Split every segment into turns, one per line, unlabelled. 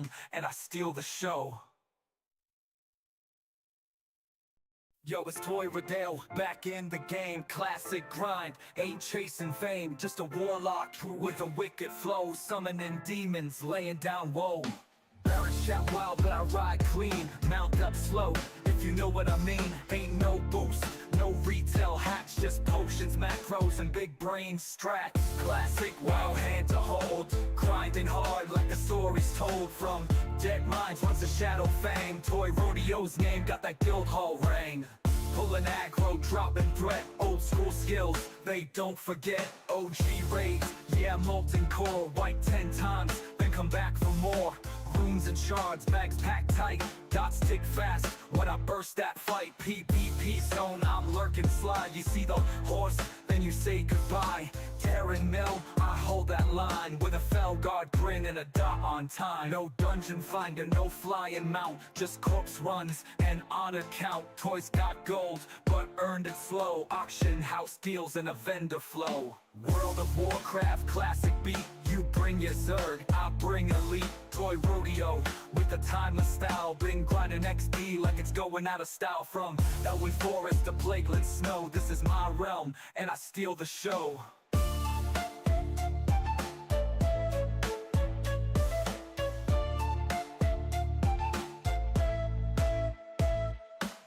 realm, and I steal the show. Yo, it's Toy Rodale, back in the game, classic grind, ain't chasing fame, just a warlock with a wicked flow, summoning demons, laying down woe. Barrett shout wild, but I ride clean, mount up slow, if you know what I mean. Ain't no boost, no retail hacks, just potions, macros, and big brain strats. Classic, wild hand to hold, grinding hard like the story's told. From dead minds runs the shadow fang, Toy Rodeo's name got that guild hall ring. Pulling aggro, dropping threat, old school skills, they don't forget. OG raids, yeah, molten core, white 10 times, then come back for more. Runes and shards, bags packed tight, dots tick fast when I burst that fight. PvP zone, I'm lurking slide, you see the horse, then you say goodbye. Terran mill, I hold that line with a Felguard grin and a dot on time. No dungeon finder, no flying mount, just corpse runs and honor count. Toys got gold, but earned it slow, auction house deals and a vendor flow. World of Warcraft, classic beat, you bring your Zerg, I bring elite. Toy Rodeo, with the timeless style, been grinding XP like it's going out of style. From Elwyn Forest to Plagueland Snow, this is my realm, and I steal the show.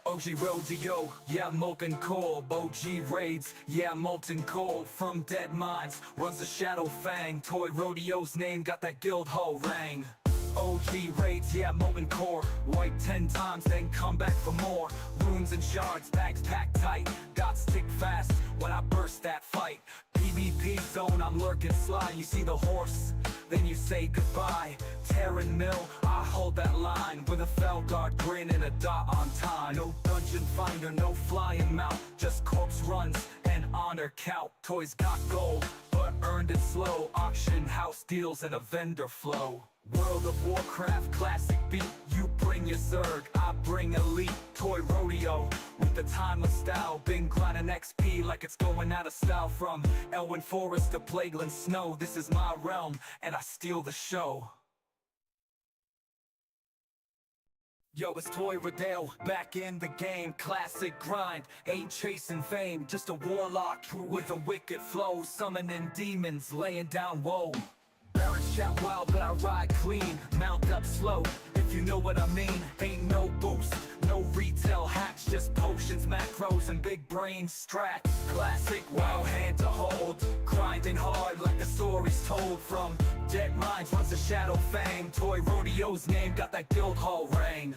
OG Rodeo, yeah, molten core. OG raids, yeah, molten core. From dead minds runs the shadow fang, Toy Rodeo's name got that guild hall ring. OG raids, yeah, molten core, white 10 times, then come back for more. Runes and shards, bags packed tight, dots tick fast when I burst that fight. PvP zone, I'm lurking sly, you see the horse, then you say goodbye. Terran mill, I hold that line with a Felguard grin and a dot on time. No dungeon finder, no flying mount, just corpse runs and honor count. Toys got gold, but earned it slow, auction house deals and a vendor flow. World of Warcraft, classic beat, you bring your Zerg, I bring elite. Toy Rodeo, with the timeless style, been grinding XP like it's going out of style. From Elwyn Forest to Plagueland Snow, this is my realm, and I steal the show. Yo, it's Toy Rodale, back in the game, classic grind, ain't chasing fame, just a warlock with a wicked flow, summoning demons, laying down woe. Barrett shout wild, but I ride clean, mount up slow, if you know what I mean. Ain't no boost, no retail hacks, just potions, macros, and big brain strats. Classic, wild hand to hold, grinding hard like the story's told. From dead minds runs the shadow fang, Toy Rodeo's name got that guild hall ring.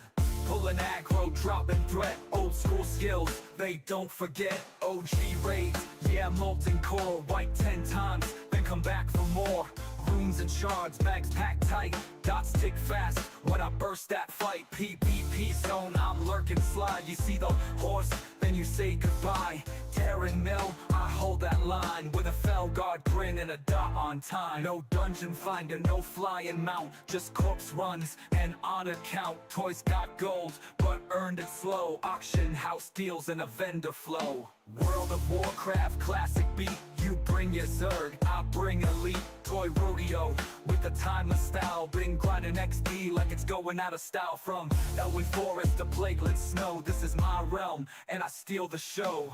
Pulling aggro, dropping threat, old school skills, they don't forget. OG raids, yeah, molten core, white 10 times, then come back for more. Runes and shards, bags packed tight, dots tick fast when I burst that fight. PvP zone, I'm lurking slide, you see the horse, then you say goodbye. Terran mill, I hold that line with a Felguard grin and a dot on time. No dungeon finder, no flying mount, just corpse runs and honor count. Toys got gold, but earned it slow, auction house deals and a vendor flow. World of Warcraft, classic beat, you bring your Zerg, I bring elite. Toy Rodeo, with the timeless style, been grinding XP like it's going out of style. From Elwyn Forest to Plagueland Snow, this is my realm, and I steal the show.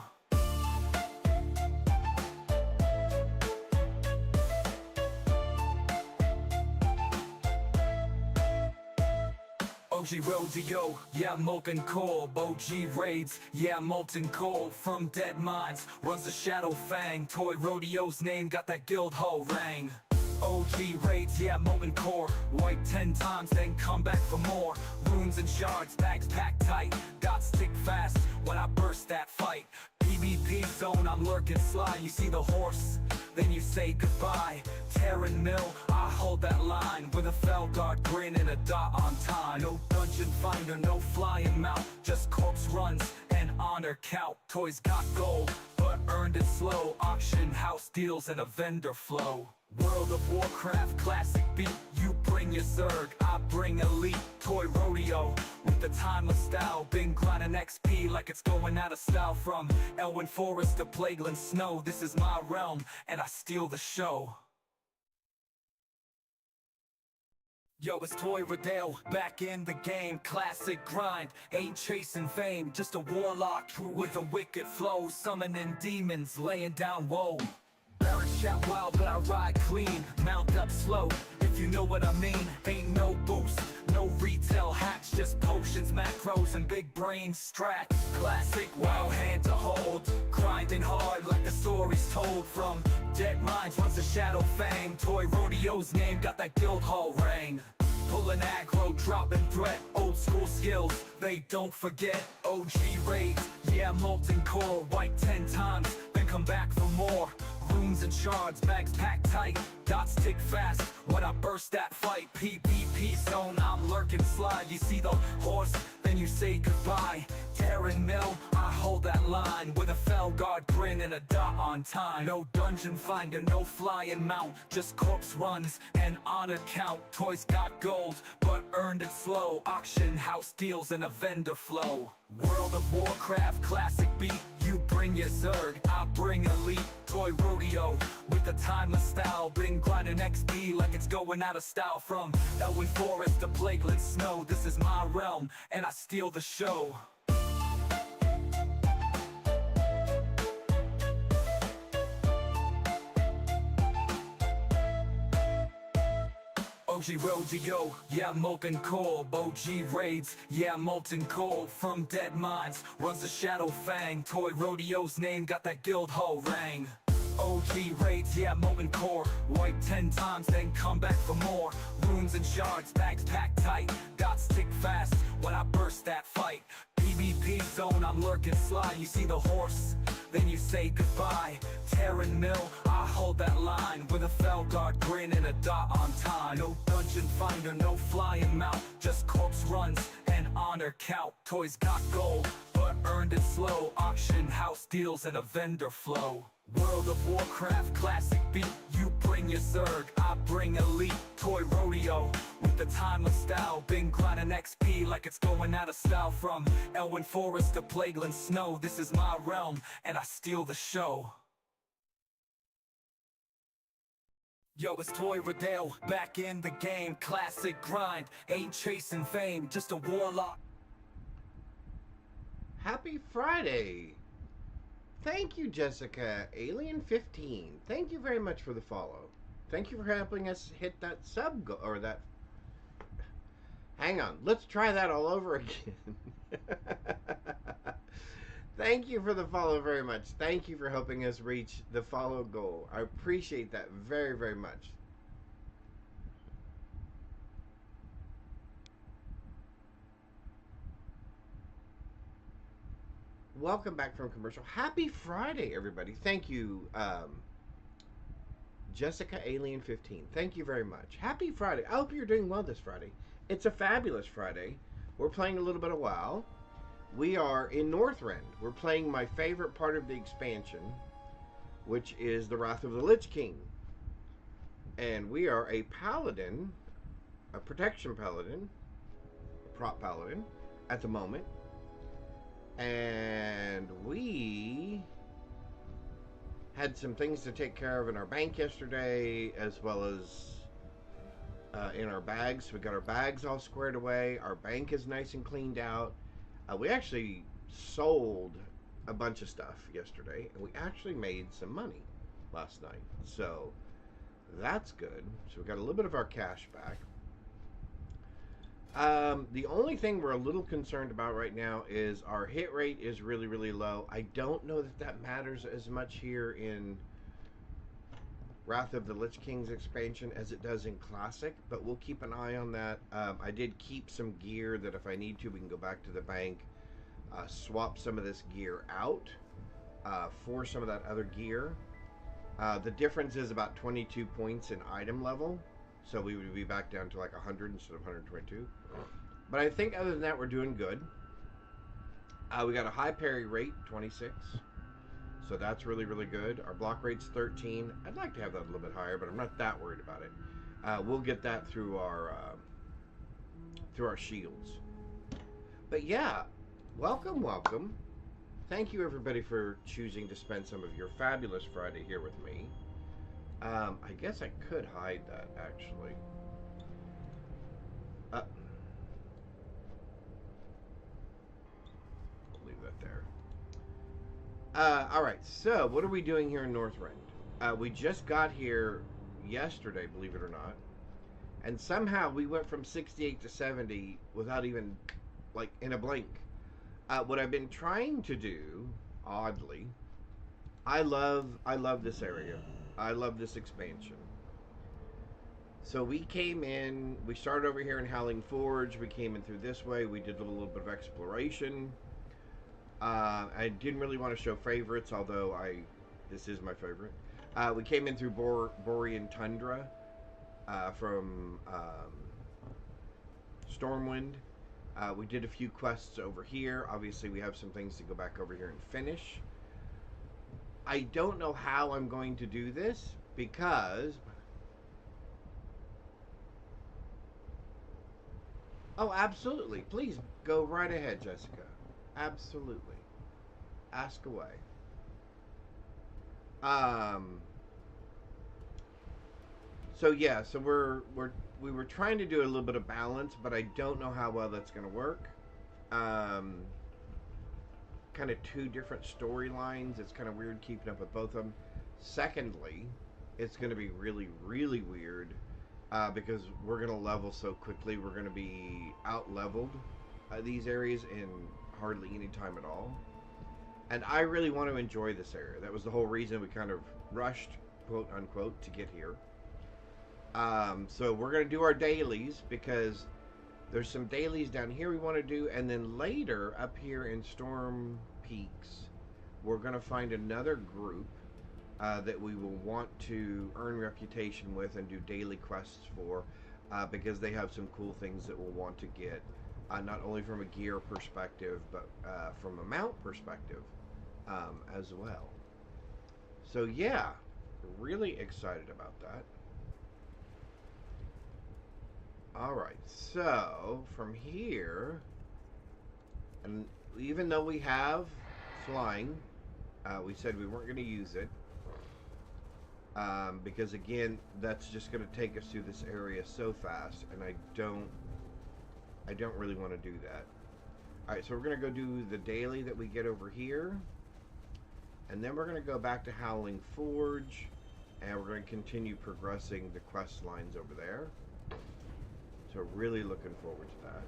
OG Rodeo, yeah, molten core. OG raids, yeah, molten core. From dead minds runs the shadow fang, Toy Rodeo's name got that guild hall ring. OG raids, yeah, molten core, white 10 times, then come back for more. Runes and shards, bags packed tight, dots tick fast when I burst that fight. PvP zone, I'm lurking sly, you see the horse, then you say goodbye. Terran mill, I hold that line with a Felguard grin and a dot on time. No dungeon finder, no flying mount, just corpse runs and honor count. Toys got gold, but earned it slow, auction house deals and a vendor flow. World of Warcraft, classic beat, you bring your Zerg, I bring elite. Toy Rodeo, with the timeless style, been grinding XP like it's going out of style. From Elwyn Forest to Plagueland Snow, this is my realm, and I steal the show. Yo, it's Toy Rodale, back in the game, classic grind, ain't chasing fame, just a warlock with a wicked flow, summoning demons, laying down woe. Barrett shout wild, but I ride clean, mount up slow, if you know what I mean. Ain't no boost, no retail hacks, just potions, macros, and big brain strats. Classic, wild hand to hold, grinding hard like the story's told. From dead minds runs the shadow fang, Toy Rodeo's name got that guild hall ring. Pulling aggro, dropping threat, old school skills, they don't forget. OG raids, yeah, molten core, white 10 times, then come back for more. Runes and shards, bags packed tight, dots tick fast when I burst that fight. PvP zone, I'm lurking slide. You see the horse, then you say goodbye. Terran mill, I hold that line with a fell guard grin and a dot on time. No dungeon finder, no flying mount, just corpse runs and honor count. Toys got gold, but earned it slow. Auction house deals and a vendor flow. World of Warcraft, classic beat. You bring your Zerg, I bring elite. Toy Rodeo with the timeless style. Been grinding XP like it's going out of style. From Elwyn Forest to Plagueland Snow, this is my realm and I steal the show. OG Rodeo, yeah, molten core. OG raids, yeah, molten core. From dead minds runs the shadow fang. Toy Rodeo's name got that guild hall ring. OG raids, yeah, molten core. Wipe 10 times, then come back for more. Runes and shards, bags packed tight, dots tick fast when I burst that fight. PvP zone, I'm lurking slide. You see the horse, then you say goodbye. Terran mill, I hold that line with a fell guard grin and a dot on time. No dungeon finder, no flying mount, just corpse runs and honor count. Toys got gold, but earned it slow. Auction house deals and a vendor flow. World of Warcraft, classic beat. You bring your Zerg, I bring elite. Toy Rodeo with the timeless style. Been grinding XP like it's going out of style. From Elwyn Forest to Plagueland Snow, this is my realm and I steal the show. Yo, it's Toy Rodale, back in the game, classic grind, ain't chasing fame, just a warlock.
Happy Friday! Thank you, Jessica. Alien15. Thank you very much for the follow. Thank you for helping us hit that sub goal, or that... Hang on, let's try that all over again. Thank you for the follow very much. Thank you for helping us reach the follow goal. I appreciate that very, very much. Welcome back from commercial. Happy Friday, everybody. Thank you, Jessica Alien15. Thank you very much. Happy Friday. I hope you're doing well this Friday. It's a fabulous Friday. We're playing a little bit of WoW. We are in Northrend. We're playing my favorite part of the expansion, which is the Wrath of the Lich King. And we are a paladin, a protection paladin, a prop paladin at the moment. And we had some things to take care of in our bank yesterday, as well as in our bags. We got our bags all squared away. Our bank is nice and cleaned out. We actually sold a bunch of stuff yesterday, and we actually made some money last night. So that's good. So we got a little bit of our cash back. The only thing we're a little concerned about right now is our hit rate is really, really low. I don't know that that matters as much here in Wrath of the Lich King's expansion as it does in Classic, but we'll keep an eye on that. I did keep some gear that if I need to, we can go back to the bank, swap some of this gear out for some of that other gear. The difference is about 22 points in item level, so we would be back down to like 100 instead of 122. But I think other than that, we're doing good. We got a high parry rate, 26. So that's really, really good. Our block rate's 13. I'd like to have that a little bit higher, but I'm not that worried about it. We'll get that through our shields. But yeah, welcome, welcome. Thank you, everybody, for choosing to spend some of your fabulous Friday here with me. I guess I could hide that, actually. Uh, we'll leave that there. All right. So, what are we doing here in Northrend? We just got here yesterday, believe it or not, and somehow we went from 68 to 70 without even, like, in a blink. What I've been trying to do, oddly, I love this area. I love this expansion. So we came in, we started over here in Howling Forge. We came in through this way. We did a little bit of exploration. I didn't really want to show favorites, although this is my favorite. We came in through Borean Tundra from Stormwind. We did a few quests over here. Obviously, we have some things to go back over here and finish. I don't know how I'm going to do this because... Oh, absolutely. Please go right ahead, Jessica. Absolutely. Ask away. So yeah, so we were trying to do a little bit of balance, but I don't know how well that's going to work. Kind of two different storylines. It's kind of weird keeping up with both of them. Secondly, it's going to be really, really weird because we're going to level so quickly. We're going to be out-leveled these areas in hardly any time at all. And I really want to enjoy this area. That was the whole reason we kind of rushed, quote unquote, to get here. So we're going to do our dailies because there's some dailies down here we want to do. And then later up here in Storm Peaks, we're going to find another group that we will want to earn reputation with and do daily quests for because they have some cool things that we'll want to get. Not only from a gear perspective, but from a mount perspective as well. So yeah, really excited about that. Alright, so from here, and even though we have flying, we said we weren't going to use it. Because again, that's just going to take us through this area so fast, and I don't really want to do that. Alright, so we're going to go do the daily that we get over here. And then we're going to go back to Howling Forge. And we're going to continue progressing the quest lines over there. So really looking forward to that.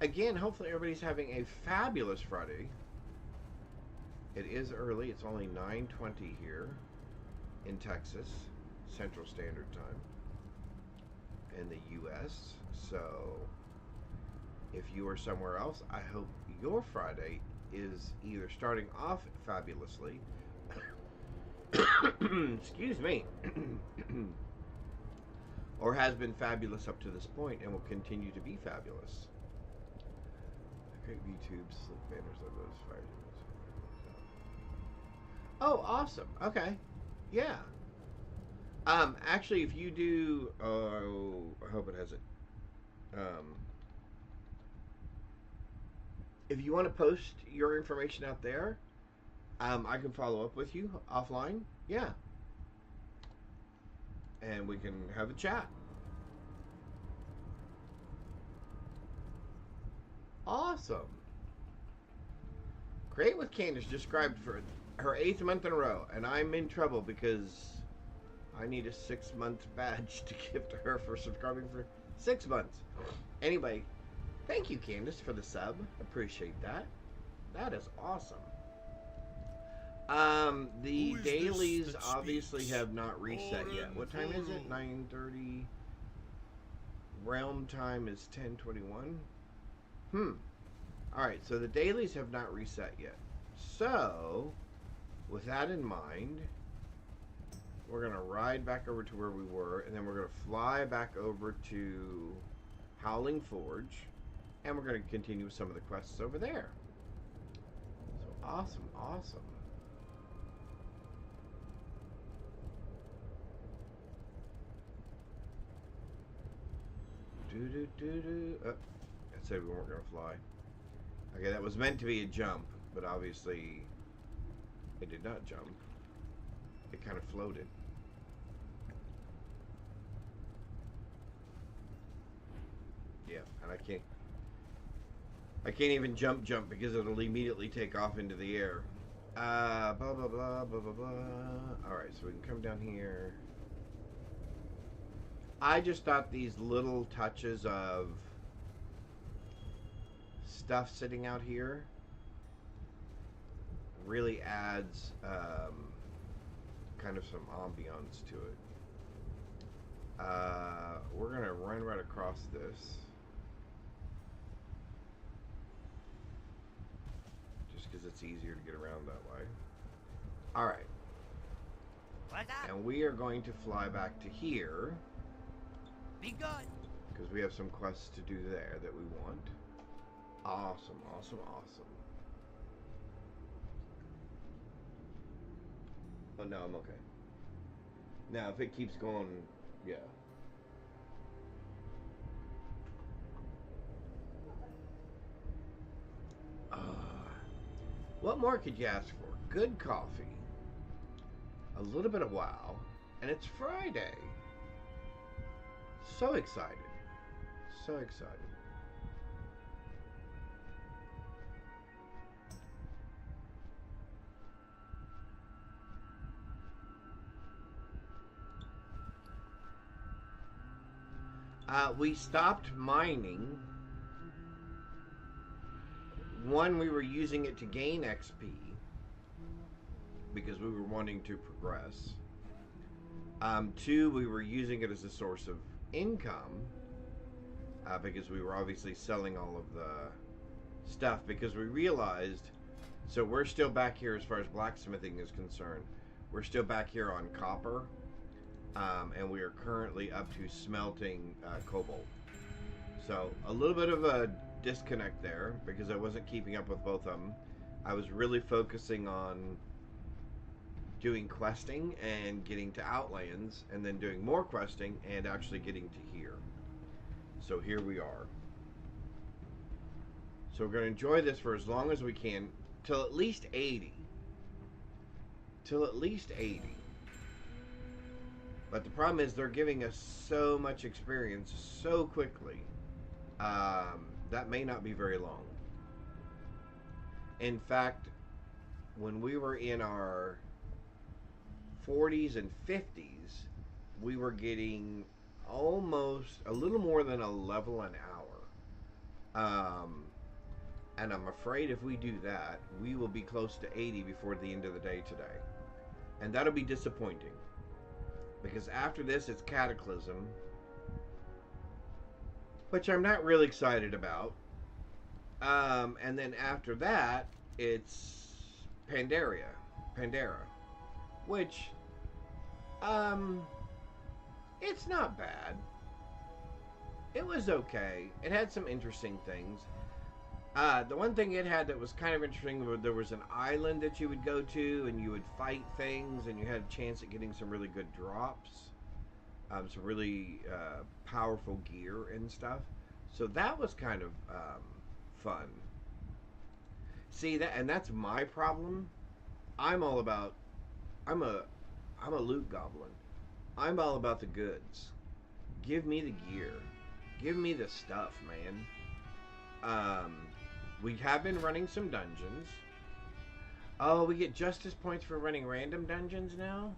Again, hopefully everybody's having a fabulous Friday. It is early. It's only 9:20 here in Texas, Central Standard Time. In the U.S. So if you are somewhere else, I hope your Friday is either starting off fabulously, excuse me, or has been fabulous up to this point and will continue to be fabulous. Okay, YouTube, slip banners of those fires. Oh, awesome. Okay. Yeah. Actually, if you do, I hope it has it. If you want to post your information out there, I can follow up with you offline. Yeah. And we can have a chat. Awesome. Create with Candace described for her 8th month in a row, and I'm in trouble because I need a 6-month badge to give to her for subscribing for 6 months. Anyway, thank you, Candace, for the sub. Appreciate that. That is awesome. The dailies obviously have not reset yet. What time is it? 9:30. Realm time is 10:21. Alright, so the dailies have not reset yet. So, with that in mind, we're going to ride back over to where we were, and then we're going to fly back over to Howling Forge, and we're going to continue with some of the quests over there. So, awesome, awesome. Oh, I said we weren't going to fly. Okay, that was meant to be a jump, but obviously it did not jump. It kind of floated. Yeah, and I can't even jump because it'll immediately take off into the air. Blah blah blah blah blah blah. All right, so we can come down here. I just thought these little touches of stuff sitting out here really adds kind of some ambiance to it. We're gonna run right across this. Just because it's easier to get around that way. Alright. And we are going to fly back to here.
Be good.
Because we have some quests to do there that we want. Awesome, awesome, awesome. Oh no, I'm okay. Now, if it keeps going, yeah. What more could you ask for? Good coffee, a little bit of wow, and it's Friday. So excited. So excited. We stopped mining. One, we were using it to gain XP because we were wanting to progress. Two, we were using it as a source of income because we were obviously selling all of the stuff because we realized, so we're still back here as far as blacksmithing is concerned. We're still back here on copper. And we are currently up to smelting cobalt. So a little bit of a disconnect there because I wasn't keeping up with both of them. I was really focusing on doing questing and getting to Outlands and then doing more questing and actually getting to here. So here we are. So we're going to enjoy this for as long as we can till at least 80. Till at least 80. But the problem is they're giving us so much experience so quickly. That may not be very long. In fact, when we were in our 40s and 50s, we were getting almost a little more than a level an hour. And I'm afraid if we do that, we will be close to 80 before the end of the day today. And that'll be disappointing. Because after this, it's Cataclysm, which I'm not really excited about. And then after that, it's Pandera, which, it's not bad. It was okay. It had some interesting things. The one thing it had that was kind of interesting, there was an island that you would go to and you would fight things and you had a chance at getting some really good drops, some really powerful gear and stuff. So that was kind of fun. See that, and that's my problem. I'm a loot goblin. I'm all about the goods. Give me the gear. Give me the stuff, man. We have been running some dungeons. Oh, we get justice points for running random dungeons now?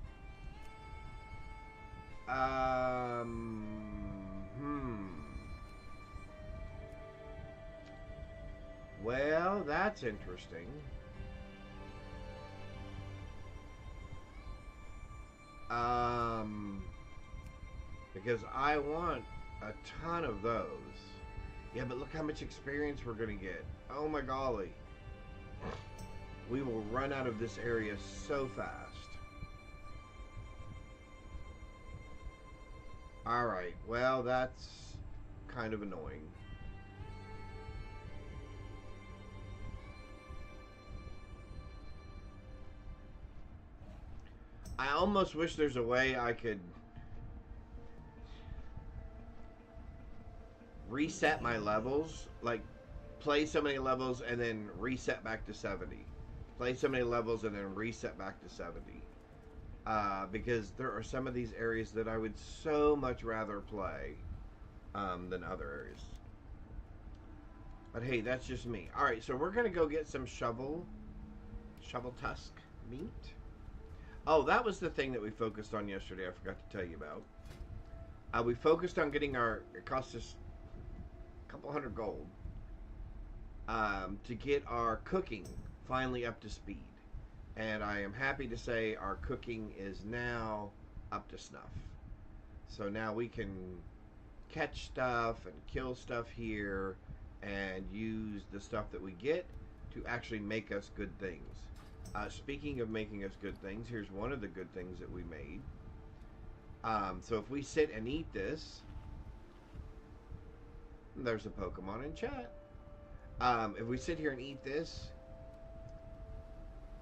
Well, that's interesting. Because I want a ton of those. Yeah, but look how much experience we're going to get. Oh my golly. We will run out of this area so fast. Alright, well, that's kind of annoying. I almost wish there's a way I could reset my levels, like play so many levels and then reset back to 70. Play so many levels and then reset back to 70. Because there are some of these areas that I would so much rather play than other areas. But hey, that's just me. Alright, so we're going to go get some shovel tusk meat. Oh, that was the thing that we focused on yesterday. I forgot to tell you about. We focused on getting it cost us a couple hundred gold to get our cooking finally up to speed. And I am happy to say our cooking is now up to snuff. So now we can catch stuff and kill stuff here and use the stuff that we get to actually make us good things. Speaking of making us good things, here's one of the good things that we made. So if we sit and eat this, there's a Pokemon in chat. If we sit here and eat this,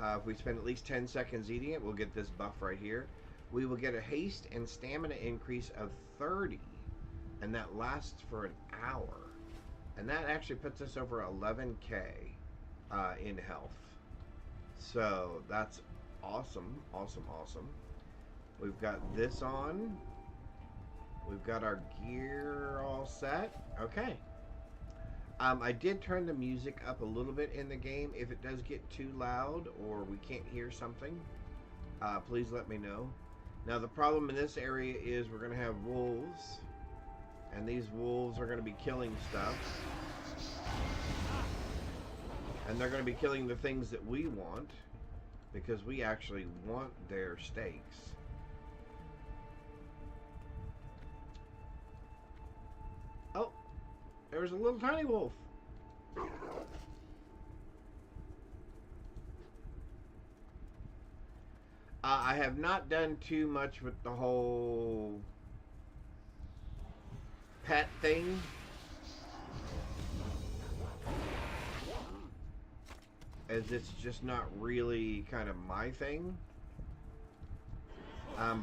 if we spend at least 10 seconds eating it, we'll get this buff right here. We will get a haste and stamina increase of 30, and that lasts for an hour. And that actually puts us over 11k in health. So that's awesome, awesome, awesome. We've got this on. We've got our gear all set. Okay. I did turn the music up a little bit in the game. If it does get too loud or we can't hear something, please let me know. Now the problem in this area is we're going to have wolves. And these wolves are going to be killing stuff. And they're going to be killing the things that we want. Because we actually want their steaks. Oh, there's a little tiny wolf. I have not done too much with the whole pet thing. As it's just not really kind of my thing.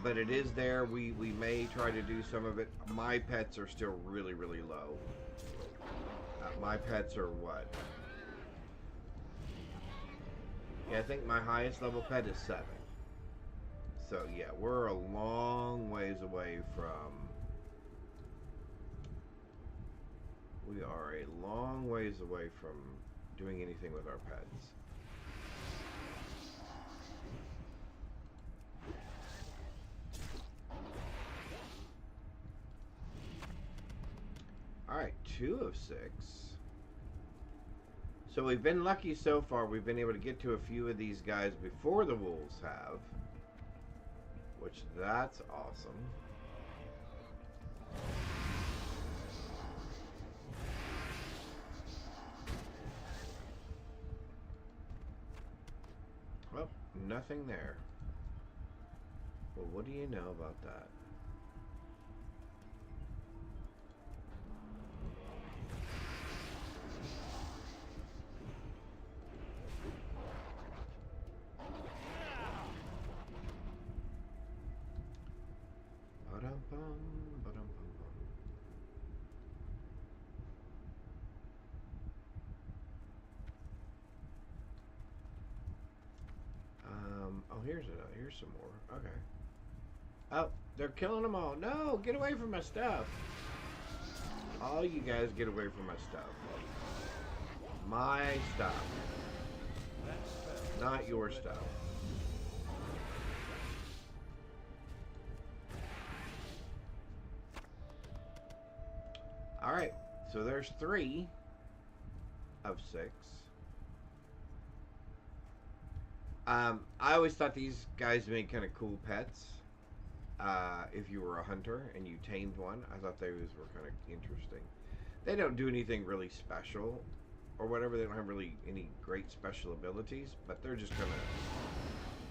But it is there. We may try to do some of it. My pets are still really, really low. My pets are what? Yeah, I think my highest level pet is 7. So yeah, we're a long ways away from... We are a long ways away from doing anything with our pets. Alright, 2 of 6. So we've been lucky so far. We've been able to get to a few of these guys before the wolves have. Which, that's awesome. Well, nothing there. Well, what do you know about that? Oh, here's some more. Okay. Oh, they're killing them all. No, get away from my stuff. All you guys get away from my stuff. My stuff. Not your stuff. Alright, so there's 3 of 6. I always thought these guys made kind of cool pets. If you were a hunter and you tamed one, I thought those were kind of interesting. They don't do anything really special or whatever. They don't have really any great special abilities, but they're just kind of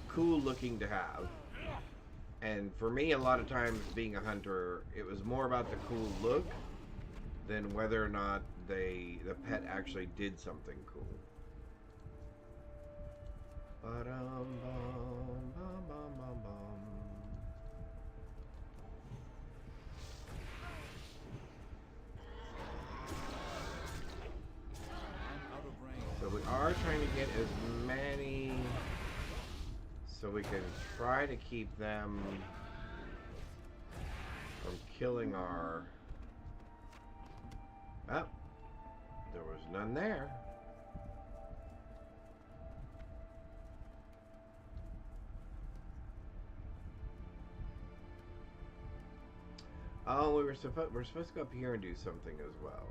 cool looking to have. And for me, a lot of times being a hunter, it was more about the cool look than whether or not the pet actually did something cool. So we are trying to get as many so we can try to keep them from killing our... Oh, there was none there. Oh, we're supposed to go up here and do something as well.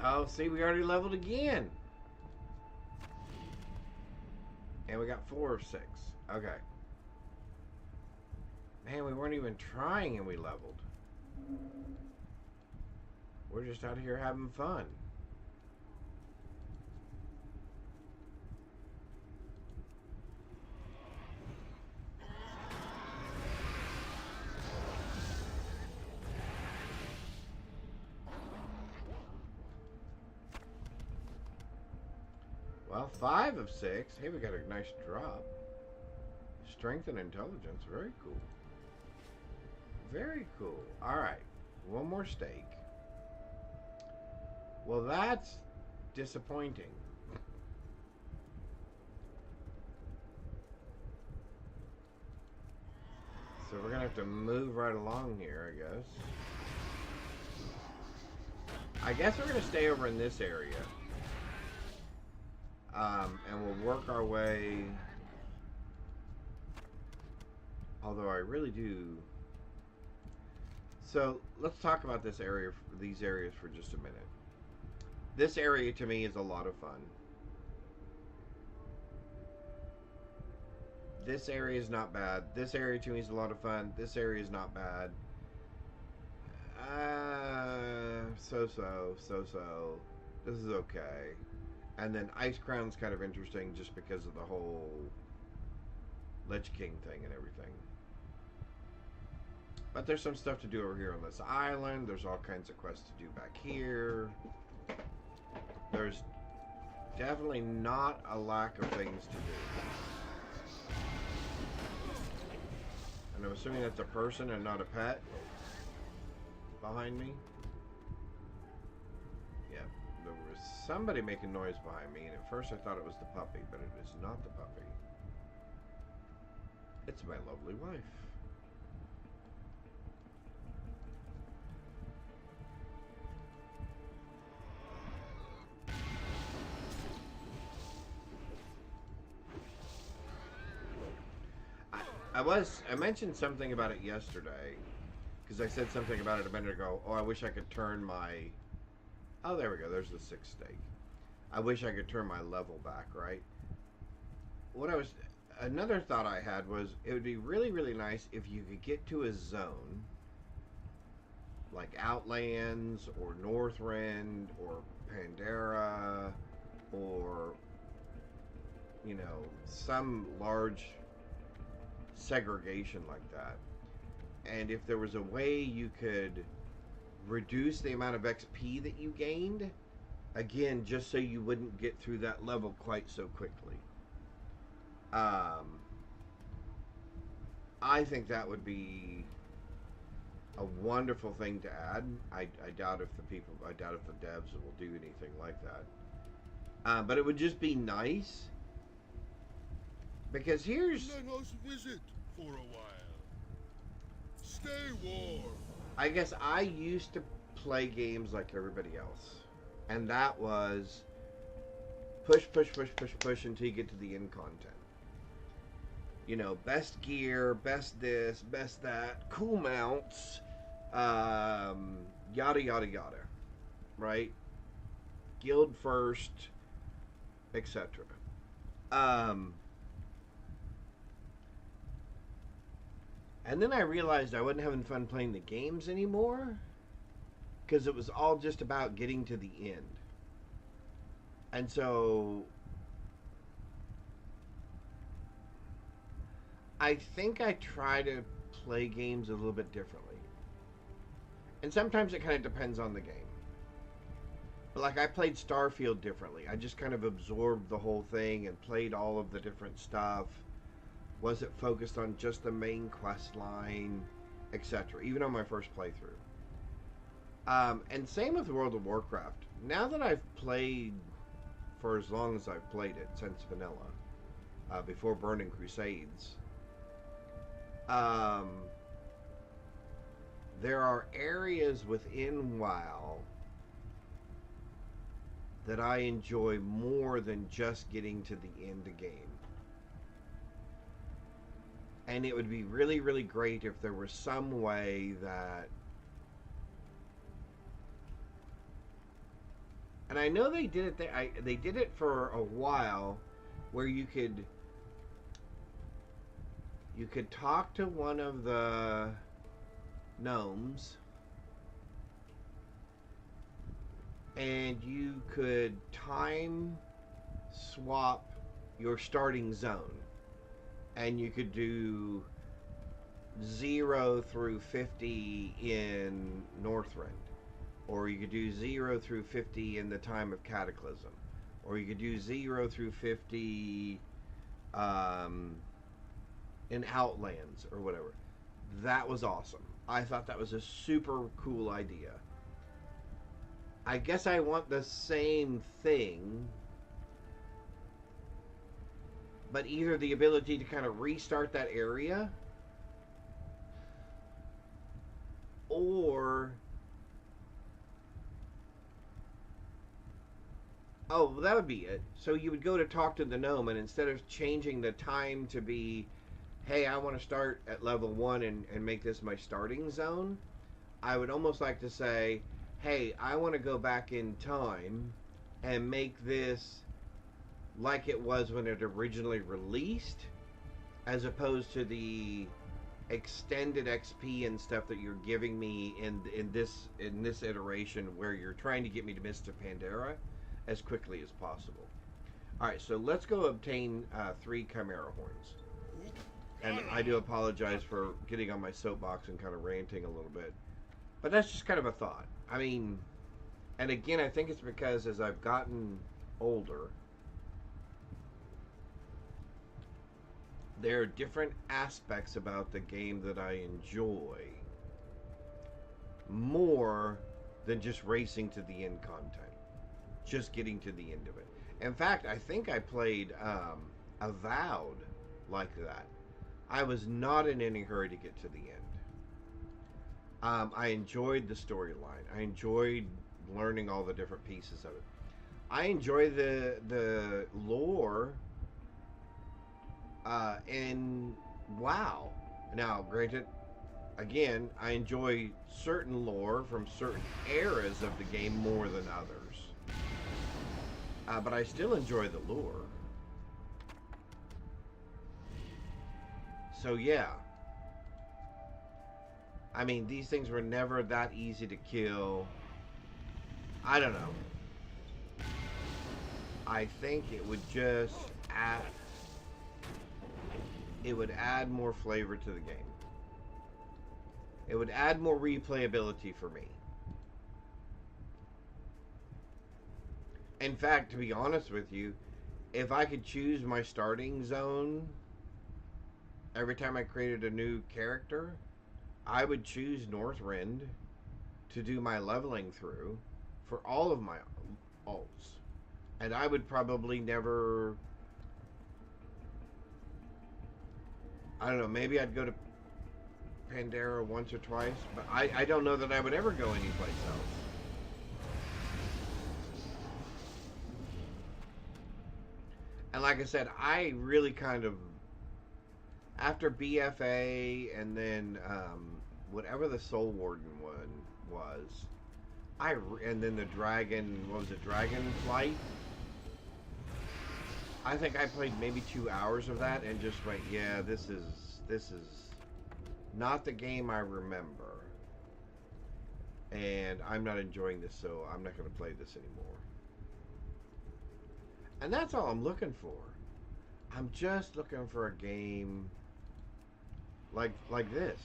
Oh, see, we already leveled again. And we got 4 of 6. Okay. Man, we weren't even trying and we leveled. We're just out here having fun. Well, 5 of 6. Hey, we got a nice drop. Strength and intelligence. Very cool. Very cool. Alright. One more stake. Well, that's disappointing. So we're going to have to move right along here, I guess. I guess we're going to stay over in this area. And we'll work our way. Although I really do. So let's talk about this area, these areas for just a minute. This area to me is a lot of fun. This area is not bad. This area to me is a lot of fun. This area is not bad. So. This is okay. And then Ice Crown's kind of interesting just because of the whole Lich King thing and everything. But there's some stuff to do over here on this island. There's all kinds of quests to do back here. There's definitely not a lack of things to do. And I'm assuming that's a person and not a pet behind me. Yeah, there was somebody making noise behind me, and at first I thought it was the puppy, but it is not the puppy. It's my lovely wife. I mentioned something about it yesterday, because I said something about it a minute ago. Oh, I wish I could turn my... Oh, there we go. There's the 6th stake. I wish I could turn my level back, right? Another thought I had was, it would be really, really nice if you could get to a zone, like Outlands, or Northrend, or Pandera, or, you know, some large segregation like that, and if there was a way you could reduce the amount of XP that you gained, again, just so you wouldn't get through that level quite so quickly. I think that would be a wonderful thing to add. I doubt if the devs will do anything like that. But it would just be nice. Because here's...
Let us visit for a while. Stay warm.
I guess I used to play games like everybody else. And that was push until you get to the end content. You know, best gear, best this, best that, cool mounts, yada yada yada. Right? Guild first, etc. And then I realized I wasn't having fun playing the games anymore, because it was all just about getting to the end. And so I think I try to play games a little bit differently. And sometimes it kind of depends on the game. But like, I played Starfield differently. I just kind of absorbed the whole thing and played all of the different stuff. Wasn't focused on just the main quest line, etc. Even on my first playthrough. And same with World of Warcraft. Now that I've played for as long as I've played it, since vanilla, before Burning Crusades. There are areas within WoW that I enjoy more than just getting to the end of game. And it would be really, really great if there was some way that... And I know they did it. They did it for a while, where you could talk to one of the gnomes, and you could time swap your starting zone, and you could do 0 through 50 in Northrend, or you could do 0 through 50 in the time of Cataclysm, or you could do 0 through 50 in Outlands, or whatever. That was awesome. I thought that was a super cool idea. I guess I want the same thing, but either the ability to kind of restart that area, or... Oh, well, that would be it. So you would go to talk to the gnome, and instead of changing the time to be, hey, I want to start at level 1 and make this my starting zone, I would almost like to say, hey, I want to go back in time and make this like it was when it originally released, as opposed to the extended XP and stuff that you're giving me in this iteration, where you're trying to get me to Mist of Pandaria as quickly as possible. Alright, so let's go obtain 3 Chimera Horns. And I do apologize for getting on my soapbox and kind of ranting a little bit. But that's just kind of a thought. I mean, and again, I think it's because as I've gotten older, there are different aspects about the game that I enjoy more than just racing to the end content. Just getting to the end of it. In fact, I think I played Avowed like that. I was not in any hurry to get to the end. I enjoyed the storyline. I enjoyed learning all the different pieces of it. I enjoy the lore in WoW. Now, granted, again, I enjoy certain lore from certain eras of the game more than others. But I still enjoy the lore. So yeah. I mean, these things were never that easy to kill. I don't know. I think it would just add... It would add more flavor to the game. It would add more replayability for me. In fact, to be honest with you, if I could choose my starting zone every time I created a new character, I would choose Northrend to do my leveling through for all of my alts. And I would probably never... I don't know, maybe I'd go to Pandaria once or twice, but I don't know that I would ever go anyplace else. And like I said, I really kind of, after BFA and then whatever the Soul Warden one was, and then the Dragon, what was it, Dragon Flight? I think I played maybe 2 hours of that and just went, yeah, this is not the game I remember. And I'm not enjoying this, so I'm not going to play this anymore. And that's all I'm looking for. I'm just looking for a game like this.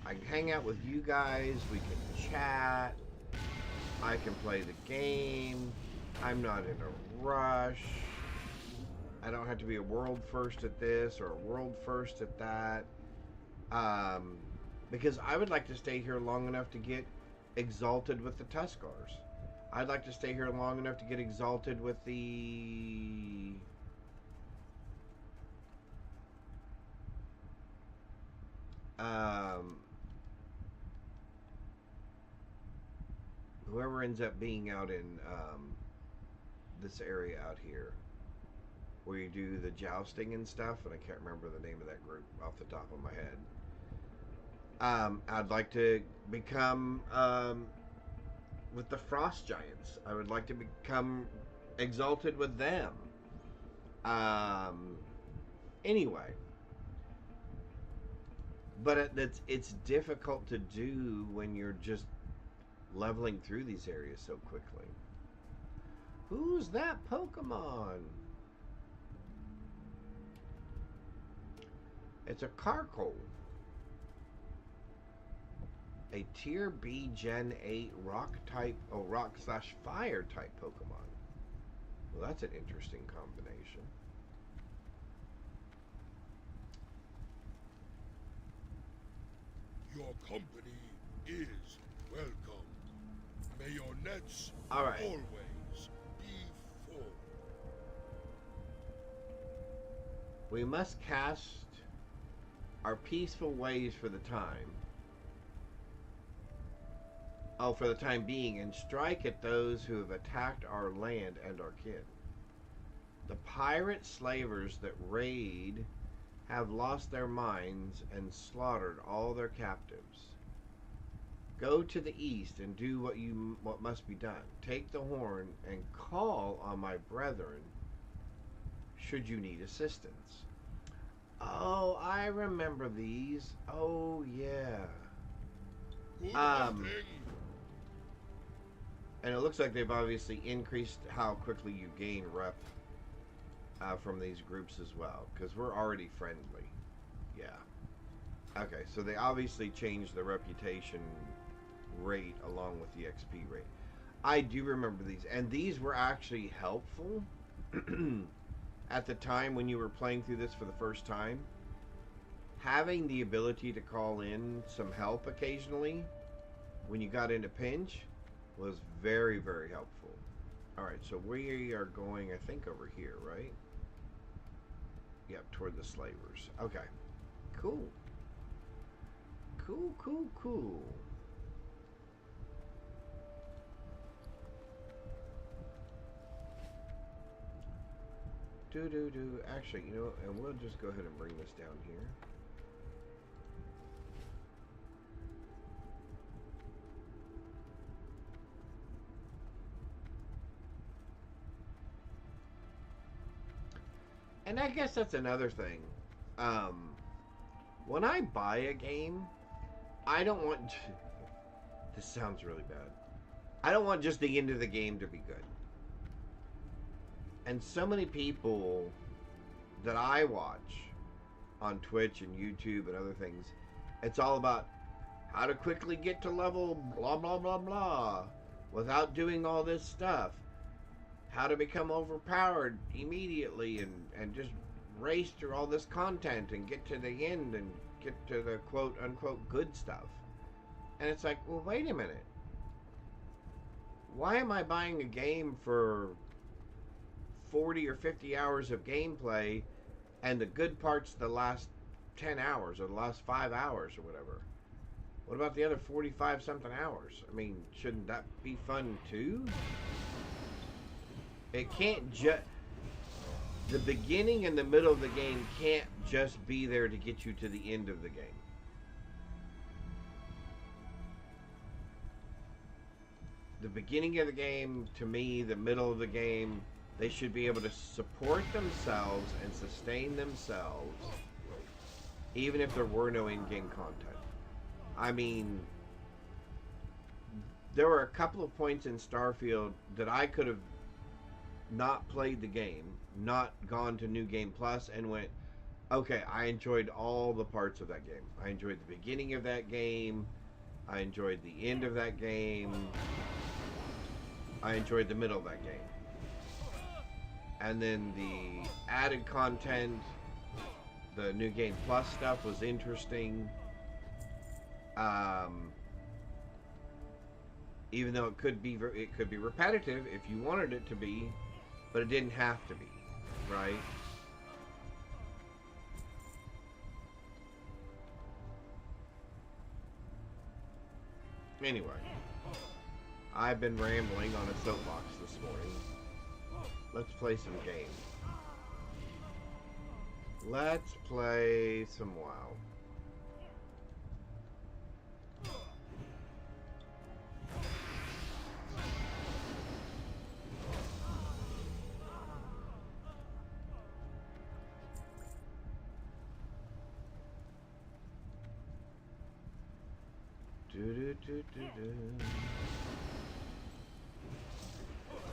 I can hang out with you guys, we can chat, I can play the game, I'm not in a rush, I don't have to be a world first at this or a world first at that, because I would like to stay here long enough to get exalted with the Tuskars. I'd like to stay here long enough to get exalted with the... whoever ends up being out in this area out here, where you do the jousting and stuff, and I can't remember the name of that group off the top of my head. I'd like to become with the Frost Giants. I would like to become exalted with them. Anyway, but it's difficult to do when you're just leveling through these areas so quickly. Who's that Pokemon? It's a Carkol. A Tier B Gen 8 rock type, rock/fire type Pokemon. Well, that's an interesting combination.
Your company is welcome. May your nets
All right.
always be full.
We must cast our peaceful ways for the time. Oh, for the time being, and strike at those who have attacked our land and our kin. The pirate slavers that raid have lost their minds and slaughtered all their captives. Go to the east and do what must be done. Take the horn and call on my brethren should you need assistance. Oh, I remember these. Oh, yeah.
Good hunting.
And it looks like they've obviously increased how quickly you gain rep from these groups as well, because we're already friendly. Yeah. Okay, so they obviously changed the reputation rate along with the XP rate. I do remember these, and these were actually helpful at the time when you were playing through this for the first time. Having the ability to call in some help occasionally when you got in a pinch was very, very helpful. Alright, so we are going, I think, over here, right? Yep, toward the slavers. Okay. Cool. Cool, cool, cool. Actually, you know, and we'll just go ahead and bring this down here. And I guess that's another thing. When I buy a game, I don't want... This sounds really bad. I don't want just the end of the game to be good. And so many people that I watch on Twitch and YouTube and other things, it's all about how to quickly get to level blah, blah, blah, blah, without doing all this stuff. How to become overpowered immediately and just race through all this content and get to the end and get to the quote-unquote good stuff. And it's like, well, wait a minute. Why am I buying a game for 40 or 50 hours of gameplay and the good parts the last 10 hours or the last 5 hours or whatever? What about the other 45 something hours? I mean, shouldn't that be fun too? It can't just... The beginning and the middle of the game can't just be there to get you to the end of the game. The beginning of the game, to me, the middle of the game, they should be able to support themselves and sustain themselves even if there were no in-game content. I mean, there were a couple of points in Starfield that I could have not played the game, not gone to New Game Plus, and went, okay, I enjoyed all the parts of that game. I enjoyed the beginning of that game. I enjoyed the end of that game. I enjoyed the middle of that game. And then the added content, the New Game Plus stuff was interesting. Even though it could be repetitive if you wanted it to be, but it didn't have to be, right? Anyway, I've been rambling on a soapbox this morning. Let's play some games. Let's play some WoW.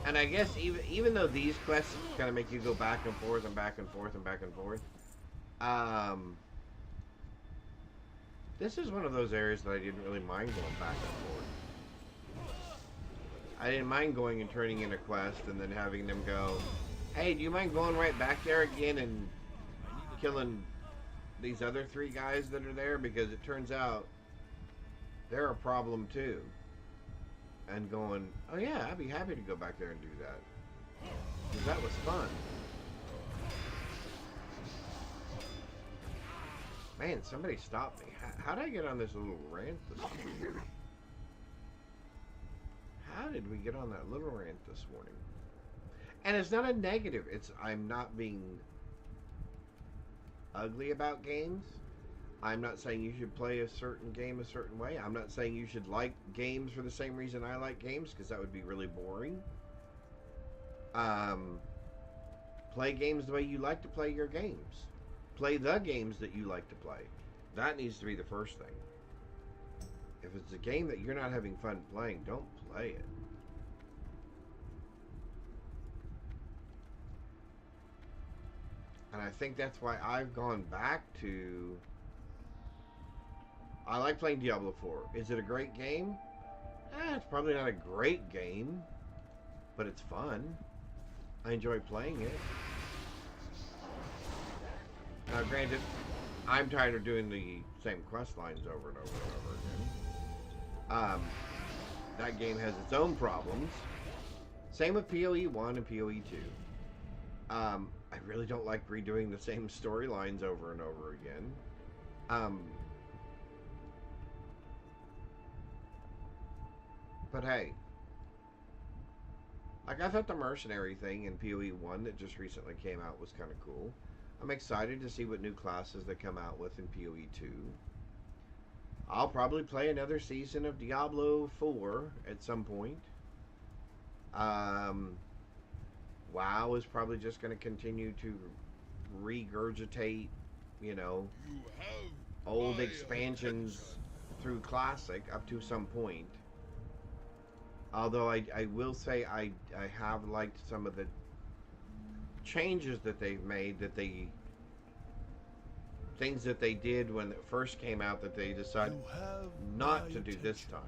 And I guess even though these quests kind of make you go back and forth and back and forth and back and forth, this is one of those areas that I didn't really mind going back and forth. I didn't mind going and turning in a quest and then having them go, hey, do you mind going right back there again and killing these other 3 guys that are there? Because it turns out they're a problem too. And going, oh yeah, I'd be happy to go back there and do that. Because that was fun. Man, somebody stopped me. How did I get on this little rant this morning? How did we get on that little rant this morning? And it's not a negative. I'm not being ugly about games. I'm not saying you should play a certain game a certain way. I'm not saying you should like games for the same reason I like games, because that would be really boring. Play games the way you like to play your games. Play the games that you like to play. That needs to be the first thing. If it's a game that you're not having fun playing, don't play it. And I think that's why I've gone back to... I like playing Diablo 4. Is it a great game? It's probably not a great game, but it's fun. I enjoy playing it. Now, granted, I'm tired of doing the same quest lines over and over and over again. That game has its own problems. Same with PoE 1 and PoE 2. I really don't like redoing the same storylines over and over again. But hey, like, I thought the mercenary thing in PoE 1 that just recently came out was kind of cool. I'm excited to see what new classes they come out with in PoE 2. I'll probably play another season of Diablo 4 at some point. WoW is probably just going to continue to regurgitate, you know,
You have
old
my
expansions
attention.
through Classic up to some point. Although I will say I have liked some of the changes that they've made, things that they did when it first came out that they decided
You have
not
my
to do this
attention.
time.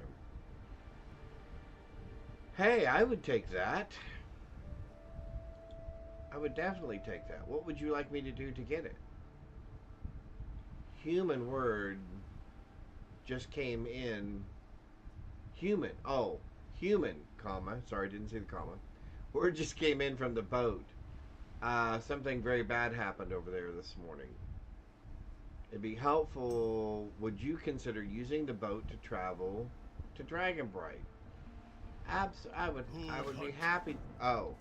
Hey, I would take that. I would definitely take that. What would you like me to do to get it? Human word just came in. Human. Oh, human, comma. Sorry, didn't see the comma. Word just came in from the boat. Something very bad happened over there this morning. It'd be helpful. Would you consider using the boat to travel to Dragonbright? I would be happy. Oh.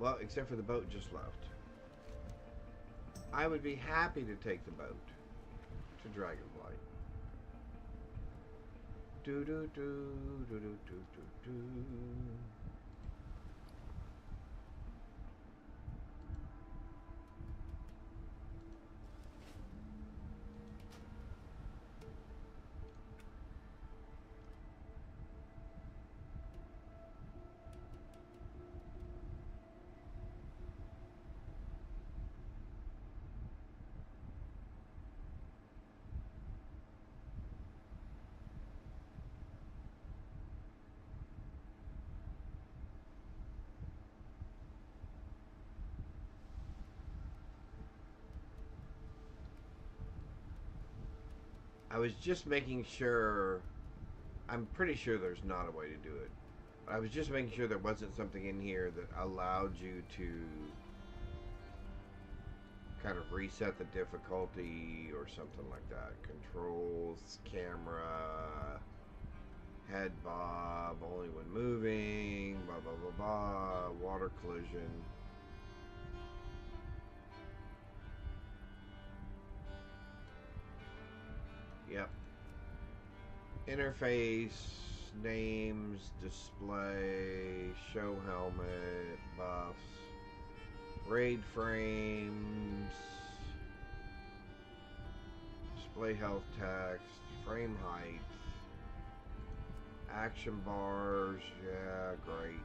Well, except for the boat just left. I would be happy to take the boat to Dragonblight. Do do do do do do do do. I was just making sure. I'm pretty sure there's not a way to do it. I was just making sure there wasn't something in here that allowed you to kind of reset the difficulty or something like that. Controls, camera, head bob, only when moving, blah blah blah blah, water collision. Yep. Interface, names, display, show helmet, buffs, raid frames, display health text, frame height, action bars, yeah, great.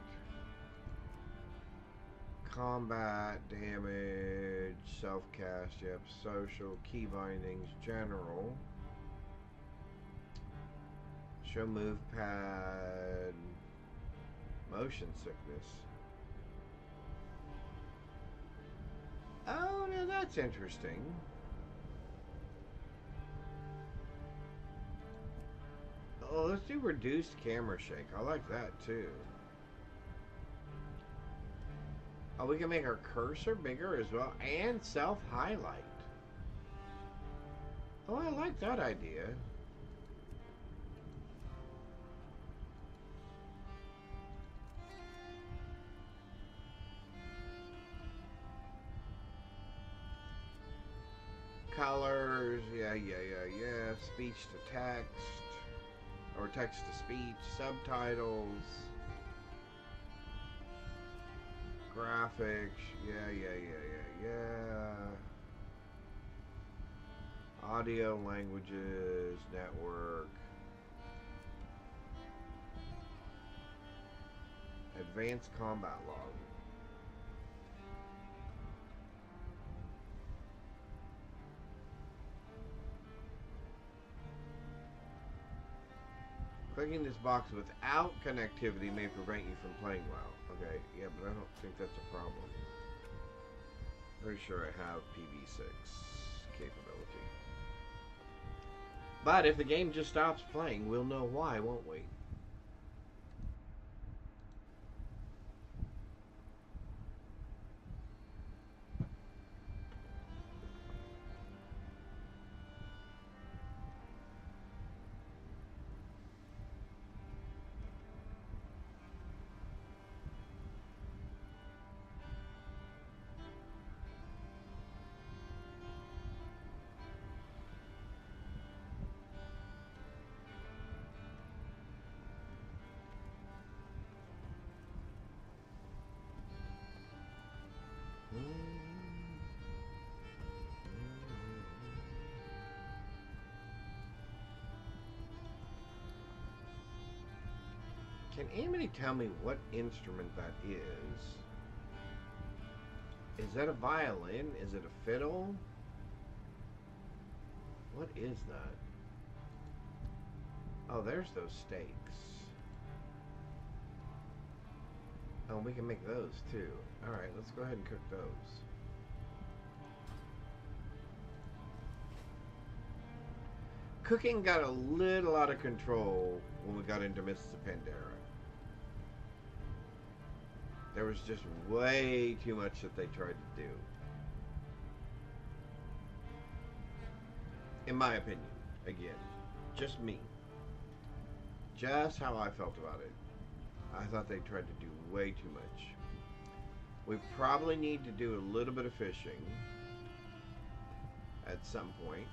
Combat, damage, self-cast, yep, social, key bindings, general. Show move pad, motion sickness. Oh, now that's interesting. Oh, let's do reduced camera shake. I like that too. Oh, we can make our cursor bigger as well and self-highlight. Oh, I like that idea. Colors, yeah. Speech to text, or text to speech, subtitles, graphics, yeah. Audio, languages, network, advanced combat log. Clicking this box without connectivity may prevent you from playing well. Okay, yeah, but I don't think that's a problem. Pretty sure I have PV6 capability. But if the game just stops playing, we'll know why, won't we? Can anybody tell me what instrument that is? Is that a violin? Is it a fiddle? What is that? Oh, there's those steaks. Oh, we can make those too. Alright, let's go ahead and cook those. Cooking got a little out of control when we got into Mrs. Pandera. There was just way too much that they tried to do. In my opinion, again, just me. Just how I felt about it. I thought they tried to do way too much. We probably need to do a little bit of fishing at some point.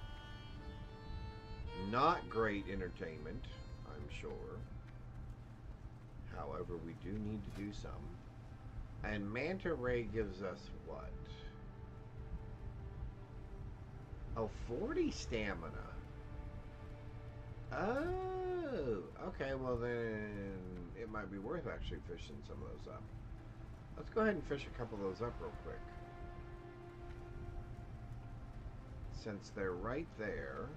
Not great entertainment, I'm sure. However, we do need to do some. And Manta Ray gives us what? Oh, 40 stamina. Oh, okay, well then it might be worth actually fishing some of those up. Let's go ahead and fish a couple of those up real quick. Since they're right there.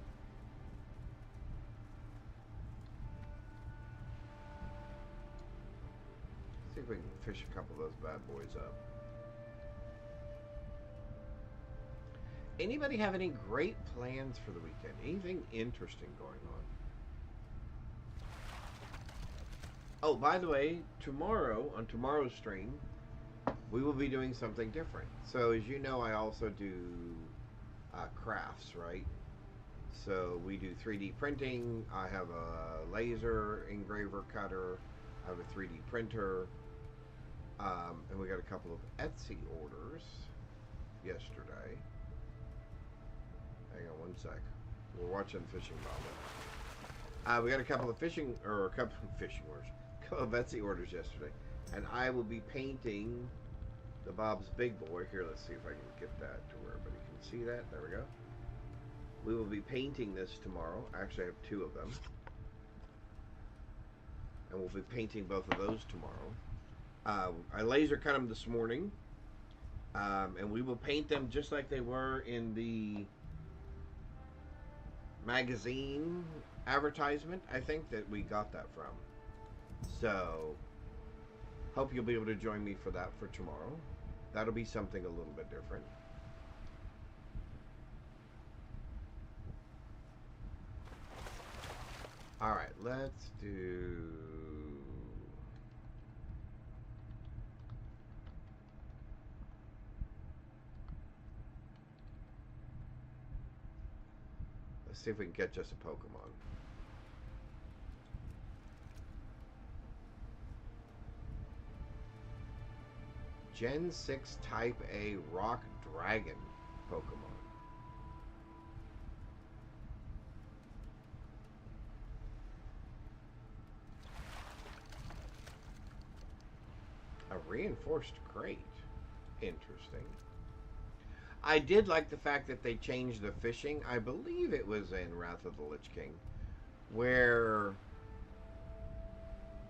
See if we can fish a couple of those bad boys up. Anybody have any great plans for the weekend? Anything interesting going on? Oh, by the way, tomorrow, on tomorrow's stream, we will be doing something different. So, as you know, I also do crafts, right? So, we do 3D printing. I have a laser engraver cutter. I have a 3D printer. And we got a couple of Etsy orders yesterday. Hang on one sec. We're watching Fishing Bob. We got a couple of fishing orders, a couple of Etsy orders yesterday, and I will be painting the Bob's Big Boy. Here, let's see if I can get that to where everybody can see that. There we go. We will be painting this tomorrow. Actually, I have two of them, and we'll be painting both of those tomorrow. I laser cut them this morning, and we will paint them just like they were in the magazine advertisement, I think, that we got that from. So, hope you'll be able to join me for that for tomorrow. That'll be something a little bit different. Alright, let's do... Let's see if we can catch us a Pokemon. Gen 6 Type A Rock Dragon Pokemon. A reinforced crate. Interesting. I did like the fact that they changed the fishing. I believe it was in Wrath of the Lich King, where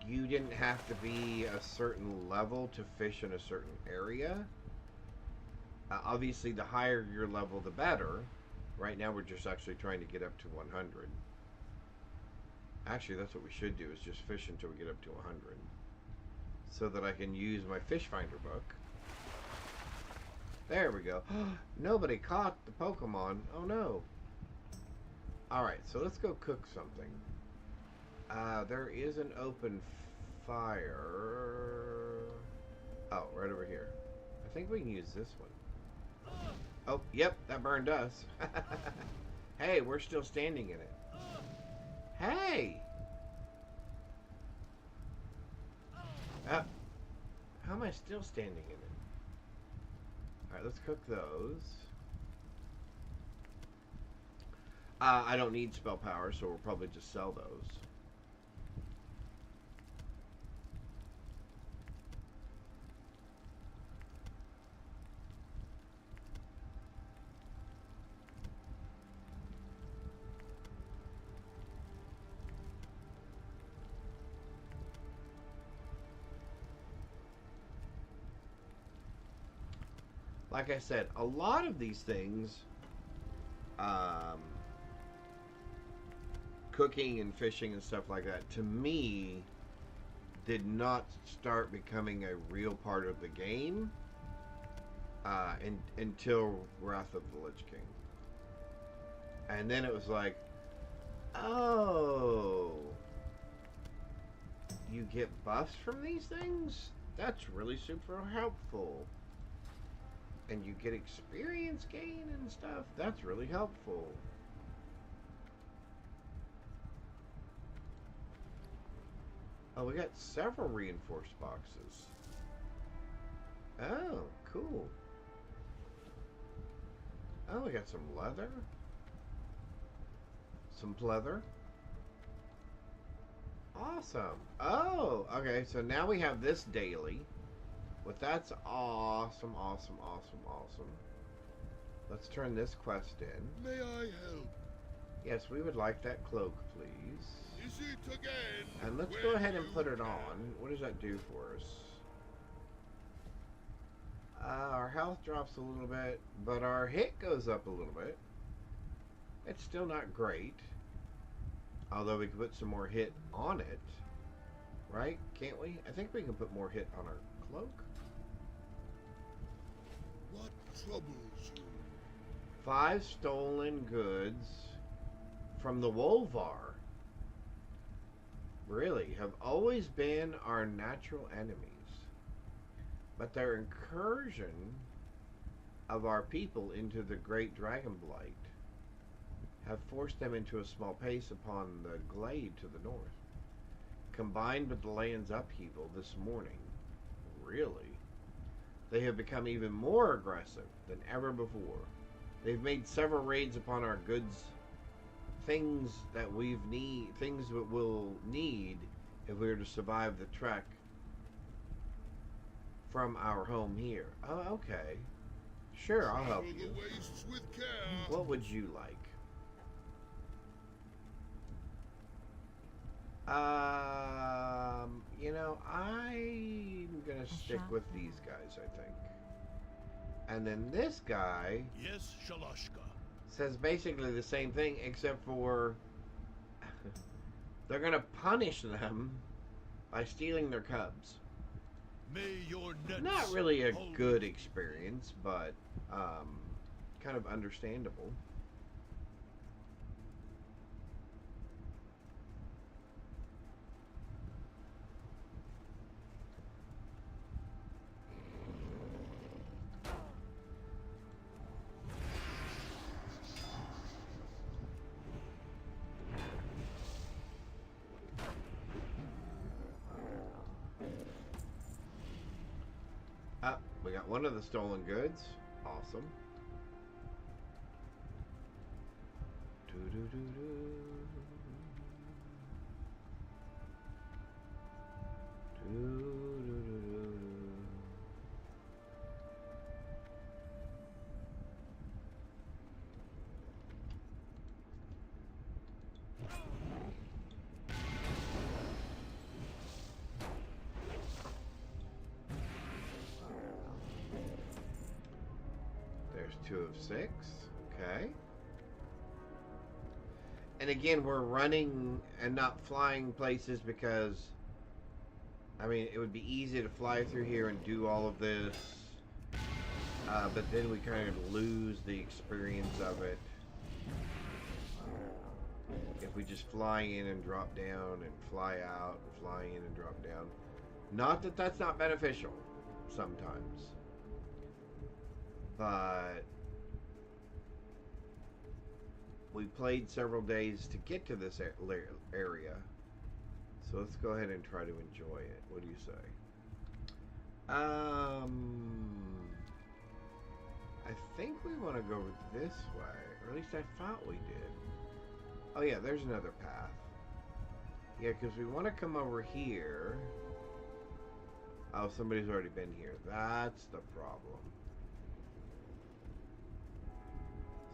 you didn't have to be a certain level to fish in a certain area. Obviously, the higher your level, the better. Right now, we're just actually trying to get up to 100. Actually, that's what we should do, is just fish until we get up to 100. So that I can use my fish finder book. There we go. Nobody caught the Pokemon. Oh no. Alright, so let's go cook something. There is an open fire. Oh, right over here. I think we can use this one. Oh, yep, that burned us. Hey, we're still standing in it. Hey! How am I still standing in it? Alright, let's cook those. I don't need spell power, so we'll probably just sell those. Like I said, a lot of these things, cooking and fishing and stuff like that, to me, did not start becoming a real part of the game until Wrath of the Lich King. And then it was like, oh, you get buffs from these things? That's really super helpful. And you get experience gain and stuff. That's really helpful. Oh, we got several reinforced boxes. Oh, cool. Oh, we got some leather. Some pleather. Awesome. Oh, okay. So now we have this daily. But that's awesome, awesome, awesome, awesome. Let's turn this quest in.
May I help?
Yes, we would like that cloak, please.
Is it again?
And let's go ahead and put it on. What does that do for us? Our health drops a little bit, but our hit goes up a little bit. It's still not great. Although we can put some more hit on it. Right? Can't we? I think we can put more hit on our cloak.
What troubles you?
5 stolen goods from the Wolvar. really have always been our natural enemies, but their incursion of our people into the great dragon blight have forced them into a small pace upon the glade to the north. Combined with the land's upheaval this morning, really, they have become even more aggressive than ever before. They've made several raids upon our goods, things that we'll need if we are to survive the trek from our home here. Oh, okay. Sure, I'll help
Shovel
you.
the wastes with care.
What would you like? You know, I'm gonna stick with these guys, I think. And then this guy
Yes, Shalashka.
says basically the same thing, except for they're gonna punish them by stealing their cubs.
May your nets
Not really a
hold.
good experience, but kind of understandable. We got one of the stolen goods. Awesome. There's 2 of 6. Okay. And again, we're running and not flying places because, I mean, it would be easy to fly through here and do all of this, but then we kind of lose the experience of it if we just fly in and drop down and fly out and fly in and drop down. Not that that's not beneficial sometimes, but we played several days to get to this area, so let's go ahead and try to enjoy it. What do you say? I think we want to go this way, or at least I thought we did. Oh yeah, there's another path. Yeah, because we want to come over here. Oh, somebody's already been here. That's the problem.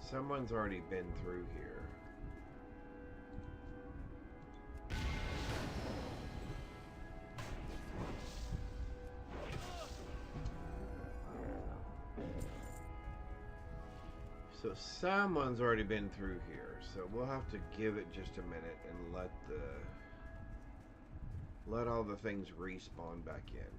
Someone's already been through here. So someone's already been through here. So we'll have to give it just a minute and let all the things respawn back in.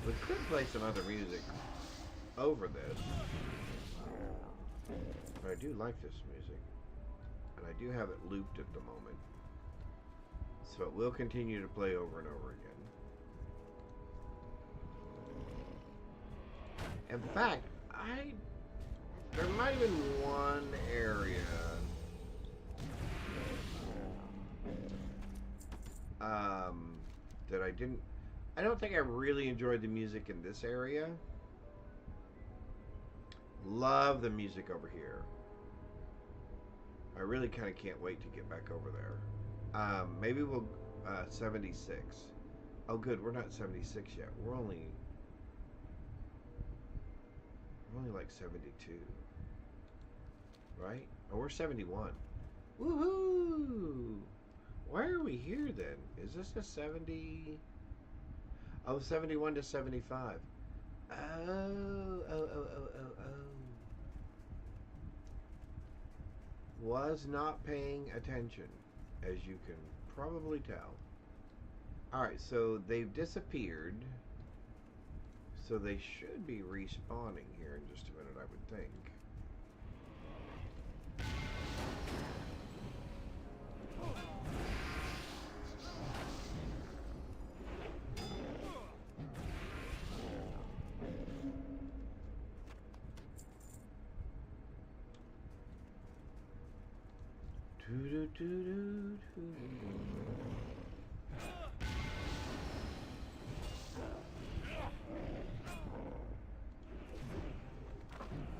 We could play some other music over this, but I do like this music, and I do have it looped at the moment, so it will continue to play over and over again. In fact, there might have been one area that I didn't. I don't think I really enjoyed the music in this area. Love the music over here. I really kind of can't wait to get back over there. Maybe we'll 76. Oh, good. We're not 76 yet. We're only like 72, right? Oh, we're 71. Woohoo! Why are we here then? Is this a 70? Oh, 71 to 75. Oh. Was not paying attention, as you can probably tell. Alright, so they've disappeared. So they should be respawning here in just a minute, I would think.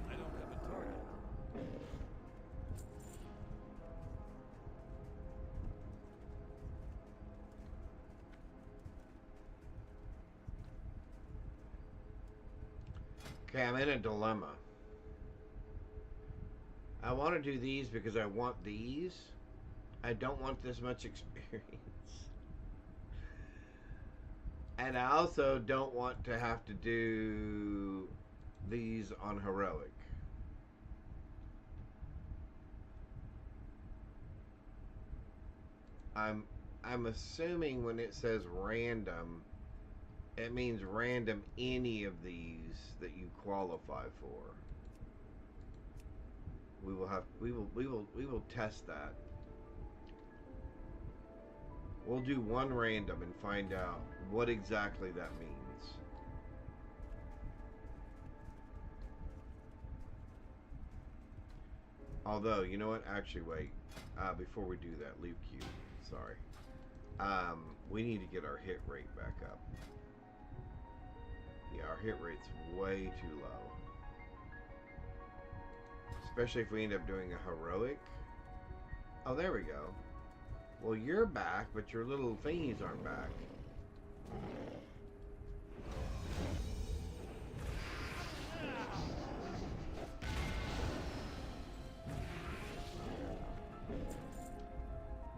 I don't have a target.
Okay, I'm in a dilemma. I want to do these because I want these. I don't want this much experience. And I also don't want to have to do these on heroic. I'm assuming when it says random, it means random any of these that you qualify for. We will test that. We'll do one random and find out what exactly that means. Although, you know what? Actually, wait. Before we do that, leave queue. Sorry. We need to get our hit rate back up. Yeah, our hit rate's way too low. Especially if we end up doing a heroic. Oh, there we go. Well, you're back, but your little thingies aren't back.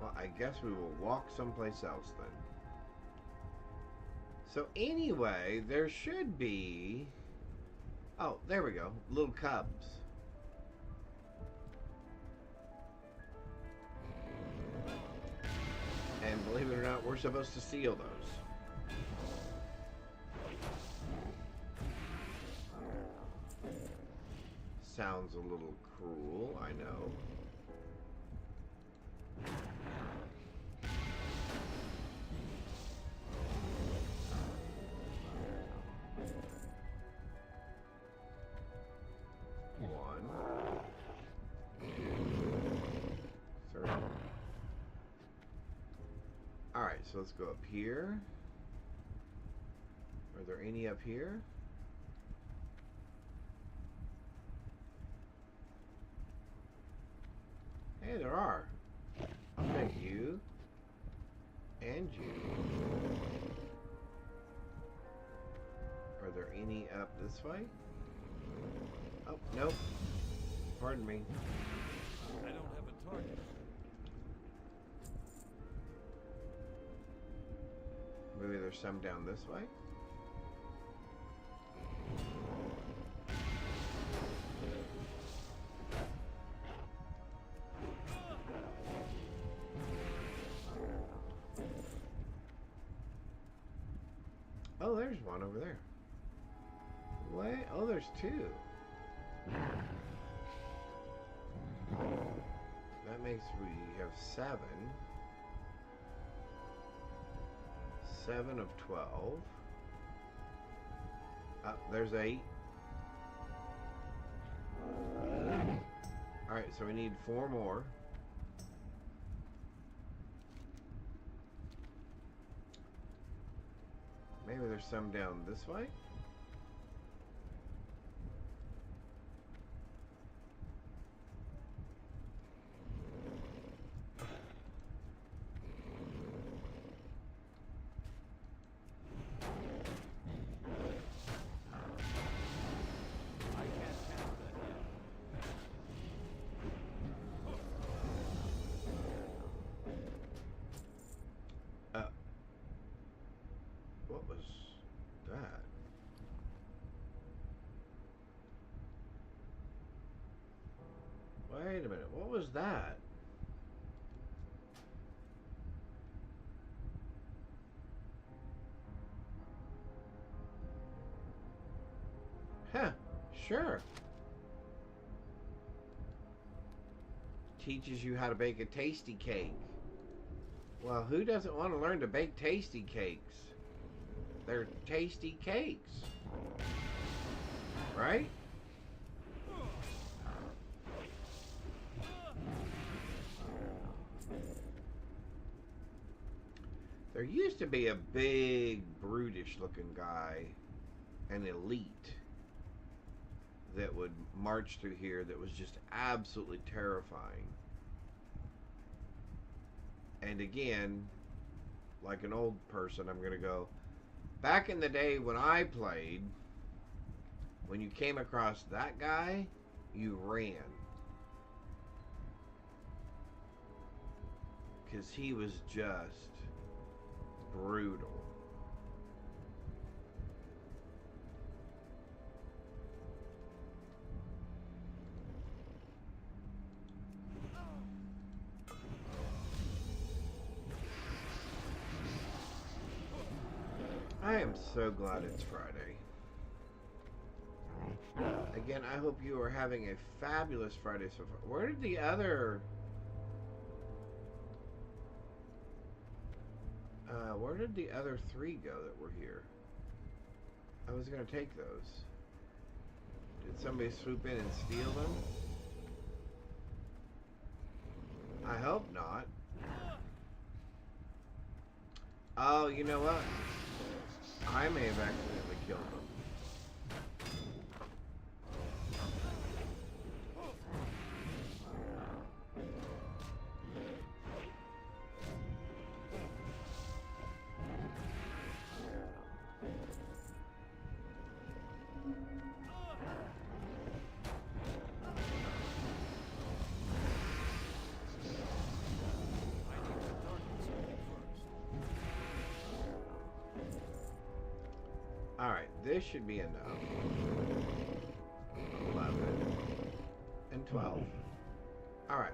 Well, I guess we will walk someplace else then. So anyway, there should be... Oh, there we go. Little cubs. And believe it or not, we're supposed to steal those. Sounds a little cruel, I know. One. Three. Alright, so let's go up here. Are there any up here? Hey, there are. I'll take you. And you. Are there any up this way? Oh, nope. Pardon me.
I don't have a target.
Maybe there's some down this way? Oh, there's one over there. What? Oh, there's two. That makes we have 7. 7 of 12. There's 8. Alright, so we need 4 more. Man, Maybe there's some down this way? What was that? Wait a minute, what was that? Huh, sure. Teaches you how to bake a tasty cake. Well, who doesn't want to learn to bake tasty cakes? They're tasty cakes. Right? There used to be a big, brutish looking guy, an elite, that would march through here that was just absolutely terrifying. And again, like an old person, I'm going to go, back in the day when I played, when you came across that guy, you ran. Because he was just brutal. I am so glad it's Friday. Again, I hope you are having a fabulous Friday so far. Where did the other... where did the other three go that were here? I was going to take those. Did somebody swoop in and steal them? I hope not. Oh, you know what? I may have accidentally killed them. Alright, this should be enough. 11 and 12. Alright.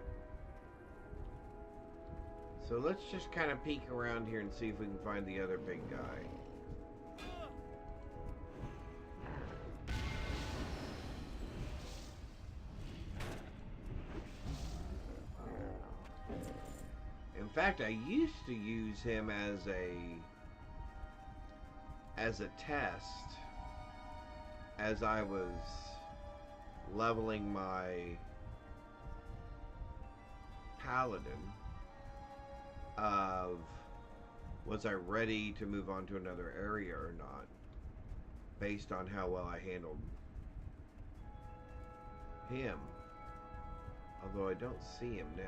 So let's just kind of peek around here and see if we can find the other big guy. In fact, I used to use him as a test as I was leveling my paladin of was I ready to move on to another area or not based on how well I handled him, although I don't see him now.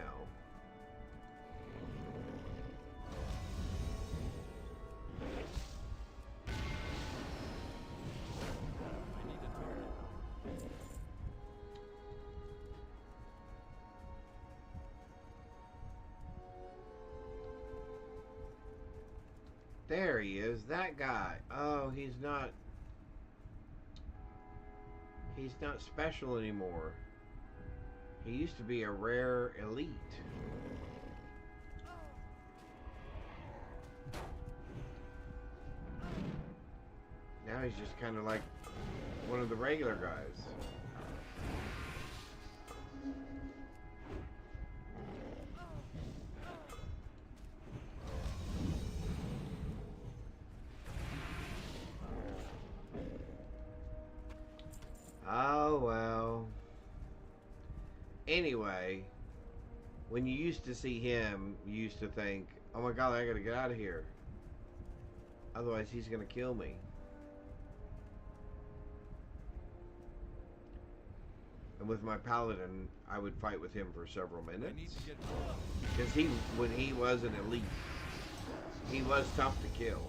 There he is, that guy. Oh, he's not special anymore. He used to be a rare elite. Now he's just kind of like one of the regular guys. Oh, well. Anyway, when you used to see him, you used to think, oh my god, I gotta get out of here. Otherwise, he's gonna kill me. And with my paladin, I would fight with him for several
I need
minutes.
to get
Because when he was an elite, he was tough to kill.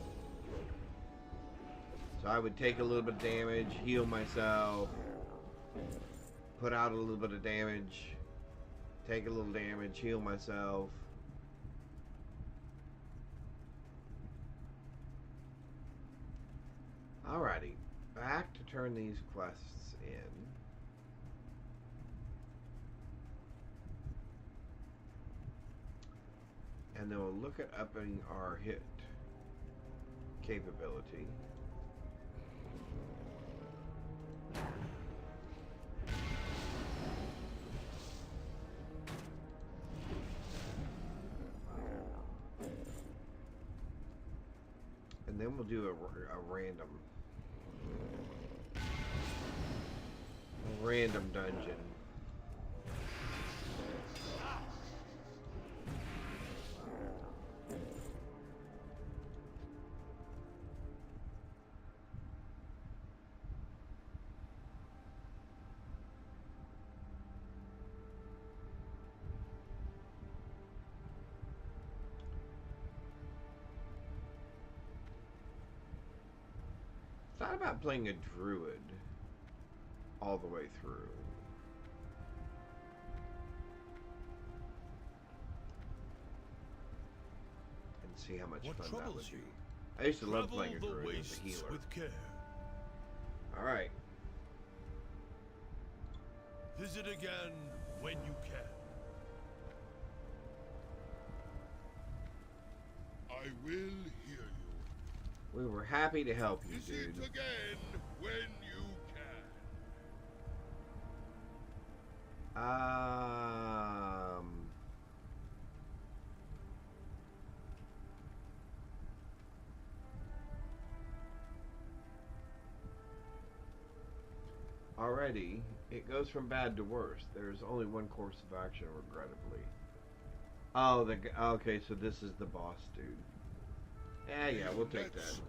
So I would take a little bit of damage, heal myself, put out a little bit of damage, take a little damage, heal myself. Alrighty, back to turn these quests in. And then we'll look at upping our hit capability. And then we'll do a random dungeon. Thought about playing a druid all the way through. And see how much
What
fun that would
troubles
be.
you?
I used to love
Travel
playing a
the
druid as a
wastes
healer.
with care.
Alright.
Visit again when you can. I will hear you.
We were happy to help you,
Visit
dude.
again when you can.
Already, it goes from bad to worse. There's only one course of action, regrettably. Oh, okay, so this is the boss dude. Yeah, we'll take that.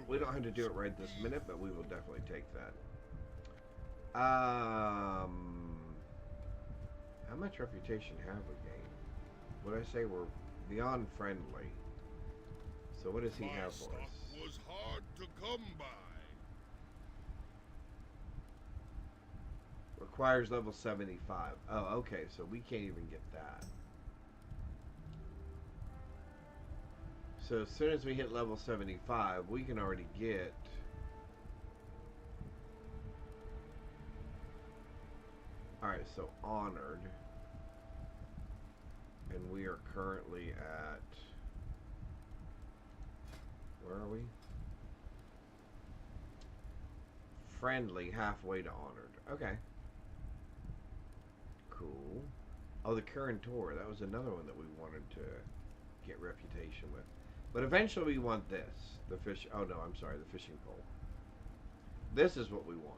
We don't have to do it right this minute, but we will definitely take that. How much reputation have we gained? Would I say we're beyond friendly? So what does he
My
have for
stock
us?
was hard to come by.
Requires level 75. Oh, okay, so we can't even get that. So as soon as we hit level 75, we can already get... Alright, so honored. And we are currently at... Where are we? Friendly, halfway to honored. Okay. Cool. Oh, the current tour. That was another one that we wanted to get reputation with. But eventually we want this. The fish... Oh, no, I'm sorry. The fishing pole. This is what we want.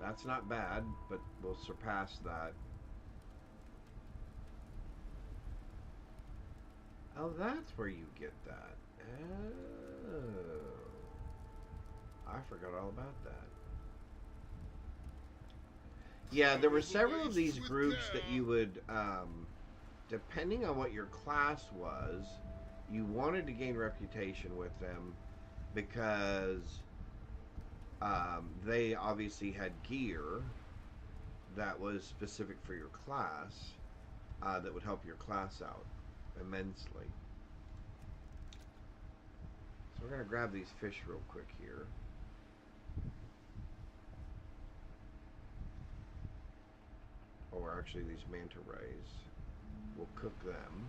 That's not bad, but we'll surpass that. Oh, that's where you get that. Oh. I forgot all about that. Yeah, there were several of these groups that you would, depending on what your class was, you wanted to gain reputation with them because they obviously had gear that was specific for your class that would help your class out immensely. So we're going to grab these fish real quick here. Or actually these manta rays. We'll cook them.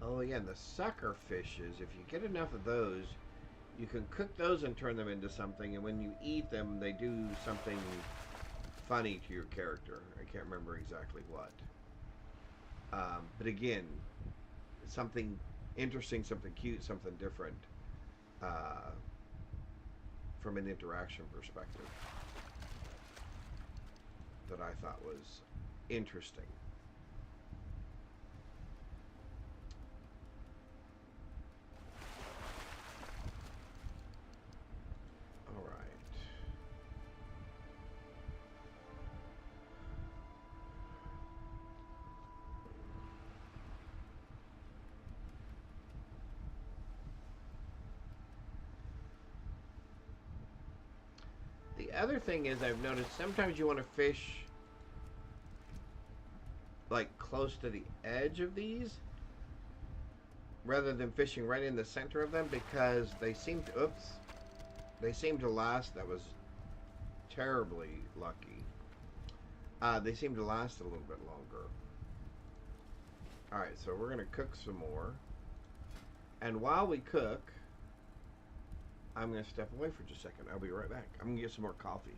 Oh yeah, and the sucker fishes, if you get enough of those, you can cook those and turn them into something, and when you eat them, they do something funny to your character. I can't remember exactly what. But again, something interesting, something cute, something different from an interaction perspective. that I thought was interesting. All right. The other thing is I've noticed sometimes you want to fish like close to the edge of these rather than fishing right in the center of them because they seem to they seem to last. That was terribly lucky. They seem to last a little bit longer. Alright, so we're gonna cook some more, and while we cook I'm gonna step away for just a second. I'll be right back. I'm gonna get some more coffee.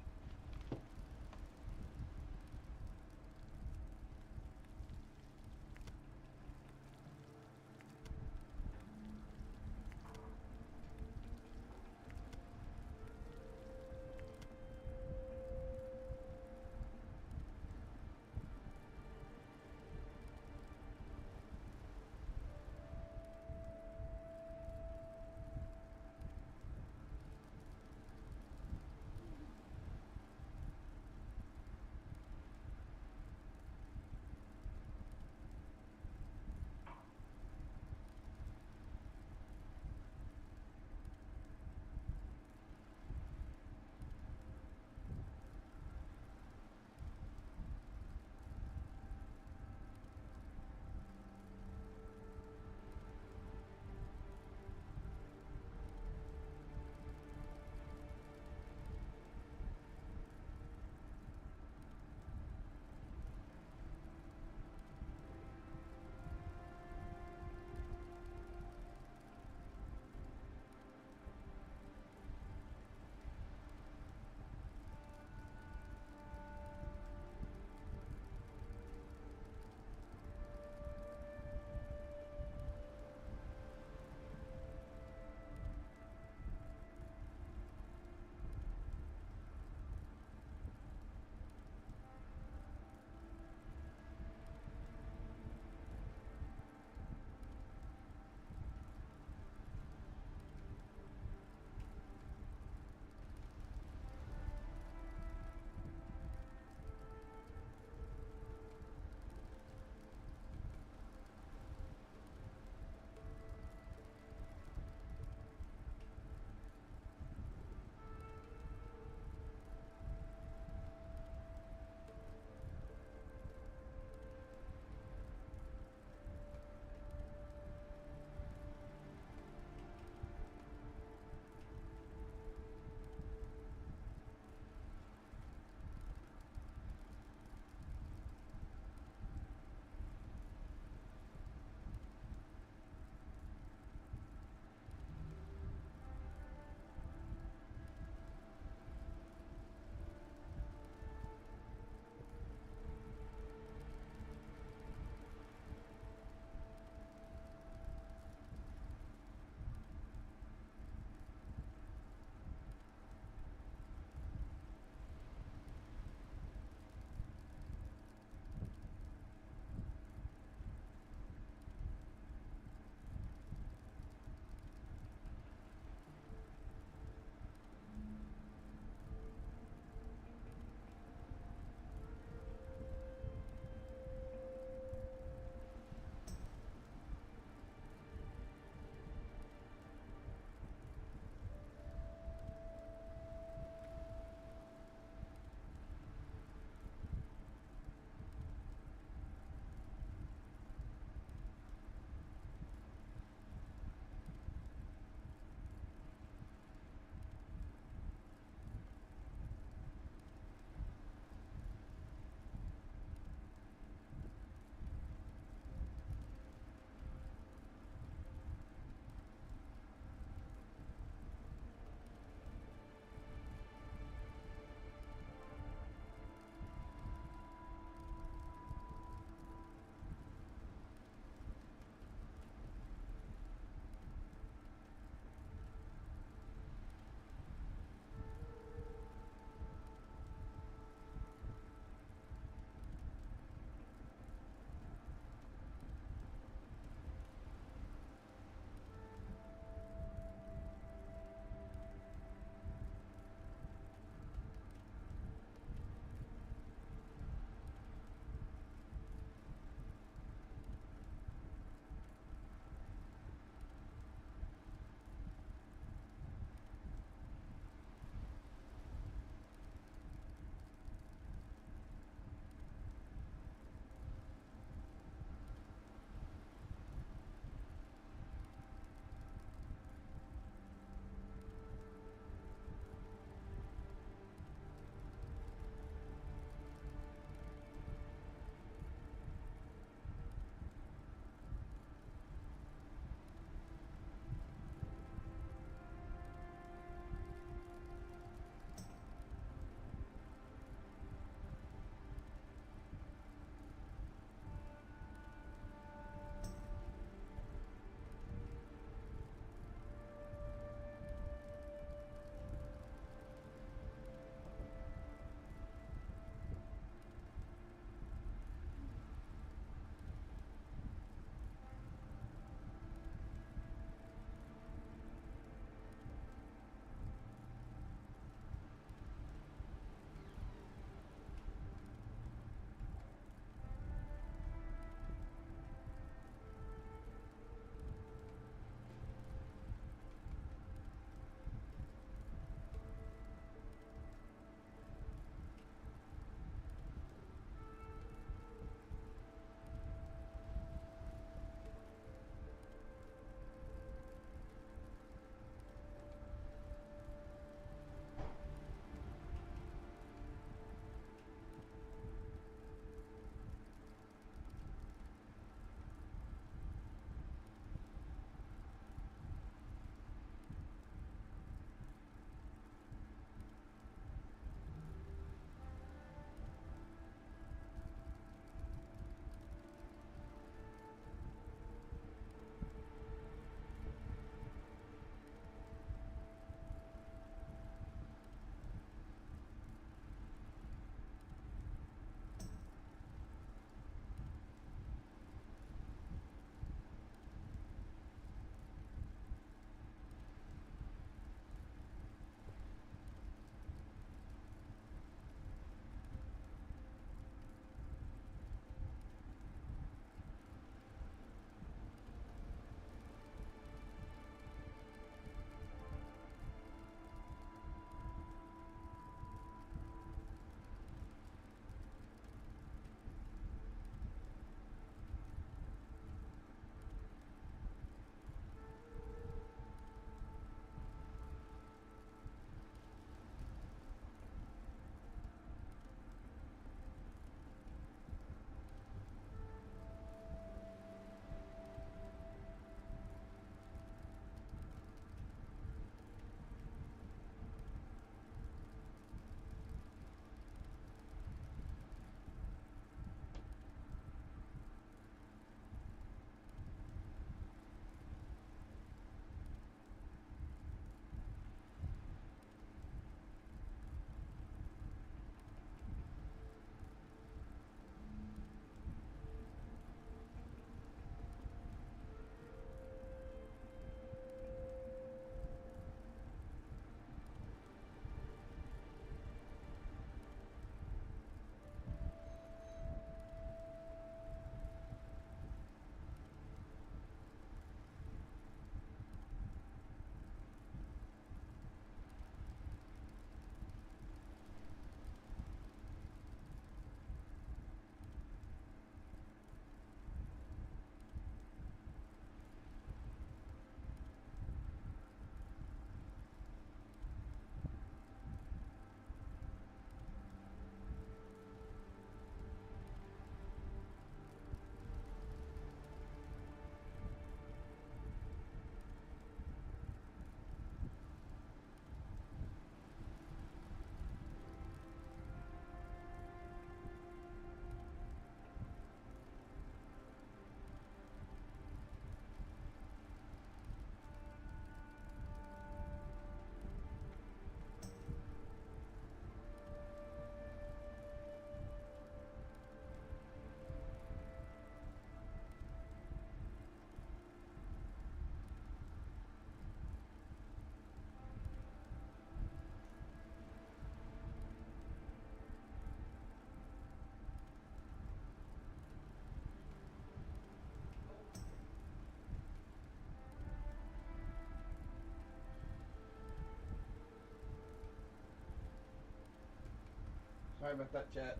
Sorry about that, chat.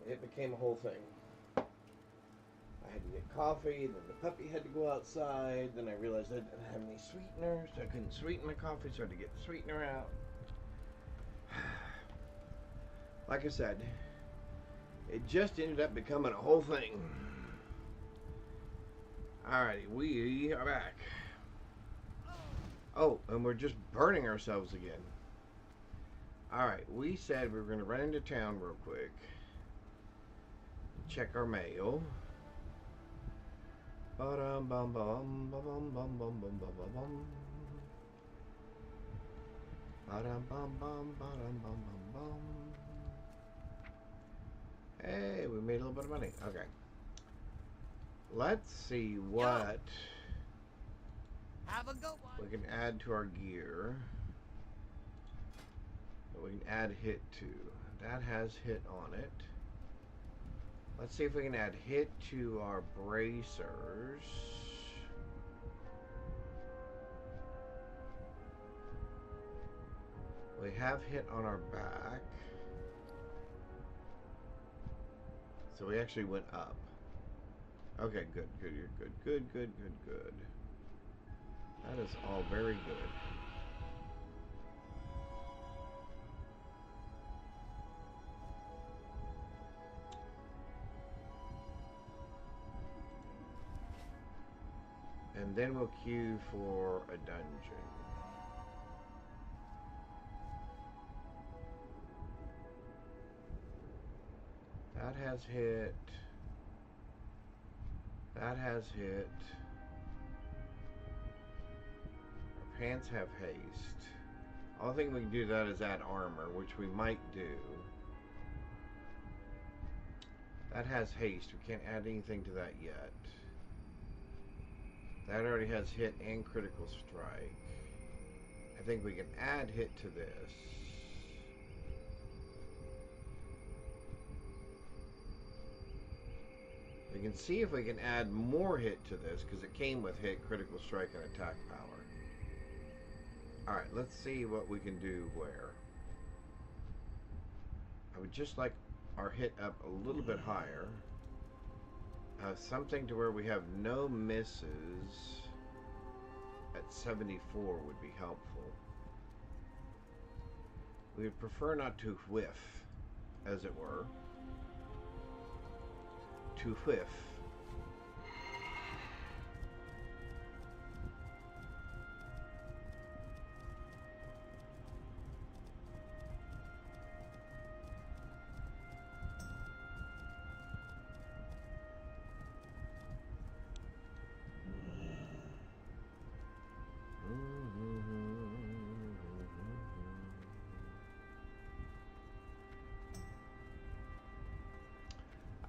It became a whole thing. I had to get coffee, then the puppy had to go outside, then I realized I didn't have any sweetener, so I couldn't sweeten my coffee, so I had to get the sweetener out. Like I said, it just ended up becoming a whole thing. Alrighty, we are back. Oh, and we're just burning ourselves again. Alright, we said we were going to run into town real quick. Check our mail. Ba-dum bum bum bum bum bum bum bum bum bum bum. Ba-dum bum bum ba-dum bum bum bum. Hey, we made a little bit of money. Okay. Let's see what
Have a good one.
we can add to our gear. That we can add hit to. That has hit on it. Let's see if we can add hit to our bracers. We have hit on our back. So we actually went up. Okay, good, good, you're good, good, good, good, good. That is all very good. And then we'll queue for a dungeon. That has hit. That has hit. Our pants have haste. All thing we can do to that is add armor, which we might do. That has haste. We can't add anything to that yet. That already has hit and critical strike. I think we can add hit to this. We can see if we can add more hit to this, because it came with hit, critical strike, and attack power. Alright, let's see what we can do where. I would just like our hit up a little bit higher. Something to where we have no misses at 74 would be helpful. We would prefer not to whiff, as it were. To whiff.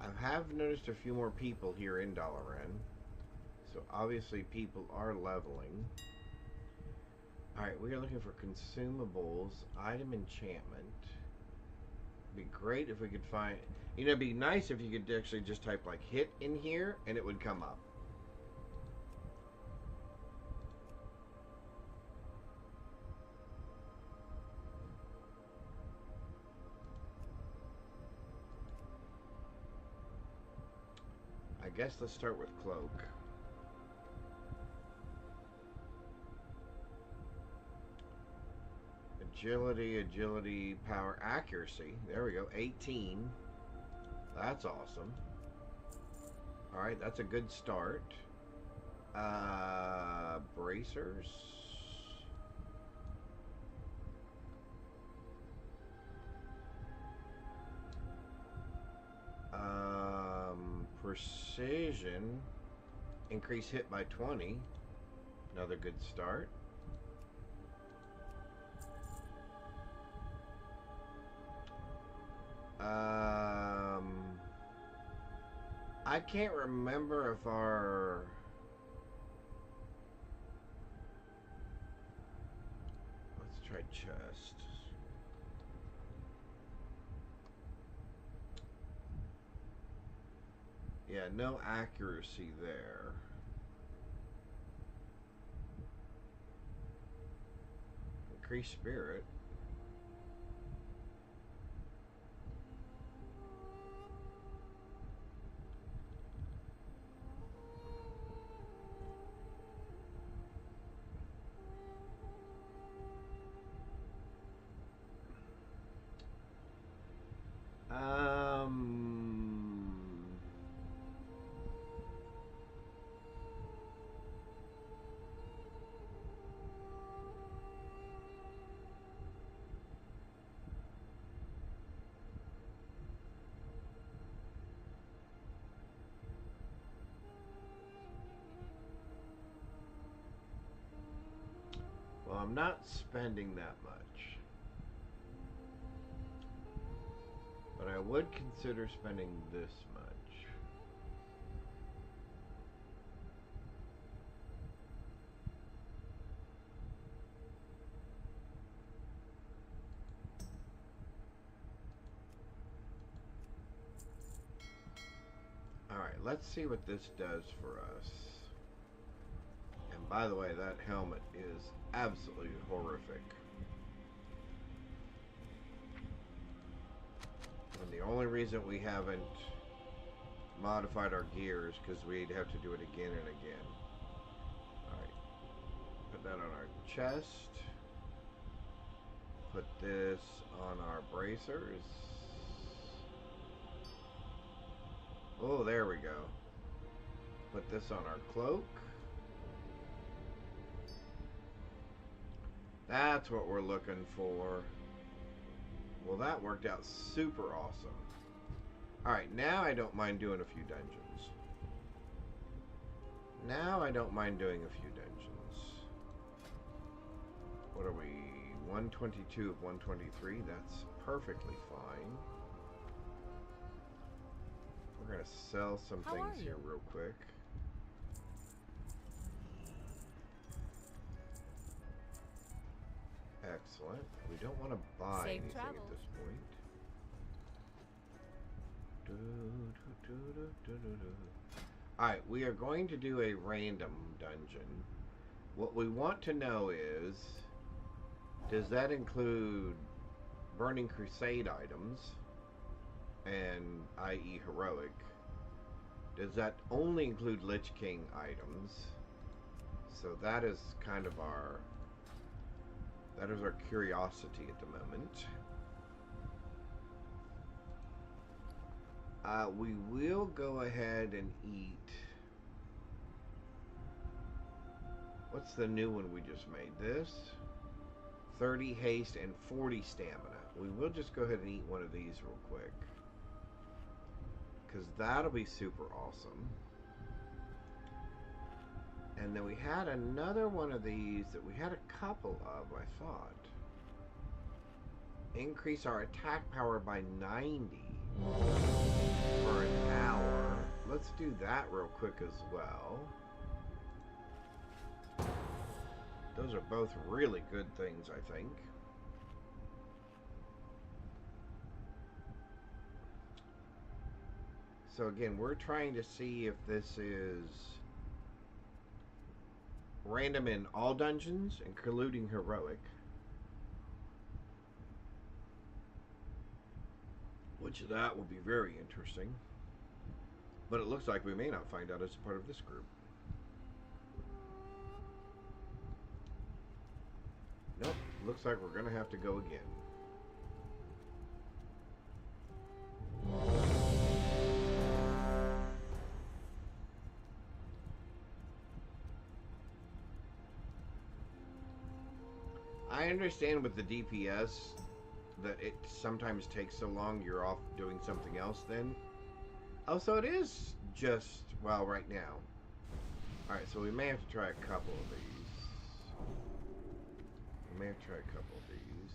I have noticed a few more people here in Dalaran, so obviously people are leveling. Alright, we are looking for consumables, item enchantment. It'd be great if we could find, you know, it'd be nice if you could actually just type like hit in here and it would come up. I guess let's start with cloak. Agility, agility, power, accuracy. There we go, 18. That's awesome. Alright, that's a good start. Bracers. Precision. Increase hit by 20. Another good start. I can't remember if our... Let's try chest. Yeah, no accuracy there. Increase spirit. I'm not spending that much. But I would consider spending this much. Alright, let's see what this does for us. And by the way, that helmet is absolutely horrific. And the only reason we haven't modified our gears because we'd have to do it again and again. Alright. Put that on our chest. Put this on our bracers. Oh, there we go. Put this on our cloak. That's what we're looking for. Well, that worked out super awesome. Alright, now I don't mind doing a few dungeons. Now I don't mind doing a few dungeons. What are we? 122 of 123. That's perfectly fine. We're going to sell some things here real quick. Excellent. We don't want to buy
Safe
anything
travels.
at this point. Alright, we are going to do a random dungeon. What we want to know is, does that include Burning Crusade items, and i.e. heroic? Does that only include Lich King items? So that is kind of our curiosity at the moment. We will go ahead and eat. What's the new one we just made? This 30 haste and 40 stamina. We will just go ahead and eat one of these real quick, because that'll be super awesome. And then we had another one of these that we had a couple of, I thought. Increase our attack power by 90 for an hour. Let's do that real quick as well. Those are both really good things, I think. So again, we're trying to see if this is random in all dungeons, including heroic. Which that will be very interesting. But it looks like we may not find out as a part of this group. Nope, looks like we're gonna have to go again. I understand with the DPS that it sometimes takes so long, you're off doing something else then. Oh, so it is just, well, right now. Alright, so we may have to try a couple of these. We may have to try a couple of these.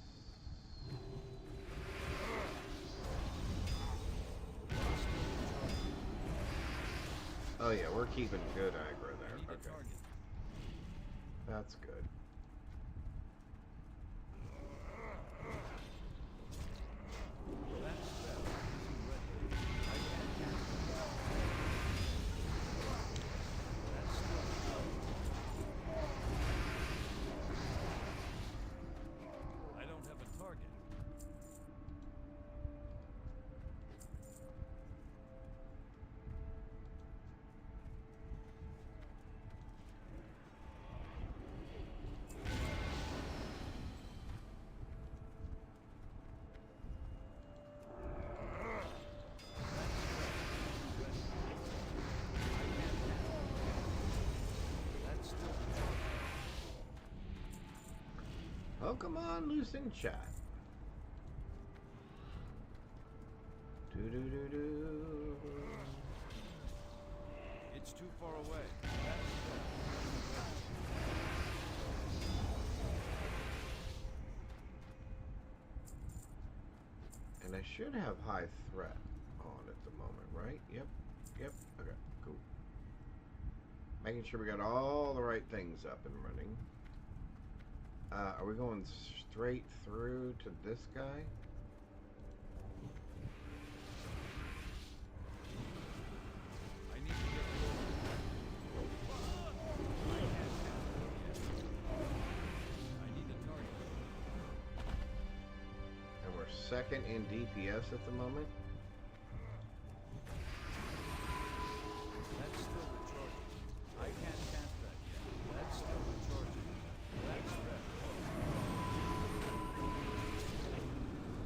Oh yeah, we're keeping good aggro there. Okay. That's good. Pokemon loose in chat. Do.
It's too far away.
And I should have high threat on at the moment, right? Yep. Yep. Okay, cool. Making sure we got all the right things up and running. Are we going straight through to this guy?
I need to get I need a target.
And we're second in DPS at the moment.
That's still recharging. I can't cast that yet. That's still recharging. That's red.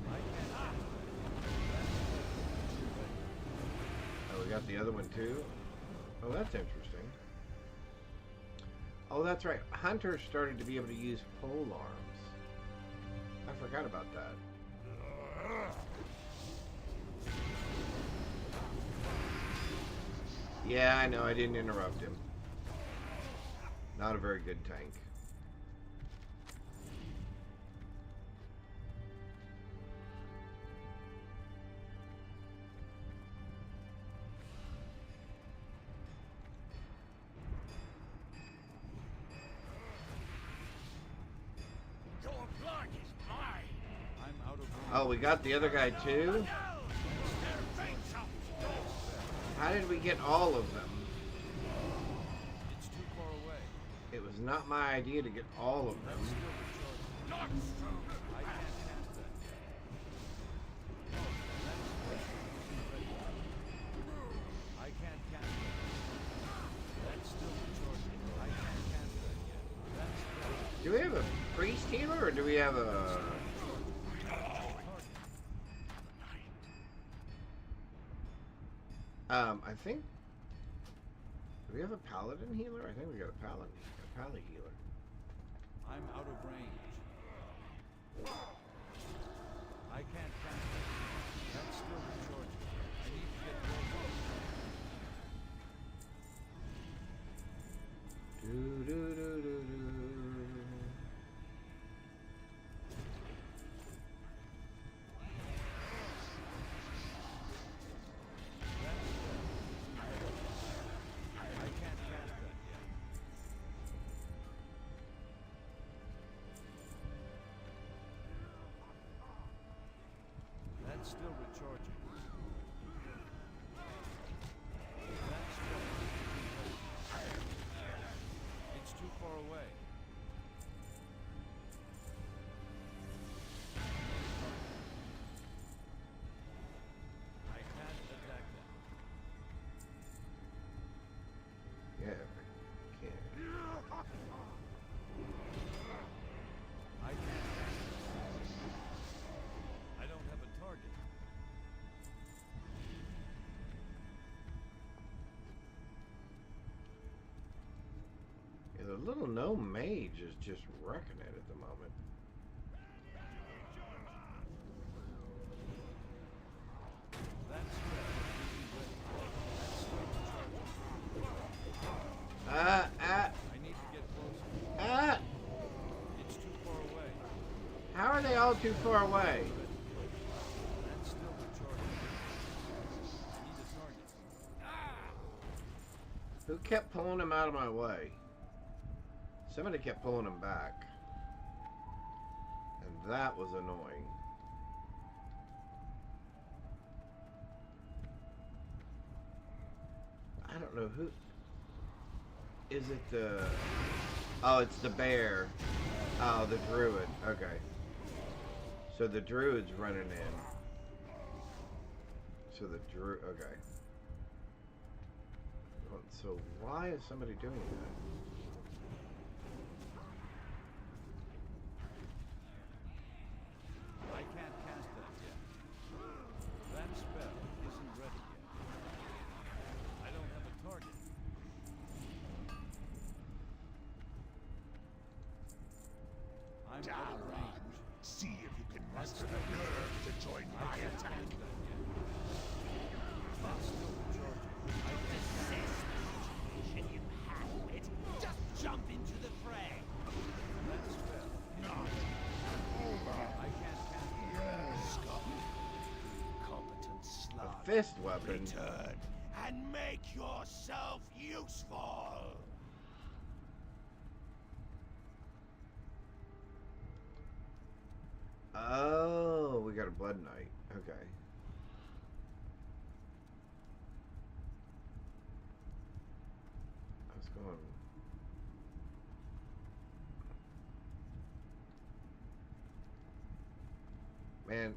I can't cast that yet. That's red.
Oh, we got the other one too? Oh, that's interesting. Oh, that's right. Hunters started to be able to use pole arms. I forgot about that. Yeah, I know. I didn't interrupt him. Not a very good tank.
Your blood is mine.
I'm out of range.
Oh, we got the other guy too? How did we get all of them?
It's too far away.
It was not my idea to get all of them.
That's still recharging.
Not so.
I can't cast that yet. Oh, that's red. Ready. I can't cast that. That's still recharging. I can't cast that yet. That's red.
Do we have a priest healer or do we have a... I think... Do we have a paladin healer? I think we got a pally healer.
I'm out of range. I can't cast that. That's still recharging. I need to get closer.
Do, do, do, do, do.
I can't cast that yet. That's still recharging. That's red. It's too far away. I can't attack them.
Yeah, we can.
I can't cast them. I don't have a target.
Yeah, the little gnome mage is just wrecking it at the moment.
That's red. That's still recharging.
Ah!
I need to get closer.
Ah!
It's too far away.
How are they all too far away?
That's still recharging. I need a target.
Who kept pulling him out of my way? Somebody kept pulling him back. And that was annoying. I don't know who... Is it the... Oh, it's the bear. Oh, the druid. Okay. So the druid's running in. So the druid... Okay. So why is somebody doing that?
I can't cast that yet. That spell isn't ready yet. I don't have a target. I'm out of range.
See if you can muster the nerve to join
I
my
can't
attack.
cast that yet. That's still recharging. I can't cast that.
You handle it. Just jump into the fray.
That spell.
Not over.
I can't cast that.
Scum.
fist weapon.
Return and make yourself useful.
Oh, we got a Blood Knight. Okay. I was going. Man,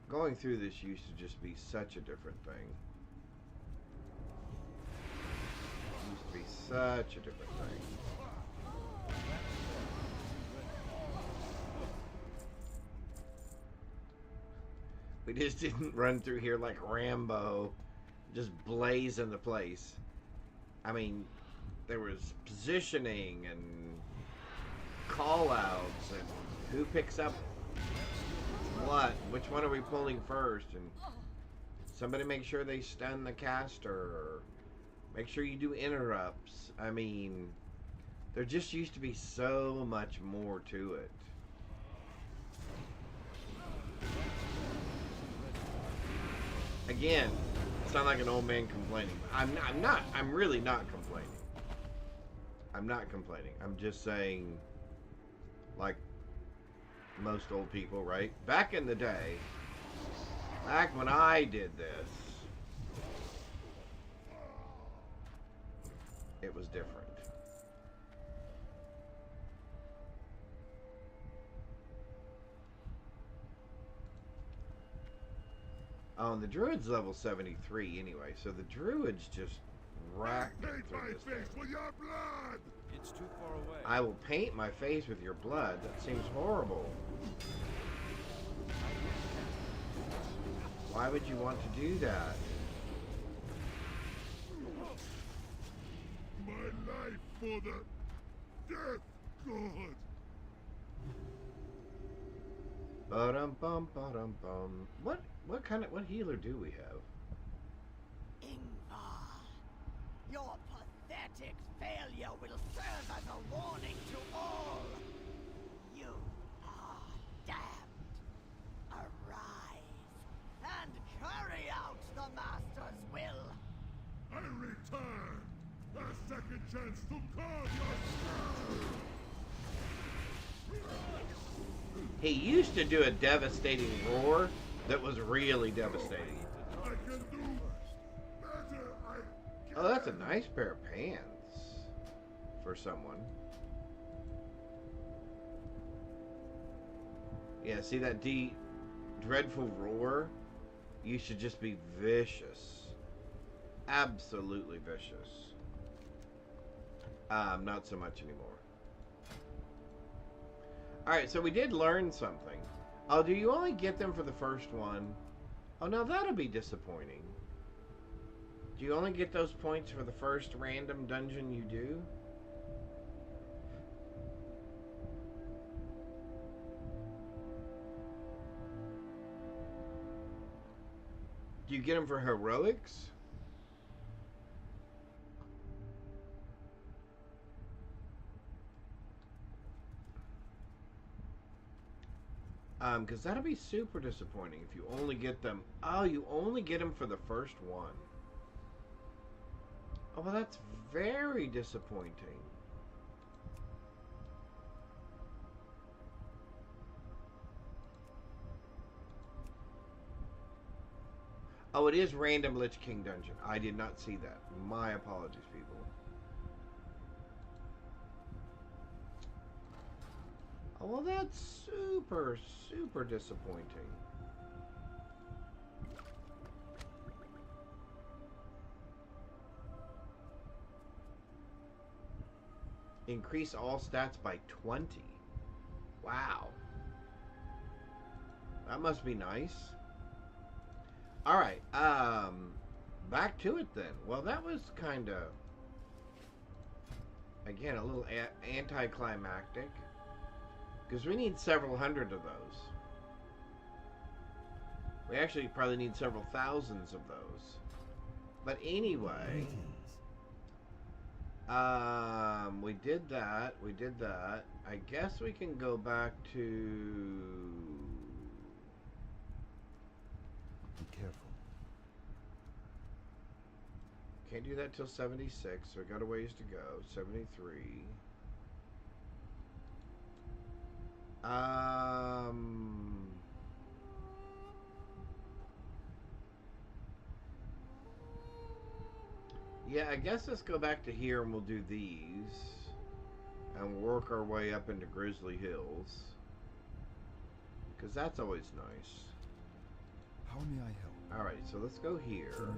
going through this used to just be such a different thing. It used to be such a different thing. We just didn't run through here like Rambo, just blazing the place. I mean, there was positioning and call-outs and who picks up what, which one are we pulling first, and somebody make sure they stun the caster, or make sure you do interrupts. I mean, there just used to be so much more to it. Again, sound like an old man complaining. I'm not. I'm really not complaining. I'm not complaining. I'm just saying, like most old people, right? Back in the day, back when I did this, it was different. Oh, and the druid's level 73 anyway, so the druid's just racked
Paint
through
my
this
face
thing.
with your blood!
It's too far away.
I will paint my face with your blood. That seems horrible. Why would you want to do that?
My life for the death god!
Ba-dum-bum. What healer do we have?
Ingvar, your pathetic failure will serve as a warning to all. You are damned. Arise and carry out the Master's will.
I return! A second chance to carve your skull!
He used to do a devastating roar that was really devastating.
I can do better! I
Oh, that's a nice pair of pants for someone. Yeah, see that dreadful roar? You should just be vicious. Absolutely vicious. Not so much anymore. Alright, so we did learn something. Oh, do you only get them for the first one? Oh, now that'll be disappointing. Do you only get those points for the first random dungeon you do? Do you get them for heroics? Because that'll be super disappointing if you only get them. Oh, you only get them for the first one. Oh, well, that's very disappointing. Oh, it is random Lich King dungeon. I did not see that. My apologies, people. Oh, well, that's super, super disappointing. Increase all stats by 20. Wow. That must be nice. Alright, back to it then. Well, that was kind of, again, a little anticlimactic. Because we need several hundred of those. We actually probably need several thousands of those. But anyway, we did that. We did that. I guess we can go back to...
Be careful.
Can't do that till 76, so we got a ways to go. 73. Yeah, I guess let's go back to here and we'll do these. And work our way up into Grizzly Hills. Because that's always nice.
How may I help?
Alright, so let's go here.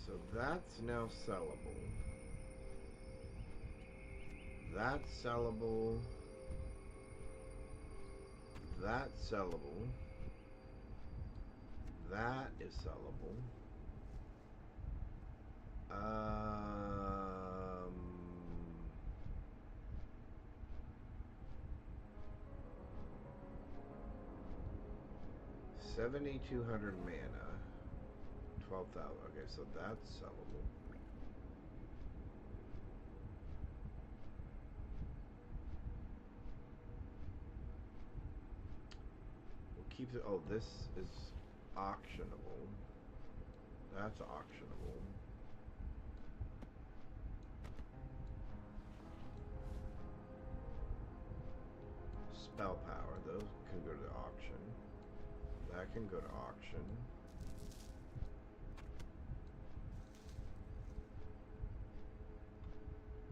So that's now sellable. That's sellable. That's sellable. That is sellable. 7,200 mana. 12,000. Okay, so that's sellable. We'll keep it. Oh, this is auctionable. That's auctionable. Spell power. Those can go to auction. That can go to auction.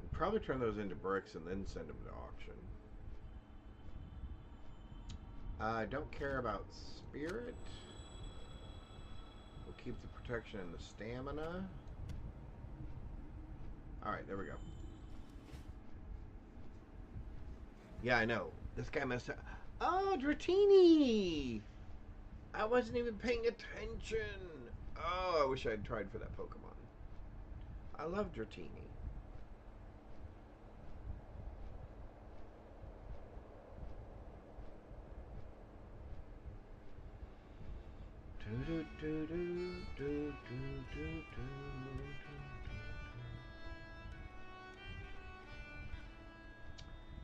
We'll probably turn those into bricks and then send them to auction. I don't care about spirit. We'll keep the protection and the stamina. Alright, there we go. Yeah, I know. This guy messed up. Oh, Dratini! I wasn't even paying attention. Oh, I wish I had tried for that Pokemon. I love Dratini.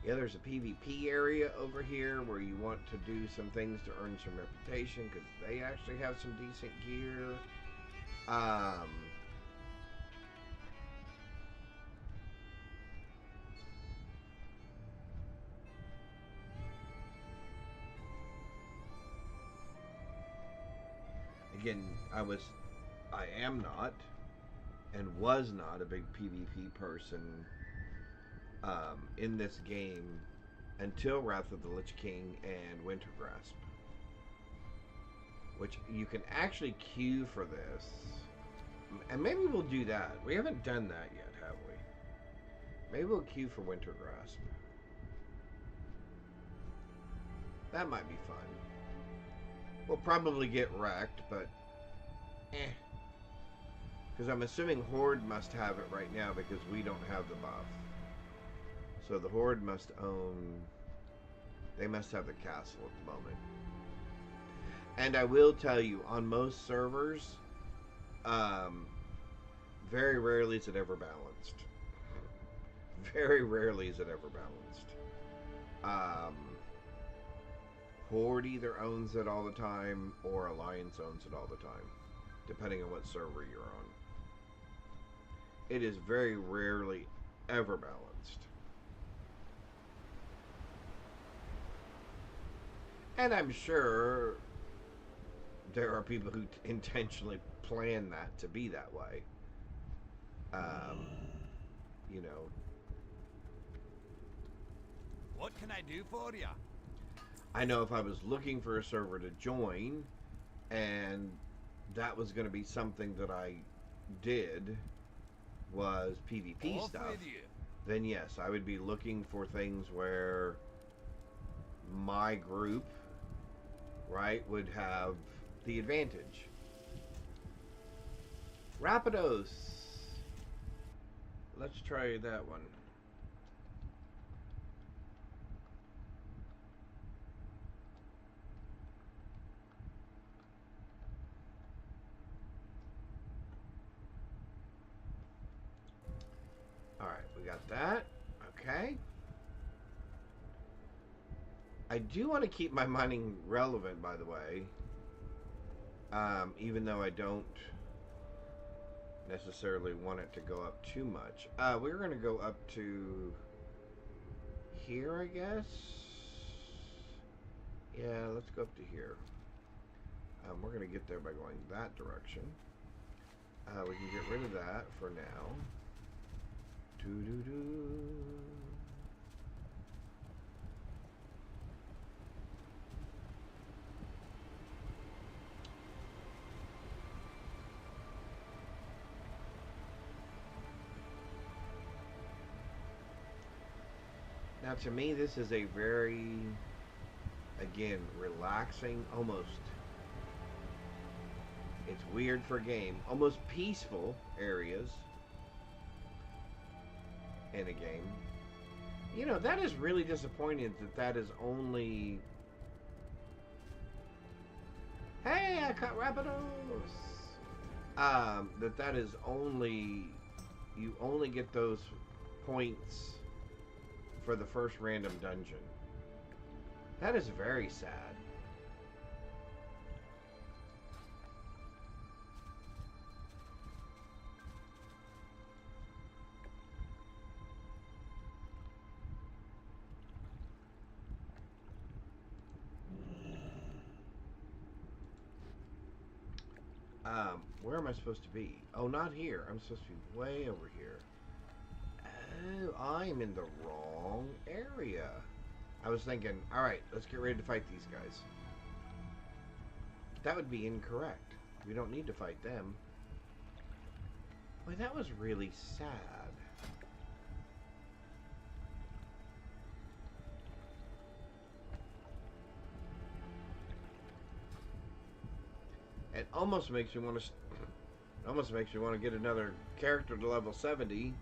Yeah, there's a PvP area over here where you want to do some things to earn some reputation because they actually have some decent gear. Again, I am not, and was not a big PvP person in this game until Wrath of the Lich King and Winter Grasp, which you can actually queue for this, and maybe we'll do that. We haven't done that yet, have we? Maybe we'll queue for Winter Grasp. That might be fun. We'll probably get wrecked, but because I'm assuming Horde must have it right now because we don't have the buff. So the Horde must own... They must have the castle at the moment. And I will tell you, on most servers, very rarely is it ever balanced. Very rarely is it ever balanced. Horde either owns it all the time, or Alliance owns it all the time, depending on what server you're on. It is very rarely ever balanced. And I'm sure there are people who intentionally plan that to be that way. You know.
What can I do for you?
I know if I was looking for a server to join, and that was going to be something that I did, was PvP
Off
stuff,
with you.
then yes, I would be looking for things where my group, right, would have the advantage. Rapidos. Let's try that one. Alright, we got I do want to keep my mining relevant, by the way. Even though I don't necessarily want it to go up too much. We're going to go up to here, I guess. Yeah, let's go up to here. We're going to get there by going that direction. We can get rid of that for now. Doo-doo-doo. Now, to me, this is a very, again, relaxing, almost, it's weird for a game, almost peaceful areas in a game. You know, that is really disappointing that is only... Hey, I caught Rapidos! That is only... You only get those points for the first random dungeon. That is very sad. Where am I supposed to be? Oh, not here. I'm supposed to be way over here. Oh, I'm in the wrong area. I was thinking, alright, let's get ready to fight these guys. That would be incorrect. We don't need to fight them. Boy, that was really sad. It almost makes me want to... almost makes me want to get another character to level 70.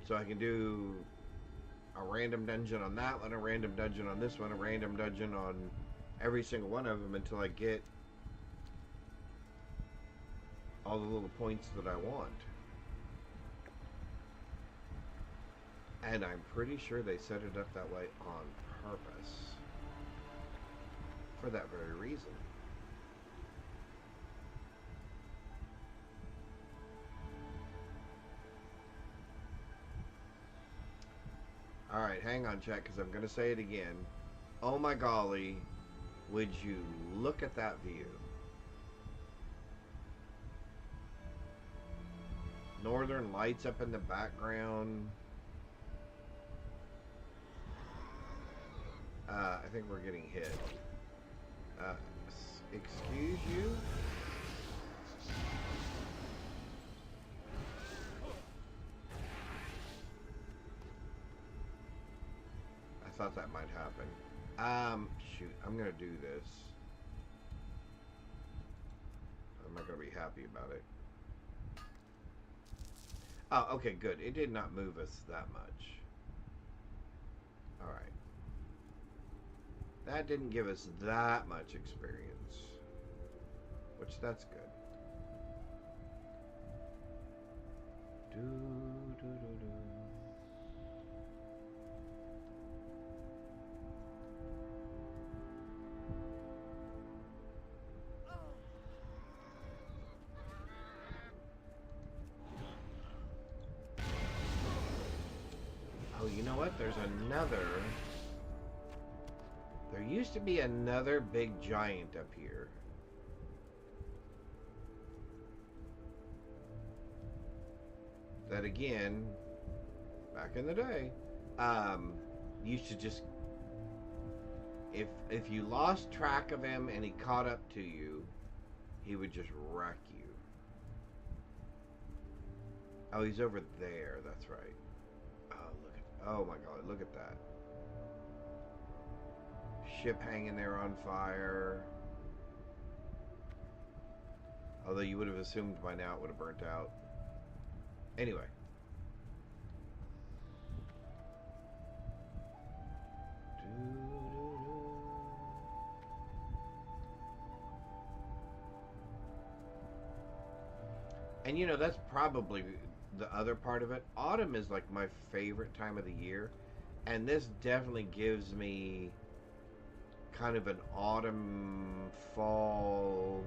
So I can do a random dungeon on that one, a random dungeon on this one, a random dungeon on every single one of them until I get all the little points that I want. And I'm pretty sure they set it up that way on purpose. For that very reason. Alright, hang on, chat, because I'm going to say it again. Oh my golly, would you look at that view? Northern lights up in the background. I think we're getting hit. Excuse you? I thought that might happen. Shoot, I'm gonna do this. I'm not gonna be happy about it. Oh, okay, good. It did not move us that much. Alright. That didn't give us that much experience. Which, that's good. Do, do, do, do. Oh, you know what? There's another... There used to be another big giant up here. That again, back in the day, used to just... If you lost track of him and he caught up to you, he would just wreck you. Oh, he's over there, that's right. Oh my god, look at that. Ship hanging there on fire. Although you would have assumed by now it would have burnt out. Anyway. And you know, that's probably the other part of it. Autumn is like my favorite time of the year And this definitely gives me kind of an autumn, fall,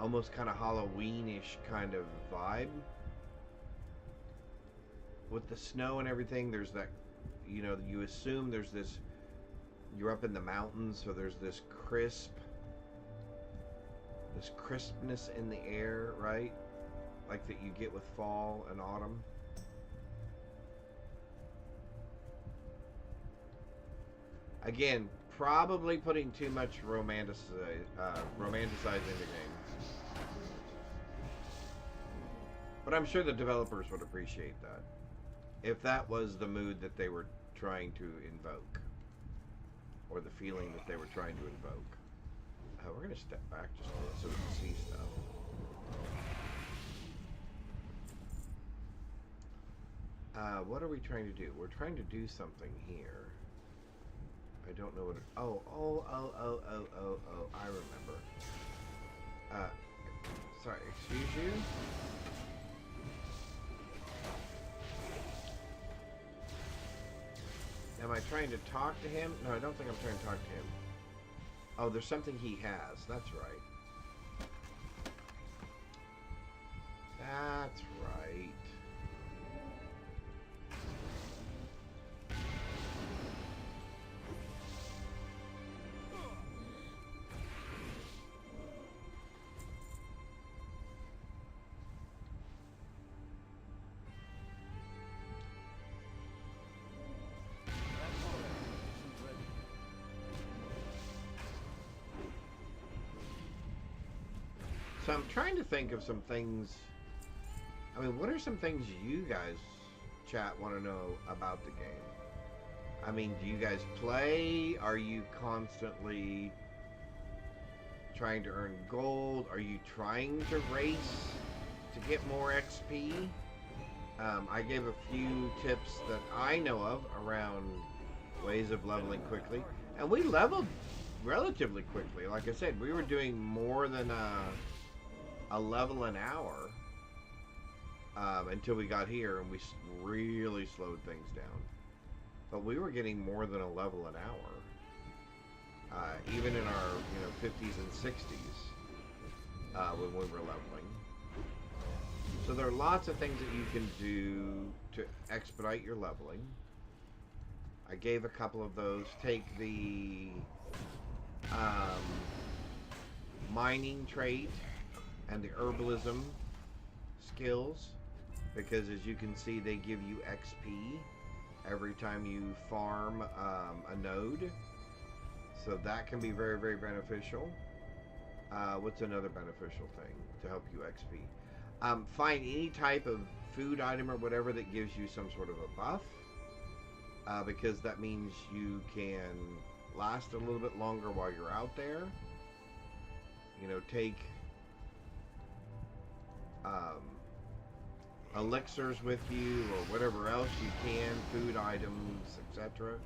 almost kind of Halloweenish kind of vibe. With the snow and everything, there's that, you know, you assume there's this, you're up in the mountains, so there's this crispness in the air, right? Like that you get with fall and autumn. Again, probably putting too much romanticizing into games. But I'm sure the developers would appreciate that. If that was the mood that they were trying to invoke. Or the feeling that they were trying to invoke. We're going to step back just a little so we can see stuff. What are we trying to do? We're trying to do something here. I don't know what it... Oh, I remember. Sorry, excuse you? Am I trying to talk to him? No, I don't think I'm trying to talk to him. Oh, there's something he has. That's right. That's right. So I'm trying to think of some things. I mean, what are some things you guys, chat, want to know about the game? I mean, do you guys play? Are you constantly trying to earn gold? Are you trying to race to get more XP? I gave a few tips that I know of around ways of leveling quickly. And we leveled relatively quickly. Like I said, we were doing more than a level an hour until we got here, and we really slowed things down. But we were getting more than a level an hour, even in our 50s and 60s when we were leveling. So there are lots of things that you can do to expedite your leveling. I gave a couple of those. Take the mining trait and the herbalism skills, because as you can see, they give you XP every time you farm a node. So that can be very, very beneficial. What's another beneficial thing to help you XP? Find any type of food item or whatever that gives you some sort of a buff, because that means you can last a little bit longer while you're out there. You know, take elixirs with you or whatever else you can, food items, etc.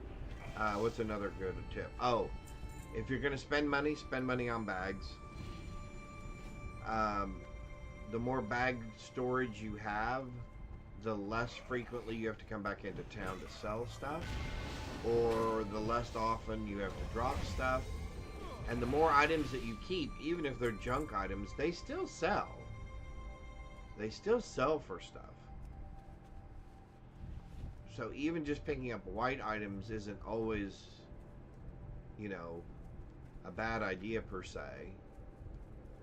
What's another good tip? Oh, if you're going to spend money on bags. The more bag storage you have, the less frequently you have to come back into town to sell stuff, or the less often you have to drop stuff. And the more items that you keep, even if they're junk items, they still sell. They still sell for stuff. So even just picking up white items isn't always, a bad idea per se,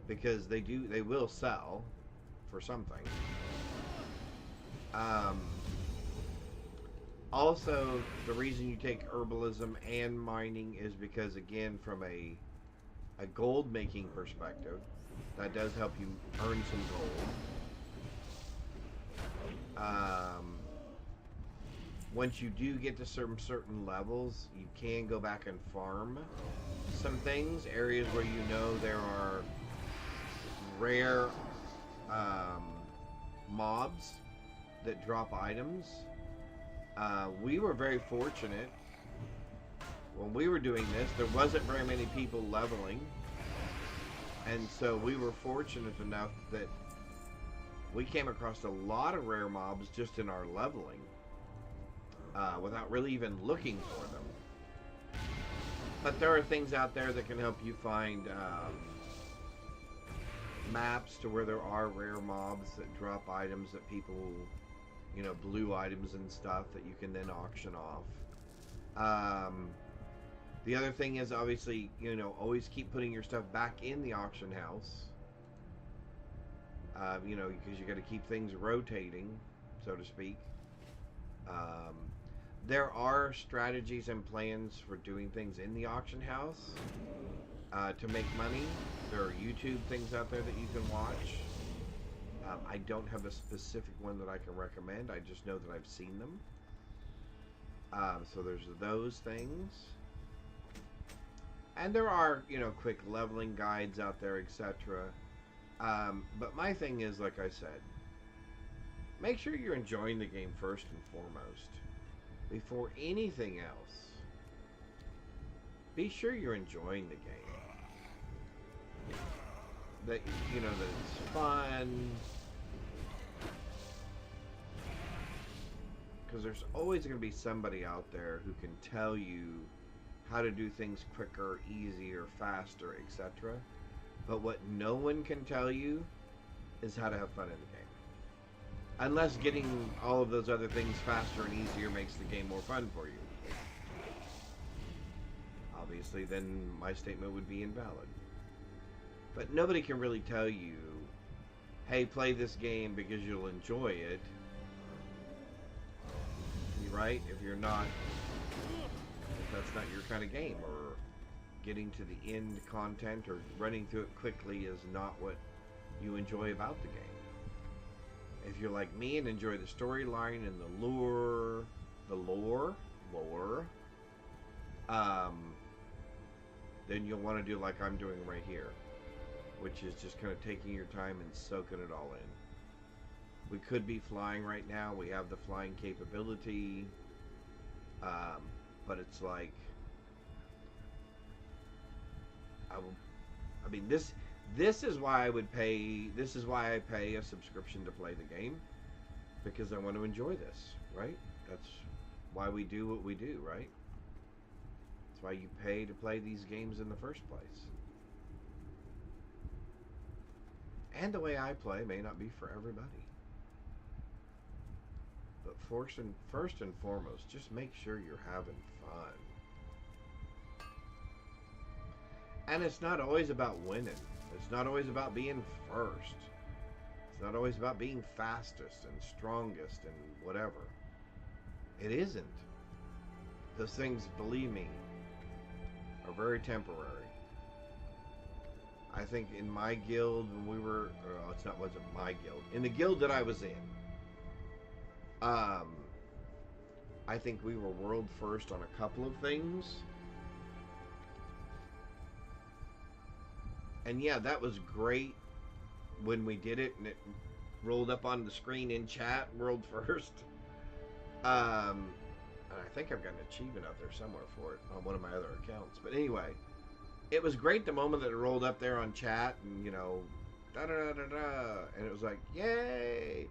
because they will sell for something. Also, the reason you take herbalism and mining is because, again, from a gold making perspective, that does help you earn some gold. Once you do get to certain levels, you can go back and farm some things, areas where there are rare mobs that drop items. We were very fortunate when we were doing this. There wasn't very many people leveling, and so we were fortunate enough that we came across a lot of rare mobs just in our leveling. without really even looking for them. But there are things out there that can help you find maps to where there are rare mobs that drop items that people, you know, blue items and stuff that you can then auction off. The other thing is obviously, you know, always keep putting your stuff back in the auction house. You know, because you got to keep things rotating, so to speak. There are strategies and plans for doing things in the auction house to make money. There are YouTube things out there that you can watch. I don't have a specific one that I can recommend. I just know that I've seen them. So there's those things. And there are, you know, quick leveling guides out there, etc. But my thing is, like I said, make sure you're enjoying the game first and foremost. Before anything else, be sure you're enjoying the game. That, you know, that it's fun. Because there's always going to be somebody out there who can tell you how to do things quicker, easier, faster, etc. But what no one can tell you is how to have fun in the game. Unless getting all of those other things faster and easier makes the game more fun for you. Obviously, then my statement would be invalid. But nobody can really tell you, hey, play this game because you'll enjoy it. Right? If you're not, if that's not your kind of game, or getting to the end content or running through it quickly is not what you enjoy about the game. If you're like me and enjoy the storyline and the lore, then you'll want to do like I'm doing right here, which is just kind of taking your time and soaking it all in. We could be flying right now. We have the flying capability, but it's like, I mean, this is why I would pay. This is why I pay a subscription to play the game, because I want to enjoy this, right? That's why we do what we do, right? That's why you pay to play these games in the first place. And the way I play may not be for everybody. But first and foremost, just make sure you're having fun. And it's not always about winning. It's not always about being first. It's not always about being fastest and strongest and whatever. It isn't. Those things, believe me, are very temporary. I think in my guild when we were, wasn't my guild. In the guild that I was in, I think we were world first on a couple of things. And yeah, that was great when we did it and it rolled up on the screen in chat, world first. And I think I've got an achievement out there somewhere for it on one of my other accounts. But anyway, it was great the moment that it rolled up there on chat and, you know, da-da-da-da-da, and it was like, yay!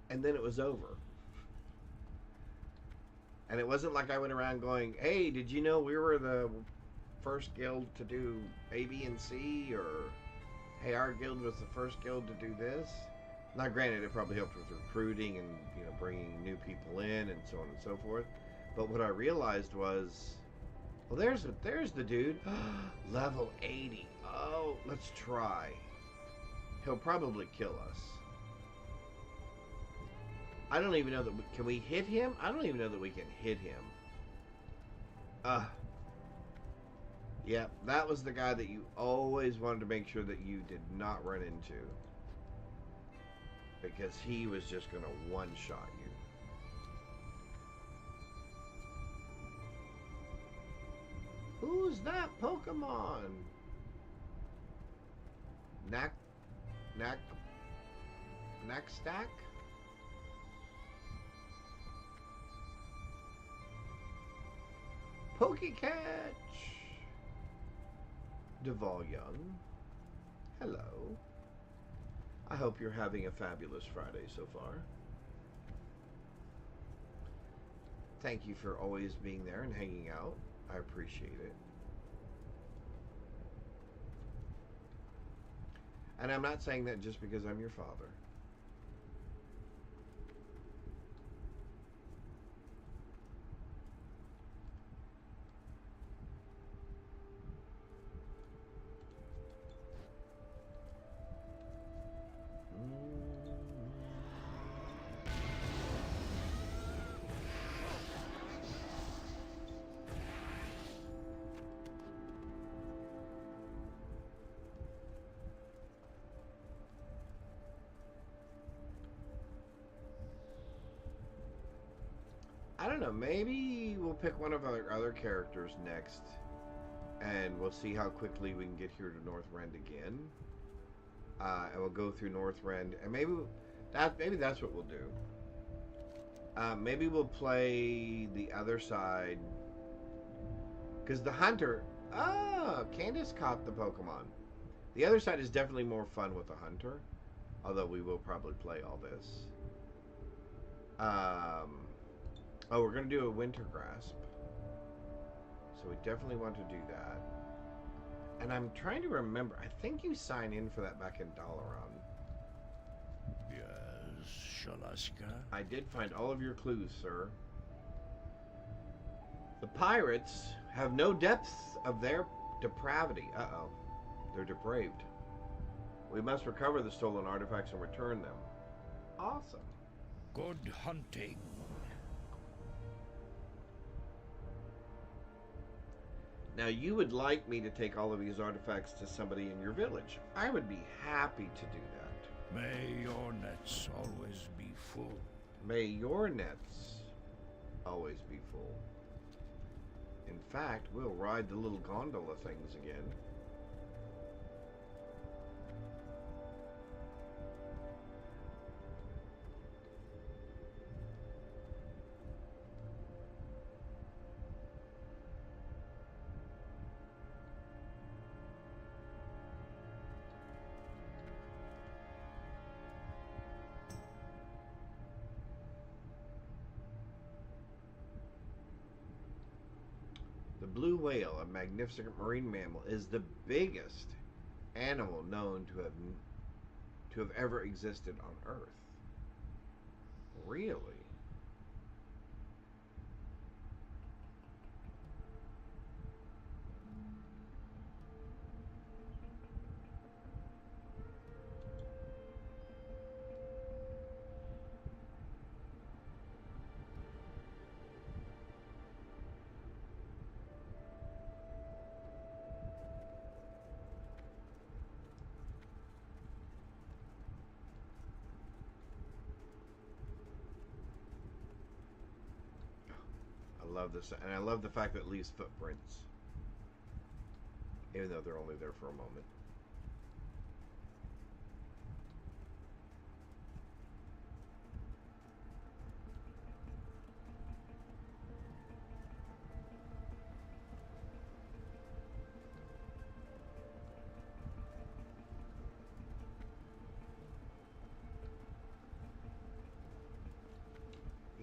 And then it was over. And it wasn't like I went around going, hey, did you know we were the first guild to do A, B, and C? Or, hey, our guild was the first guild to do this? Now, granted, it probably helped with recruiting and, you know, bringing new people in and so on and so forth. But what I realized was, well, there's the dude. Level 80. Oh, let's try. He'll probably kill us. I don't even know that can we hit him? I don't even know that we can hit him. Yeah, that was the guy that you always wanted to make sure that you did not run into. Because he was just going to one-shot you. Who's that Pokemon? Nackstack? Pokecatch! Duval Young. Hello. I hope you're having a fabulous Friday so far. thank you for always being there and hanging out. I appreciate it. And I'm not saying that just because I'm your father. I don't know. Maybe we'll pick one of our other characters next, and we'll see how quickly we can get here to Northrend again. And we'll go through Northrend, and maybe that's what we'll do. Maybe we'll play the other side, because the hunter. Ah, Candace caught the Pokemon. The other side is definitely more fun with the hunter, although we will probably play all this. Oh, we're going to do a Winter Grasp. So we definitely want to do that. And I'm trying to remember. I think you sign in for that back in Dalaran.
Yes, Shalaska.
I did find all of your clues, sir. The pirates have no depths of their depravity. Uh-oh. They're depraved. We must recover the stolen artifacts and return them. Awesome.
Good hunting.
Now, you would like me to take all of these artifacts to somebody in your village. I would be happy to do that.
May your nets always be full.
May your nets always be full. In fact, we'll ride the little gondola things again. The blue whale, a magnificent marine mammal, is the biggest animal known to have ever existed on Earth. Really? I love this, and I love the fact that it leaves footprints, even though they're only there for a moment.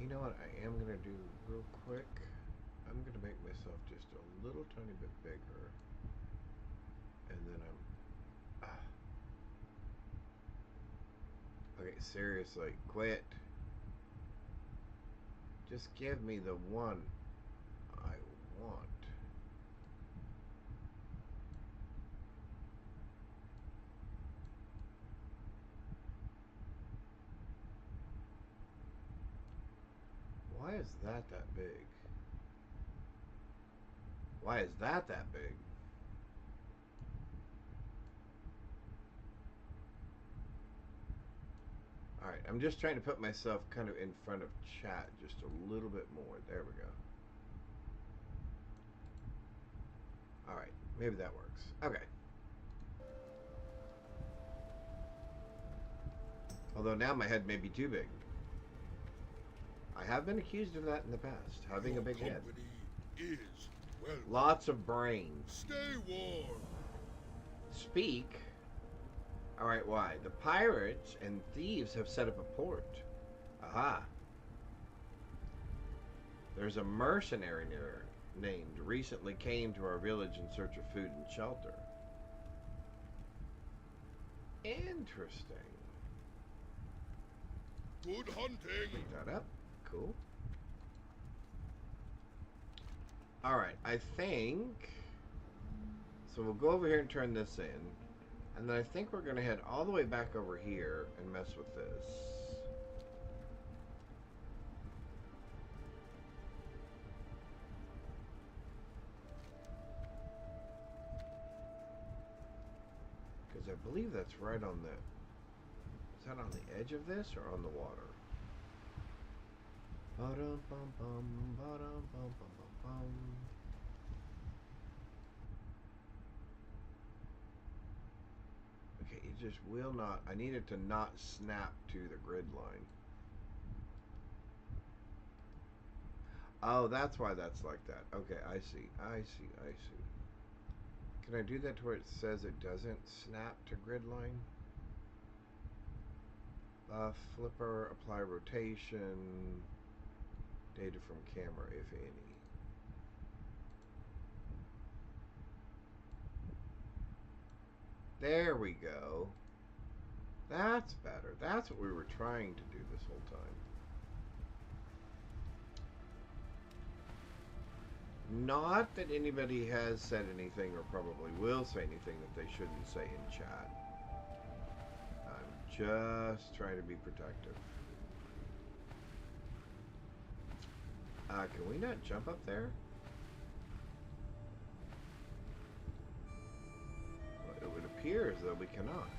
You know what I am going to do real quick? I'm going to make myself just a little tiny bit bigger. And then okay, seriously, quit. Just give me the one I want. Why is that big? Why is that big? Alright, I'm just trying to put myself kind of in front of chat just a little bit more. There we go. Alright, maybe that works. Okay. Although now my head may be too big. I have been accused of that in the past, having a big head.
Is welcome.
Lots of brains.
Stay warm.
Speak. Alright, why? The pirates and thieves have set up a port. Aha. There's a mercenary named recently came to our village in search of food and shelter. Interesting.
Good hunting.
Pick that up. Cool. Alright, I think... So we'll go over here and turn this in. And then I think we're going to head all the way back over here and mess with this. Because I believe that's right on the... Is that on the edge of this or on the water? Ba-dum-bum-bum, ba-dum-bum-bum-bum-bum. Okay, it just will not... I need it to not snap to the grid line. Oh, that's why that's like that. Okay, I see. I see. I see. Can I do that to where it says it doesn't snap to grid line? Flipper, apply rotation, data from camera, if any. There we go. That's better. That's what we were trying to do this whole time. Not that anybody has said anything or probably will say anything that they shouldn't say in chat. I'm just trying to be protective. Can we not jump up there? Well, it would appear as though we cannot.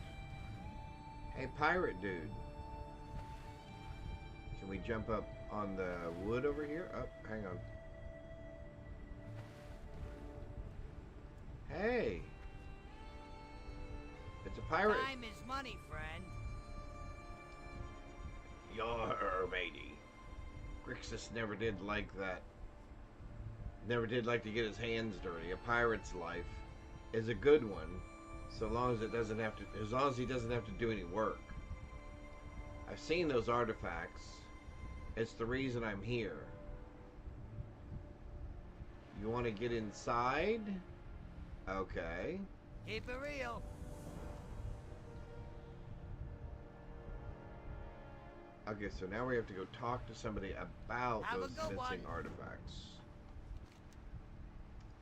Hey, pirate dude. Can we jump up on the wood over here? Oh, hang on. Hey! It's a pirate.
Time is money, friend.
Yar, matey. Grixis never did like that. Never did like to get his hands dirty. A pirate's life is a good one, so long as it doesn't have to. As long as he doesn't have to do any work. I've seen those artifacts. It's the reason I'm here. You want to get inside? Okay.
Keep it real.
Okay, so now we have to go talk to somebody about
Have a
those
good
missing
one.
artifacts.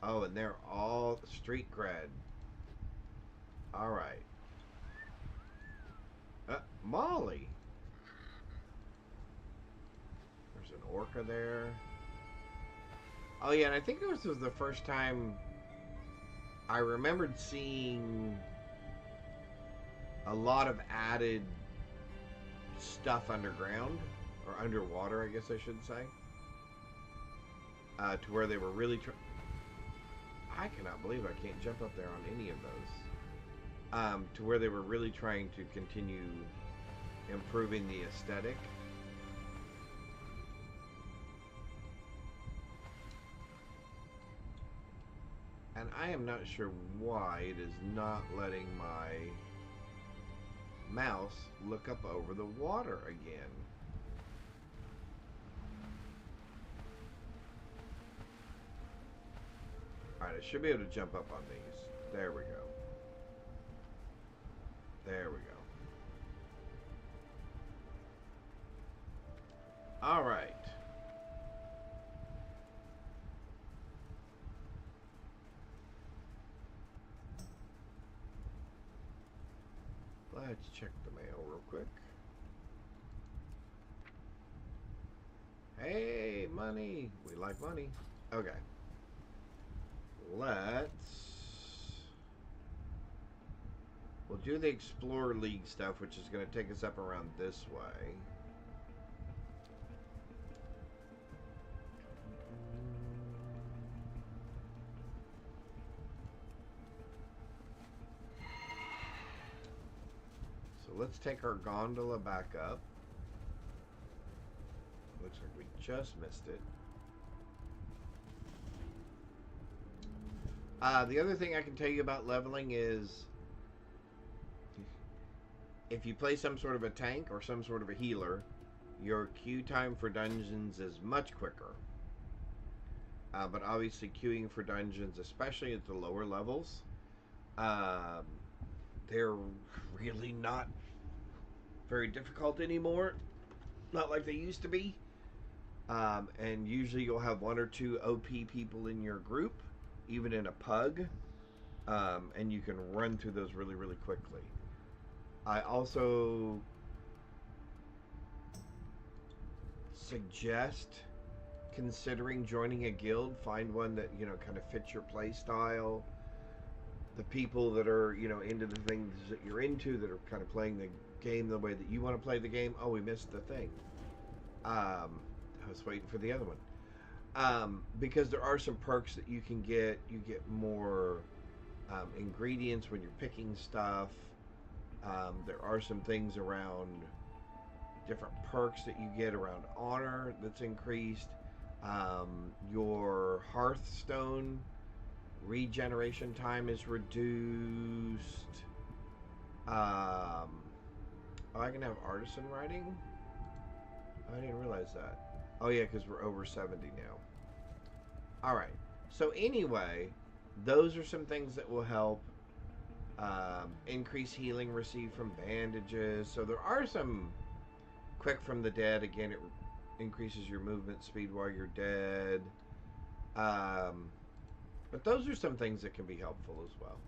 Oh, and they're all street cred. Alright. Molly! There's an orca there. Oh yeah, and I think this was the first time I remembered seeing a lot of added stuff underground, or underwater, I guess I should say, to where they were really I cannot believe I can't jump up there on any of those. To where they were really trying to continue improving the aesthetic. And I am not sure why it is not letting my mouse look up over the water again. Alright, I should be able to jump up on these. There we go. There we go. Alright. Let's check the mail real quick. Hey, money! We like money. Okay. We'll do the Explorer League stuff, which is going to take us up around this way. So let's take our gondola back up. Looks like we just missed it. The other thing I can tell you about leveling is if you play some sort of a tank or some sort of a healer, your queue time for dungeons is much quicker. But obviously, queuing for dungeons, especially at the lower levels, um, they're really not very difficult anymore. Not like they used to be. And usually you'll have one or two OP people in your group, even in a pug, and you can run through those really, really quickly. I also suggest considering joining a guild. Find one that kind of fits your play style. The people that are into the things that you're into, that are kind of playing the game the way that you want to play the game. Oh, we missed the thing. I was waiting for the other one. Because there are some perks that you can get. You get more ingredients when you're picking stuff. There are some things around different perks that you get around honor that's increased. Your Hearthstone regeneration time is reduced. Oh, I can have artisan writing? I didn't realize that. Oh yeah, because we're over 70 now. Alright, so anyway, those are some things that will help. Increase healing received from bandages. So there are some quick from the dead. Again, it increases your movement speed while you're dead. But those are some things that can be helpful as well.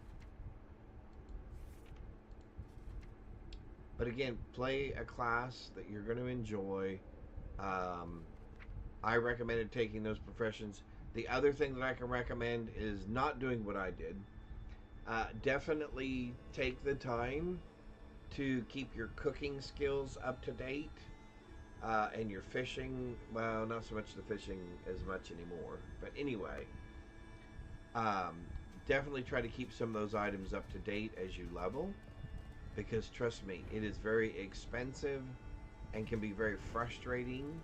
But again, play a class that you're going to enjoy. I recommended taking those professions. The other thing that I can recommend is not doing what I did. Definitely take the time to keep your cooking skills up to date. And your fishing, well, not so much the fishing as much anymore. But anyway, definitely try to keep some of those items up to date as you level. Because trust me, it is very expensive and can be very frustrating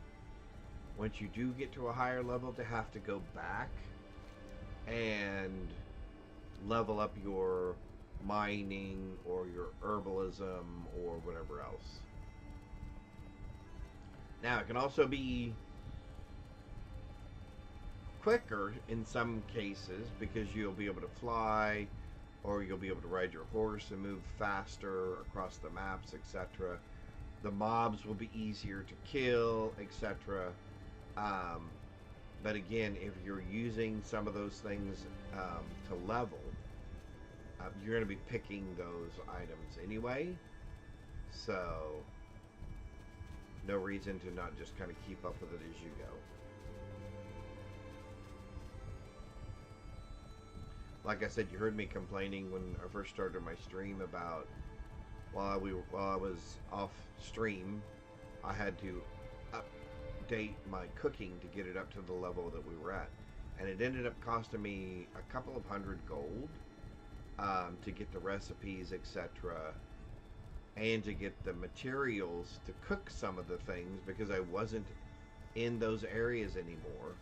once you do get to a higher level to have to go back and level up your mining or your herbalism or whatever else. Now, it can also be quicker in some cases because you'll be able to fly, or you'll be able to ride your horse and move faster across the maps, etc. The mobs will be easier to kill, etc. But again, if you're using some of those things to level, you're going to be picking those items anyway. So, no reason to not just kind of keep up with it as you go. Like I said, you heard me complaining when I first started my stream about while I was off stream, I had to update my cooking to get it up to the level that we were at, and it ended up costing me a couple of hundred gold to get the recipes, etc., and to get the materials to cook some of the things because I wasn't in those areas anymore.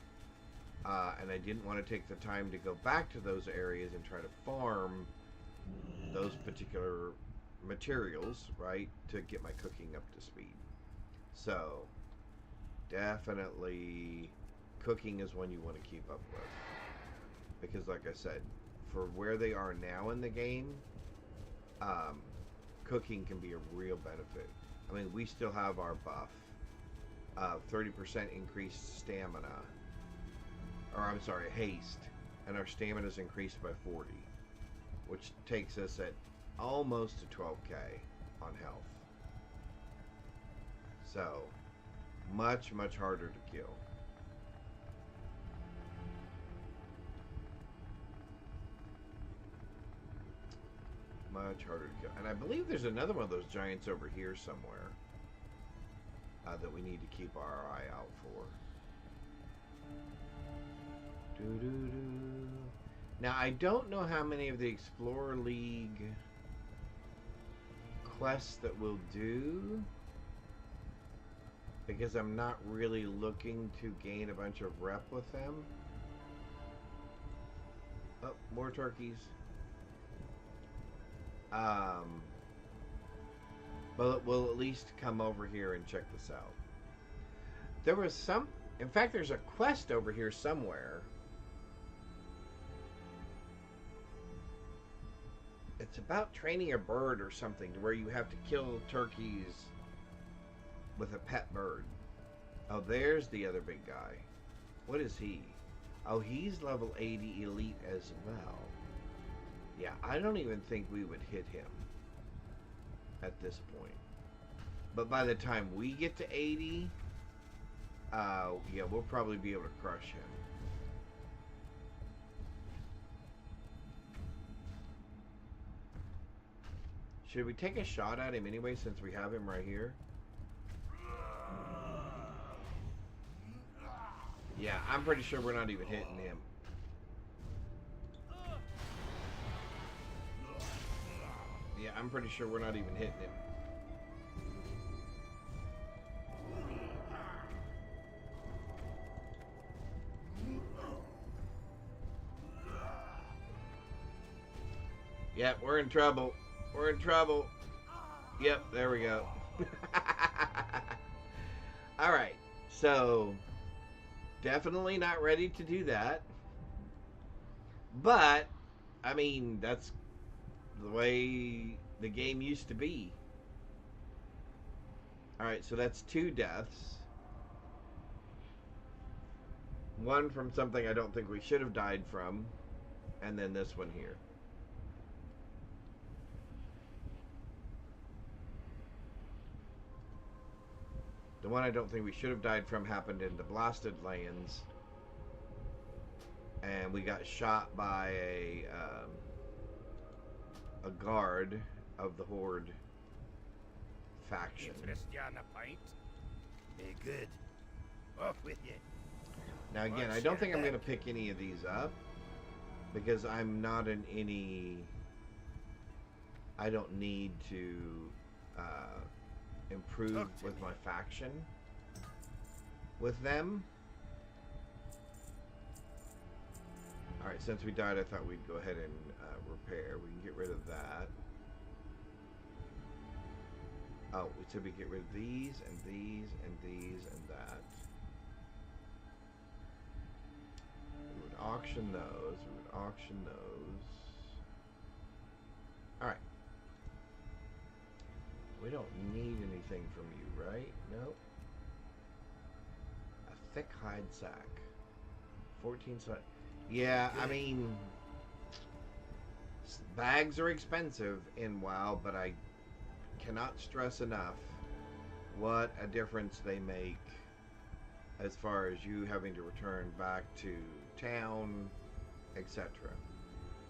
And I didn't want to take the time to go back to those areas and try to farm those particular materials, right, to get my cooking up to speed. So, definitely cooking is one you want to keep up with. Because like I said, for where they are now in the game, cooking can be a real benefit. I mean, we still have our buff of 30% increased stamina. Or I'm sorry, haste, and our stamina is increased by 40, which takes us at almost to 12k on health. So, much harder to kill. Much harder to kill. And I believe there's another one of those giants over here somewhere that we need to keep our eye out for. Now, I don't know how many of the Explorer League quests that we'll do, because I'm not really looking to gain a bunch of rep with them. Oh, more turkeys. But we'll at least come over here and check this out. There was some... In fact, there's a quest over here somewhere It's about training a bird or something to where you have to kill turkeys with a pet bird. Oh, there's the other big guy. What is he? Oh, he's level 80 elite as well. Yeah, I don't even think we would hit him at this point. But by the time we get to 80, yeah, we'll probably be able to crush him. Should we take a shot at him anyway, since we have him right here? Yeah, I'm pretty sure we're not even hitting him. Yeah, I'm pretty sure we're not even hitting him. Yep, we're in trouble. We're in trouble. Yep, there we go. Alright, so definitely not ready to do that. But, I mean, that's the way the game used to be. Alright, so that's 2 deaths. 1 from something I don't think we should have died from. And then this one here. The one I don't think we should have died from happened in the Blasted Lands. And we got shot by a guard of the Horde faction.
Interest you on a pint? Be good. Off with you.
Now again, I don't think I'm going to pick any of these up. Because I'm not in any... I don't need to... improve with my faction with them. Alright, since we died, I thought we'd go ahead and repair. We can get rid of that. Oh, we said we get rid of these, and these, and these, and that. We would auction those. We would auction those. Alright. We don't need anything from you, right? Nope. A thick hide sack. 14 sack. Yeah, I mean, bags are expensive in WoW, but I cannot stress enough what a difference they make as far as you having to return back to town, etc.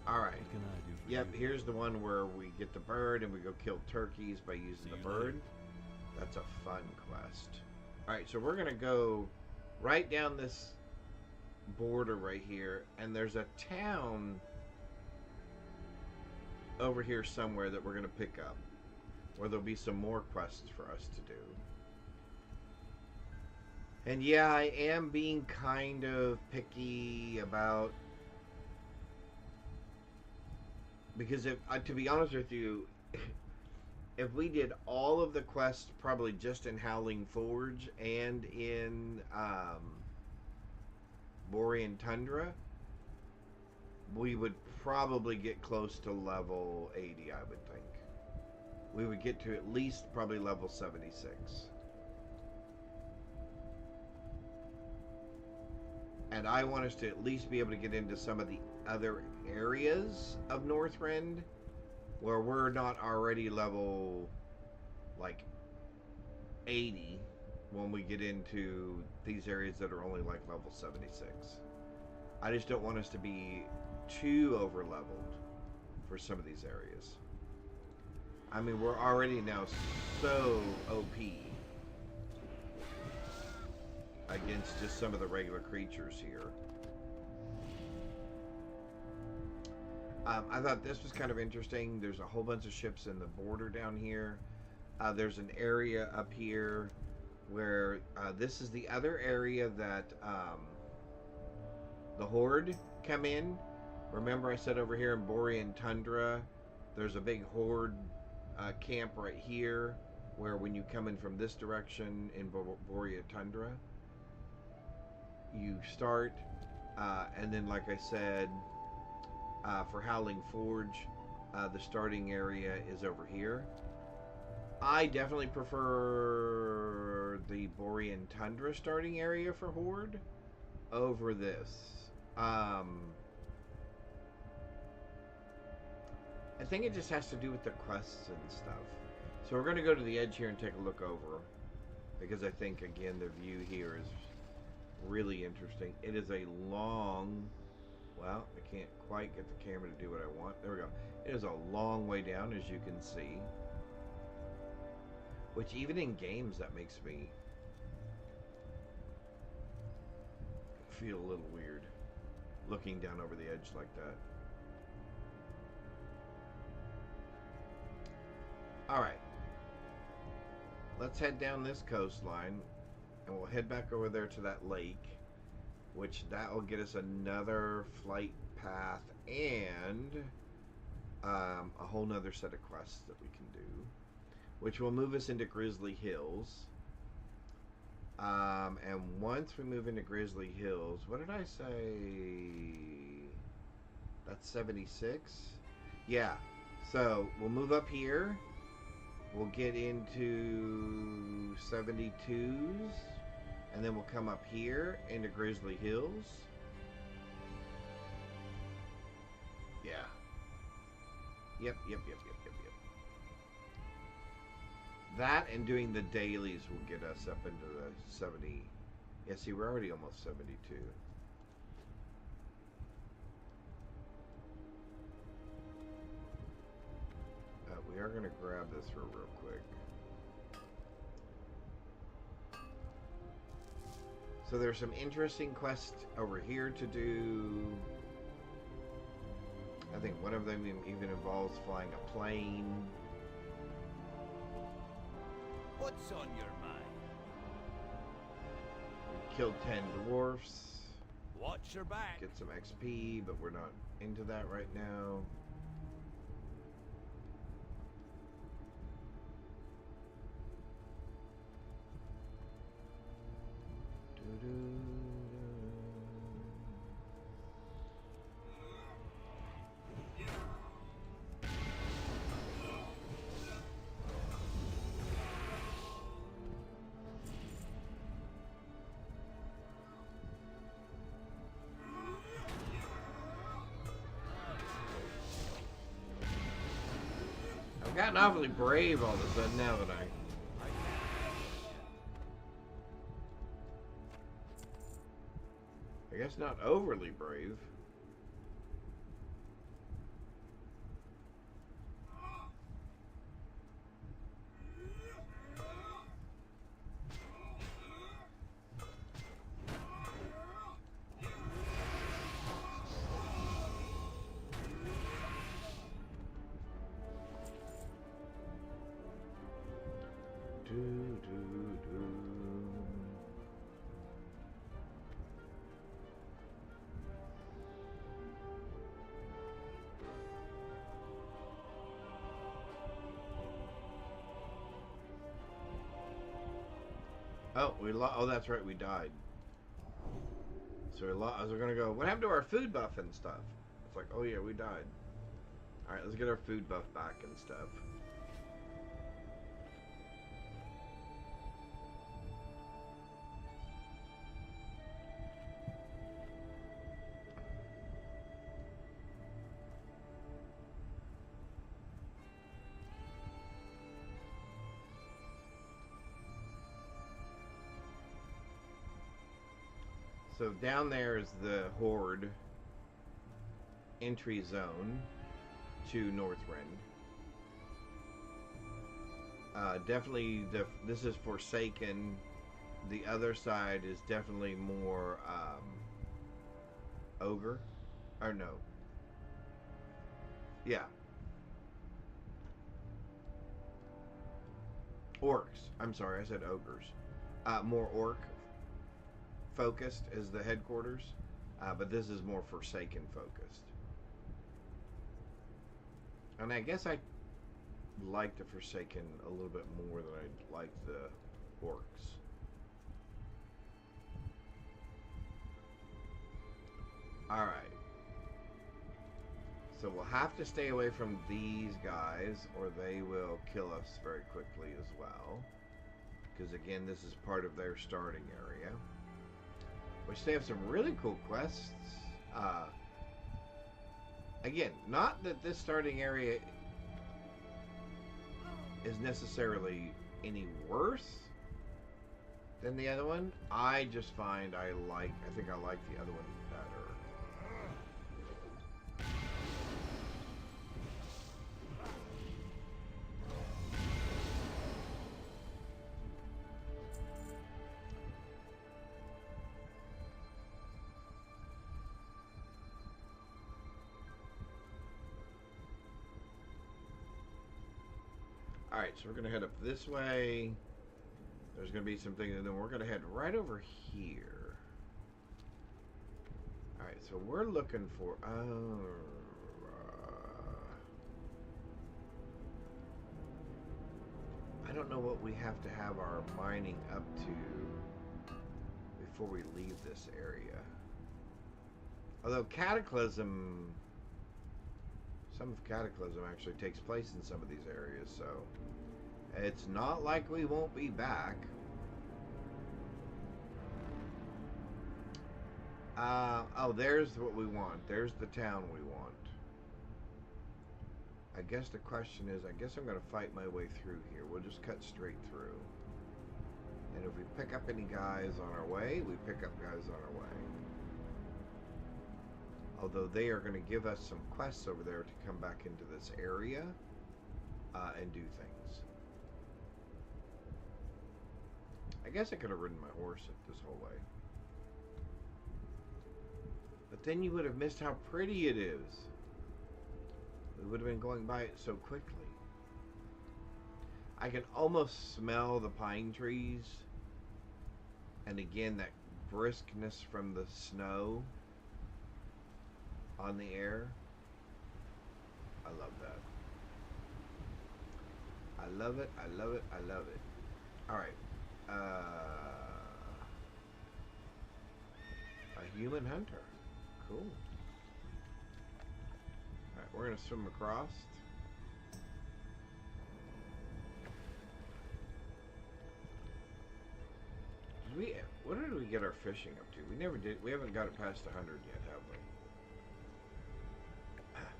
Alright.
What can I do for
Yep,
you?
here's the one where we get the bird and we go kill turkeys by using the bird. That's a fun quest. Alright, so we're going to go right down this border right here, and there's a town over here somewhere that we're going to pick up, where there'll be some more quests for us to do. And yeah, I am being kind of picky about, because if to be honest with you, if we did all of the quests probably just in Howling Forge and in Borean Tundra, we would probably get close to level 80, I would think. We would get to at least probably level 76. And I want us to at least be able to get into some of the other areas of Northrend where we're not already level like 80 when we get into these areas that are only like level 76. I just don't want us to be too over leveled for some of these areas. I mean, we're already now so OP against just some of the regular creatures here. I thought this was kind of interesting. There's a whole bunch of ships in the border down here. There's an area up here where this is the other area that the Horde come in. Remember I said over here in Borean Tundra, there's a big Horde camp right here, where when you come in from this direction in Borean Tundra, you start, and then like I said, for Howling Forge, The starting area is over here. I definitely prefer the Borean Tundra starting area for Horde over this. I think it just has to do with the quests and stuff. So we're going to go to the edge here and take a look over, because I think, again, the view here is really interesting. It is a long... Well, I can't quite get the camera to do what I want. There we go. It is a long way down, as you can see. Which, even in games, that makes me feel a little weird, looking down over the edge like that. Alright. Let's head down this coastline, and we'll head back over there to that lake, which that will get us another flight path and a whole nother set of quests that we can do, which will move us into Grizzly Hills. And once we move into Grizzly Hills, what did I say? That's 76? Yeah. So we'll move up here. We'll get into 72s. And then we'll come up here into Grizzly Hills. Yeah. Yep. That and doing the dailies will get us up into the 70. Yeah, see, we're already almost 72. We are going to grab this real quick. So there's some interesting quests over here to do. I think one of them even involves flying a plane.
What's on your mind?
We killed 10 dwarfs.
Watch your back.
Get some XP, but we're not into that right now. I've gotten awfully brave all of a sudden now that I guess not overly brave. Oh, oh, that's right, we died. So we're gonna go, what happened to our food buff and stuff? It's like, oh yeah, we died. Alright, let's get our food buff back and stuff. So down there is the Horde entry zone to Northrend. Definitely, this is Forsaken. The other side is definitely more Ogre. Or no. Yeah. Orcs. I'm sorry, I said ogres. More orc focused is the headquarters, but this is more Forsaken focused. And I guess I like the Forsaken a little bit more than I like the orcs. Alright. So we'll have to stay away from these guys or they will kill us very quickly as well. Because again, this is part of their starting area. Which they have some really cool quests. Again, not that this starting area is necessarily any worse than the other one. I just find I think I like the other one better. Alright, so we're going to head up this way. There's going to be some things, and then we're going to head right over here. Alright, so we're looking for... I don't know what we have to have our mining up to before we leave this area. Although Cataclysm... Some of Cataclysm actually takes place in some of these areas, so it's not like we won't be back. Oh, there's what we want. There's the town we want. I guess the question is, I guess I'm going to fight my way through here. We'll just cut straight through. And if we pick up any guys on our way, we pick up guys on our way. Although they are going to give us some quests over there to come back into this area and do things. I guess I could have ridden my horse this whole way. But then you would have missed how pretty it is. We would have been going by it so quickly. I can almost smell the pine trees. And again, that briskness from the snow on the air. I love that. I love it, I love it, I love it. Alright. A human hunter. Cool. Alright, we're going to swim across. What did we get our fishing up to? We never did. We haven't got it past 100 yet, have we?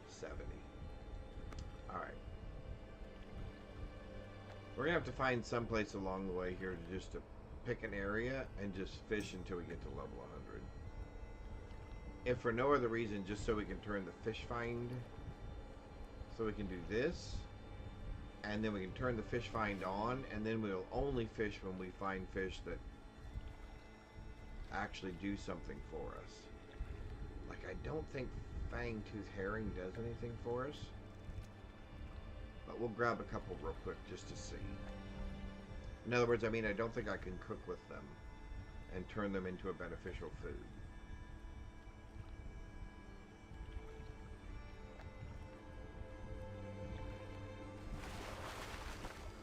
70. Alright. We're going to have to find some place along the way here to just to pick an area and just fish until we get to level 100. If for no other reason, just so we can turn the fish find. So we can do this. And then we can turn the fish find on. And then we'll only fish when we find fish that actually do something for us. Like, I don't think fang-tooth herring does anything for us. But we'll grab a couple real quick just to see. In other words, I mean, I don't think I can cook with them and turn them into a beneficial food.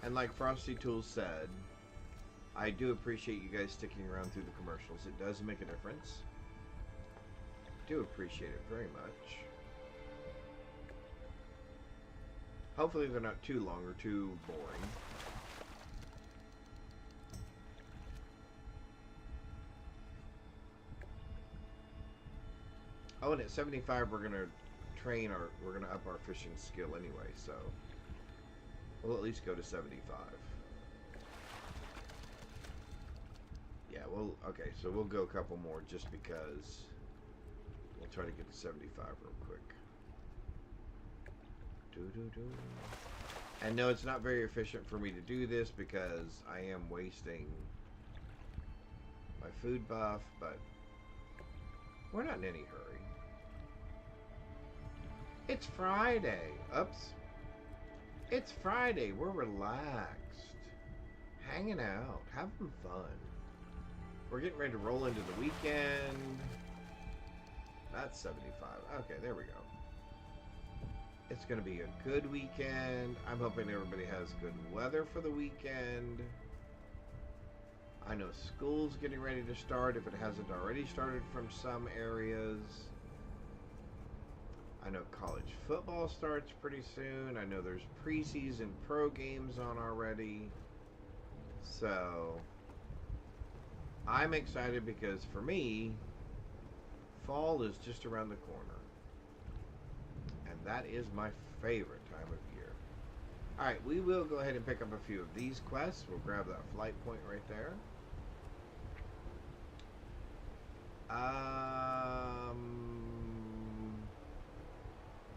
And like Frosty Tools said, I do appreciate you guys sticking around through the commercials. It does make a difference. Do appreciate it very much. Hopefully they're not too long or too boring. Oh, and at 75 we're gonna up our fishing skill anyway, so we'll at least go to 75. Yeah, okay, so we'll go a couple more just because we'll try to get to 75 real quick. And no, it's not very efficient for me to do this because I am wasting my food buff, but we're not in any hurry. It's Friday. Oops. It's Friday. We're relaxed. Hanging out. Having fun. We're getting ready to roll into the weekend. That's 75. Okay, there we go. It's going to be a good weekend. I'm hoping everybody has good weather for the weekend. I know school's getting ready to start if it hasn't already started from some areas. I know college football starts pretty soon. I know there's preseason pro games on already. So I'm excited because for me, fall is just around the corner. And that is my favorite time of year. Alright, we will go ahead and pick up a few of these quests. We'll grab that flight point right there.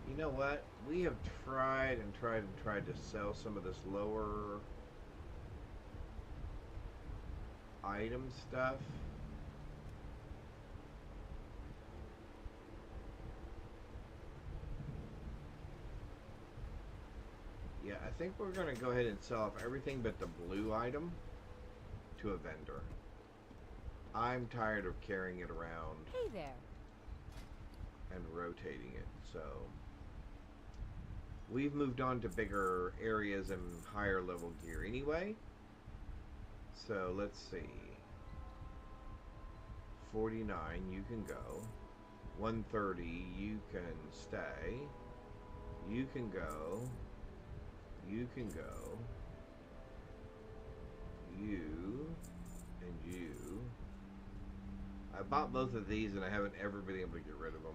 You know what? We have tried to sell some of this lower item stuff. Yeah, I think we're going to go ahead and sell off everything but the blue item to a vendor. I'm tired of carrying it around.
Hey there.
And rotating it, so we've moved on to bigger areas and higher level gear anyway. So let's see. 49, you can go. 130, you can stay. You can go. You can go. You and you. I bought both of these and I haven't ever been able to get rid of them.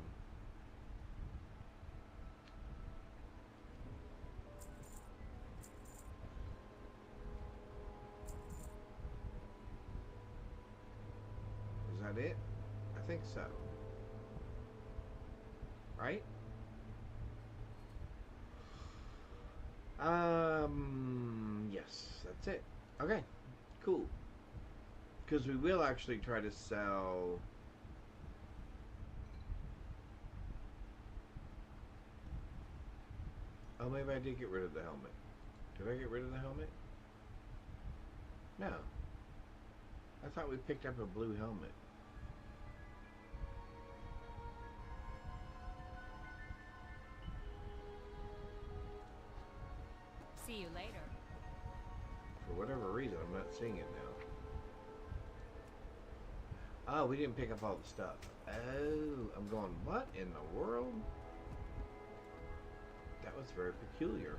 Is that it? I think so. Right? Yes, that's it. Okay, cool. Because we will actually try to sell... Oh, maybe I did get rid of the helmet. Did I get rid of the helmet? No. I thought we picked up a blue helmet.
See you later.
For whatever reason, I'm not seeing it now. Oh, we didn't pick up all the stuff. Oh, I'm going, what in the world? That was very peculiar.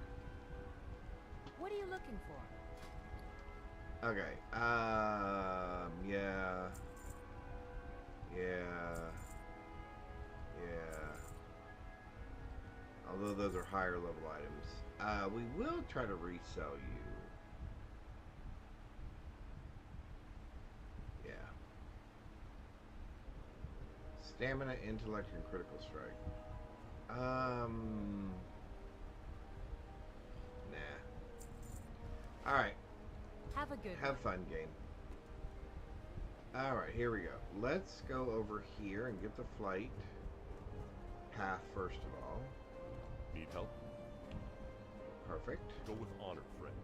What are you looking for?
Okay, yeah. Although those are higher level items. We will try to resell you. Yeah. Stamina, intellect, and critical strike. Nah. Alright.
Have a good
Have
one.
fun, game. Alright, here we go. Let's go over here and get the flight path first of all.
Need help?
Perfect.
Go with honor, friend.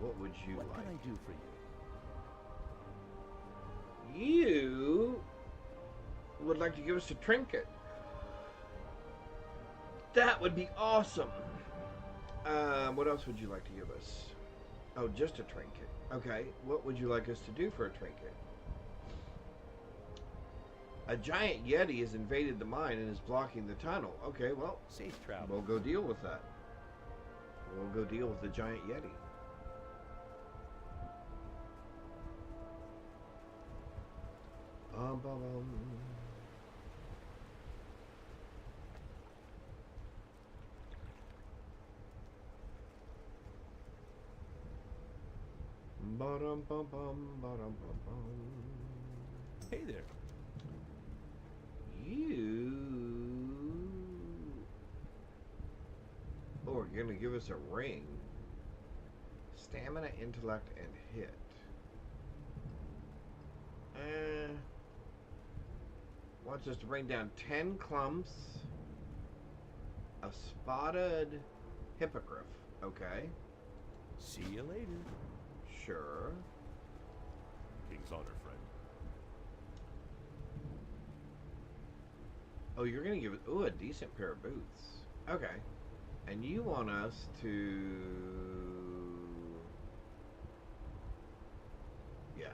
What would you
What
like?
can I do for you?
You would like to give us a trinket. That would be awesome. What else would you like to give us? Oh, just a trinket. Okay, what would you like us to do for a trinket? A giant yeti has invaded the mine and is blocking the tunnel. Okay, well,
Safe travel.
we'll go deal with that. We'll go deal with the giant yeti. Bum, bum. Ba-dum, bum, bum, ba-dum, bum, bum.
Hey there.
You... Oh, you're gonna give us a ring. Stamina, intellect, and hit. Wants us to bring down 10 clumps of spotted hippogriff. Okay,
See you later.
sure.
King's honor, friend.
Oh, you're gonna give it, ooh, a decent pair of boots. Okay. And you want us to... Yeah.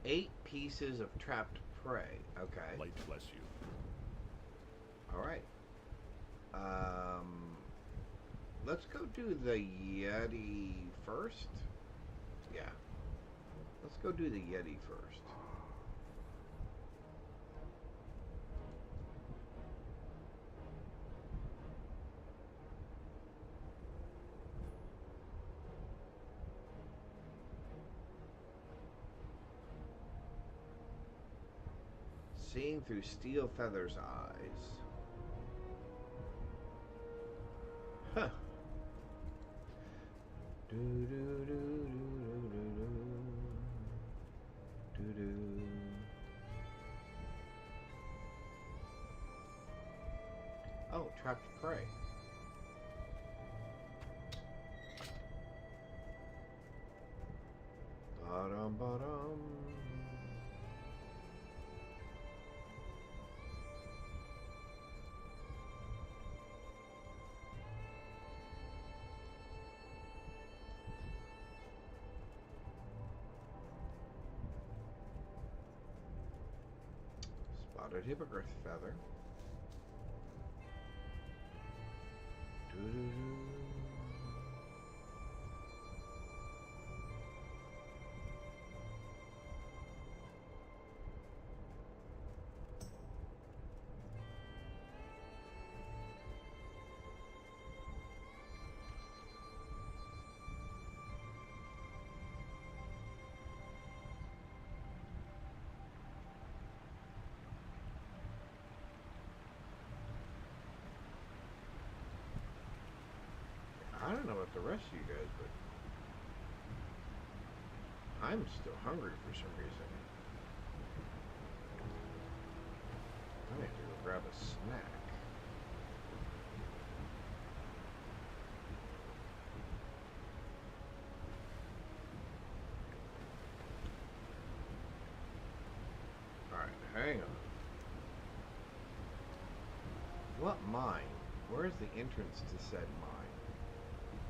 8 pieces of trapped prey. Okay.
Light bless you.
All right. Let's go do the Yeti first. Yeah. Let's go do the Yeti first. Seeing through Steel Feather's eyes. Huh. Do do do do do do do do. Oh, trapped prey. Bottom, bottom. Spotted hippogriff feather. Doo-doo-doo. I don't know about the rest of you guys, but I'm still hungry for some reason. I need to go grab a snack. Alright, hang on. What mine? Where's the entrance to said mine?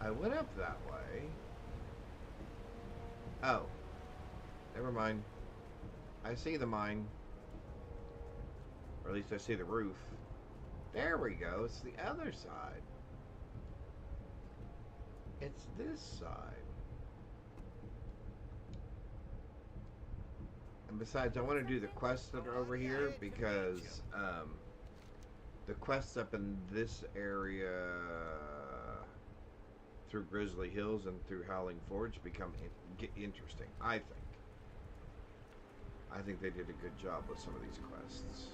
I went up that way. Oh. Never mind. I see the mine. Or at least I see the roof. There we go. It's the other side. It's this side. And besides, I want to do the quests that are over here because the quests up in this area through Grizzly Hills and through Howling Forge get interesting, I think. I think they did a good job with some of these quests.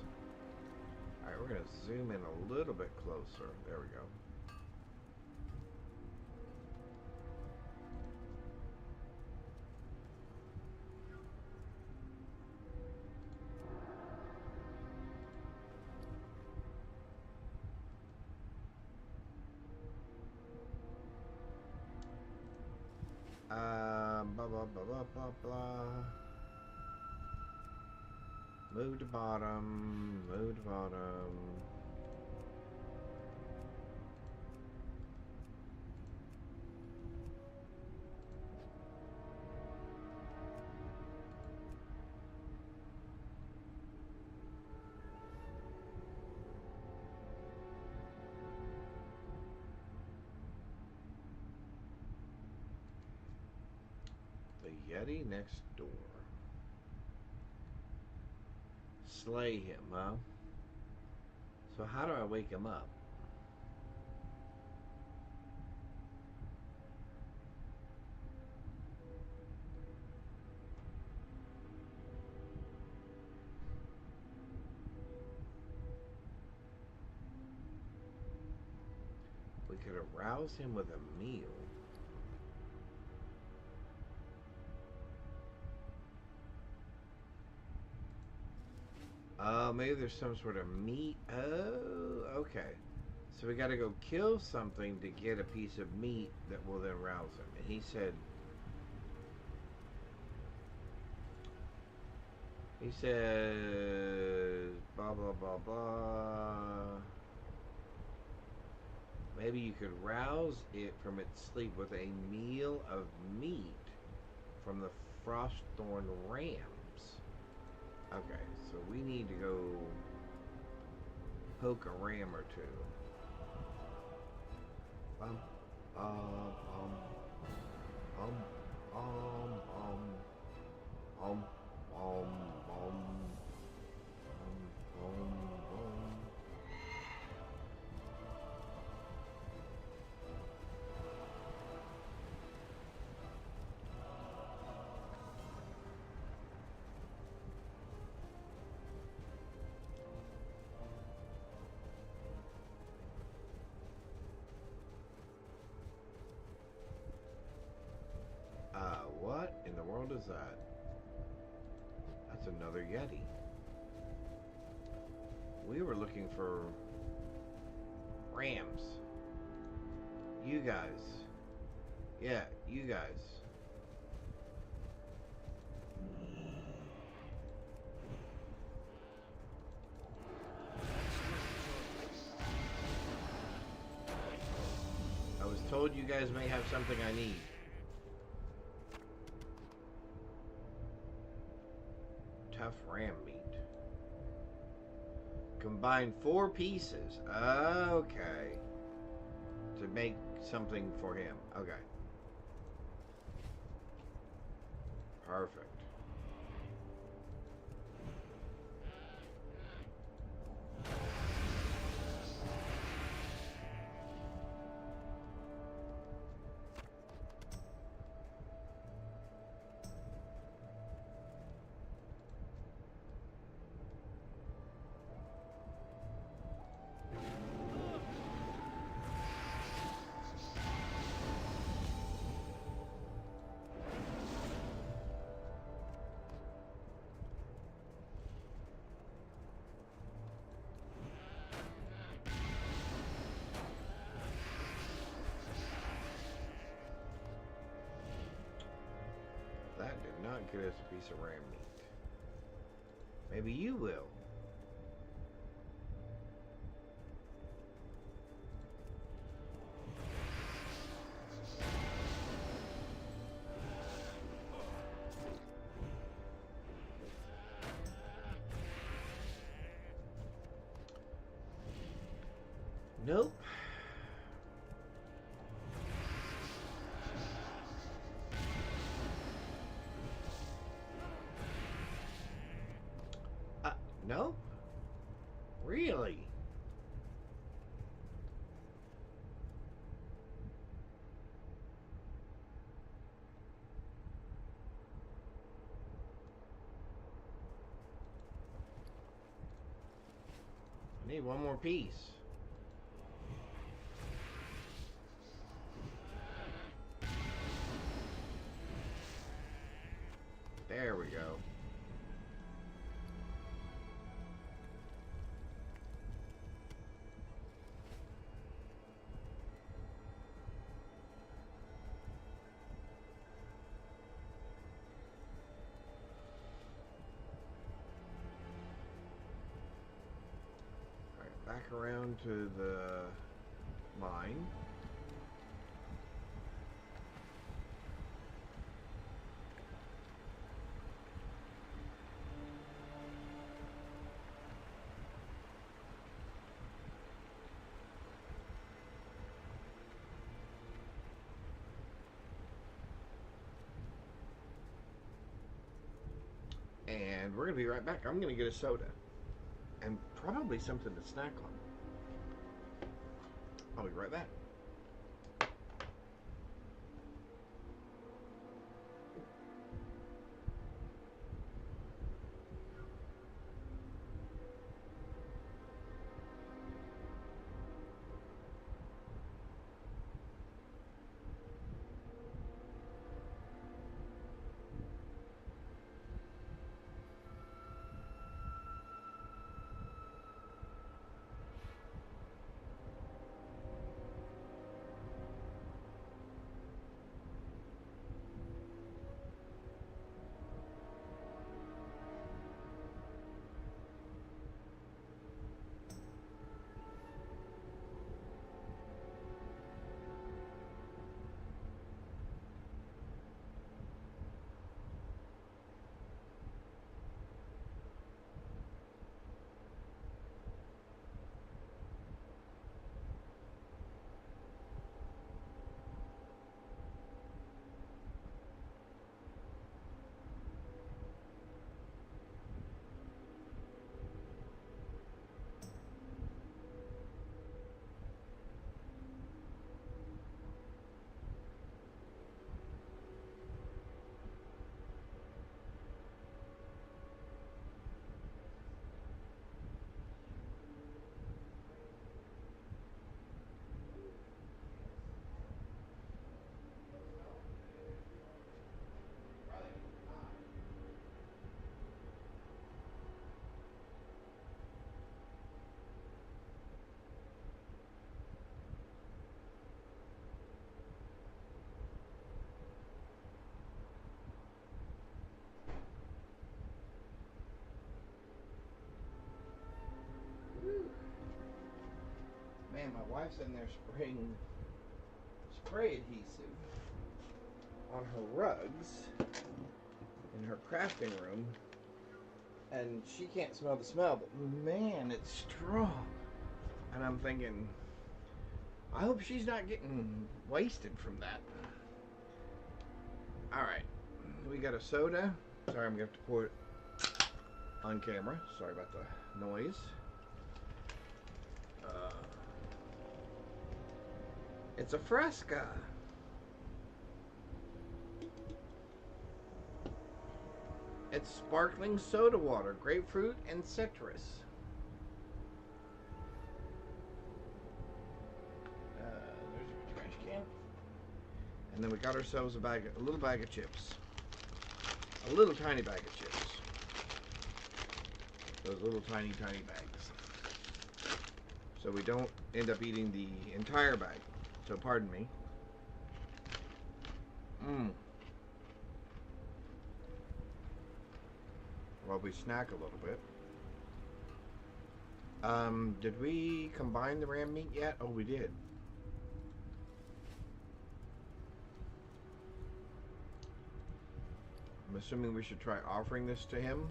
Alright, we're going to zoom in a little bit closer. There we go. Blah, blah, blah, blah, blah, blah. Move to bottom, move to bottom. The Yeti next door. Slay him, huh? So how do I wake him up? We could arouse him with a meal. Oh, maybe there's some sort of meat. Oh, okay. So we got to go kill something to get a piece of meat that will then rouse him. And he said... He says... Blah, blah, blah, blah... Maybe you could rouse it from its sleep with a meal of meat from the Frostthorn rams. Okay, so we need to go poke a ram or two. Um, um, um, um, um, um, um, um, what in the world is that? That's another Yeti. We were looking for rams. You guys. Yeah, you guys. I was told you guys may have something I need. Tough ram meat. Combine 4 pieces. Okay. To make something for him. Okay. Perfect. That did not get us a piece of ram meat. Maybe you will. Nope. Nope. Really? I need one more piece. There we go. Alright, back around to the mine. And we're going to be right back. I'm going to get a soda. And probably something to snack on. I'll be right back. and my wife's in there spraying spray adhesive on her rugs in her crafting room, and she can't smell the smell, but man, it's strong. And I'm thinking, I hope she's not getting wasted from that. Alright, we got a soda. Sorry, I'm going to have to pour it on camera. Sorry about the noise. It's a Fresca. It's sparkling soda water, grapefruit and citrus. There's your trash can. And then we got ourselves a little bag of chips. A little tiny bag of chips. Those little tiny bags. So we don't end up eating the entire bag. So pardon me. While we snack a little bit. Did we combine the ram meat yet? Oh, we did. I'm assuming we should try offering this to him.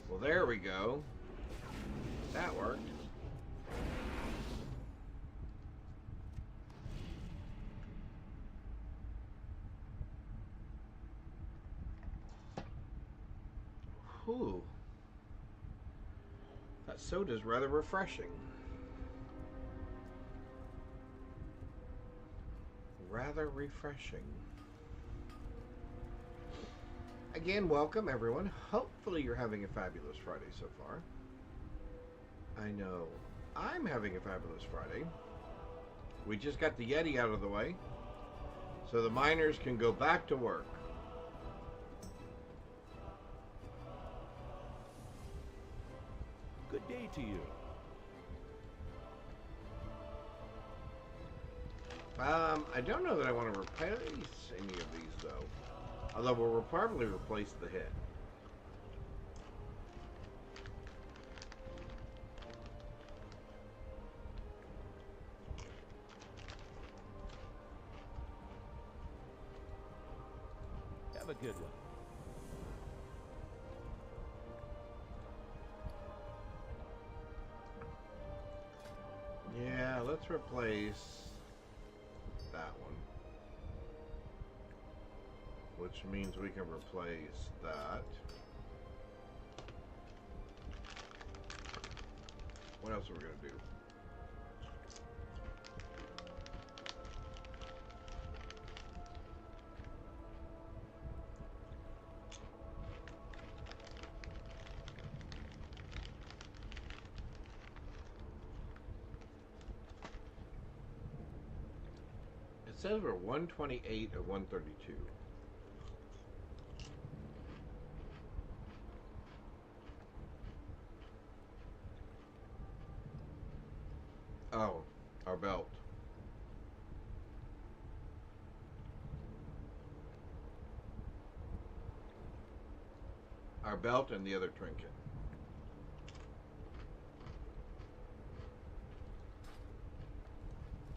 Well, there we go. That worked. Whew. That soda's rather refreshing. Rather refreshing. Again, welcome everyone. Hopefully you're having a fabulous Friday so far. I know I'm having a fabulous Friday. We just got the Yeti out of the way, so the miners can go back to work.
Good day to you.
I don't know that I want to replace any of these though. Although we'll probably replace the head.
Have a good one.
Yeah, let's replace that one. Which means we can replace that. What else are we going to do? It says we're 128 of 132. Oh, our belt. Our belt and the other trinket.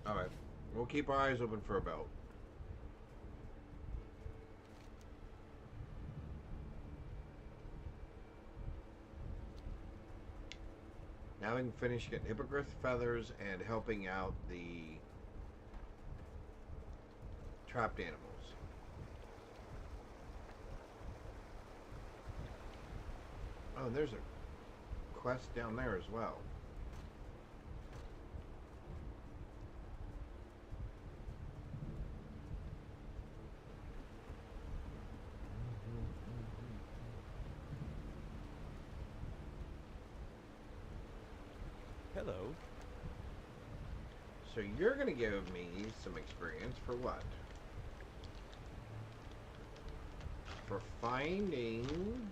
Alright, we'll keep our eyes open for a belt. Now we can finish getting hippogriff feathers and helping out the trapped animals. Oh, and there's a quest down there as well.
Hello.
So you're going to give me some experience for what? For finding...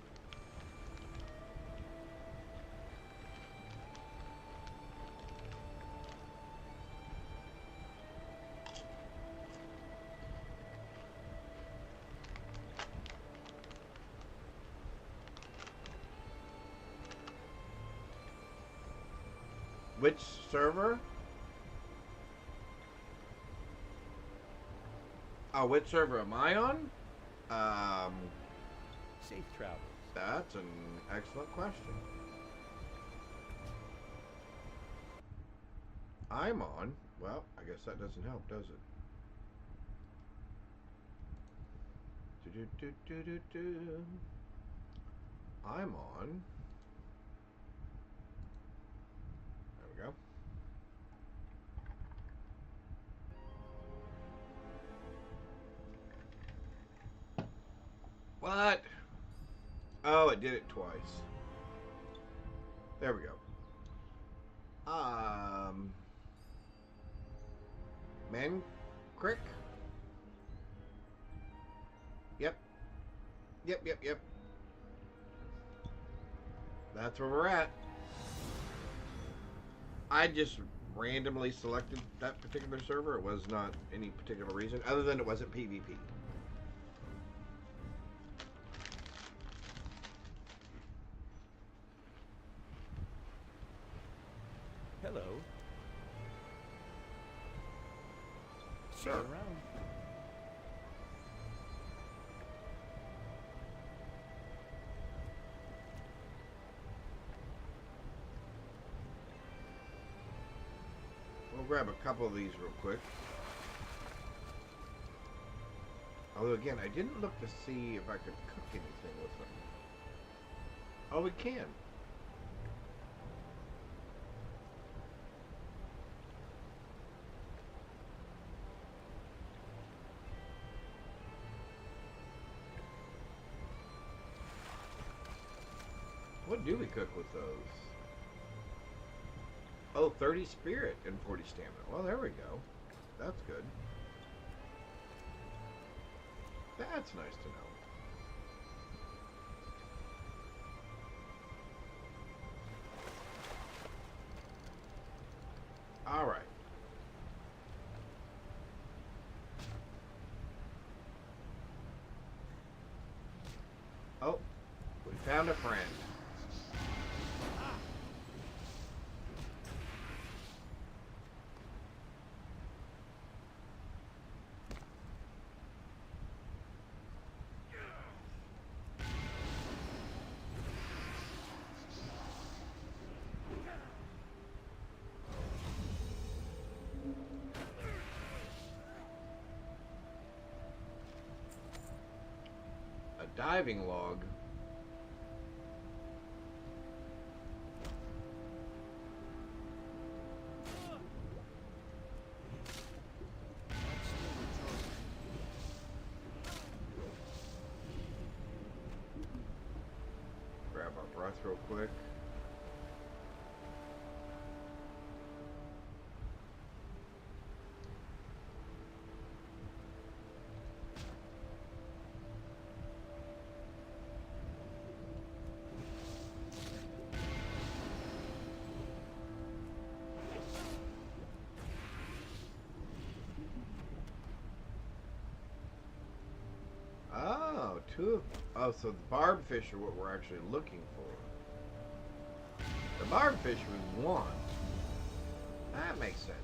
Which server? Oh, which server am I on?
Safe travels.
That's an excellent question. I'm on. Well, I guess that doesn't help, does it? Do-do-do-do-do-do. I'm on. There we go. What? Oh, it did it twice. There we go. Man Crick? Yep. Yep. That's where we're at. I just randomly selected that particular server. It was not any particular reason, other than it wasn't PvP.
Hello.
Sure.
See you around.
We'll grab a couple of these real quick. Although again, I didn't look to see if I could cook anything with them. Oh, we can. What do we cook with those? Oh, 30 spirit and 40 stamina. Well, there we go. That's good. That's nice to know. All right. Oh, we found a friend. A diving log.
That's still recharging.
Grab our breath real quick. Oh, two of... Oh, so the barb fish are what we're actually looking for. The barb fish was one. That makes sense.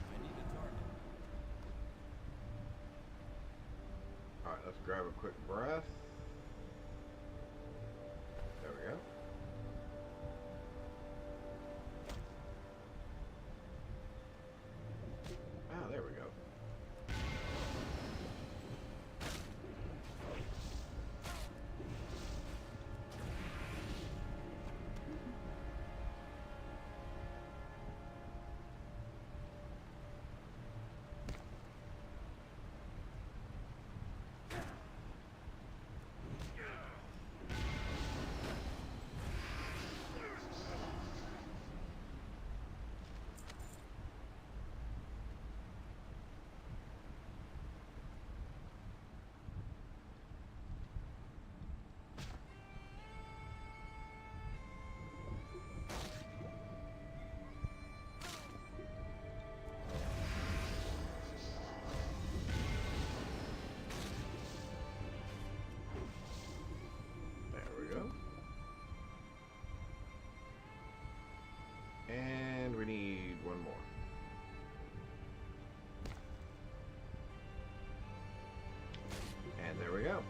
I need a target.
Alright, let's grab a quick breath. There we go. Ah, there we go. There we go.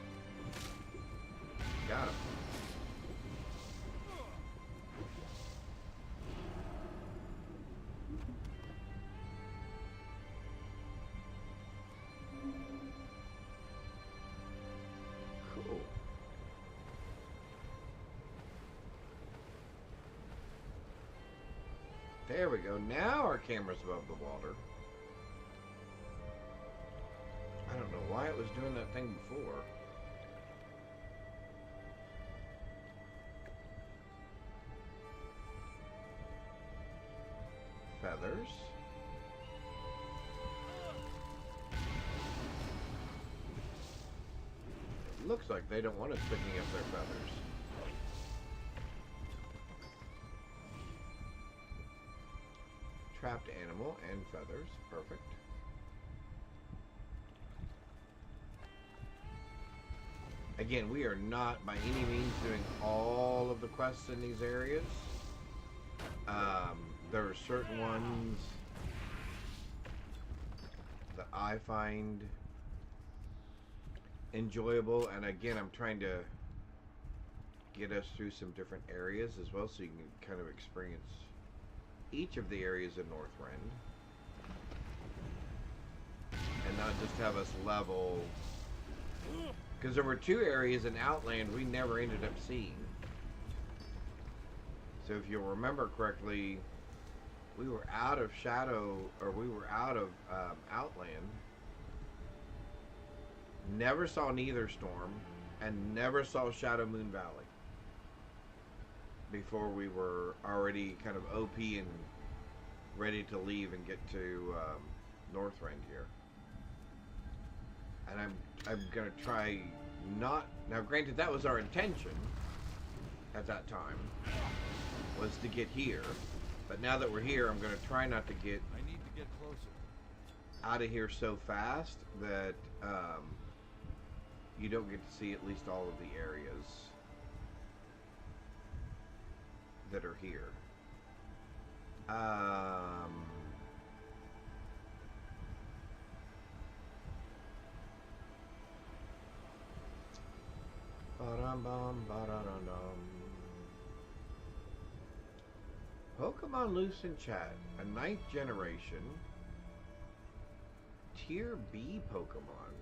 Got him. Cool. There we go. Now our camera's above the water. I don't know why it was doing that thing before. Feathers. It looks like they don't want us picking up their feathers. Trapped animal and feathers. Perfect. Again, we are not by any means doing all of the quests in these areas. There are certain ones that I find enjoyable, and again, I'm trying to get us through some different areas as well, so you can kind of experience each of the areas in Northrend, and not just have us level, because there were 2 areas in Outland we never ended up seeing. So if you'll remember correctly, we were out of Outland, never saw Neither Storm, and never saw Shadow Moon Valley before we were already kind of OP and ready to leave and get to Northrend here. And I'm gonna try not, now granted that was our intention at that time, was to get here, but now that we're here, I'm gonna try not to get
I need to get closer.
out of here so fast that you don't get to see at least all of the areas that are here. Pokemon Loose in Chat, a 9th generation Tier B Pokemon.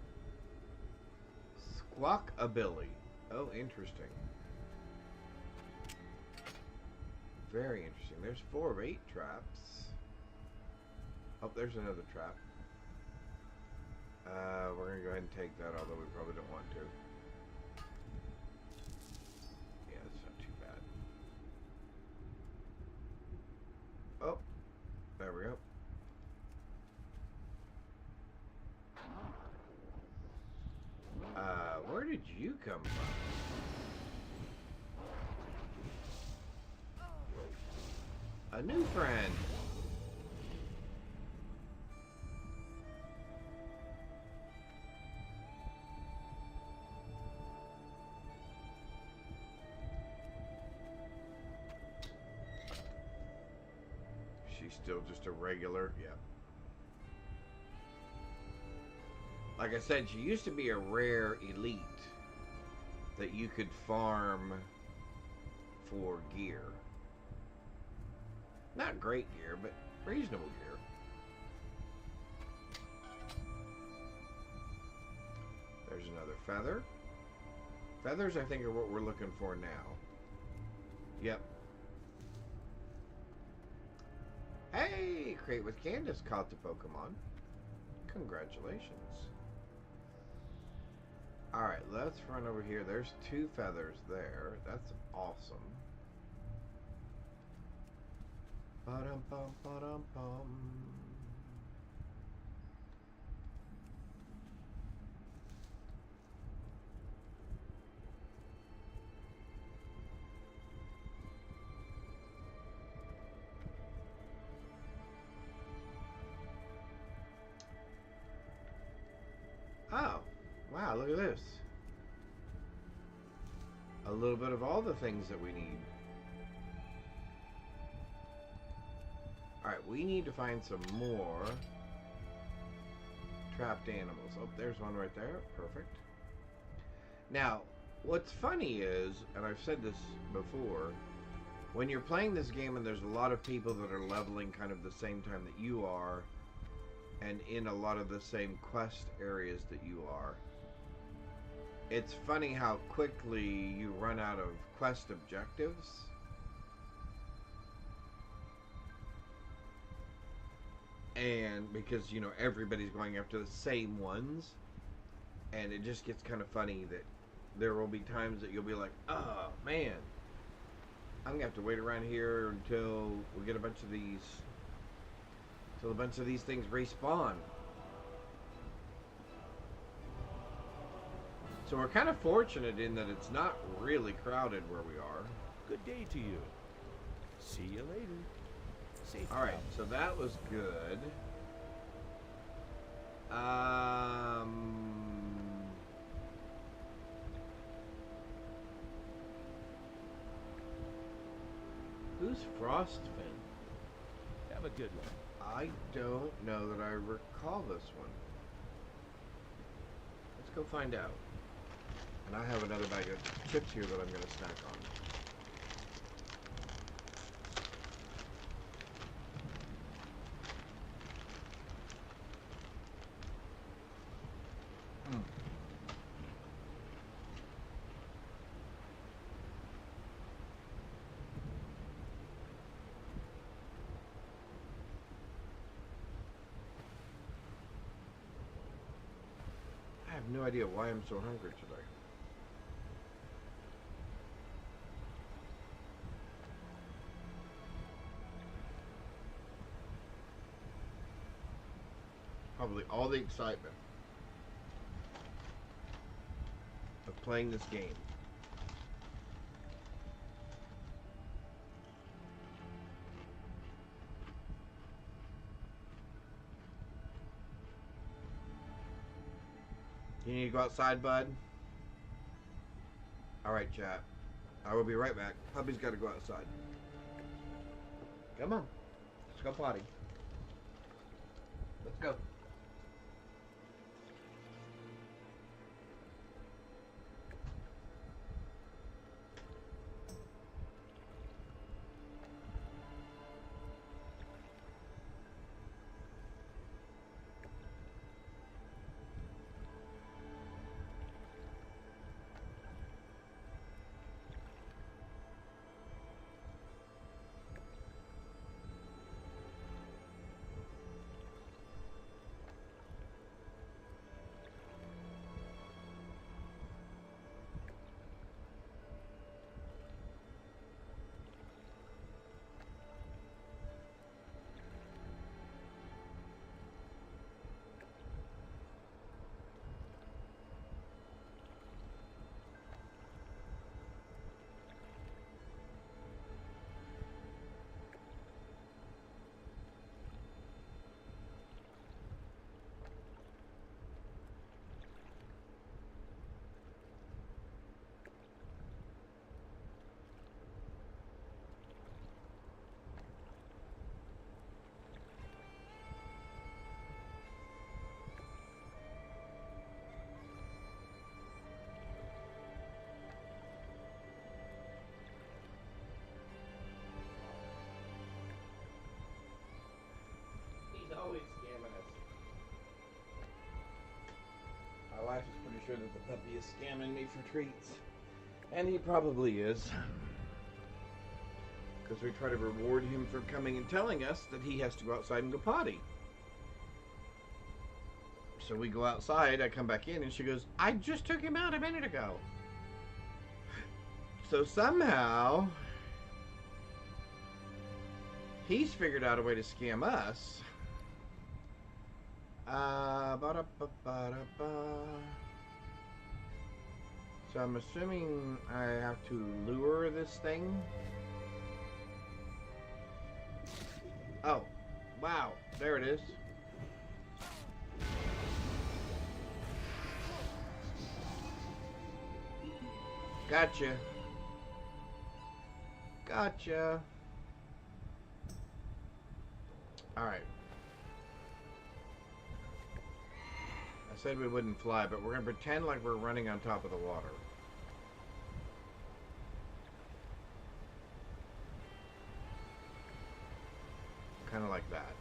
Squawkabilly. Oh, interesting. Very interesting. There's 4 of 8 traps. Oh, there's another trap. We're gonna go ahead and take that, although we probably don't want to. Yeah, it's not too bad. Oh, there we go. Where did you come from? A new friend. She's still just a regular, yeah. Like I said, she used to be a rare elite that you could farm for gear. Not great gear, but reasonable gear. There's another feather. Feathers, I think, are what we're looking for now. Yep. Hey! Crate with Candace caught the Pokemon. Congratulations. Alright, let's run over here. There's 2 feathers there. That's awesome. Ba-dum-bum, ba-dum-bum. Oh, wow, look at this. A little bit of all the things that we need. Alright, we need to find some more trapped animals. Oh, there's one right there. Perfect. Now, what's funny is, and I've said this before, when you're playing this game and there's a lot of people that are leveling kind of the same time that you are, and in a lot of the same quest areas that you are, it's funny how quickly you run out of quest objectives. And because, you know, everybody's going after the same ones, and it just gets kind of funny that there will be times that you'll be like, oh man, I'm gonna have to wait around here until we get a bunch of these, till a bunch of these things respawn. So we're kind of fortunate in that it's not really crowded where we are.
Good day to you. See you later. Safe
All right,
travels.
so that was good. Who's Frostfin?
Have a good one.
I don't know that I recall this one. Let's go find out. And I have another bag of chips here that I'm going to snack on. I have no idea why I'm so hungry today. Probably all the excitement of playing this game. You need to go outside, bud? Alright, chat. I will be right back. Puppy's got to go outside. Come on. Let's go potty. Let's go. He's always scamming us. My wife is pretty sure that the puppy is scamming me for treats. And he probably is. Because we try to reward him for coming and telling us that he has to go outside and go potty. So we go outside, I come back in, and she goes, I just took him out a minute ago. So somehow, he's figured out a way to scam us. So I'm assuming I have to lure this thing. Oh, wow, there it is. Gotcha. Gotcha. Alright. I said we wouldn't fly, but we're going to pretend like we're running on top of the water. Kind of like that.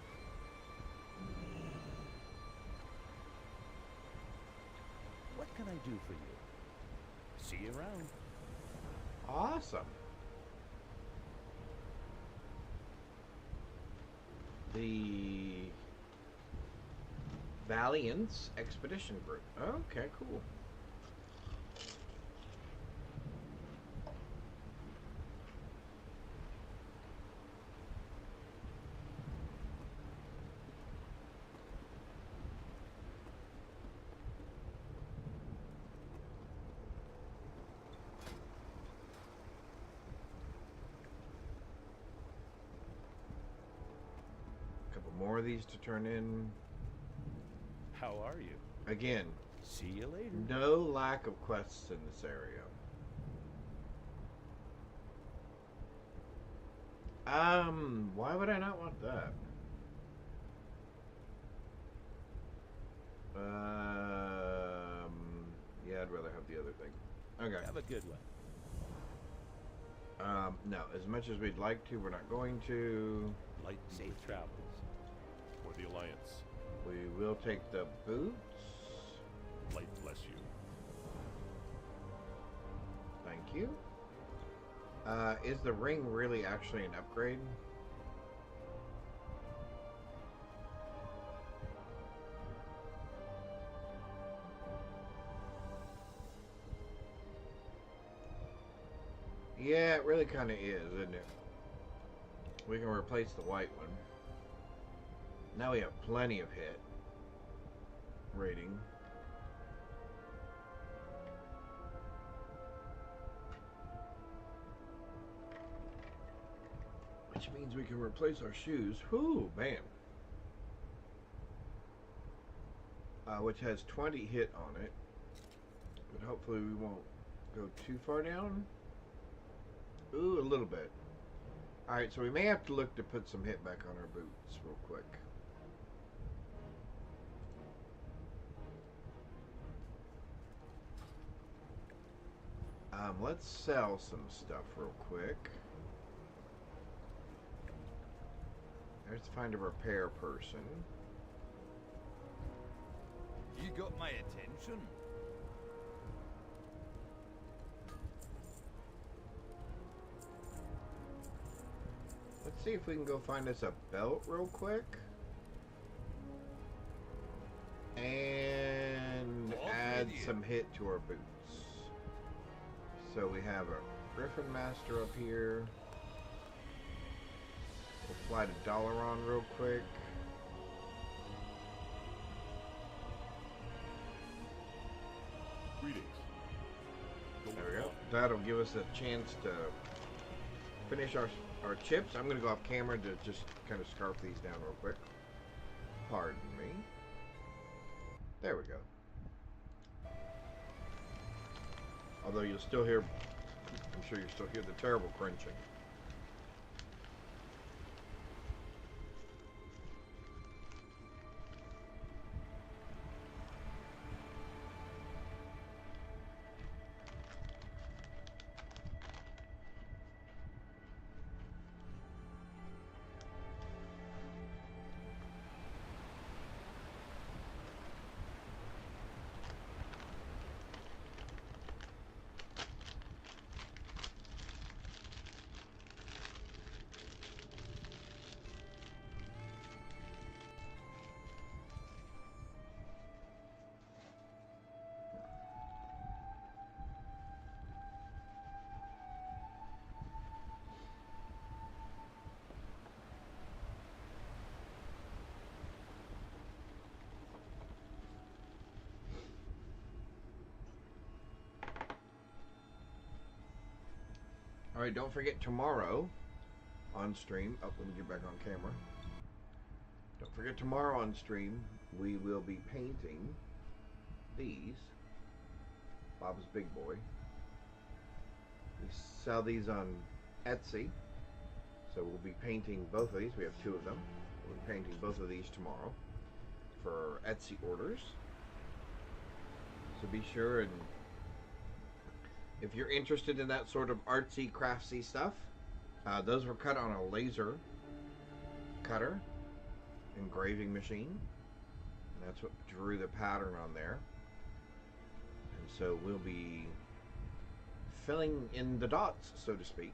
What can I do for you? See you around.
Awesome. The Valiance Expedition Group. Okay, cool. Couple more of these to turn in.
How are you?
Again,
See you later.
no lack of quests in this area. Why would I not want that? Yeah, I'd rather have the other thing. Okay.
Have a good one.
No, as much as we'd like to, we're not going to.
Light safe travels.
For the Alliance.
We will take the boots.
Light bless you.
Thank you. Is the ring really actually an upgrade? Yeah, it really kind of is, isn't it? We can replace the white one. Now we have plenty of hit rating. Which means we can replace our shoes. Whoo, man. Which has 20 hit on it. But hopefully we won't go too far down. Ooh, a little bit. Alright, so we may have to look to put some hit back on our boots real quick. Let's sell some stuff real quick. Let's find a repair person.
You got my attention.
Let's see if we can go find us a belt real quick. And add some hit to our boots. So we have a Griffin Master up here. We'll fly to Dalaran real quick.
Greetings.
There we go. That'll give us a chance to finish our chips. I'm going to go off camera to just kind of scarf these down real quick. Pardon me. There we go. Although you'll still hear, I'm sure you'll still hear the terrible crunching. Alright, don't forget tomorrow on stream. Oh, let me get back on camera. Don't forget tomorrow on stream, we will be painting these. Bob's Big Boy. We sell these on Etsy. So we'll be painting both of these. We have two of them. We'll be painting both of these tomorrow for Etsy orders. So be sure, and if you're interested in that sort of artsy, craftsy stuff, those were cut on a laser cutter engraving machine. And that's what drew the pattern on there. And so we'll be filling in the dots, so to speak.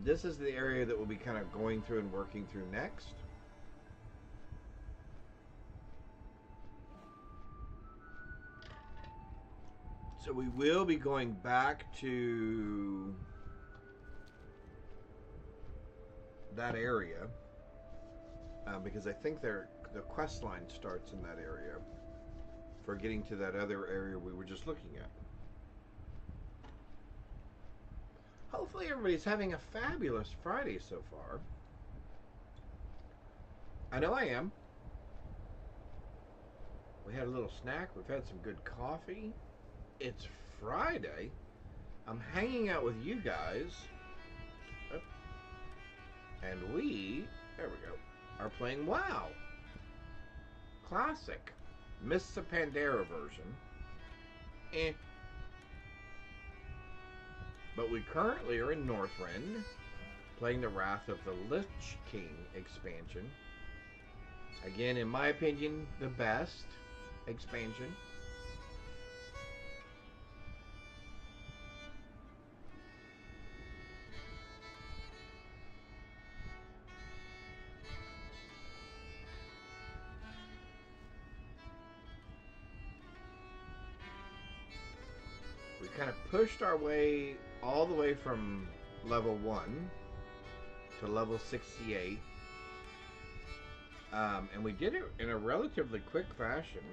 This is the area that we'll be kind of going through and working through next. So we will be going back to that area because I think the quest line starts in that area for getting to that other area we were just looking at. Hopefully everybody's having a fabulous Friday so far. I know I am. We had a little snack. We've had some good coffee. It's Friday. I'm hanging out with you guys. And we, there we go, are playing WoW. Classic. Mists of Pandaria version. But we currently are in Northrend, playing the Wrath of the Lich King expansion. Again, in my opinion, the best expansion. We kind of pushed our way all the way from level 1 to level 68. And we did it in a relatively quick fashion.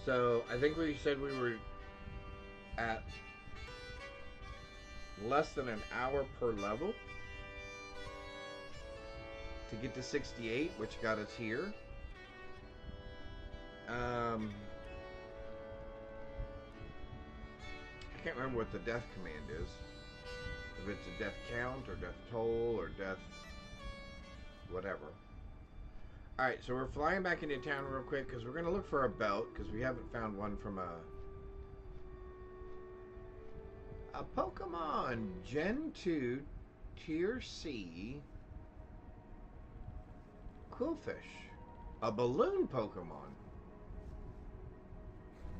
So I think we said we were at less than an hour per level to get to 68, which got us here. I can't remember what the death command is. If it's a death count or death toll or death whatever. Alright, so we're flying back into town real quick because we're going to look for a belt because we haven't found one from a Pokemon Gen 2 Tier C Quillfish. A balloon Pokemon.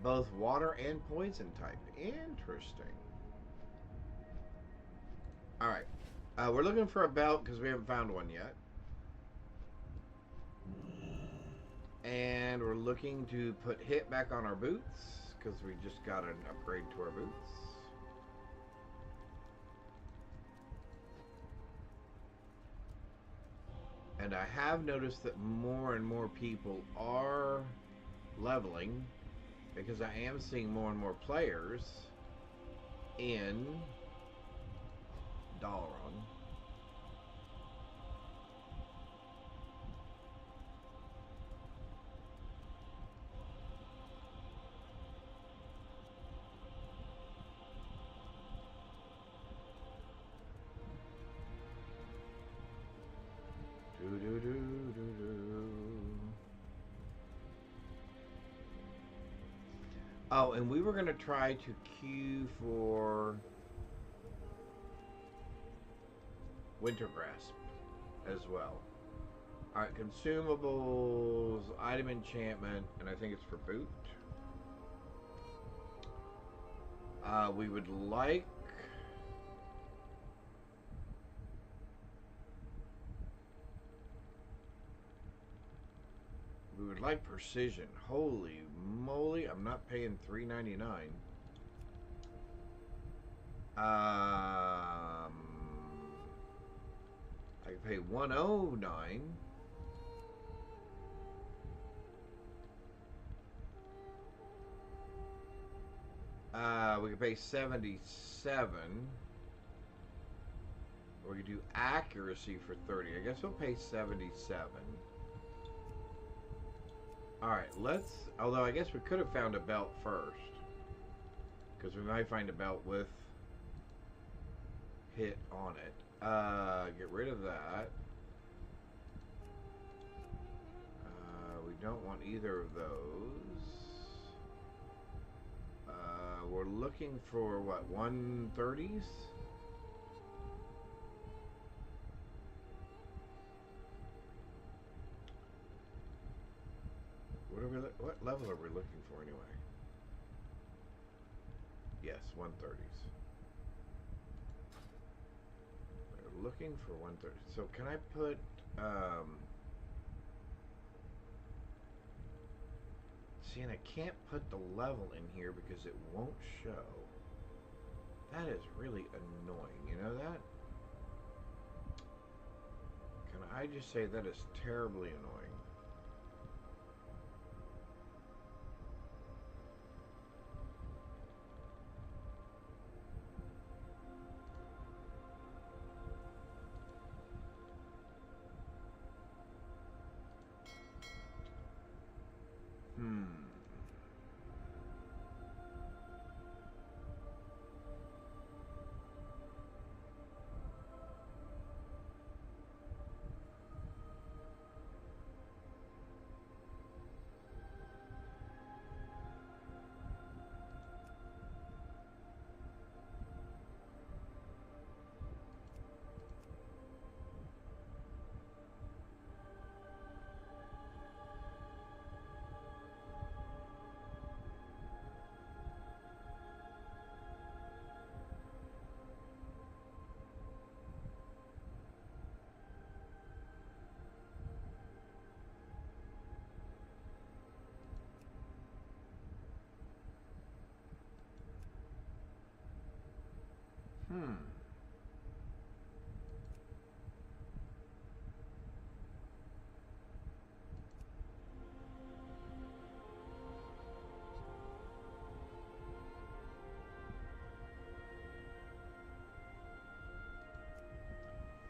Both water and poison type. Interesting. Alright. We're looking for a belt because we haven't found one yet. And we're looking to put hit back on our boots because we just got an upgrade to our boots. And I have noticed that more and more people are leveling because I am seeing more and more players in Dalaran. Oh, and we were going to try to queue for Wintergrasp as well. Alright, consumables, item enchantment, and I think it's for boot. We would like... We would like precision. Holy moly, I'm not paying $3.99. I can pay $109. We can pay $77. Or we could do accuracy for $30. I guess we'll pay $77. Alright, let's... Although I guess we could have found a belt first. Because we might find a belt with hit on it. Get rid of that. don't want either of those. We're looking for what, 130s? What level are we looking for anyway? Yes, 130s. We're looking for 130. So can I put see, and I can't put the level in here because it won't show. That is really annoying, you know that? Can I just say that is terribly annoying?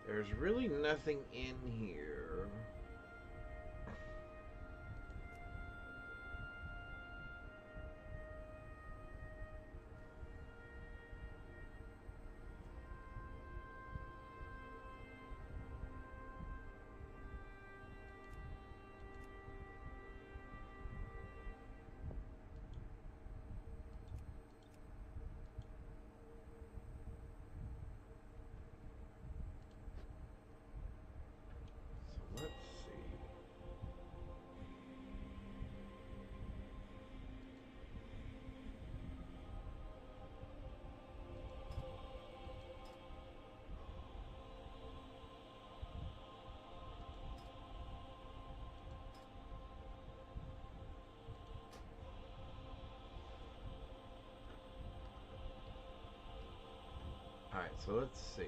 There's really nothing in here. So let's see. Alright, so let's see.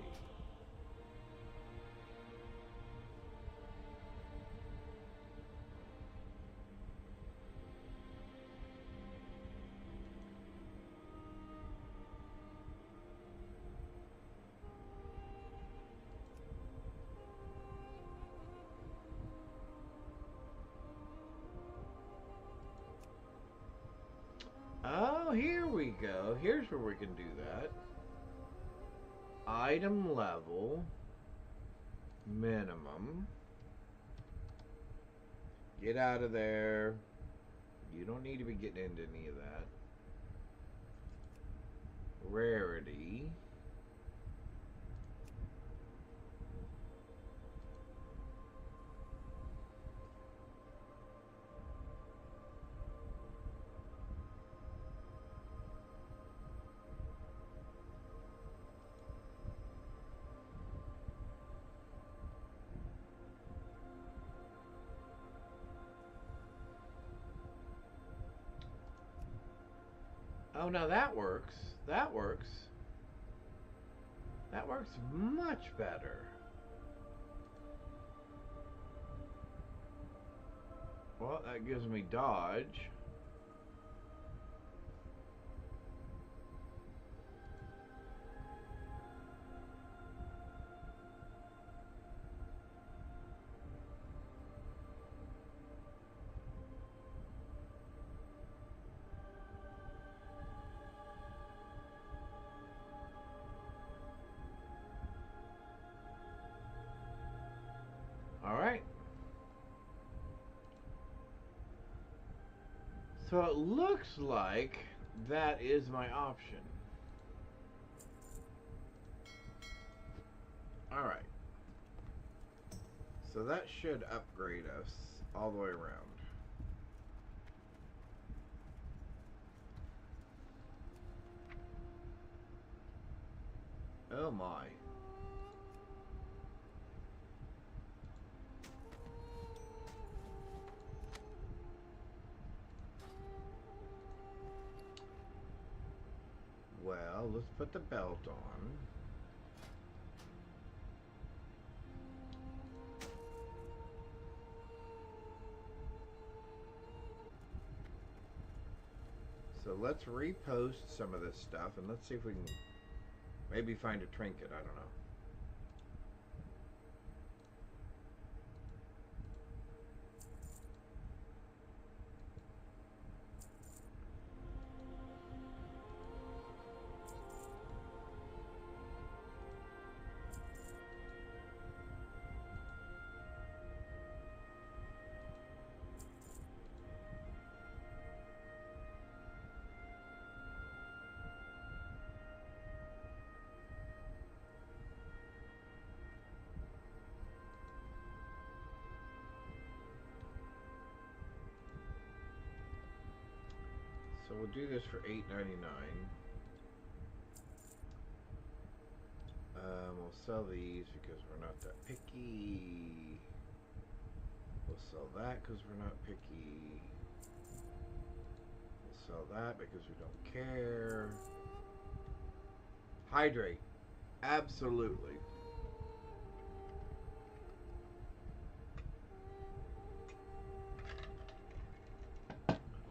Oh, here we go. Here's where we can do that. Item level minimum. Get out of there. You don't need to be getting into any of that. Rarity. Oh, now that works. That works. That works much better. Well, that gives me dodge. All right. So it looks like that is my option. Alright. So that should upgrade us all the way around. Oh my. Well, let's put the belt on. So let's repost some of this stuff and let's see if we can maybe find a trinket. I don't know. So we'll do this for $8.99. We'll sell these because we're not that picky. We'll sell that because we're not picky. We'll sell that because we don't care. Hydrate. Absolutely.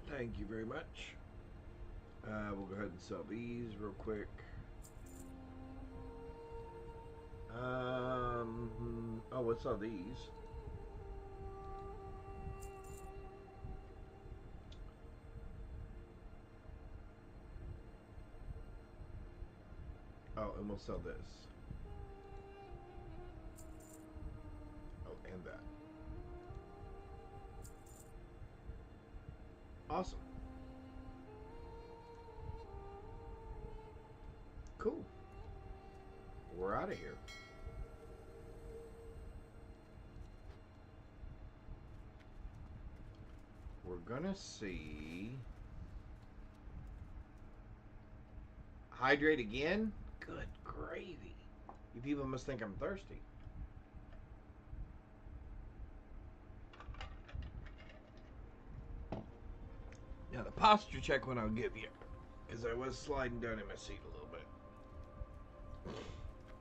Thank you very much. We'll go ahead and sell these real quick. Oh, we'll sell these. Oh, and we'll sell this. Oh, and that. Awesome. Cool. We're out of here. We're gonna see. Hydrate again? Good gravy. You people must think I'm thirsty. Now the posture check one I'll give you, because I was sliding down in my seat a little bit.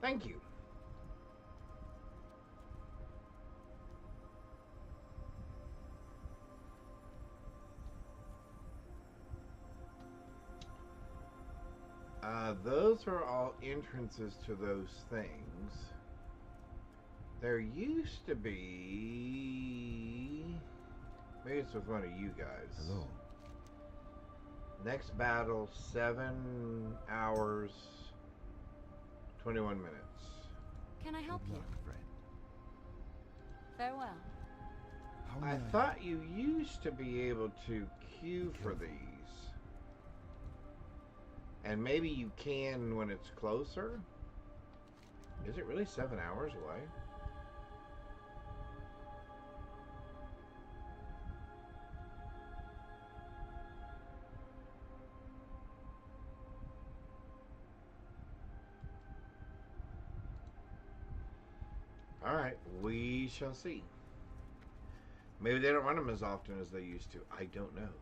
Thank you. Those are all entrances to those things. There used to be... Maybe it's with one of you guys.
Hello.
Next battle, 7 hours, 21 minutes.
Can I help
Good
you?
luck, friend.
Farewell.
How may
I thought you used to be able to queue for these. And maybe you can when it's closer? Is it really 7 hours away? Alright, we shall see. Maybe they don't run them as often as they used to. I don't know.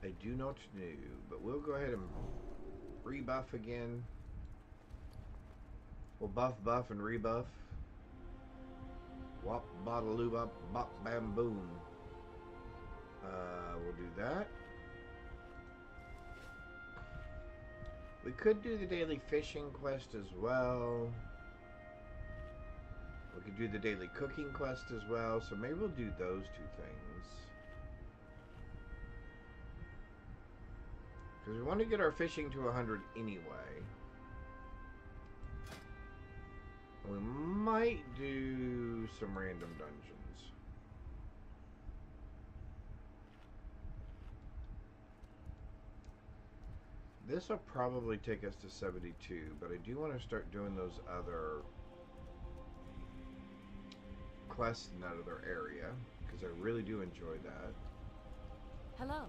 I do not know. But we'll go ahead and rebuff again. We'll buff and rebuff. Wop, bottle, bop, bop, bam, boom. We'll do that. We could do the daily fishing quest as well. We could do the daily cooking quest as well. So maybe we'll do those two things. Because we want to get our fishing to 100 anyway. We might do some random dungeons. this will probably take us to 72, but I do want to start doing those other quests in that other area, because I really do enjoy that.
Hello.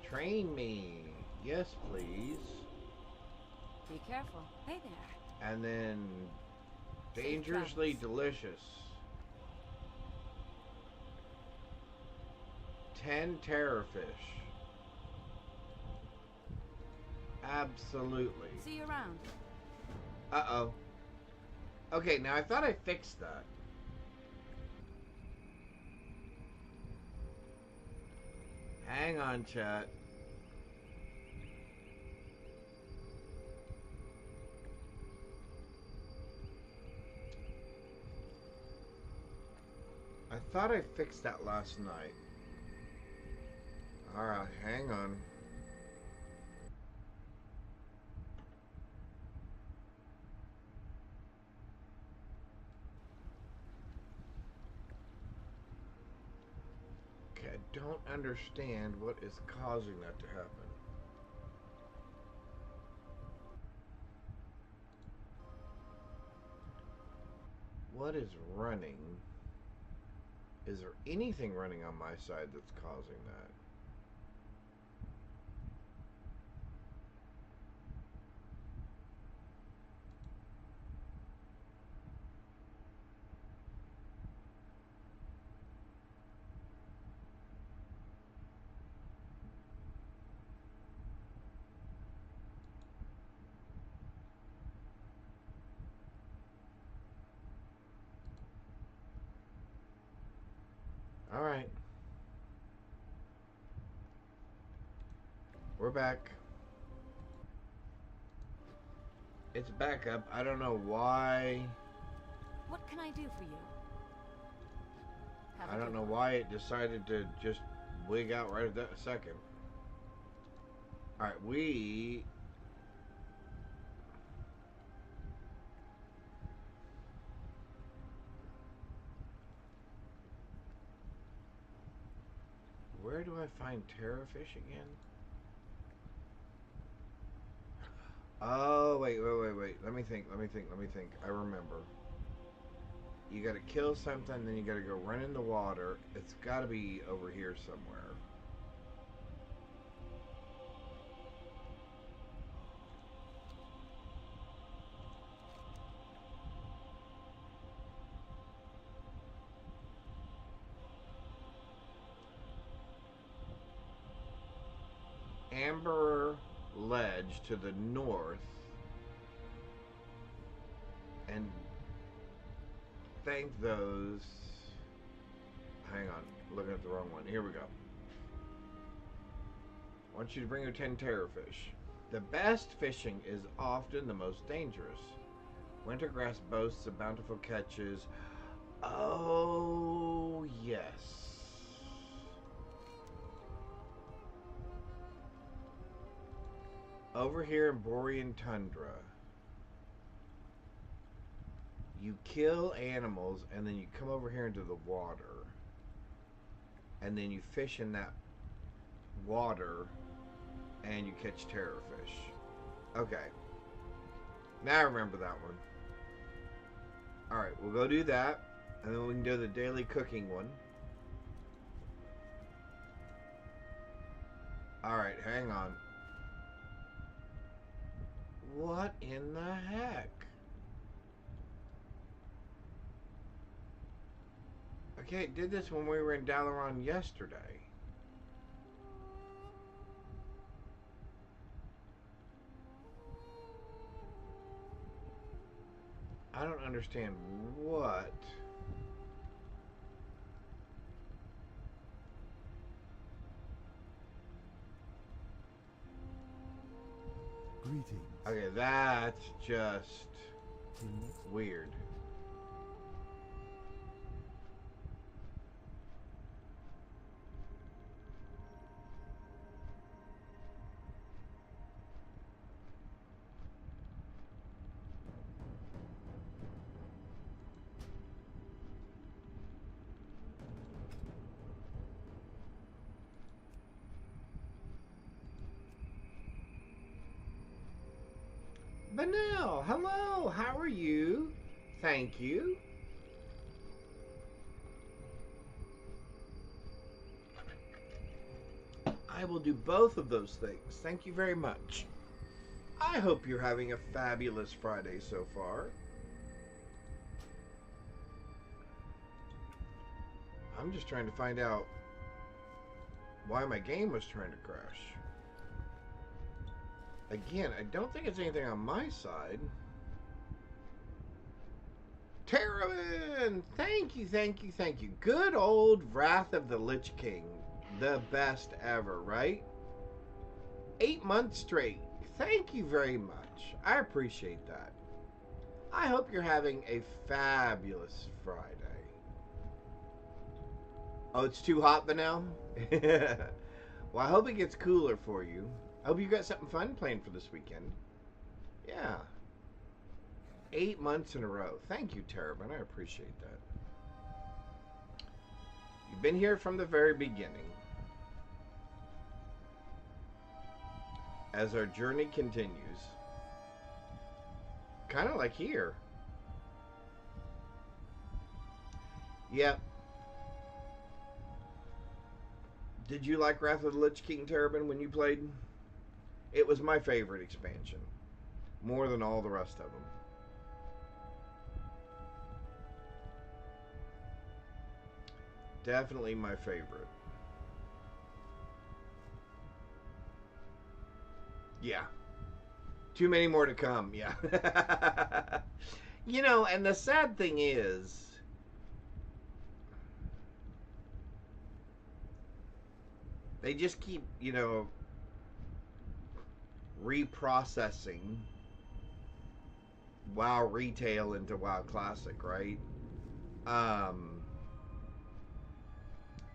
Train me. Yes, please.
Be careful. Hey there.
And then
Safe
dangerously
travels.
delicious. 10 terrorfish. Absolutely.
See you around.
Uh-oh. Okay, now I thought I fixed that. Hang on, chat. I thought I fixed that last night. Alright, hang on. Okay, I don't understand what is causing that to happen. What is running? Is there anything running on my side that's causing that? Alright. We're back. It's back up. I don't know why.
What can I do for you? Have a
I don't
good
know
one.
why it decided to just wig out right at that second. Alright, we... Where do I find terrorfish again? Oh, wait. Let me think. I remember. You gotta kill something, then you gotta go run in the water. It's gotta be over here somewhere. Amber Ledge to the north. And thank those... Hang on, looking at the wrong one. Here we go. I want you to bring your 10 terrorfish. The best fishing is often the most dangerous. Wintergrass boasts of bountiful catches. Oh, yes. Over here in Borean Tundra, you kill animals and then you come over here into the water and then you fish in that water and you catch terrorfish. Okay. Now I remember that one. Alright, we'll go do that and then we can do the daily cooking one. Alright, hang on. What in the heck? Okay, it did this when we were in Dalaran yesterday. I don't understand what.
Greetings.
Okay, that's just
Till next
weird. Vanille, hello, how are you? Thank you. I will do both of those things. Thank you very much. I hope you're having a fabulous Friday so far. I'm just trying to find out why my game was trying to crash. Again, I don't think it's anything on my side. Terraman! Thank you, thank you, thank you. Good old Wrath of the Lich King. The best ever, right? 8 months straight. Thank you very much. I appreciate that. I hope you're having a fabulous Friday. Oh, it's too hot, Vanel? Well, I hope it gets cooler for you. I hope you got something fun planned for this weekend. Yeah. 8 months in a row. Thank you, Terrabin. I appreciate that. You've been here from the very beginning. As our journey continues. Kind of like here. Yep. Did you like Wrath of the Lich King, Terrabin, when you played? It was my favorite expansion. More than all the rest of them. Definitely my favorite. Yeah. Too many more to come, yeah. You know, and the sad thing is, they just keep, you know, reprocessing WoW Retail into WoW Classic, right?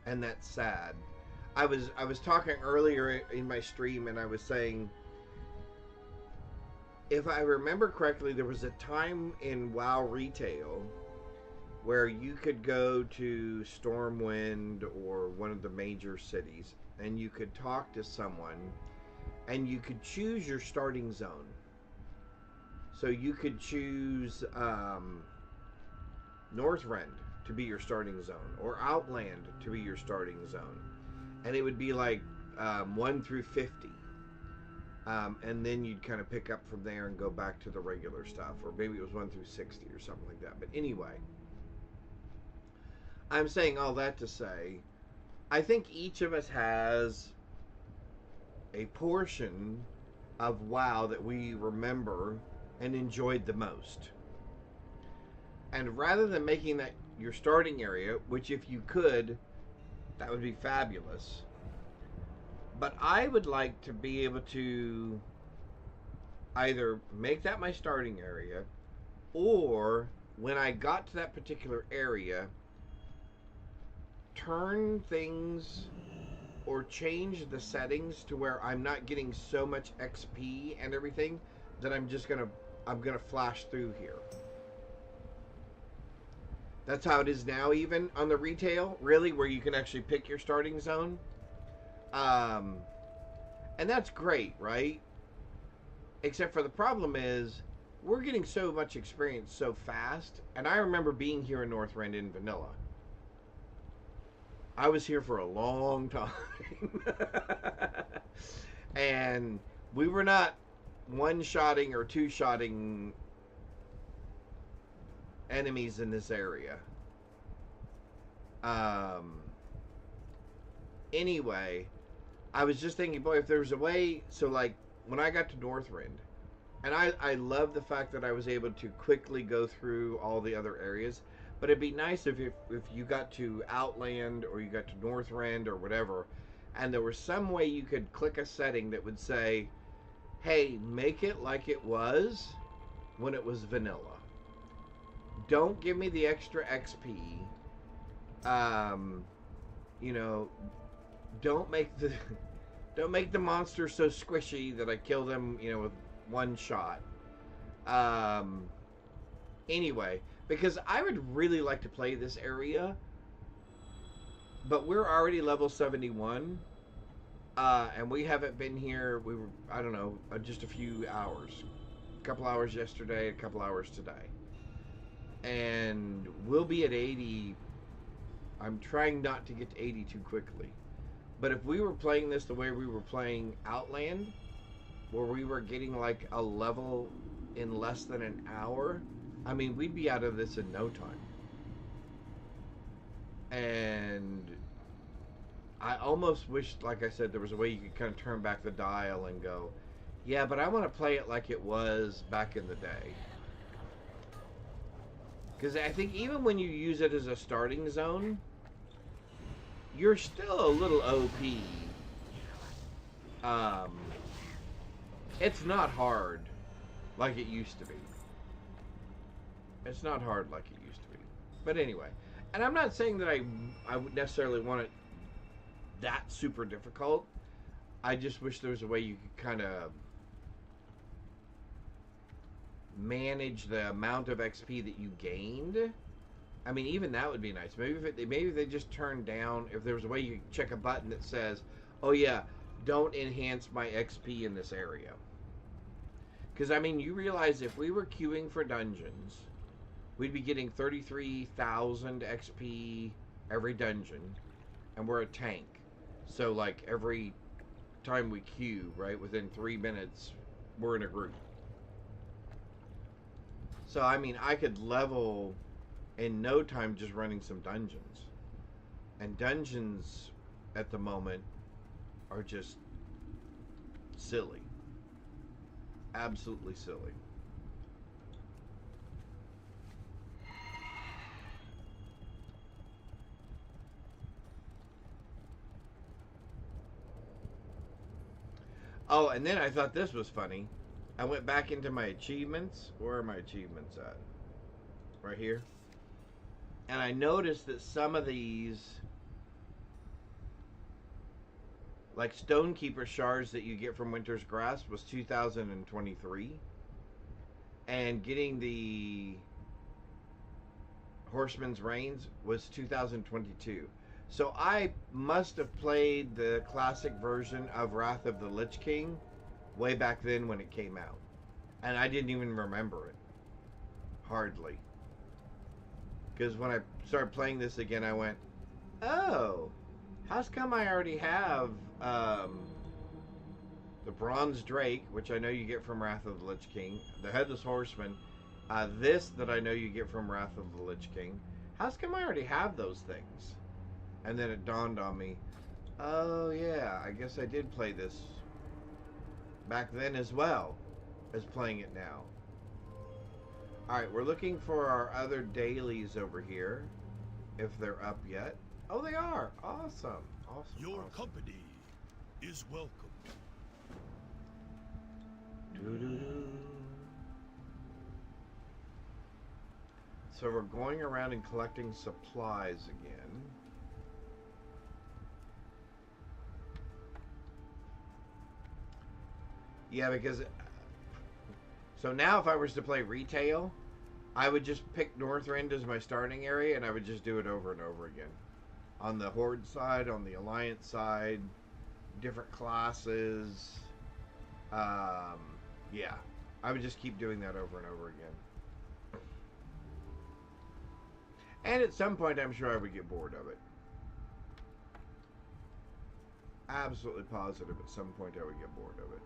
And that's sad. I was talking earlier in my stream, and I was saying, if I remember correctly, there was a time in WoW Retail where you could go to Stormwind or one of the major cities, and you could talk to someone, and you could choose your starting zone. So you could choose Northrend to be your starting zone, or Outland to be your starting zone, and it would be like 1 through 50. And then you'd kind of pick up from there and go back to the regular stuff, or maybe it was 1 through 60 or something like that. But anyway, I'm saying all that to say, I think each of us has a portion of WoW that we remember and enjoyed the most. And rather than making that your starting area, which if you could, that would be fabulous. But I would like to be able to either make that my starting area, or when I got to that particular area, turn things or change the settings to where I'm not getting so much XP and everything that I'm gonna flash through here. That's how it is now, even on the retail, really, where you can actually pick your starting zone. And that's great, right? Except for the problem is, we're getting so much experience so fast. And I remember being here in Northrend in vanilla. I was here for a long time. And we were not one-shotting or two-shotting enemies in this area. Anyway, I was just thinking, boy, if there was a way, so like when I got to Northrend, and I love the fact that I was able to quickly go through all the other areas, but it'd be nice if you got to Outland or you got to Northrend or whatever, and there was some way you could click a setting that would say, hey, make it like it was when it was vanilla. Don't give me the extra XP. You know, don't make the monster so squishy that I kill them, you know, with one shot. Anyway, because I would really like to play this area, but we're already level 71, and we haven't been here. I don't know, just a few hours, couple hours yesterday, a couple hours today. And we'll be at 80. I'm trying not to get to 80 too quickly. But if we were playing this the way we were playing Outland, where we were getting like a level in less than an hour, I mean, we'd be out of this in no time. And I almost wished, like I said, there was a way you could kind of turn back the dial and go, yeah, but I want to play it like it was back in the day. Because I think even when you use it as a starting zone, you're still a little OP. It's not hard like it used to be. It's not hard like it used to be. But anyway, and I'm not saying that I would necessarily want it that super difficult. I just wish there was a way you could kind of manage the amount of XP that you gained. I mean, even that would be nice. Maybe if they just turned down, if there was a way you could check a button that says, oh yeah, don't enhance my XP in this area. Because, I mean, you realize if we were queuing for dungeons, we'd be getting 33,000 XP every dungeon, and we're a tank. So, like, every time we queue, right, within 3 minutes, we're in a group. So, I mean, I could level in no time just running some dungeons. And dungeons, at the moment, are just silly. Absolutely silly. Oh, and then I thought this was funny. I went back into my achievements. Where are my achievements at? Right here. And I noticed that some of these, like Stonekeeper shards that you get from Winter's Grasp, was 2023. And getting the Horseman's Reigns was 2022. So I must have played the classic version of Wrath of the Lich King way back then when it came out. And I didn't even remember it. Hardly. Because when I started playing this again, I went, oh, how's come I already have the Bronze Drake, which I know you get from Wrath of the Lich King, the Headless Horseman, this that I know you get from Wrath of the Lich King. How's come I already have those things? And then it dawned on me, oh yeah, I guess I did play this back then as well as playing it now. Alright, we're looking for our other dailies over here, if they're up yet. Oh, they are! Awesome. Awesome.
Your
awesome.
company is welcome.
Doo-doo-doo. So we're going around and collecting supplies again. Yeah, because so now if I was to play retail, I would just pick Northrend as my starting area and I would just do it over and over again. On the Horde side, on the Alliance side, different classes. Yeah, I would just keep doing that over and over again. And at some point, I'm sure I would get bored of it. Absolutely positive at some point I would get bored of it.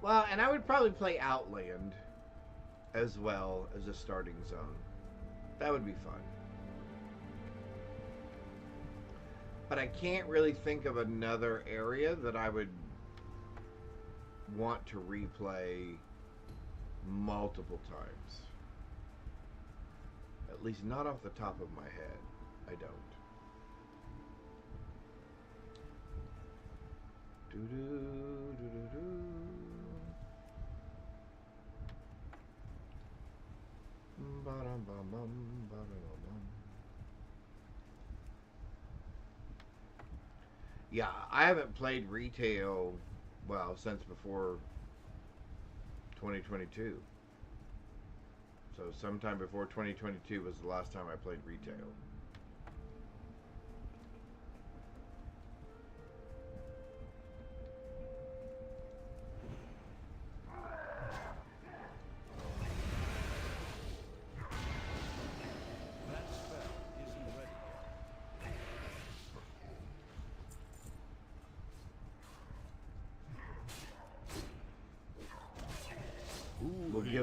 Well, and I would probably play Outland as well as a starting zone. That would be fun. But I can't really think of another area that I would want to replay multiple times. At least not off the top of my head. I don't. Doo-doo, doo-doo-doo. Ba-dum-bum-bum, ba-dum-bum. Yeah, I haven't played retail, well, since before 2022. So sometime before 2022 was the last time I played retail.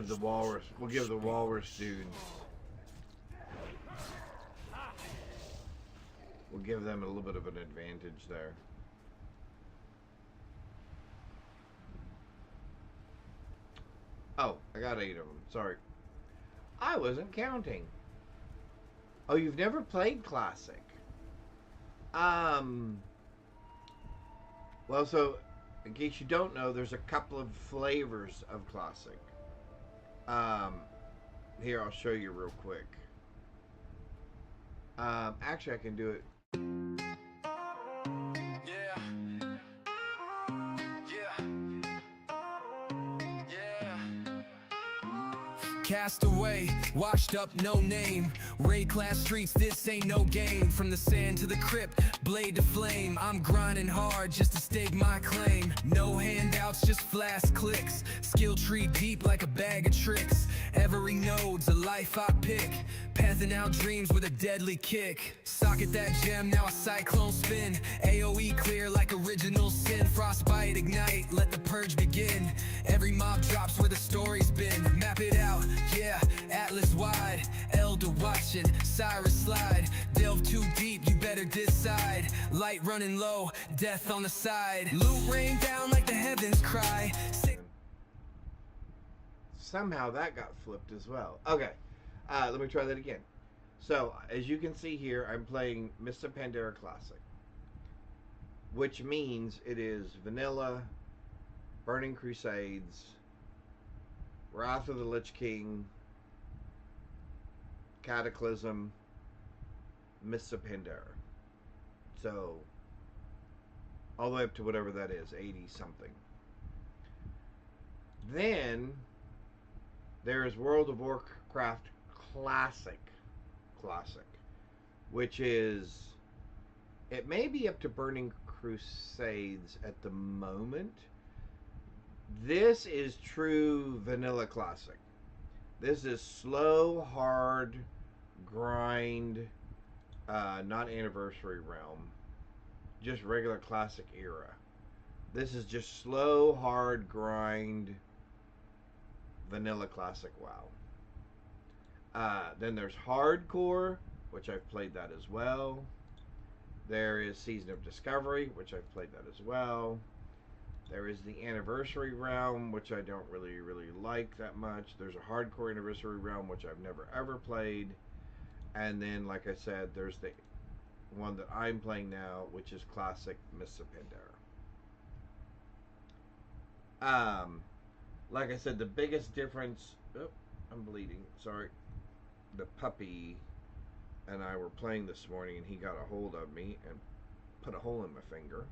give the walrus. We'll give the walrus dudes. We'll give them a little bit of an advantage there. Oh, I got 8 of them. Sorry. I wasn't counting. Oh, you've never played Classic? Well, so, in case you don't know, there's a couple of flavors of Classic. Here, I'll show you real quick. Actually, I can do it.
Cast away, washed up, no name. Raid class streets, this ain't no game. From the sand to the crypt, blade to flame. I'm grinding hard just to stake my claim. No handouts, just flash clicks. Skill tree deep like a bag of tricks. Every node's a life I pick. Pathing out dreams with a deadly kick. Socket that gem, now a cyclone spin. AoE clear like original sin. Frostbite ignite, let the purge begin. Every mob drops where the story's been. Map it out, yeah, Atlas wide. Elder watching, Cyrus slide. Delve too deep, you better decide. Light running low, death on the side. Loot rain down like the heavens cry.
Somehow that got flipped as well. Okay, let me try that again. So, as you can see here, I'm playing Mists of Pandaria Classic, which means it is vanilla, Burning Crusades, Wrath of the Lich King, Cataclysm, Mists of Pandaria. So, all the way up to whatever that is, 80 something. Then there is World of Warcraft Classic, which is, it may be up to Burning Crusades at the moment. This is true vanilla Classic. This is slow, hard, grind, not Anniversary Realm, just regular Classic era. This is just slow, hard, grind, vanilla Classic WoW. Then there's Hardcore, which I've played that as well. There is Season of Discovery, which I've played that as well. There is the Anniversary Realm, which I don't really like that much. There's a Hardcore Anniversary Realm, which I've never ever played. And then, like I said, there's the one that I'm playing now, which is Classic Mists of Pandaria. Like I said, the biggest difference... Oh, I'm bleeding. Sorry. The puppy and I were playing this morning, and he got a hold of me and put a hole in my finger.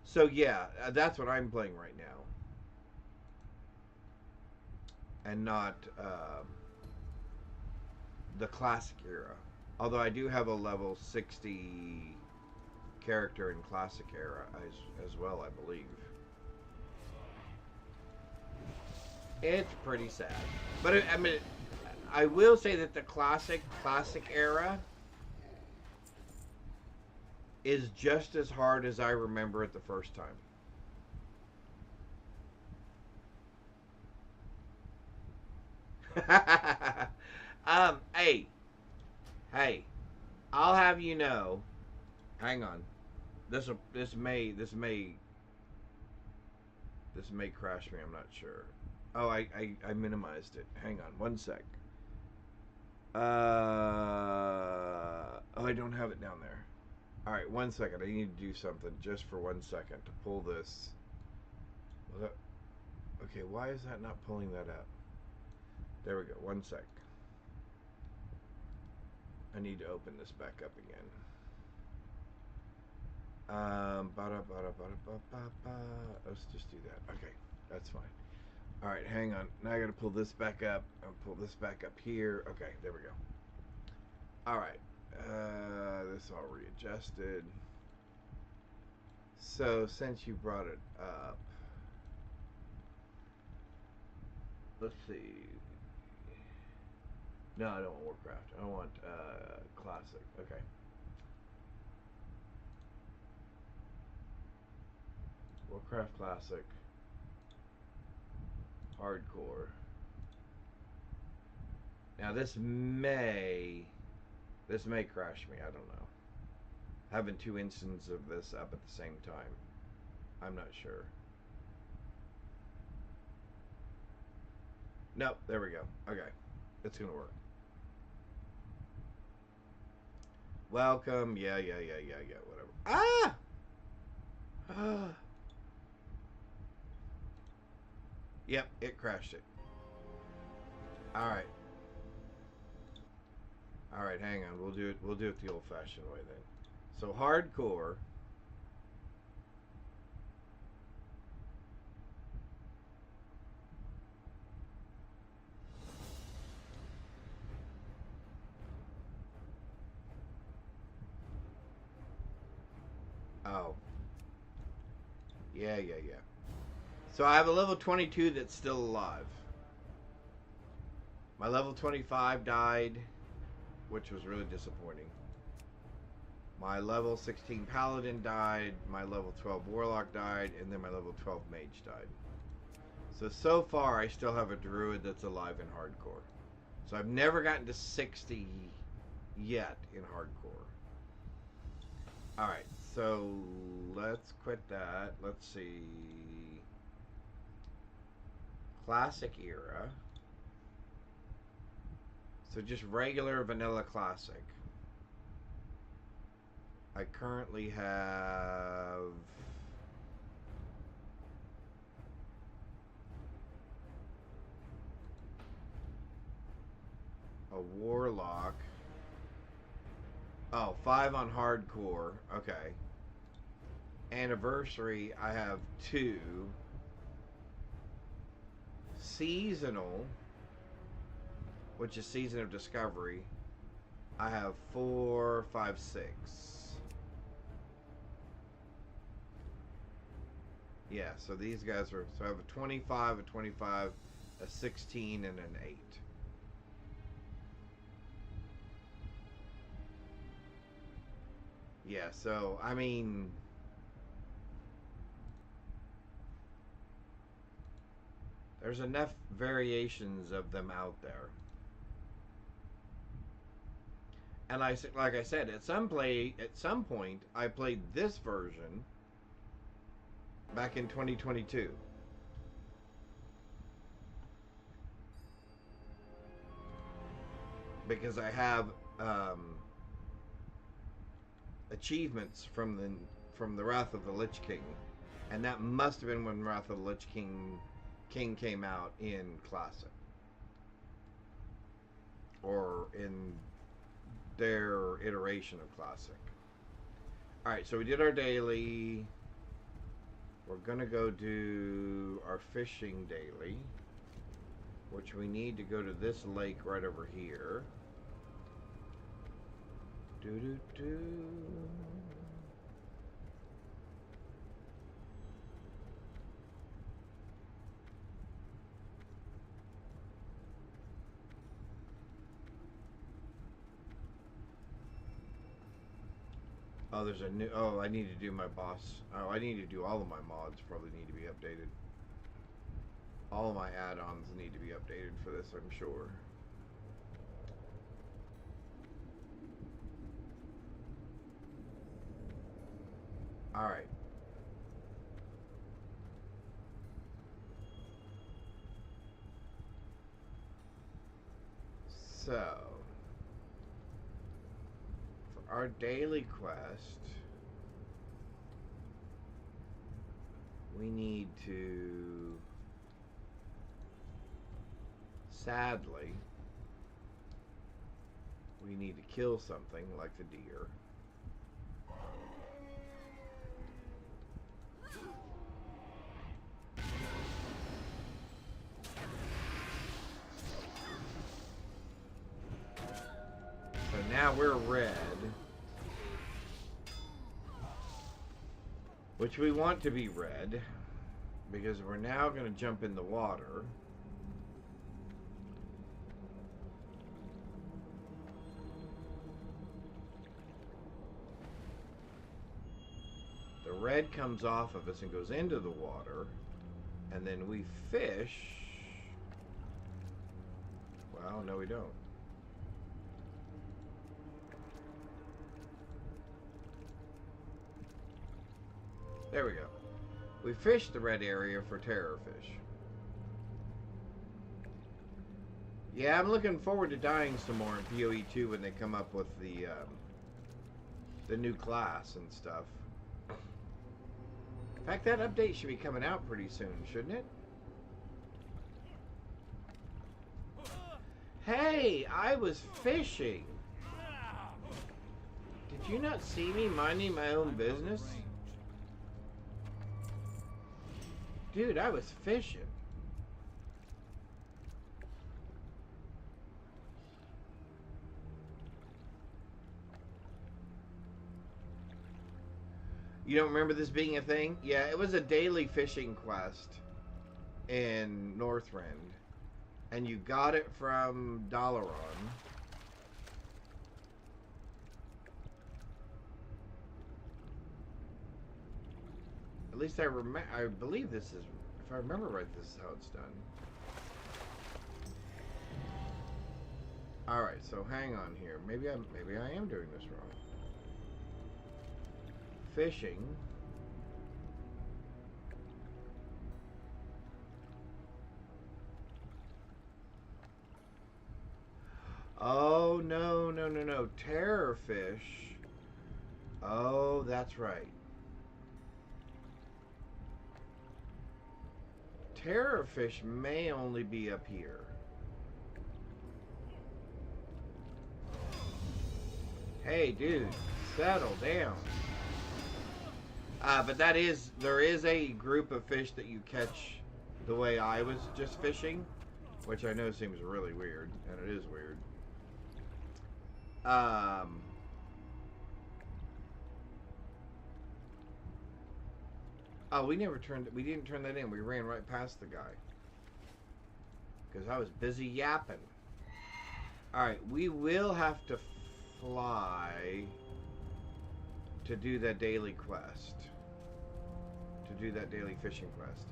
So yeah, that's what I'm playing right now, and not the Classic era. Although I do have a level 60 character in Classic era as well, I believe. It's pretty sad, but I mean, I will say that the classic era is just as hard as I remember it the first time. Hey, I'll have you know. Hang on, this may crash me. I'm not sure. Oh, I minimized it. Hang on, one sec. Oh, I don't have it down there. Alright, 1 second. I need to do something just for 1 second to pull this. Okay, why is that not pulling that up? There we go. 1 sec. I need to open this back up again. Let's just do that. Okay, that's fine. Alright, hang on. Now I gotta pull this back up. I'll pull this back up here. Okay, there we go. Alright. This all readjusted. So, since you brought it up, let's see. No, I don't want Warcraft. I want Classic. Okay. Warcraft Classic. hardcore. Now this may crash me. I don't know. Having two instances of this up at the same time. I'm not sure. Nope, there we go. Okay. It's gonna work. Welcome. Yeah, whatever. Ah! Yep, it crashed it. Alright. Alright, hang on. We'll do it the old-fashioned way then. So hardcore. Oh. Yeah. So I have a level 22 that's still alive. My level 25 died, which was really disappointing. My level 16 paladin died, my level 12 warlock died, and then my level 12 mage died. So far I still have a druid that's alive in hardcore. So I've never gotten to 60 yet in hardcore. Alright, so let's quit that. Let's see. Classic era. So just regular vanilla classic. I currently have a warlock. Oh, 5 on hardcore. Okay. Anniversary, I have 2. Seasonal, which is Season of Discovery, I have 4, 5, 6. Yeah, so these guys are, so I have a 25, a 16, and an 8. Yeah, so, I mean, there's enough variations of them out there. And like I said, at some point, I played this version back in 2022. Because I have achievements from the Wrath of the Lich King, and that must have been when Wrath of the Lich King came out in Classic, or in their iteration of Classic. Alright, so we did our daily. We're gonna go do our fishing daily, which we need to go to this lake right over here. Doo-doo-doo. Oh, there's a new... Oh, I need to do my boss. Oh, I need to do all of my mods. Probably need to be updated. All of my add-ons need to be updated for this, I'm sure. Alright. So, for our daily quest, we need to, sadly, we need to kill something like the deer. So now we're red, which we want to be red, because we're now going to jump in the water. The red comes off of us and goes into the water, and then we fish Well, no, we don't. There we go. We fished the red area for terror fish. Yeah, I'm looking forward to dying some more in PoE 2 when they come up with the new class and stuff. In fact, that update should be coming out pretty soon, shouldn't it? Hey, I was fishing. Did you not see me minding my own business? Dude, I was fishing. You don't remember this being a thing? Yeah, it was a daily fishing quest in Northrend. And you got it from Dalaran. At least I believe this is, if I remember right, this is how it's done. Alright, so hang on here. Maybe I am doing this wrong. Fishing. Oh, no. Terror fish. Oh, that's right. Terror fish may only be up here. Hey, dude, settle down. But there is a group of fish that you catch the way I was just fishing, which I know seems really weird, and it is weird. Oh, we didn't turn that in. We ran right past the guy. Because I was busy yapping. Alright, we will have to fly to do that daily quest. To do that daily fishing quest.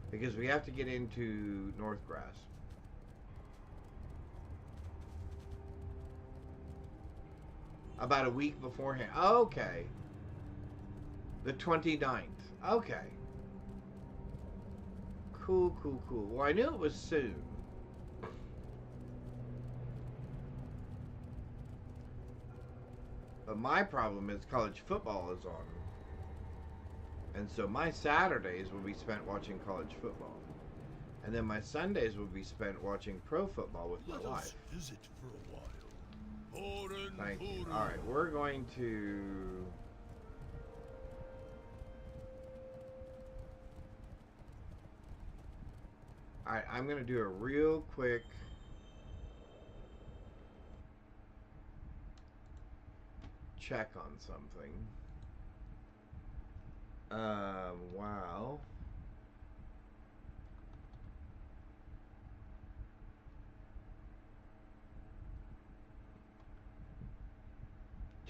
Because we have to get into Northgrass. About a week beforehand. Okay. The 29th. Okay. Cool. Well, I knew it was soon. But my problem is college football is on. And so my Saturdays will be spent watching college football. And then my Sundays will be spent watching pro football with my wife.
Visit for a while.
Thank you. Alright, we're going to... Alright, I'm going to do a real quick... check on something. Wow.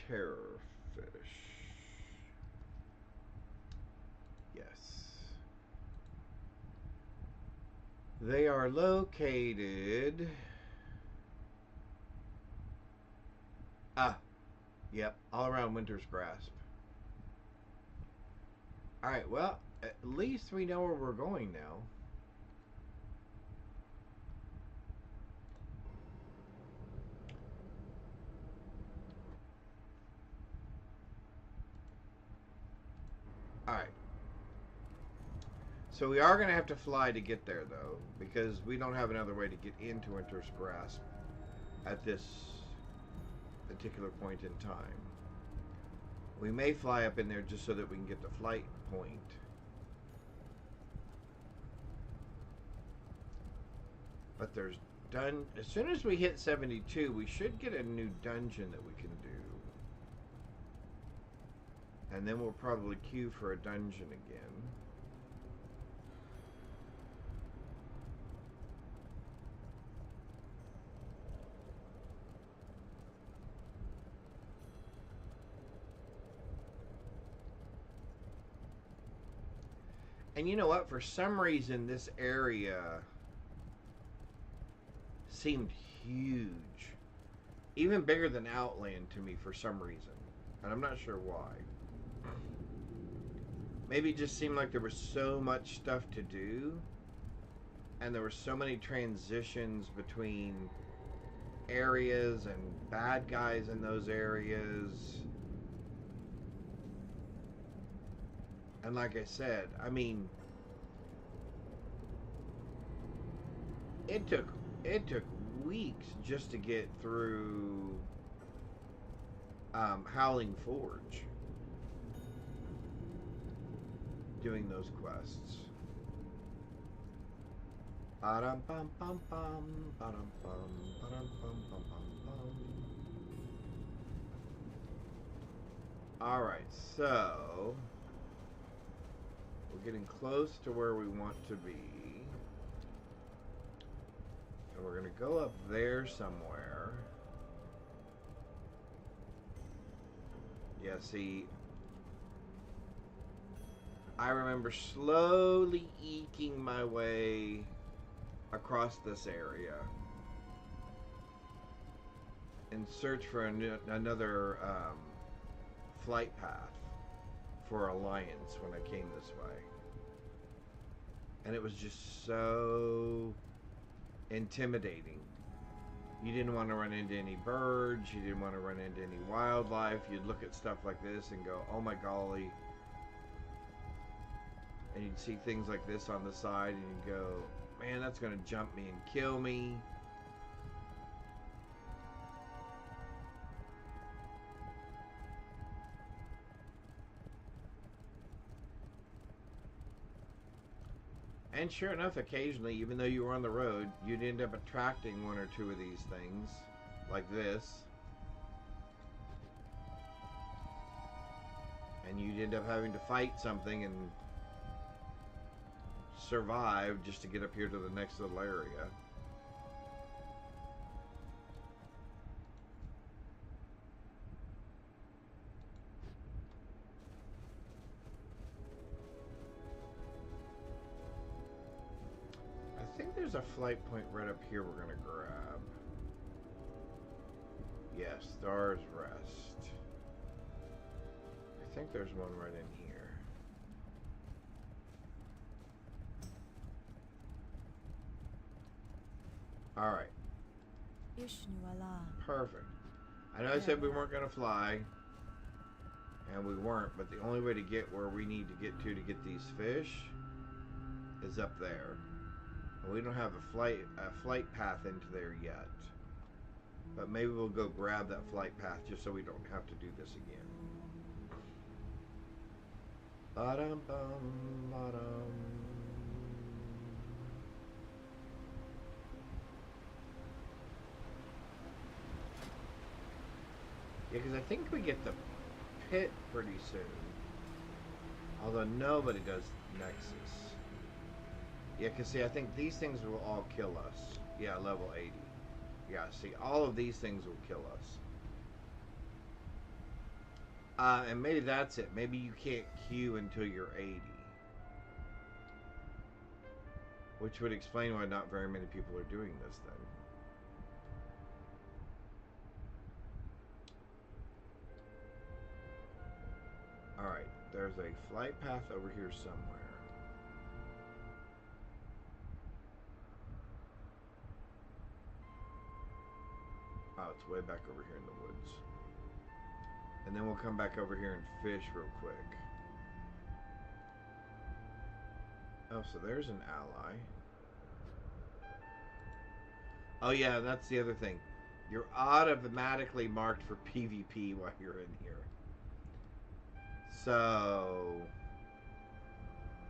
Terror fish. Yes. They are located... Yep, all around Winter's Grasp. Alright, well, at least we know where we're going now. Alright. So we are going to have to fly to get there, though, because we don't have another way to get into Winter's Grasp at this particular point in time. We may fly up in there just so that we can get the flight point. But there's as soon as we hit 72, we should get a new dungeon that we can do. And then we'll probably queue for a dungeon again. And you know what? For some reason, this area seemed huge. Even bigger than Outland to me for some reason. And I'm not sure why. Maybe it just seemed like there was so much stuff to do. And there were so many transitions between areas and bad guys in those areas. And like I said, I mean, it took weeks just to get through Howling Forge, doing those quests. Ba-dum bum bum bum, ba-dum bum, ba-dum bum bum bum bum. All right, so we're getting close to where we want to be. And we're going to go up there somewhere. Yeah, see, I remember slowly eking my way across this area in search for another flight path for Alliance when I came this way. And it was just so intimidating. You didn't want to run into any birds, you didn't want to run into any wildlife. You'd look at stuff like this and go, oh my golly. And you'd see things like this on the side and you'd go, man, that's going to jump me and kill me. And sure enough, occasionally, even though you were on the road, you'd end up attracting one or two of these things, like this. And you'd end up having to fight something and survive just to get up here to the next little area. I think there's a flight point right up here we're gonna grab. Yes, Star's Rest. I think there's one right in here. Alright. Perfect. I know I said we weren't gonna fly. And we weren't, but the only way to get where we need to get to get these fish is up there. And we don't have a flight path into there yet. But maybe we'll go grab that flight path just so we don't have to do this again. Ba-dum bum, ba-dum. Yeah, because I think we get the pit pretty soon. Although nobody does Nexus. Yeah, because see, I think these things will all kill us. Yeah, level 80. Yeah, see, all of these things will kill us. And maybe that's it. Maybe you can't queue until you're 80. Which would explain why not very many people are doing this then. Alright, there's a flight path over here somewhere. Oh, it's way back over here in the woods. And then we'll come back over here and fish real quick. Oh, so there's an ally. Oh yeah, that's the other thing. You're automatically marked for PvP while you're in here. So,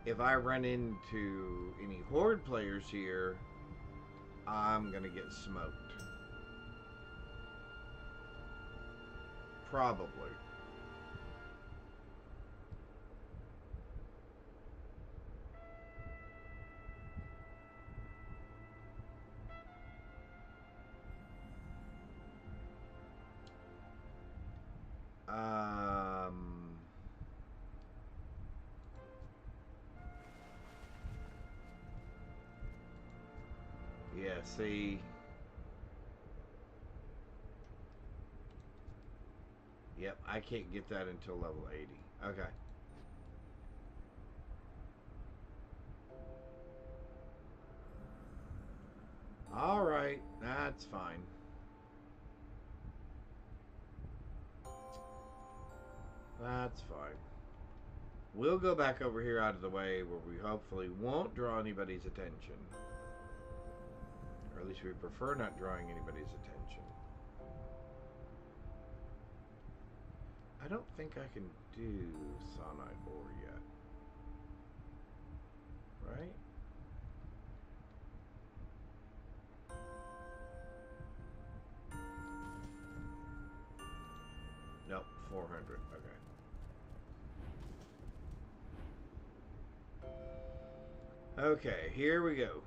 if I run into any Horde players here, I'm gonna get smoked. Probably. Yeah, see, Yep, I can't get that until level 80. Okay. Alright, that's fine. That's fine. We'll go back over here out of the way where we hopefully won't draw anybody's attention. Or at least we prefer not drawing anybody's attention. I don't think I can do Sonite ore yet. Right? Nope, 400. Okay. Okay, here we go.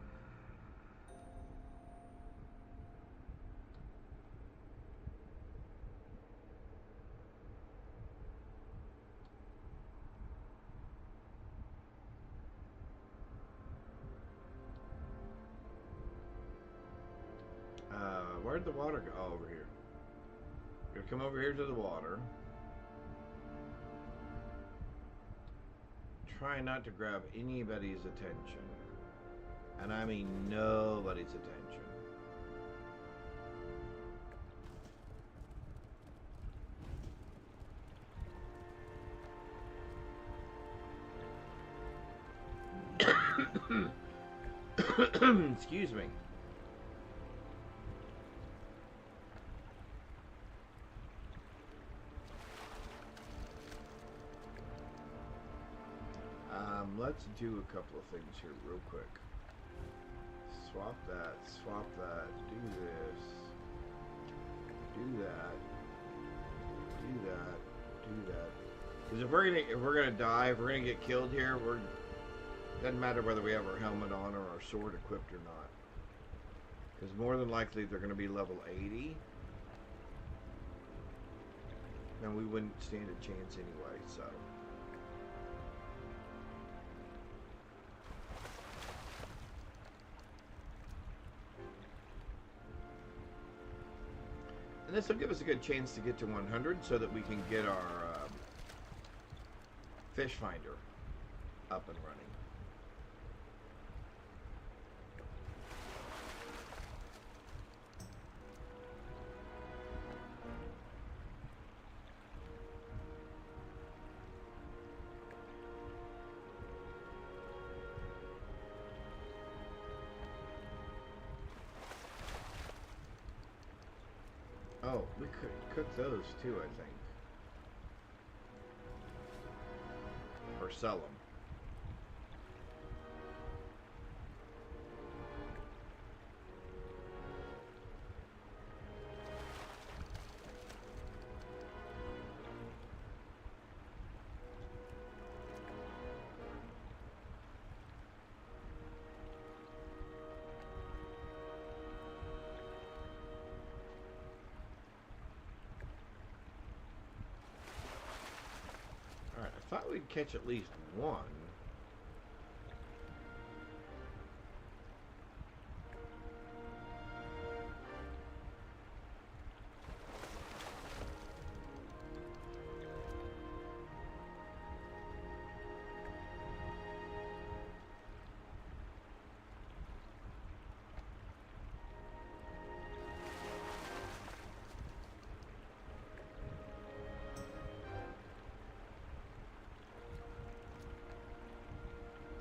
Where'd the water go? Oh, over here. Gonna come over here to the water. Try not to grab anybody's attention. And I mean nobody's attention. Excuse me. Let's do a couple of things here real quick. Swap that, do this, do that, do that, do that. Because if we're gonna die, if we're gonna get killed here, doesn't matter whether we have our helmet on or our sword equipped or not. Because more than likely they're gonna be level 80. And we wouldn't stand a chance anyway, so. And this will give us a good chance to get to 100 so that we can get our fish finder up and running. Oh, we could cook those too, I think. Or sell them. I thought we'd catch at least one.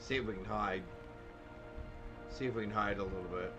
See if we can hide. See if we can hide a little bit.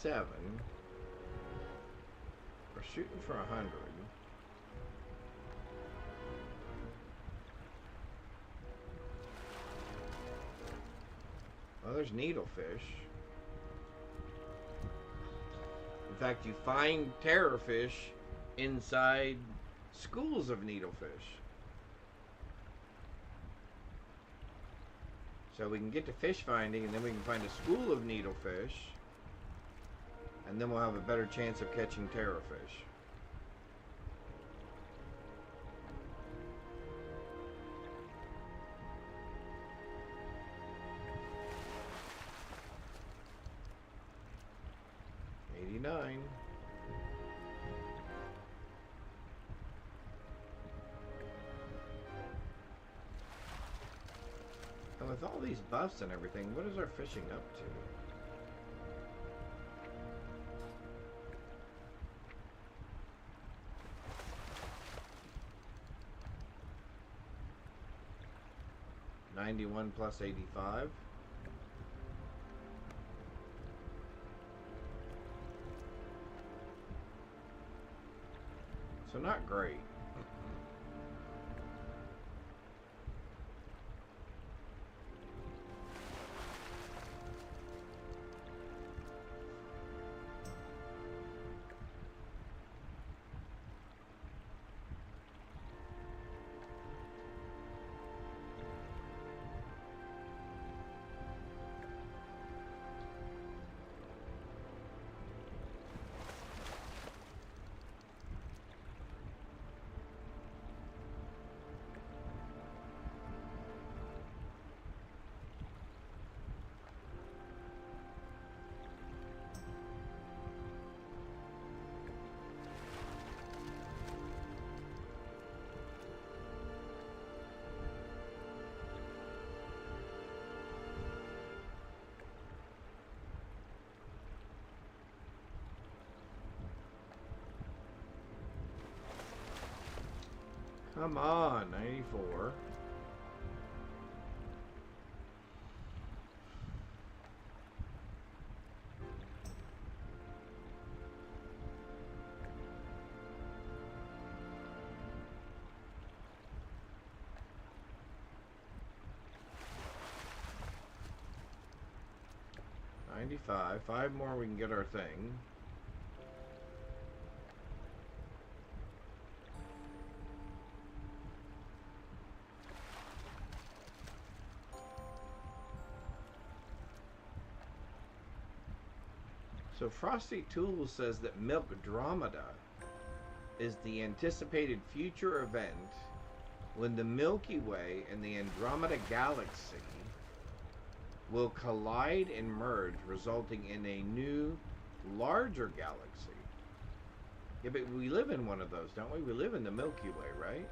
$87. We're shooting for 100. there's needlefish. In fact, you find terrorfish inside schools of needlefish. So we can get to fish finding, and then we can find a school of needlefish, and then we'll have a better chance of catching terrorfish. $89. And with all these buffs and everything, what is our fishing up to? $91 plus 85. So not great. Come on, 94. $95. 5 more, we can get our thing. So Frosty Tools says that Milk Dromeda is the anticipated future event when the Milky Way and the Andromeda Galaxy will collide and merge, resulting in a new, larger galaxy. Yeah, but we live in one of those, don't we? We live in the Milky Way, right?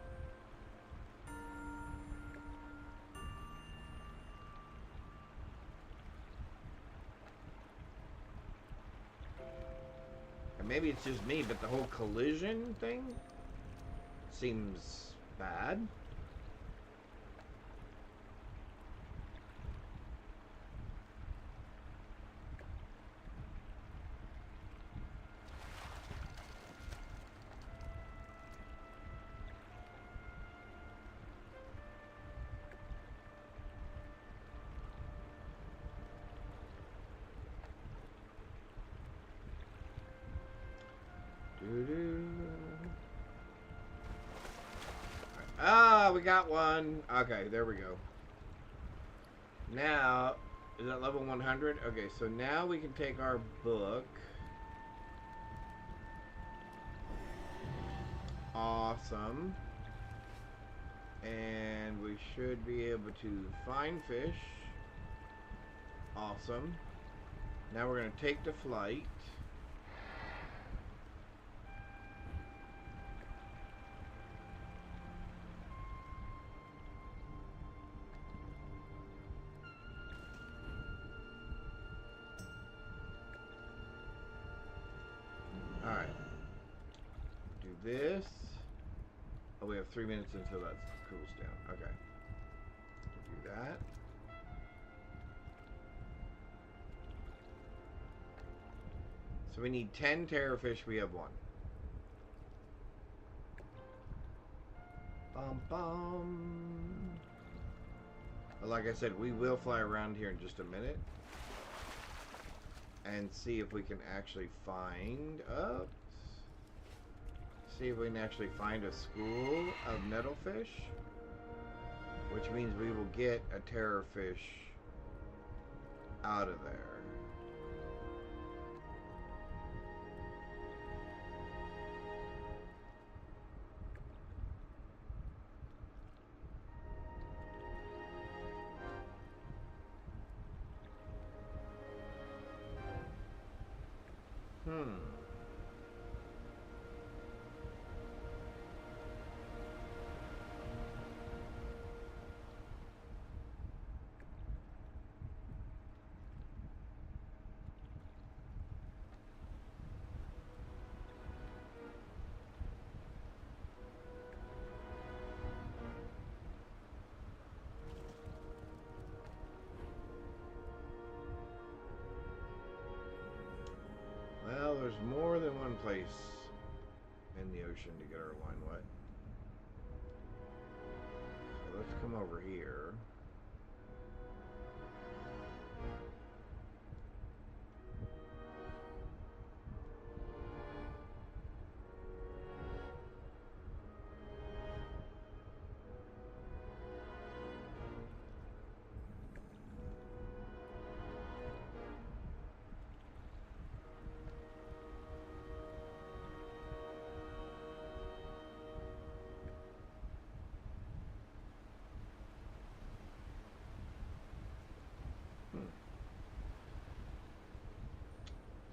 And maybe it's just me, but the whole collision thing seems bad. Ah, we got one. Okay, there we go. Now, is that level 100? Okay, so now we can take our book. Awesome. And we should be able to find fish. Awesome. Now we're going to take the flight. Alright. Do this. Oh, we have 3 minutes until that cools down. Okay. Do that. So we need 10 terrorfish. We have 1. Bum bum. But like I said, we will fly around here in just a minute. and see if we can actually find see if we can actually find a school of nettlefish, which means we will get a terror fish out of there. Well, there's more than one place in the ocean to get our line wet. So let's come over here.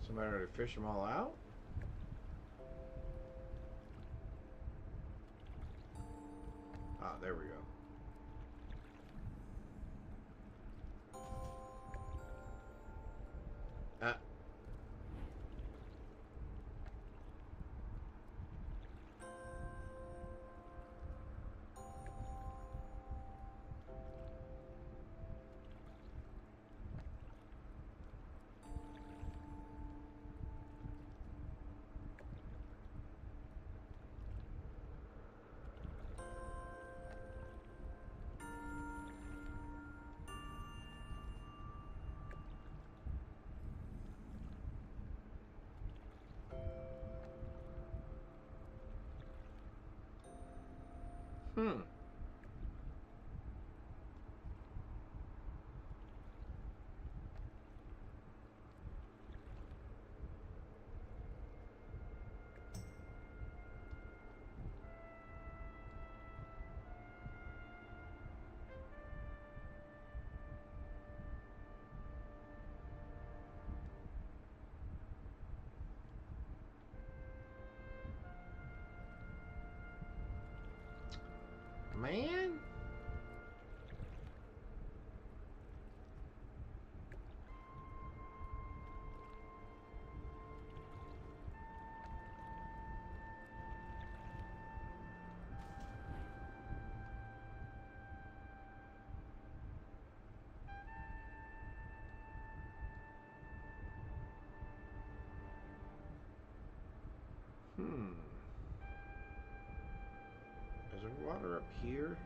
Somebody to fish them all out? Ah, there we go. Ah. Hmm. Man. Hmm. Is there water up here?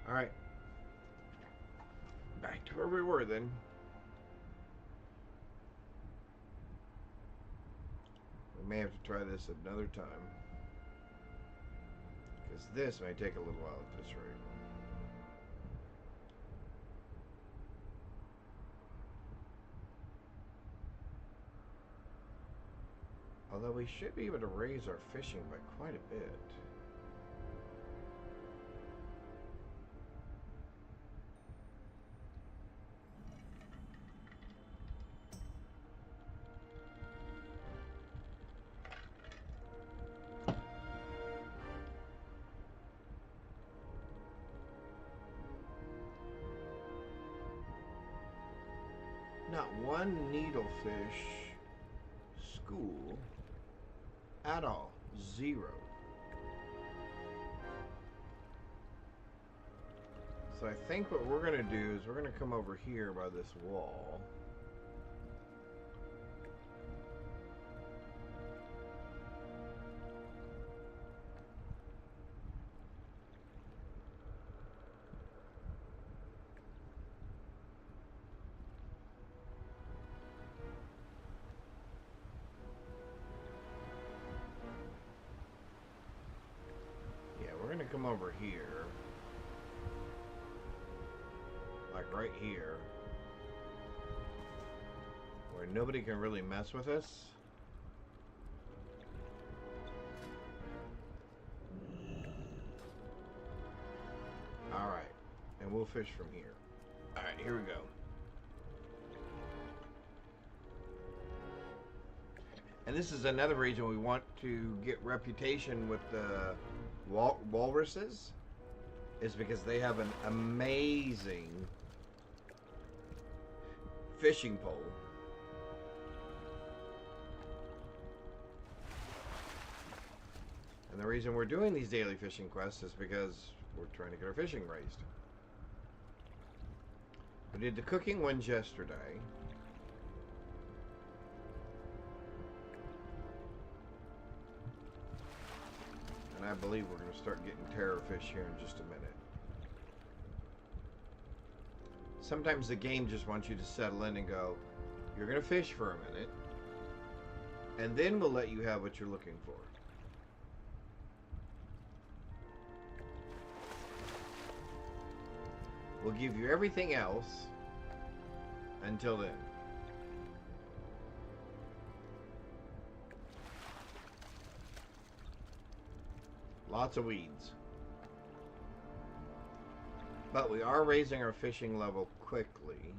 Alright. Back to where we were then. We may have to try this another time. Because this may take a little while at this rate. Although we should be able to raise our fishing by quite a bit. Not one needlefish school at all. Zero. So I think what we're going to do is we're going to come over here by this wall. Yeah, we're going to come over here. Like right here. Where nobody can really mess with us. Alright. And we'll fish from here. Alright, here we go. And this is another reason we want to get reputation with the walruses, is because they have an amazing fishing pole. And the reason we're doing these daily fishing quests is because we're trying to get our fishing raised. We did the cooking ones yesterday. And I believe we're going to start getting terror fish here in just a minute. Sometimes the game just wants you to settle in and go, you're going to fish for a minute, and then we'll let you have what you're looking for. We'll give you everything else until then. Lots of weeds. But we are raising our fishing level quickly.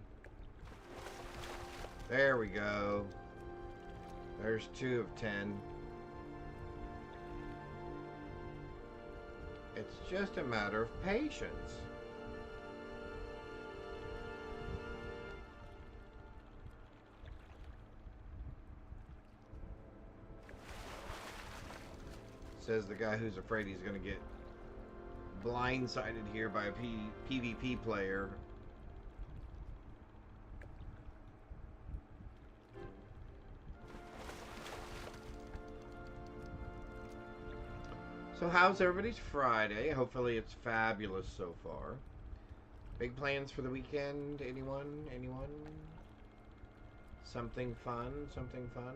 There we go. There's 2 of 10. It's just a matter of patience. Says the guy who's afraid he's going to get blindsided here by a PvP player. So how's everybody's Friday? Hopefully it's fabulous so far. Big plans for the weekend? Anyone? Anyone? Something fun? Something fun?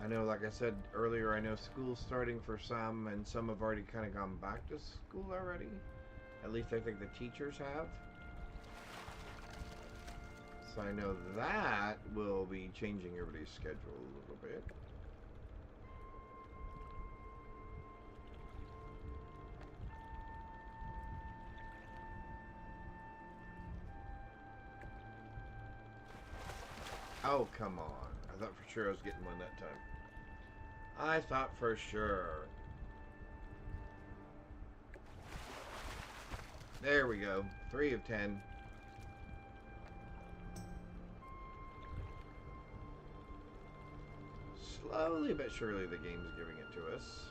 I know, like I said earlier, I know school's starting for some, and some have already kind of gone back to school already. At least I think the teachers have. So I know that will be changing everybody's schedule a little bit. Oh, come on. I thought for sure I was getting one that time. I thought for sure. There we go. 3 of 10. Slowly but surely the game's giving it to us.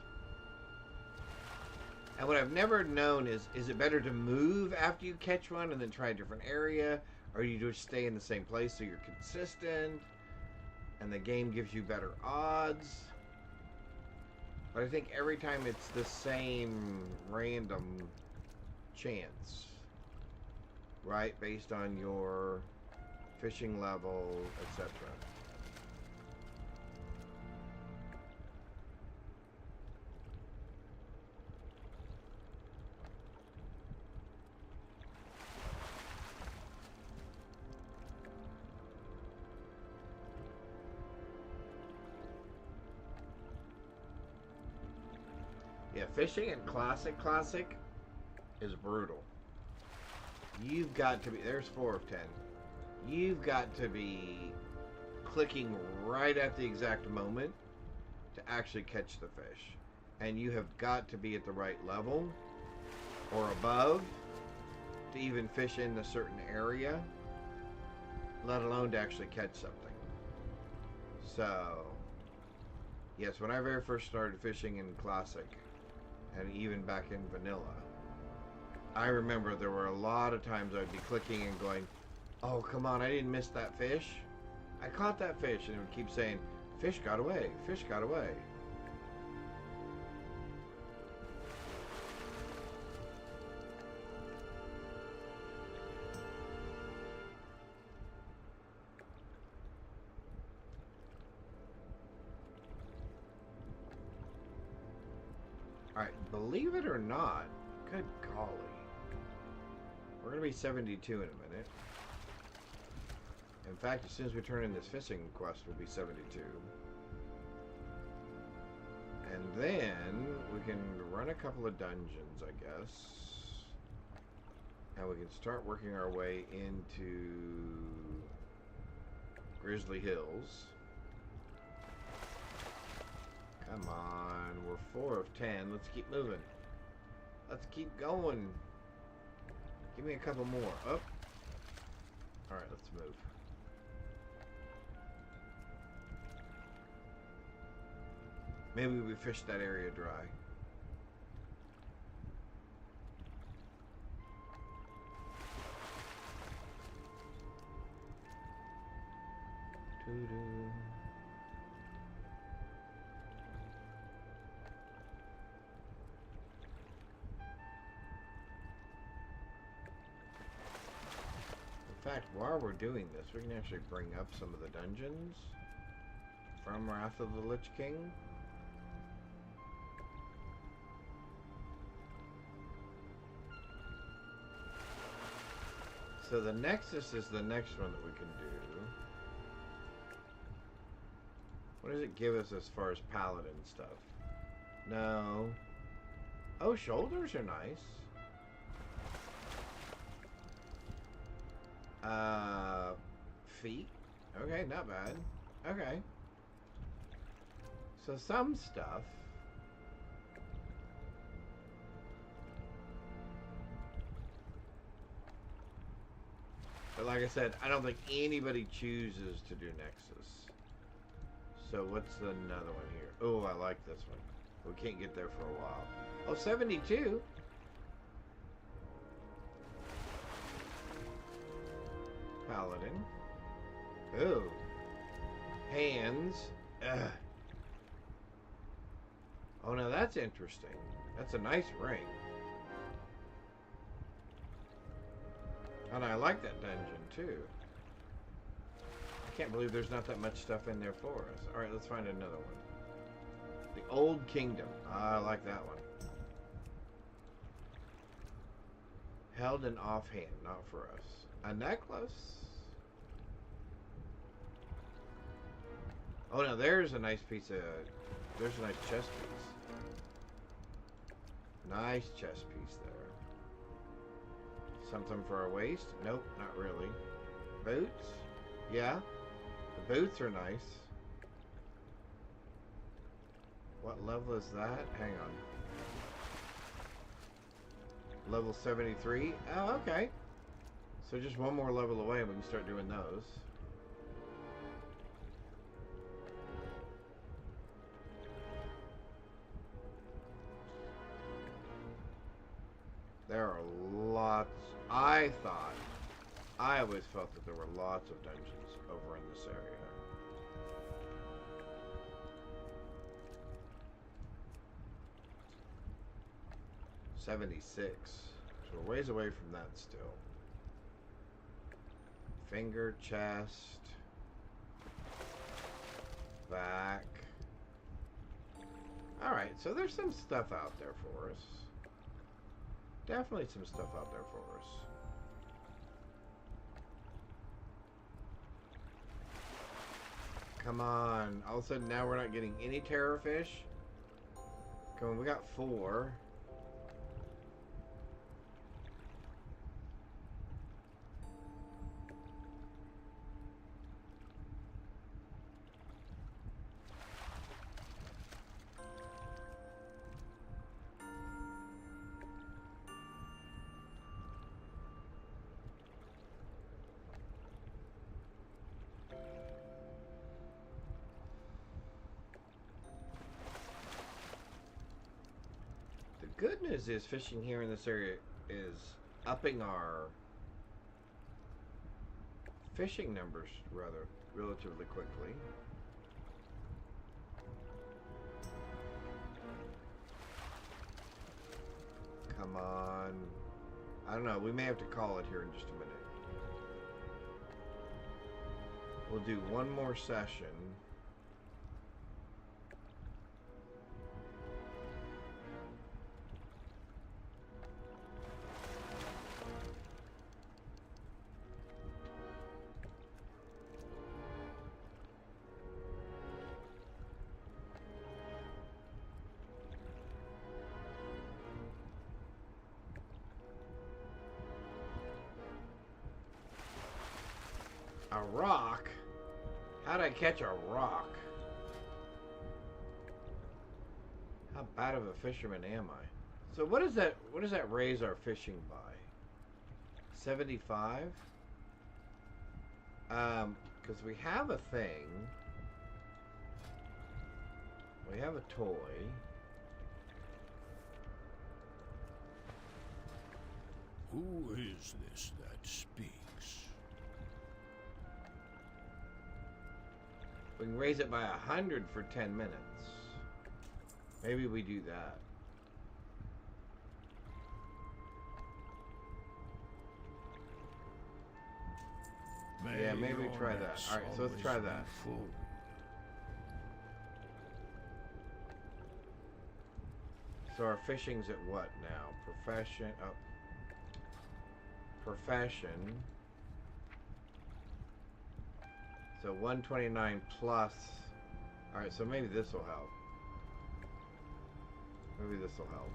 And what I've never known is it better to move after you catch one and then try a different area? Or you just stay in the same place so you're consistent and the game gives you better odds? But I think every time it's the same random chance, right? Based on your fishing level, etc. Yeah, fishing in Classic is brutal. You've got to be, there's 4 of 10. You've got to be clicking right at the exact moment to actually catch the fish. And you have got to be at the right level or above to even fish in a certain area, let alone to actually catch something. So Yes, when I very first started fishing in Classic, and even back in Vanilla, I remember there were a lot of times I'd be clicking and going, oh, come on, I didn't miss that fish. I caught that fish, and it would keep saying, fish got away, fish got away. Alright, believe it or not, good golly, we're going to be 72 in a minute. In fact, as soon as we turn in this fishing quest, we'll be 72. And then we can run a couple of dungeons, I guess. And we can start working our way into Grizzly Hills. Come on, we're 4 of 10. Let's keep moving. Let's keep going. Give me a couple more. Up. Alright, let's move. Maybe we fished that area dry. Doo-doo. In fact, while we're doing this, we can actually bring up some of the dungeons from Wrath of the Lich King. So the Nexus is the next one that we can do. What does it give us as far as paladin stuff? No. Oh, shoulders are nice. Feet. Okay, not bad. Okay. So some stuff. But like I said, I don't think anybody chooses to do Nexus. So what's another one here? Oh, I like this one. We can't get there for a while. Oh, 72. Paladin. Ooh. Hands. Ugh. Oh, now that's interesting. That's a nice ring. And I like that dungeon, too. I can't believe there's not that much stuff in there for us. Alright, let's find another one. The Old Kingdom. I like that one. Held in offhand, not for us. A necklace? Oh, now there's a nice piece of... There's a nice chest piece. Nice chest piece there. Something for our waist? Nope, not really. Boots? Yeah. The boots are nice. What level is that? Hang on. Level 73? Oh, okay. So just one more level away and we can start doing those. There are lots. I always felt that there were lots of dungeons over in this area. $76. So we're ways away from that still. Finger, chest, back. Alright, so there's some stuff out there for us. Definitely some stuff out there for us. Come on. All of a sudden now we're not getting any terror fish. Come on, we got 4. news is fishing here in this area is upping our fishing numbers rather relatively quickly. Come on. I don't know. We may have to call it here in just a minute. We'll do one more session. A rock? How'd I catch a rock? How bad of a fisherman am I? So what does that raise our fishing by? 75? Because we have a thing. We have a toy.
Who is this that speaks?
We can raise it by 100 for 10 minutes. Maybe we do that. Yeah, maybe we try that. Alright, so let's try that. So our fishing's at what now? Profession. Oh. Profession. So 129 plus. Alright, so maybe this will help. Maybe this will help.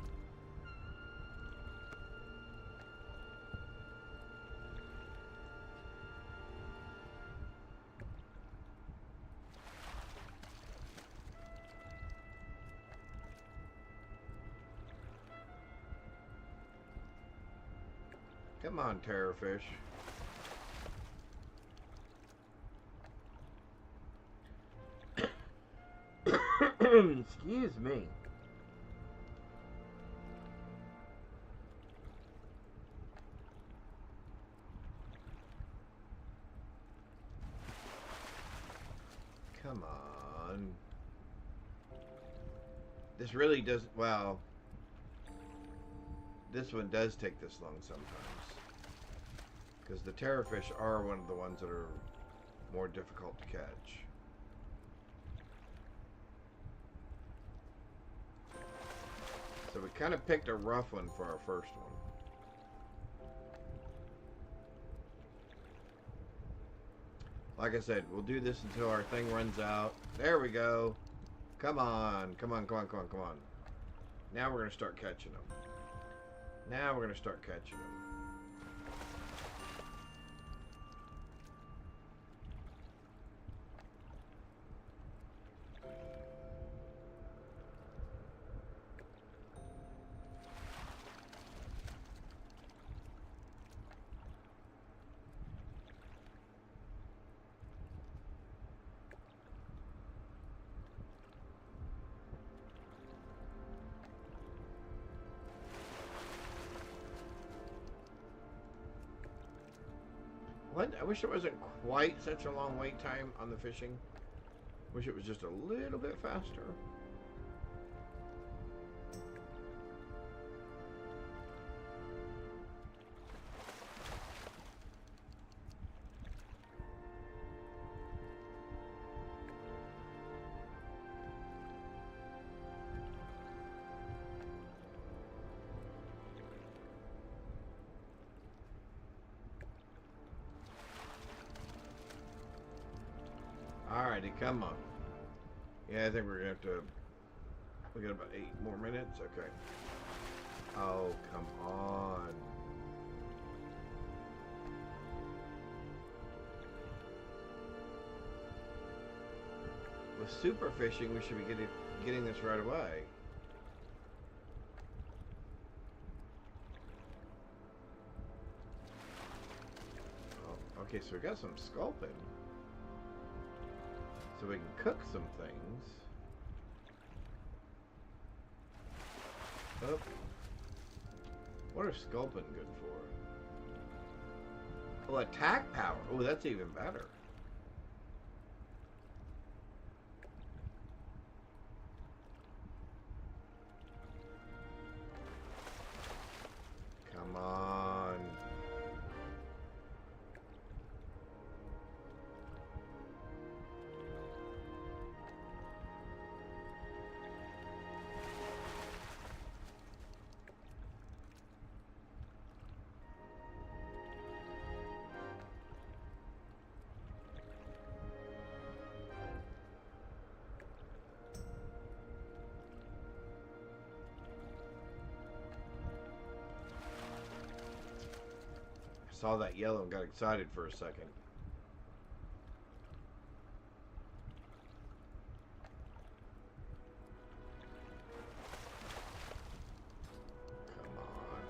Come on, Terrorfish. Excuse me. Come on. This really does, well, this one does take this long sometimes. Because the Terrorfish are one of the ones that are more difficult to catch. So we kind of picked a rough one for our first one. Like I said, we'll do this until our thing runs out. There we go. Come on. Come on, come on, come on, come on. Now we're going to start catching them. Now we're going to start catching them. What? I wish it wasn't quite such a long wait time on the fishing. Wish it was just a little bit faster. Alrighty, come on. Yeah, I think we're gonna have to. We got about 8 more minutes. Okay. Oh, come on. With super fishing, we should be getting this right away. Oh, okay, so we got some sculpin. So we can cook some things. Oh, What are Sculpin good for? Oh, attack power. Oh, that's even better. Come on. Saw that yellow and got excited for a second. Come on.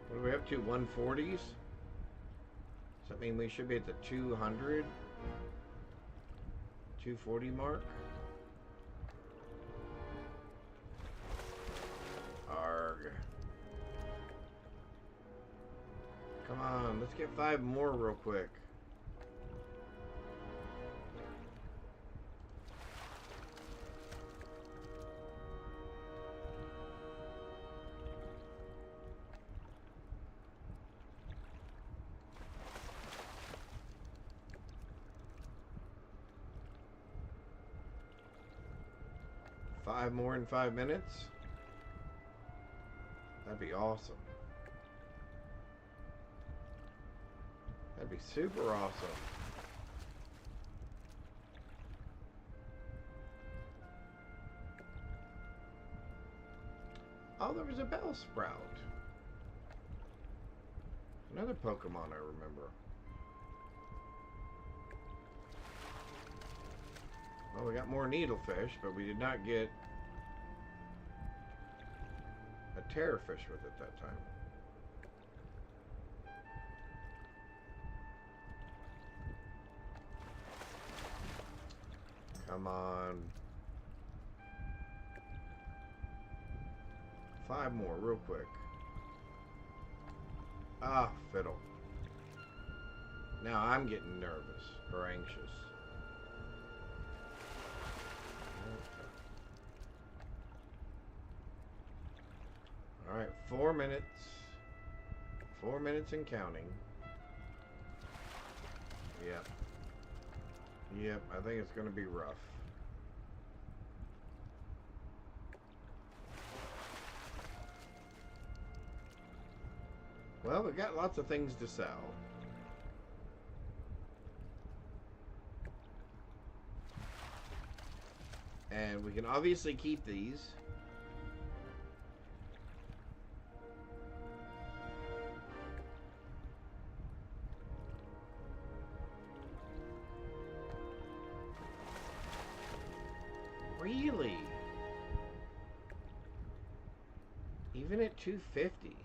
What are we up to? 140s? Does that mean we should be at the 200, 240 mark? Arg. Come on, let's get 5 more real quick. Five more in 5 minutes? That'd be awesome. That'd be super awesome. Oh, there was a Bellsprout. Another Pokemon I remember. Well, we got more needlefish, but we did not get a terrorfish with it that time. Come on. 5 more real quick. Ah, fiddle. Now I'm getting nervous or anxious. Alright, 4 minutes. 4 minutes and counting. Yep. Yep, I think it's going to be rough. Well, we got lots of things to sell. And we can obviously keep these. Really? Even at 250?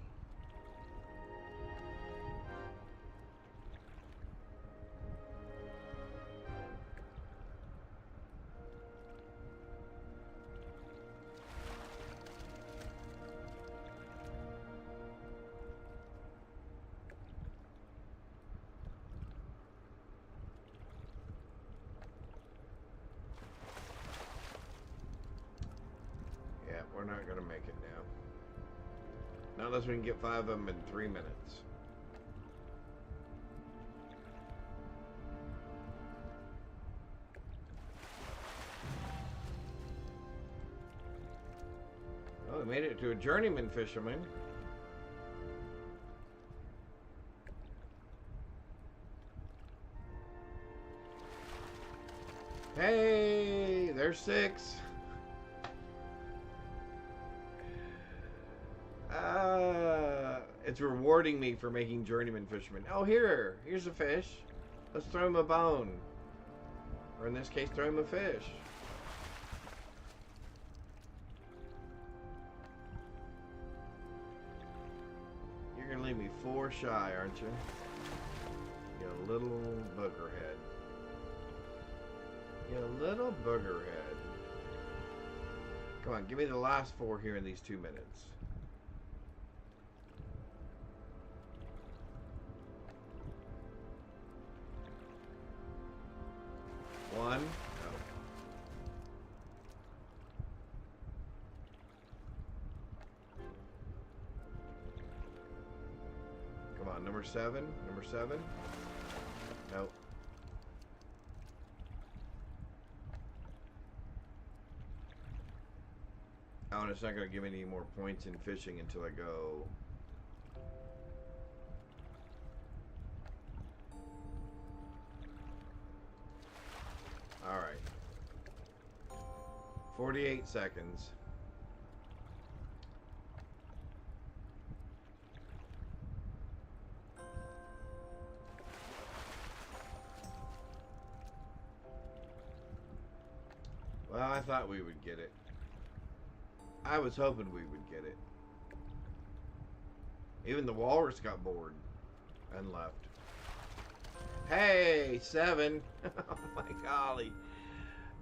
Yeah, we're not going to make it now. Not unless we can get 5 of them in 3 minutes. Well, we made it to a journeyman fisherman. Hey, there's 6. It's rewarding me for making journeyman fishermen. Oh, here's a fish. Let's throw him a bone. Or in this case, throw him a fish. leave me 4 shy, aren't you? You little booger head. You little booger head. Come on, give me the last 4 here in these 2 minutes. One. No. Come on, number 7. Number 7. Nope. Oh, and it's not going to give me any more points in fishing until I go. Alright. 48 seconds. Well, I thought we would get it. I was hoping we would get it. Even the walrus got bored and left. Hey, 7. Oh my golly.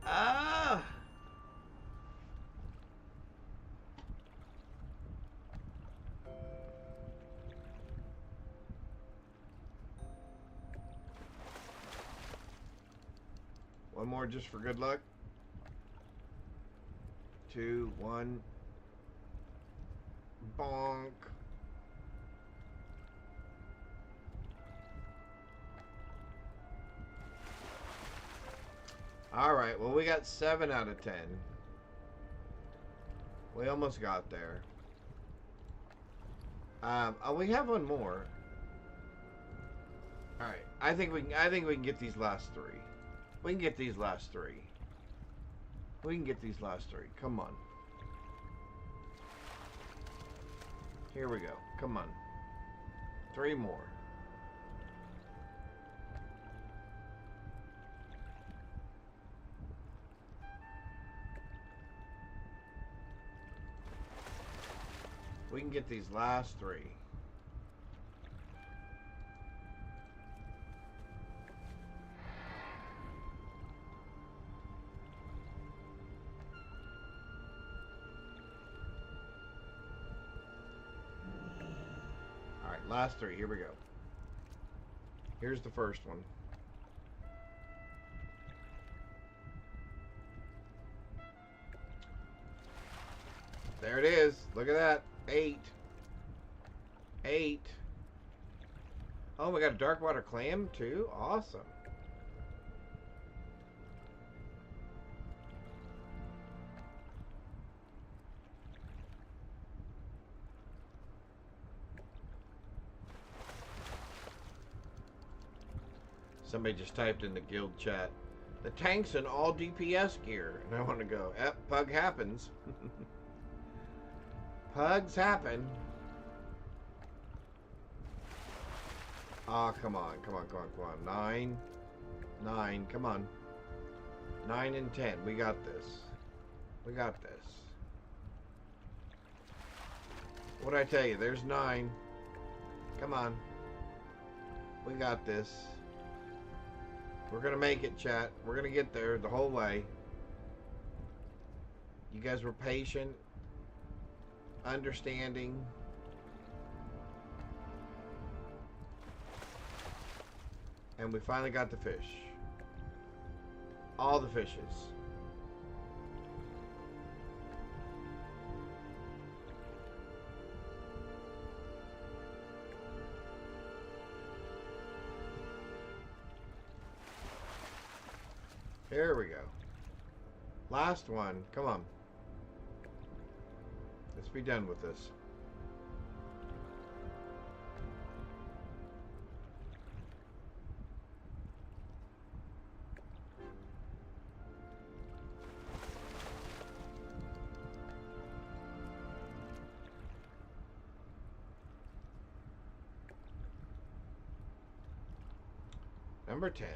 Ah. One more just for good luck. 2, 1. Bonk. Alright, well we got 7 out of 10. We almost got there. Oh, we have one more. Alright, I think we can get these last 3. We can get these last 3. We can get these last 3. Come on. Here we go. Come on. 3 more. We can get these last 3. Alright, last 3. Here we go. Here's the first one. There it is. Look at that. 8. 8. Oh, we got a dark water clam too. Awesome. Somebody just typed in the guild chat, the tank's in all DPS gear. And I want to go, yep, pug happens. Pugs happen. Ah, come on, come on, come on, come on. 9. 9, come on. 9 and 10. We got this. We got this. What'd I tell you? There's 9. Come on. We got this. We're gonna make it, chat. We're gonna get there the whole way. You guys were patient, understanding. And we finally got the fish. All the fishes. Here we go. Last one. Come on. Let's be done with this. Number 10.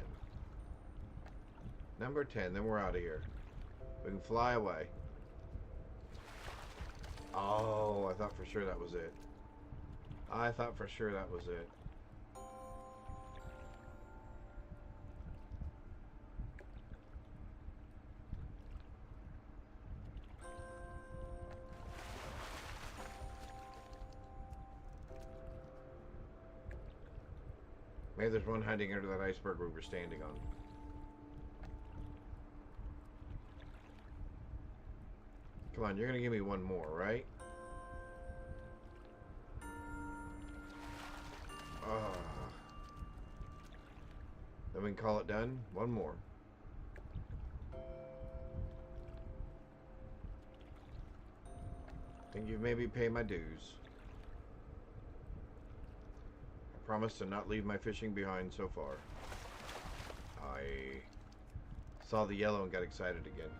Number 10, then we're out of here. We can fly away. Oh, I thought for sure that was it. I thought for sure that was it. Maybe there's one hiding under that iceberg we were standing on. Come on, you're gonna give me one more, right? Then we can call it done. One more. Think you've maybe paid my dues. I promise to not leave my fishing behind so far. I saw the yellow and got excited again.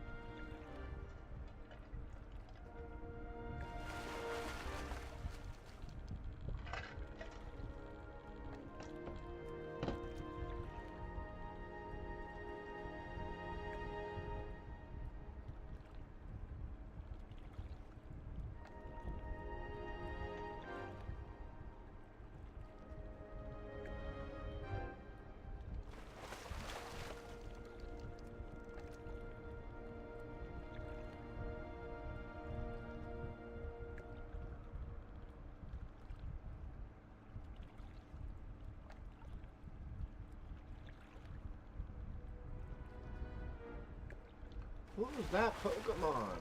What was that Pokemon?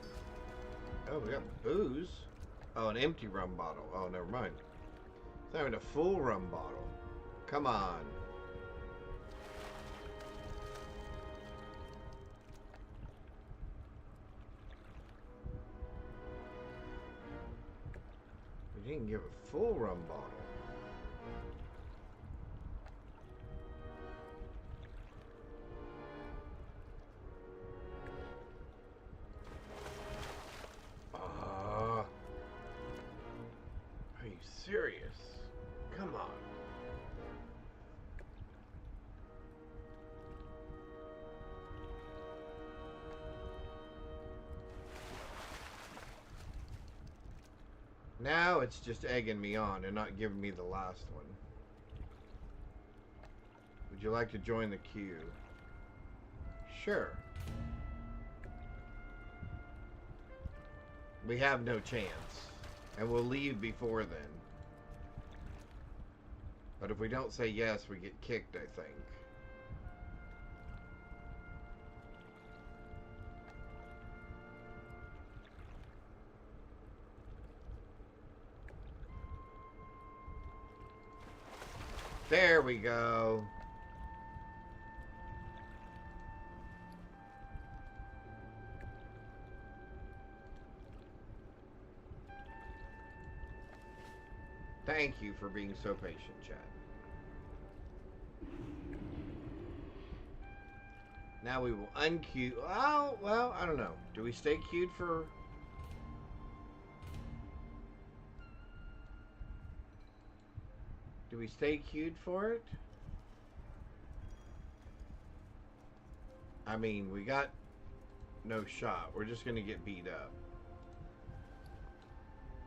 Oh, we got booze. Oh, an empty rum bottle. Oh, never mind. It's not even a full rum bottle. Come on. We didn't give a full rum bottle. Are you serious? Come on. Now it's just egging me on and not giving me the last one. Would you like to join the queue? Sure. We have no chance. And we'll leave before then. But if we don't say yes, we get kicked, I think. There we go. Thank you for being so patient, Chad. Now we will unqueue. Oh, well, I don't know. Do we stay queued for... Do we stay queued for it? I mean, we got no shot. We're just going to get beat up.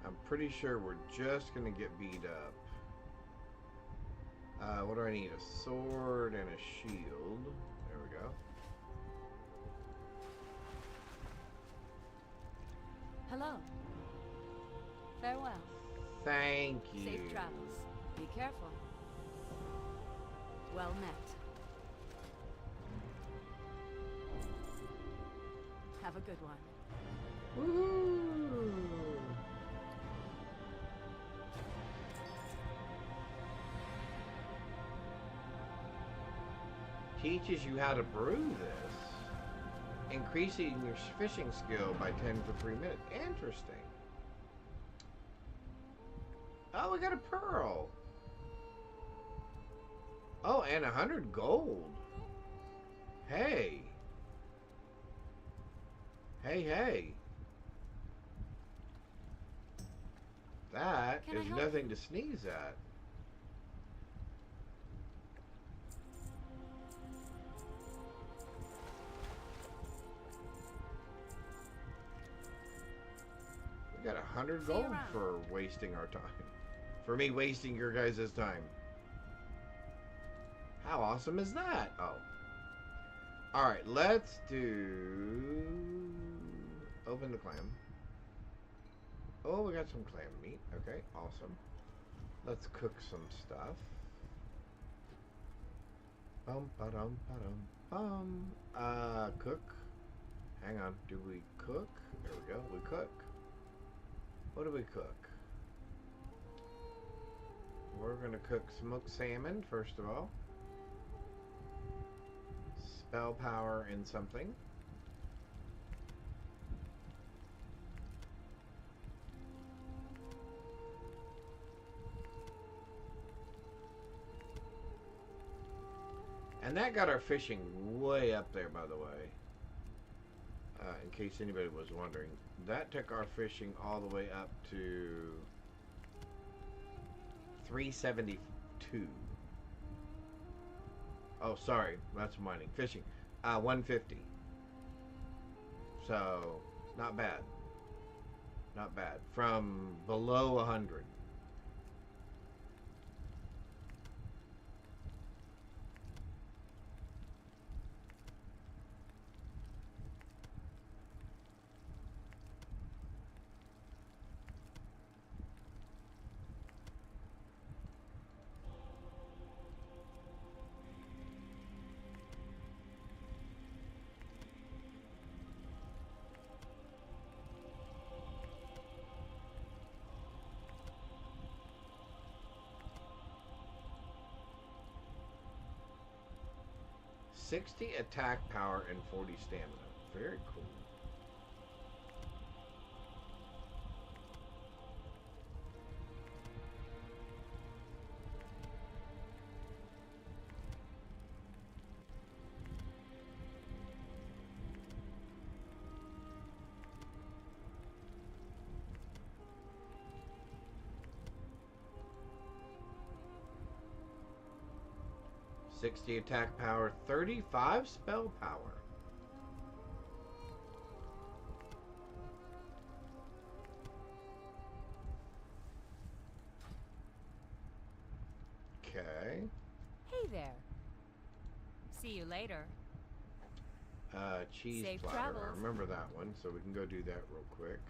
I'm pretty sure we're just going to get beat up. What do I need? A sword and a shield. There we go.
Hello. Farewell.
Thank you.
Safe travels. Be careful. Well met. Have a good one.
Woohoo! Teaches you how to brew this, increasing your fishing skill by 10 for 3 minutes. Interesting. Oh, we got a pearl. Oh, and 100 gold. Hey. Hey. That
Can I
is
help
nothing to sneeze at. We got 100
See you
gold
around.
for wasting our time. for me wasting your guys' time. How awesome is that? Oh. Alright, let's do... Open the clam. Oh, we got some clam meat. Okay, awesome. Let's cook some stuff. Bum ba dum ba dum bum. Cook. Hang on. Do we cook? There we go. We cook. What do we cook? We're gonna cook smoked salmon first of all. Spell power and something. And that got our fishing way up there, by the way. In case anybody was wondering. That took our fishing all the way up to 372. Oh, sorry. That's mining. Fishing. 150. So, not bad. Not bad. From below 100. "60 attack power and 40 stamina." Very cool. "60 attack power, 35 spell power." Okay.
Hey there. See you later.
Cheese
Safe
platter.
travels.
I remember that one, so we can go do that real quick.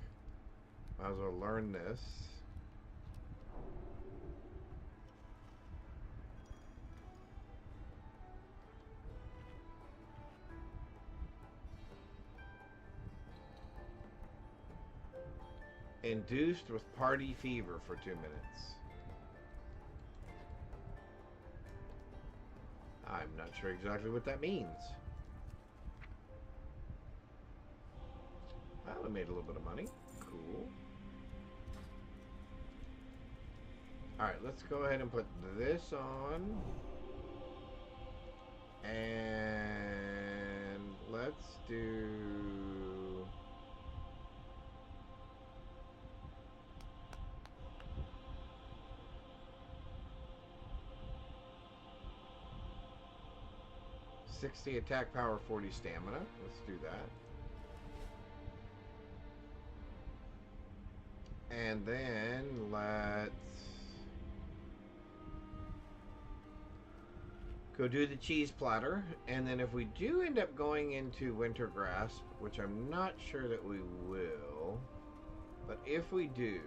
Might as well learn this. Induced with party fever for 2 minutes. I'm not sure exactly what that means. Well, we made a little bit of money. Cool. Alright, let's go ahead and put this on. And let's do... "60 attack power, 40 stamina." Let's do that. And then let's go do the cheese platter. And then if we do end up going into Winter Grasp, which I'm not sure that we will, but if we do,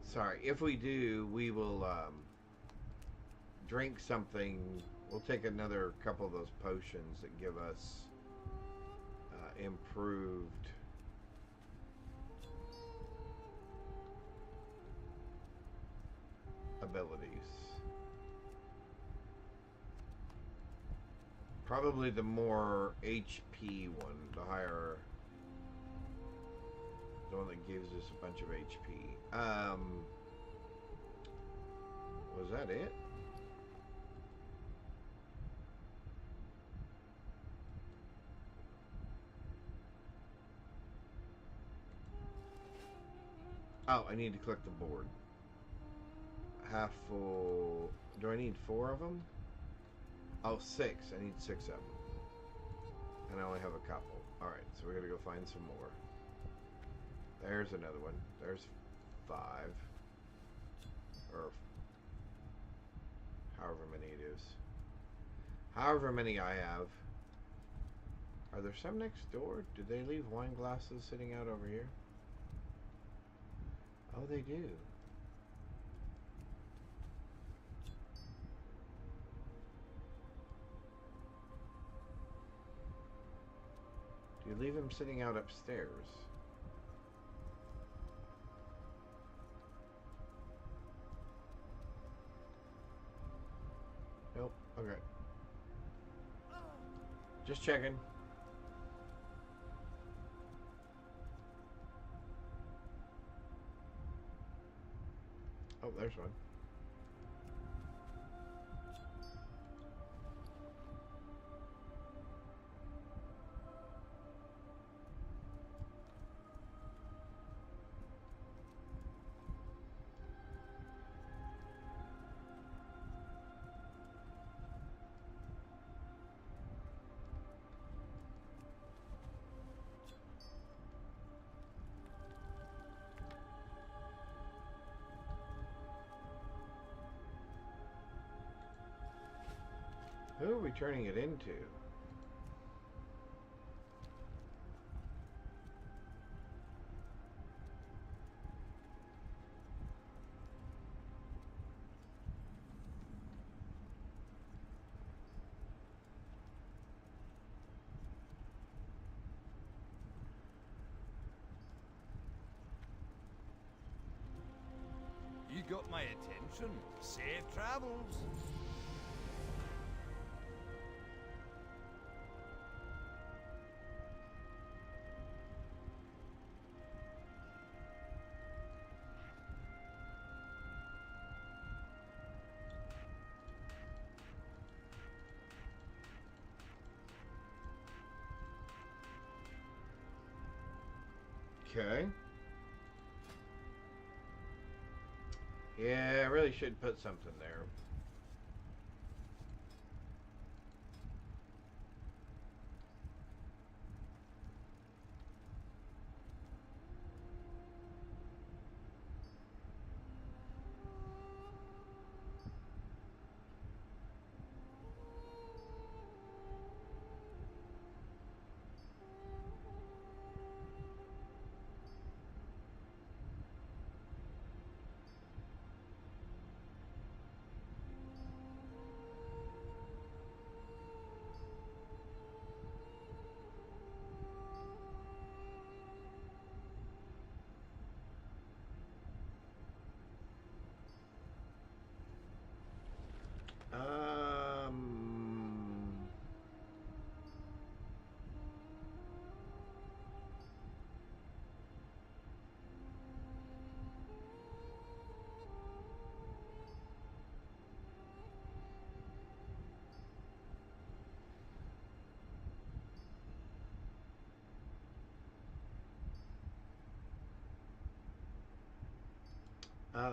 sorry, if we do, we will drink something. We'll take another couple of those potions that give us improved abilities. Probably the more HP one, the higher, the one that gives us a bunch of HP. Was that it? Oh, I need to click the board. half full. Do I need 4 of them? Oh, 6. I need 6 of them. And I only have a couple. Alright, so we're going to go find some more. There's another one. There's 5. Or however many it is. However many I have. Are there some next door? Did they leave wine glasses sitting out over here? Oh, they do. Do you leave them sitting out upstairs? Nope. Okay. Just checking. Oh, there's one. Who are we turning it into?
You got my attention. Safe travels.
Okay. Yeah, I really should put something there.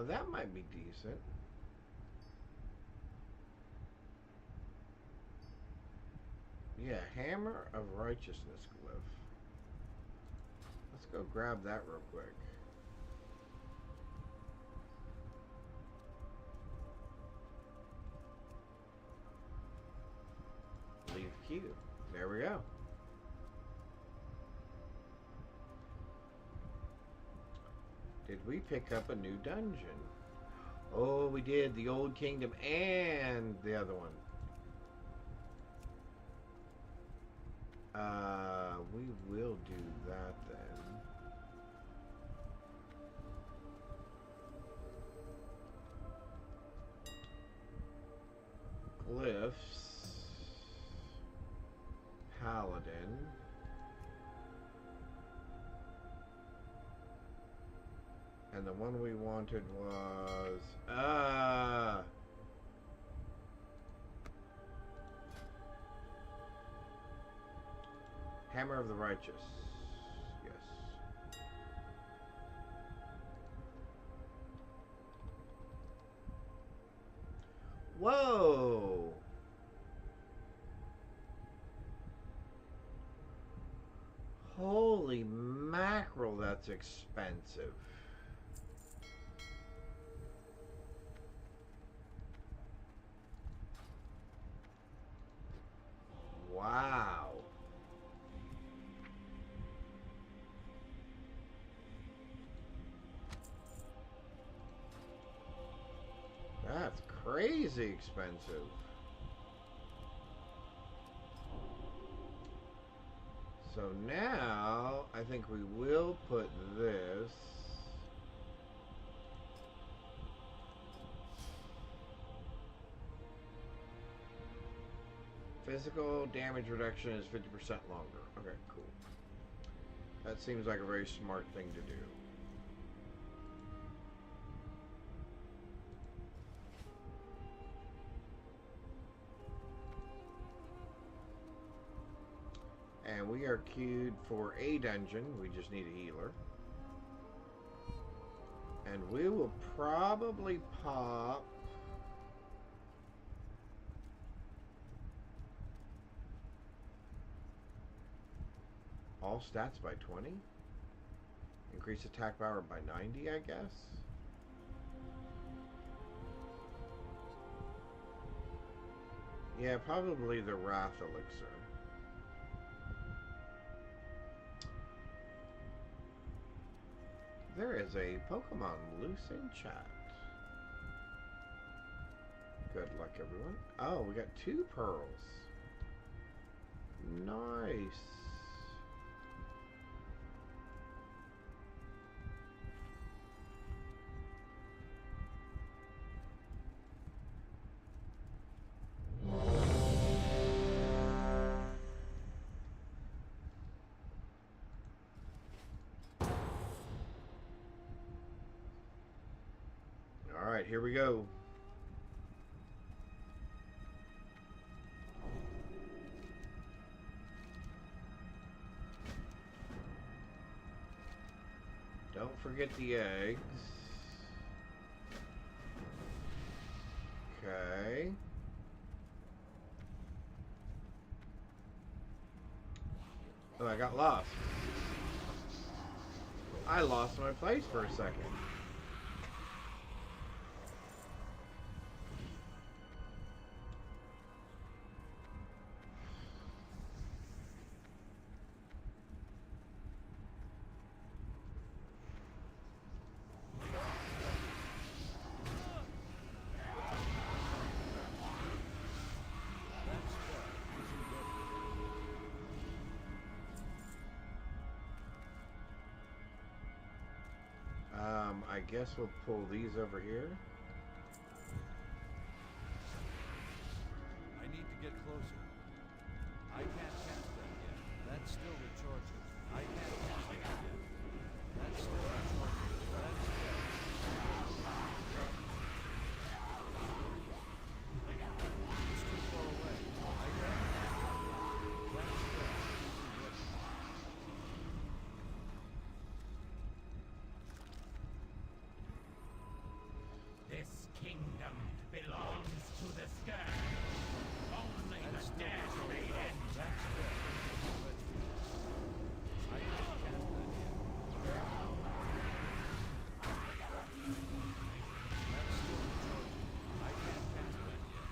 That might be decent. Yeah, Hammer of Righteousness glyph. Let's go grab that real quick. Leave queue. There we go. Did we pick up a new dungeon? Oh, we did. The Old Kingdom and the other one. We will do that then. Glyphs. Paladin. And the one we wanted was... Hammer of the Righteous. Yes. Whoa! Holy mackerel, that's expensive. Wow. That's crazy expensive. So now, I think we will put this. Physical damage reduction is 50% longer. Okay, cool. That seems like a very smart thing to do. And we are queued for a dungeon. We just need a healer. And we will probably pop... all stats by 20? Increase attack power by 90, I guess? Yeah, probably the Wrath Elixir. There is a Pokemon loose in chat. Good luck, everyone. Oh, we got 2 pearls. Nice. All right, here we go. Don't forget the eggs. Okay. Oh, I got lost. I lost my place for a second. I guess we'll pull these over here.
I need to get closer. I can't cast that yet. That still recharges. I can't cast that yet. That still recharges. That's dead. It's too far away. I can't cast that yet. That's dead. Isn't ready.
This kingdom belongs to the sky. Only
That's
the
still
dead may
recharges.
enter.
That's dead. Isn't ready. I can't cast that yet. That's still recharging. I can't cast that yet.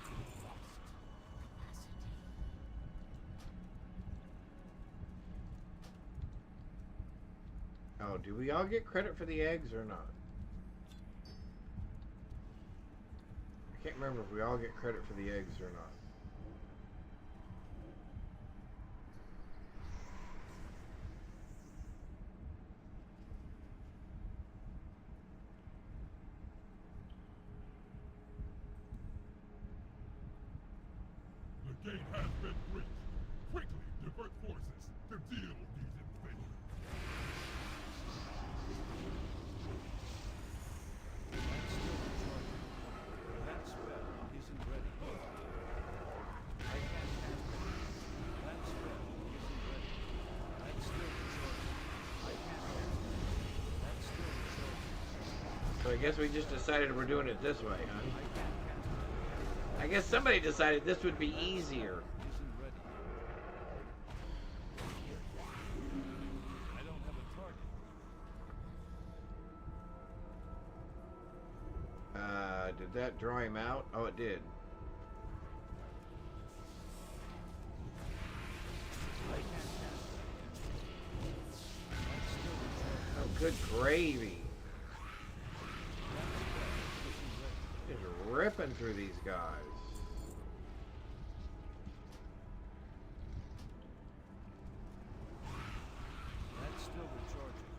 Oh, do we all get credit for the eggs or not? I can't remember if we all get credit for the eggs or not.
The gate has been breached. Quickly divert forces to deal with these invaders.
That's still recharging. That spell isn't ready. I can't cast it. That spell isn't ready. That's still recharging. I can't cast it. That's still recharging.
So I guess we just decided we're doing it this way, huh?
I can't cast it.
I I guess somebody decided this would be easier.
isn't ready. I don't have a target.
Did that draw him out? Oh, it did.
I can't cast that yet. That's still the charge.
Oh, good gravy.
That spell isn't ready.
Just ripping through these guys.
That's still the charging.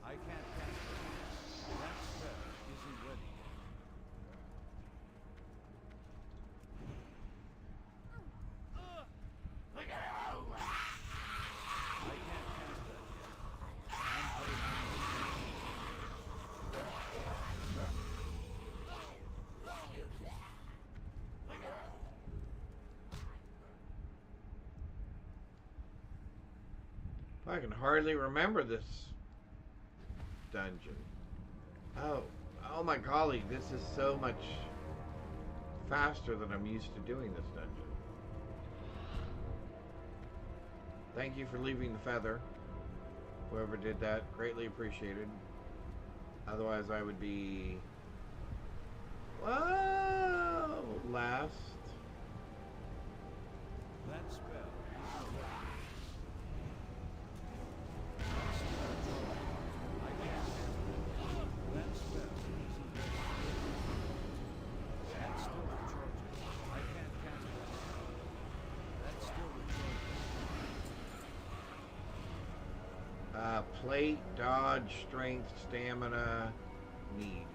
I can't cast it. That spell isn't ready. I can't cast that yet. I'm
I can hardly remember this dungeon. Oh my golly, this is so much faster than I'm used to doing this dungeon. Thank you for leaving the feather. Whoever did that, greatly appreciated. Otherwise I would be... Whoa! Last.
That spell isn't ready. That's still the charging. I can't cast that. That spell isn't ready. That's still the charging. I can't cast that. That's still the charging.
Plate, dodge, strength, stamina, need.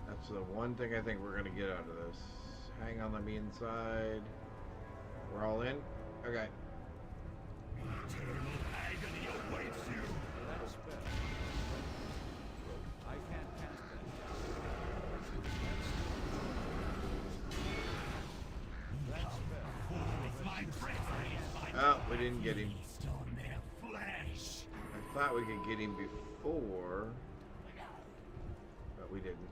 That's the one thing I think we're going to get out of this. Hang on, let me inside. We're all in? Okay.
Eternal agony awaits you.
That spell isn't ready. I can't cast that. That's still the charging. That spell.
My presence,
Oh, we didn't get him.
feast on their flesh.
I thought we could get him before, but we didn't.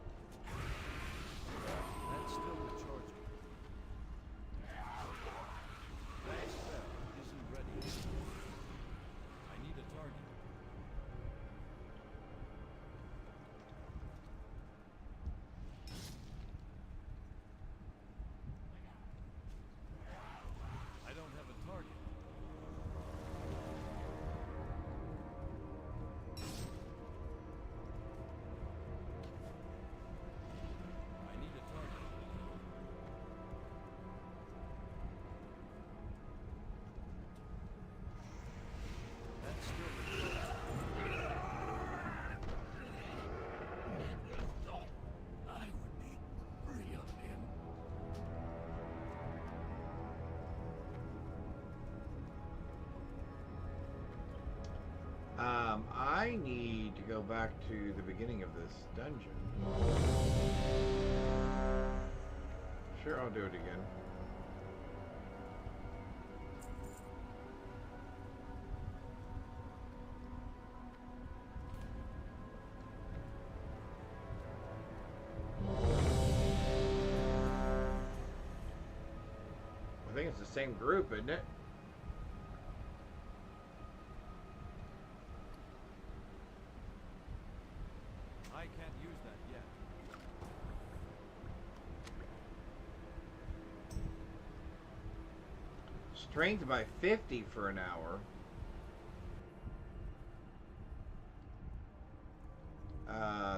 That's still the charging. That spell isn't ready. I need a target. I don't have a target. I need a target. That's still the charge.
I would be free of him.
I need to go back to the beginning of this dungeon. Sure, I'll do it again. I think it's the same group, isn't it?
I can't use that yet.
Strength by 50 for an hour.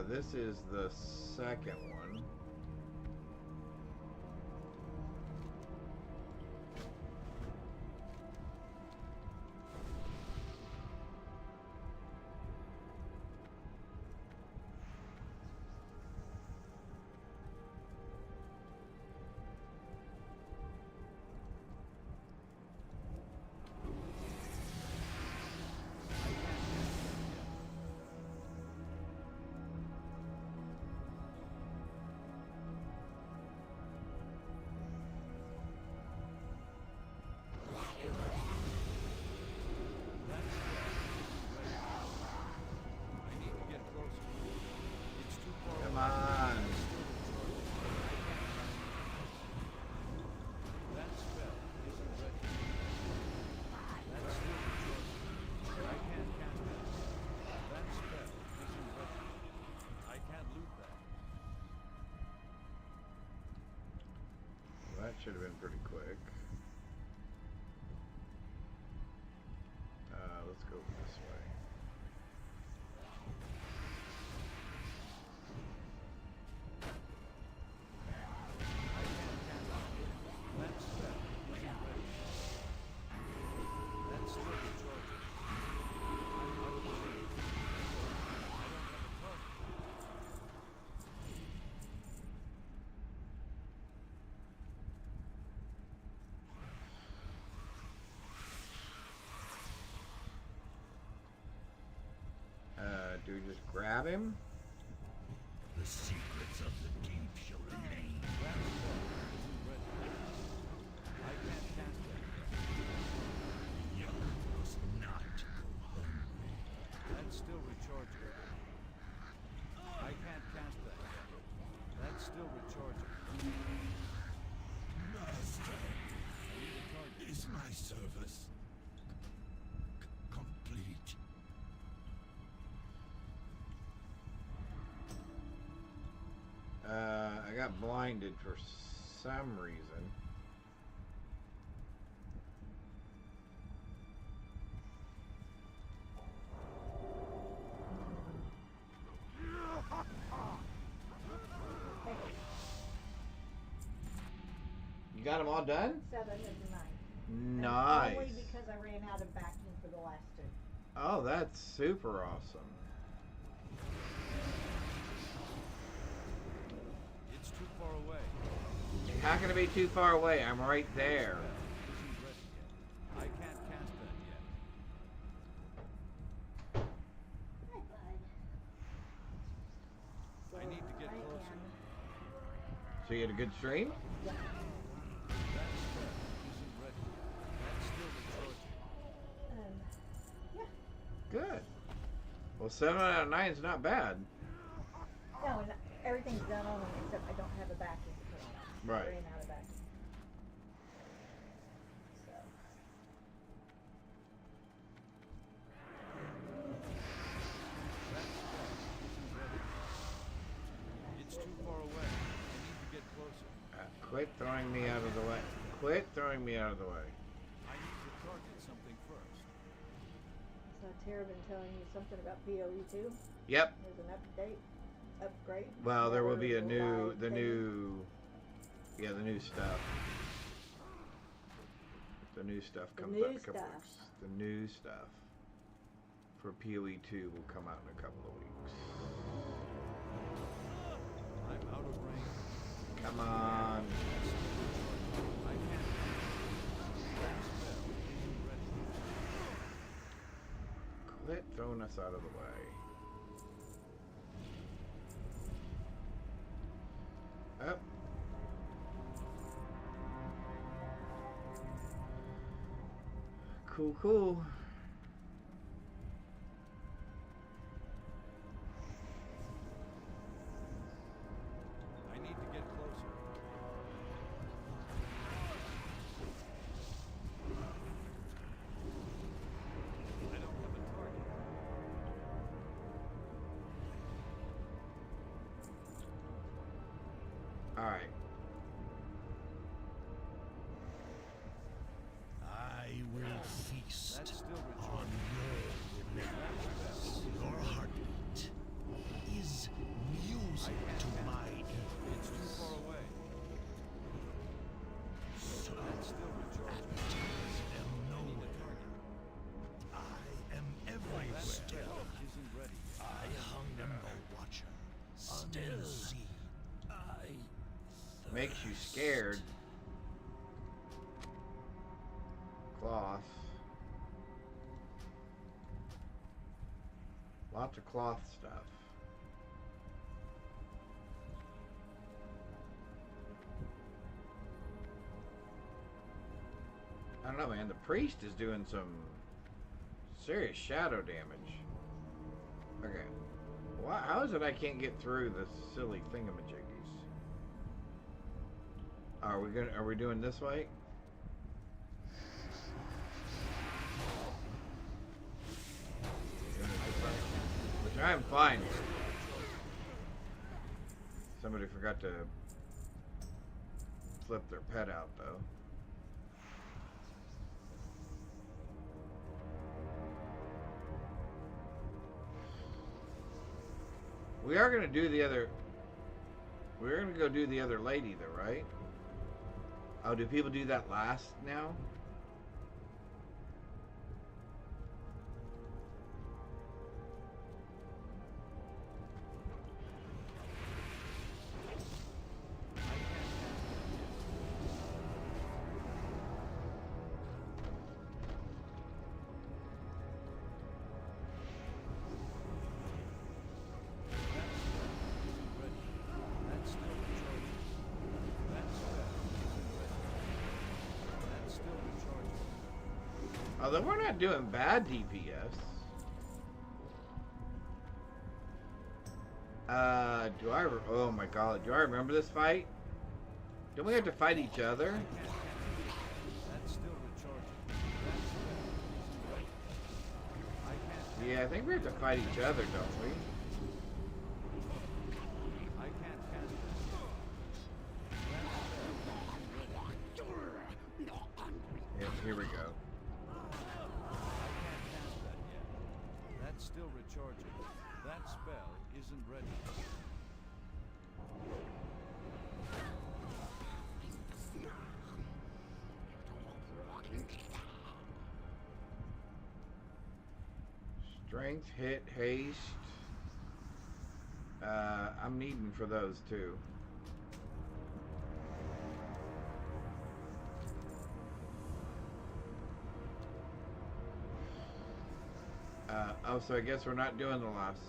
This is the second one. should have been pretty quick. Let's go this way.
That's set. Isn't ready. That's still recharging. I'm out of range. I don't have a target.
Do we just grab him?
The secrets of the deep shall remain.
That's set. Isn't ready. I can't cast that yet.
Young must not go hungry.
That's still recharging. I can't cast that yet. That's still recharging.
Master,
I need a target.
is my service complete?
I got blinded for some reason. You got them all done?
7 and 9.
Nice.
Only because I ran out of backing for the last 2.
Oh, that's super awesome.
It's too far away.
How can it be too far away? I'm right there.
Isn't ready yet. I can't cast that yet.
Hi, bud. So
I need to get
I
closer.
am-
So you had a good stream?
Yeah.
That's set. Isn't ready. That's still recharging.
Yeah.
Good. Well, 7 out of 9 is not bad.
No, and everything's done on them except I don't have a backing to put on it.
Right.
I ran out of backing. So.
That's set. Isn't ready. It's too far away. I need to get closer.
Quit throwing me out of the way. Quit throwing me out of the way.
I need to target something first.
So Tara been telling you something about PoE 2?
Yep.
There's an upgrade.
Well, there will be a
Or
new,
live
the
thing.
new, yeah, the new stuff. The new stuff comes
new
out in a couple
stuff.
weeks. The new stuff for PoE 2 will come out in a couple of weeks.
I'm out of range.
Come on.
That's still recharging. I can't. That spell isn't ready.
Quit throwing us out of the way. Up. Cool, cool.
I need to get closer. I don't have a target.
All right.
I will feast
That's still
on
recharging.
your remembrance. Your heartbeat is music to my
It's too
ears.
far away.
So
That's still recharging.
actors am
I need a
nowhere.
target.
I am
That
everywhere.
spell isn't ready.
I am the watcher. Still unseen. I
Makes you scared. Cloth. Lots of cloth stuff. I don't know, man. The priest is doing some serious shadow damage. Okay. Why, how is it I can't get through the silly thingamajiggies? Are we doing this way? Which I'm fine with. Somebody forgot to flip their pet out, though. We are gonna do the other. We're gonna go do the other lady, though, right? Oh, do people do that last now?
That's still recharging. That spell isn't ready. That's still recharging.
Although we're not doing bad DPS. Do I? Oh my god, do I remember this fight? Don't we have to fight each other?
That's still recharging. That spell isn't ready. I can't.
Yeah, I think we have to fight each other, don't we?
I can't cast it. That spell isn't ready.
Yeah, here we go.
I can't cast that yet. That's still recharging. That spell isn't ready.
Strength, hit, haste. I'm needing for those too. Oh, so I guess we're not doing the last.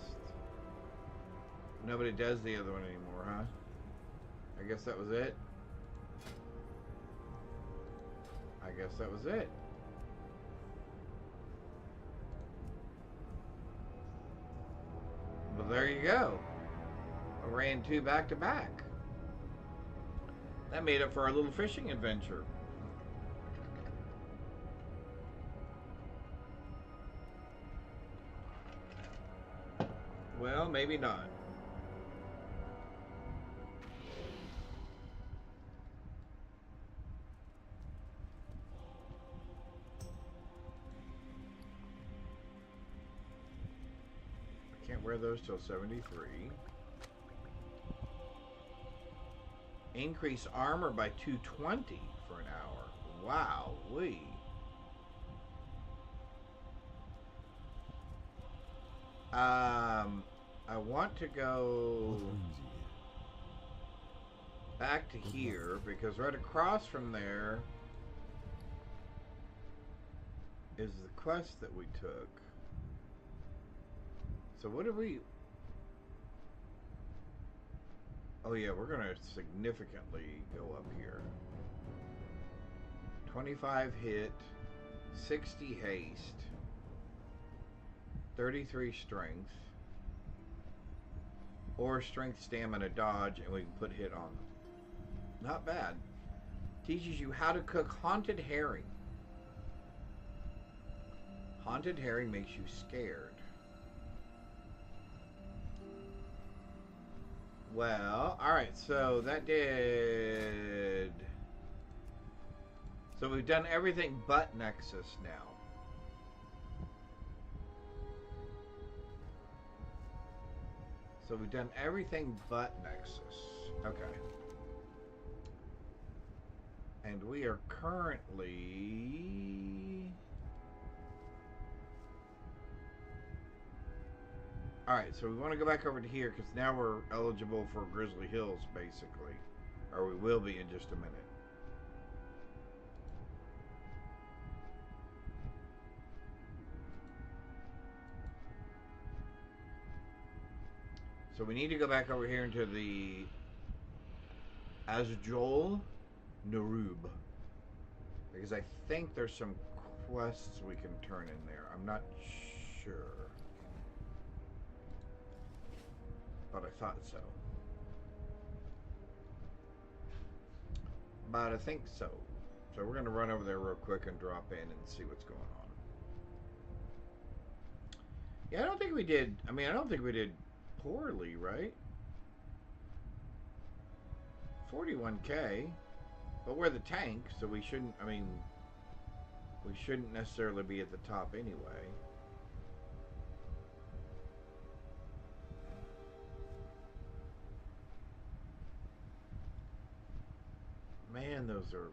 Nobody does the other one anymore, huh? I guess that was it. I guess that was it. Well, there you go. I ran 2 back to back. That made up for our little fishing adventure. Well, maybe not. I can't wear those till 73. Increase armor by 220 for an hour. Wow, wee. I want to go back to here because right across from there is the quest that we took. So what did we... Oh yeah, we're gonna significantly go up here. 25 hit, 60 haste, 33 strength, or strength, stamina, dodge, and we can put hit on them. Not bad. Teaches you how to cook haunted herring. Haunted herring makes you scared. Well, alright, so that did... So we've done everything but Nexus now. So we've done everything but Nexus. Okay. And we are currently... Alright, so we want to go back over to here because now we're eligible for Grizzly Hills, basically. Or we will be in just a minute. So we need to go back over here into the Azjol Narub. Because I think there's some quests we can turn in there. I'm not sure. But I thought so. But I think so. So we're going to run over there real quick and drop in and see what's going on. Yeah, I don't think we did... I mean, I don't think we did poorly, right? 41K. But we're the tank, so we shouldn't, I mean, we shouldn't necessarily be at the top anyway. Man, those are...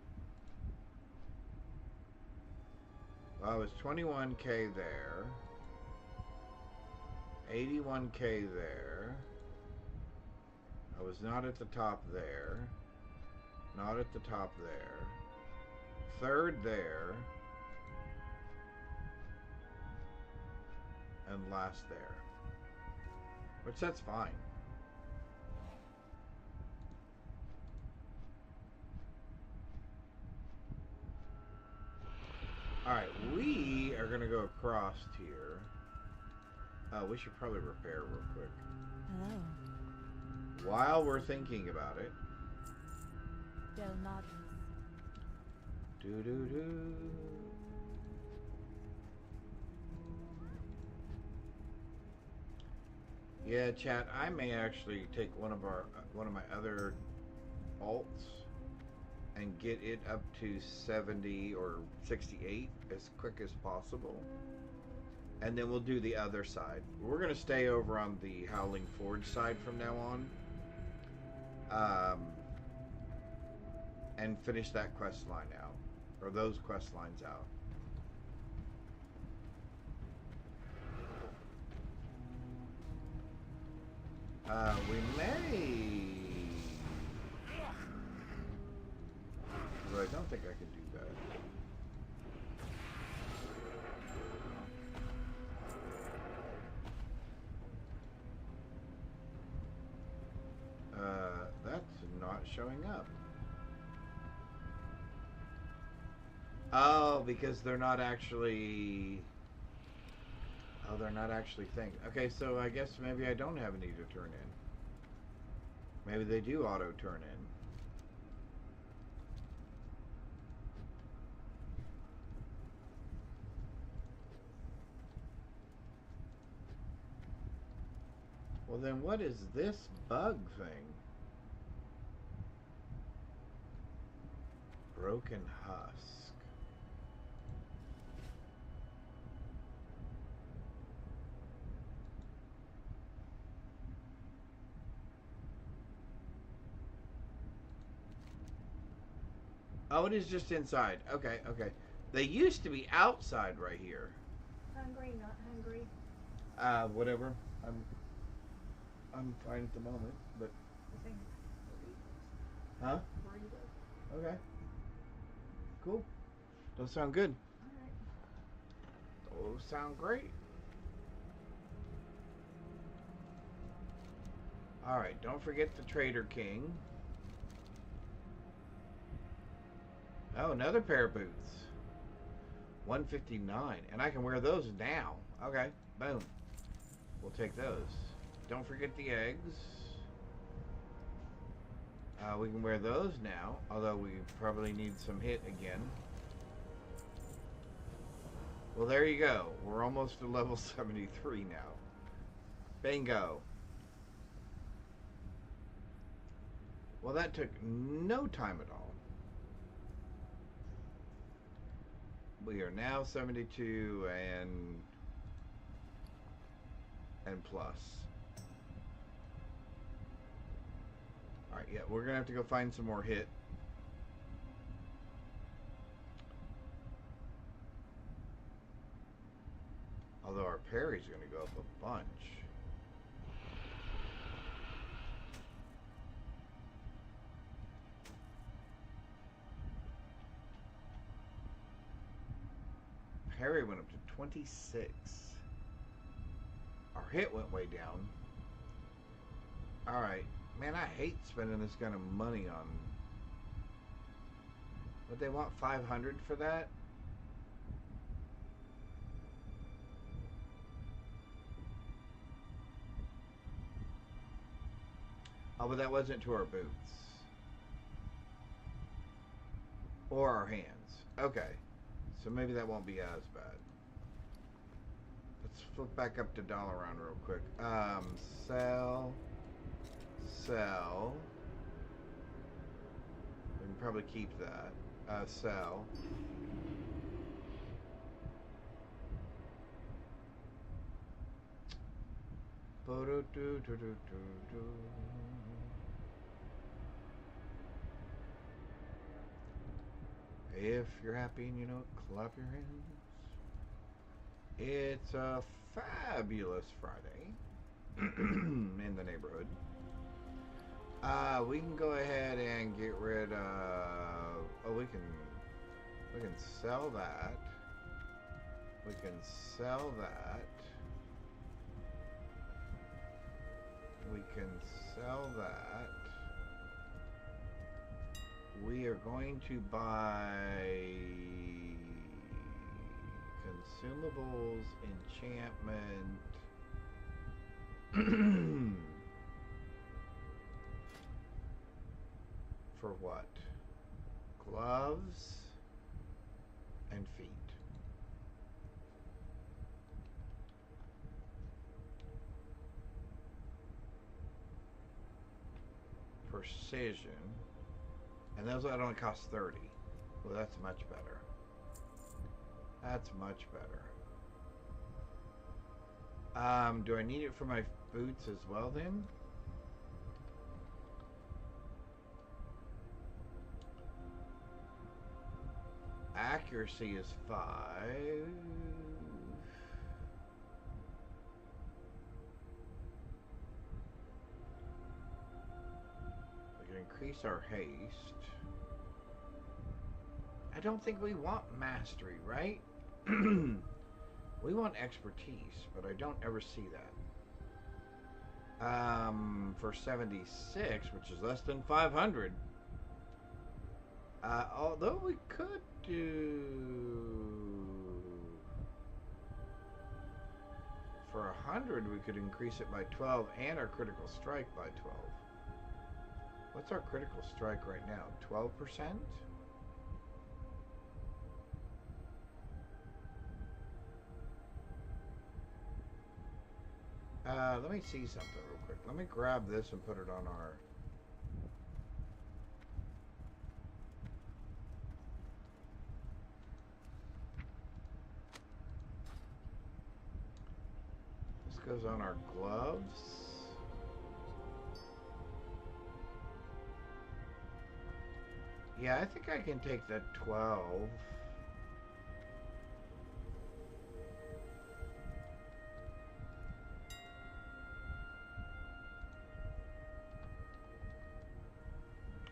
Well, it was 21k there. 81k there. I was not at the top there. Not at the top there. Third there. And last there. Which, that's fine. Alright, we are going to go across here. We should probably repair real quick.
Hello.
While we're thinking about it.
Del Nodus.
Do-do-do. Yeah, chat, I may actually take one of my other alts and get it up to 70 or 68 as quick as possible. And then we'll do the other side. We're going to stay over on the Howling Forge side from now on. And finish that quest line out. Or those quest lines out. We may... But I don't think I can do that. That's not showing up. Oh, because they're not actually... Oh, they're not actually things. Okay, so I guess maybe I don't have any to turn in. Maybe they do auto turn in. Well, then what is this bug thing? Broken husk. Oh, it is just inside. Okay, okay. They used to be outside right here.
Hungry, not hungry.
Whatever. I'm fine at the moment, but... Huh? Okay. Cool. Those sound good. Alright. Those sound great. Alright, don't forget the Trader King. Oh, another pair of boots. 159. And I can wear those now. Okay, boom. We'll take those. Don't forget the eggs. We can wear those now, although we probably need some hit again. Well, there you go. We're almost to level 73 now. Bingo. Well, that took no time at all. We are now 72 and plus. Alright, yeah, we're gonna have to go find some more hit. Although our parry's gonna go up a bunch. Parry went up to 26. Our hit went way down. Alright. Man, I hate spending this kind of money on... Would they want 500 for that? Oh, but that wasn't to our boots. Or our hands. Okay. So maybe that won't be as bad. Let's flip back up to dollar round real quick. Sell. Sell. We can probably keep that. Sell. If you're happy and you know it, clap your hands. It's a fabulous Friday in the neighborhood. We can go ahead and get rid of. Oh, we can sell that. We can sell that. We can sell that. We are going to buy consumables, enchantment. For what? Gloves and feet. Precision. And those that only cost 30. Well, that's much better. That's much better. Do I need it for my boots as well then? Accuracy is 5. We can increase our haste. I don't think we want mastery, right? We want expertise, but I don't ever see that. For 76, which is less than 500. Although we could do... For 100, we could increase it by 12 and our critical strike by 12. What's our critical strike right now? 12%? Let me see something real quick. Let me grab this and put it on our... This goes on our gloves. Yeah, I think I can take that 12.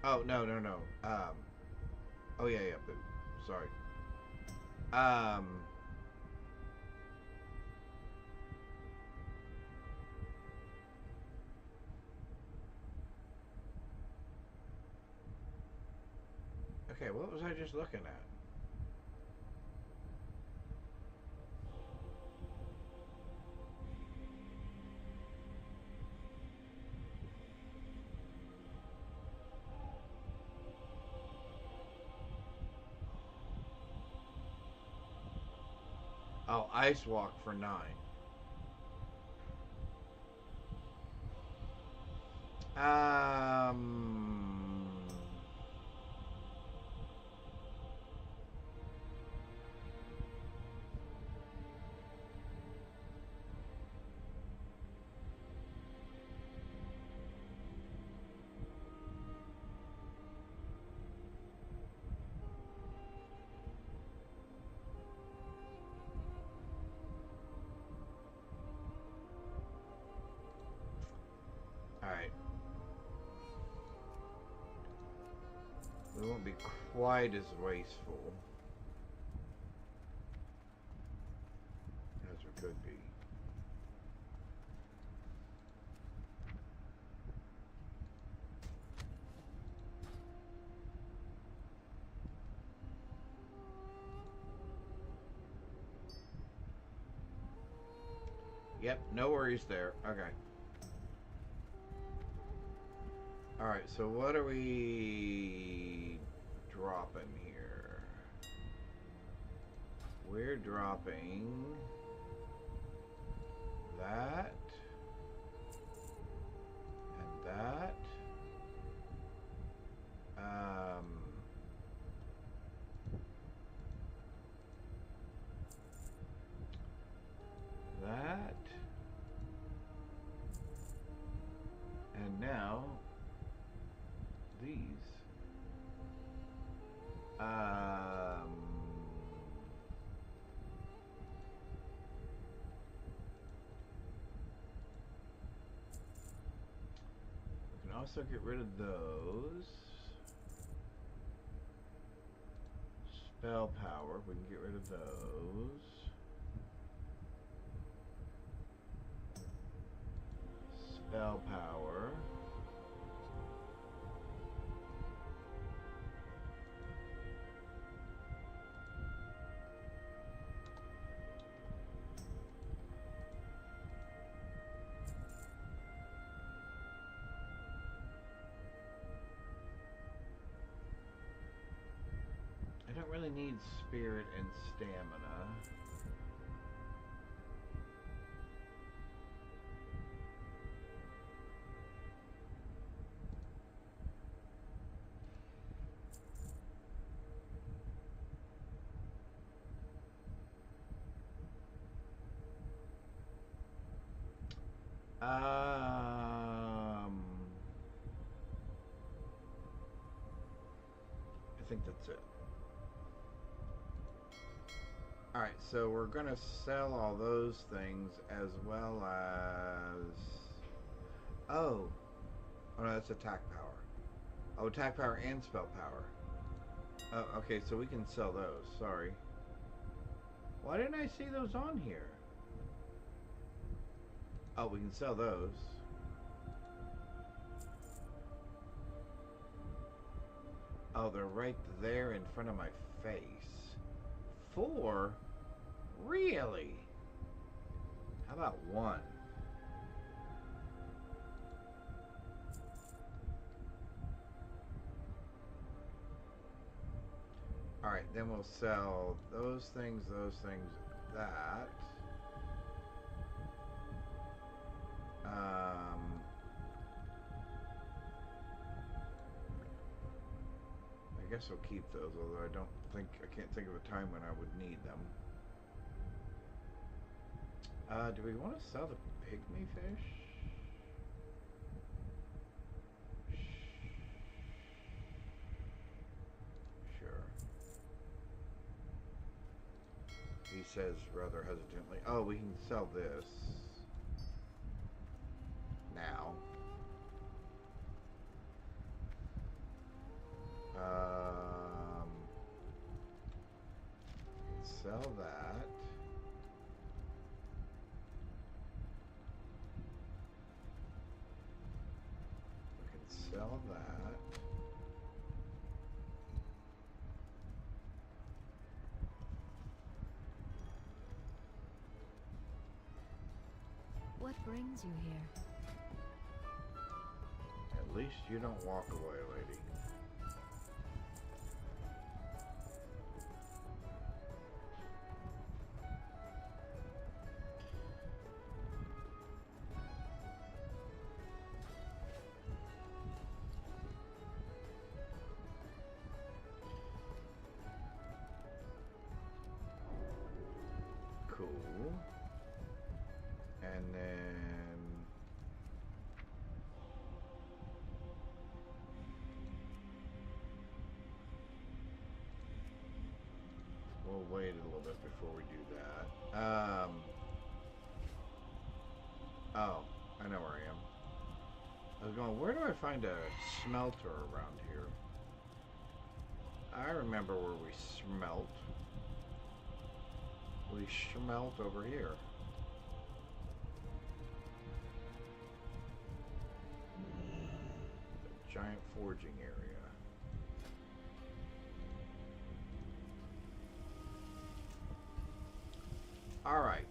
Oh, no. Oh, yeah, boo. Sorry. Okay, what was I just looking at? Oh, Ice Walk for 9. Alright. We won't be quite as wasteful as we could be. Yep, no worries there. Okay. Alright, so what are we dropping here? We're dropping that and that. also get rid of those. Spell power, we can get rid of those. Spell power. I don't really need spirit and stamina. I think that's it. Alright, so we're gonna sell all those things as well as... Oh! Oh no, that's attack power. Oh, attack power and spell power. Oh, okay, so we can sell those. Sorry. Why didn't I see those on here? Oh, we can sell those. Oh, they're right there in front of my face. 4? Really? How about 1? Alright, then we'll sell those things, that. I guess we'll keep those, although I can't think of a time when I would need them. Do we want to sell the pygmy fish? Sure. He says rather hesitantly. Oh, we can sell this. Now. Sell that. We can sell that.
What brings you here?
At least you don't walk away, lady. Cool. And then we'll wait a little bit before we do that. Oh, I know where I am. I was going, where do I find a smelter around here? I remember where we smelt. We smelt over here. The giant forging area. All right.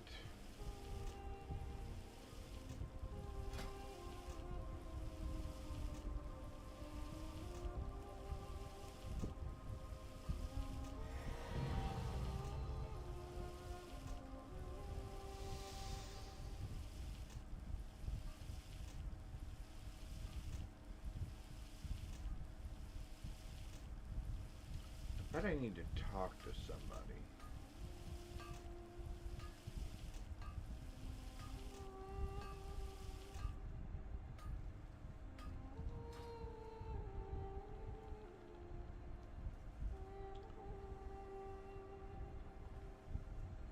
I bet I need to talk to somebody.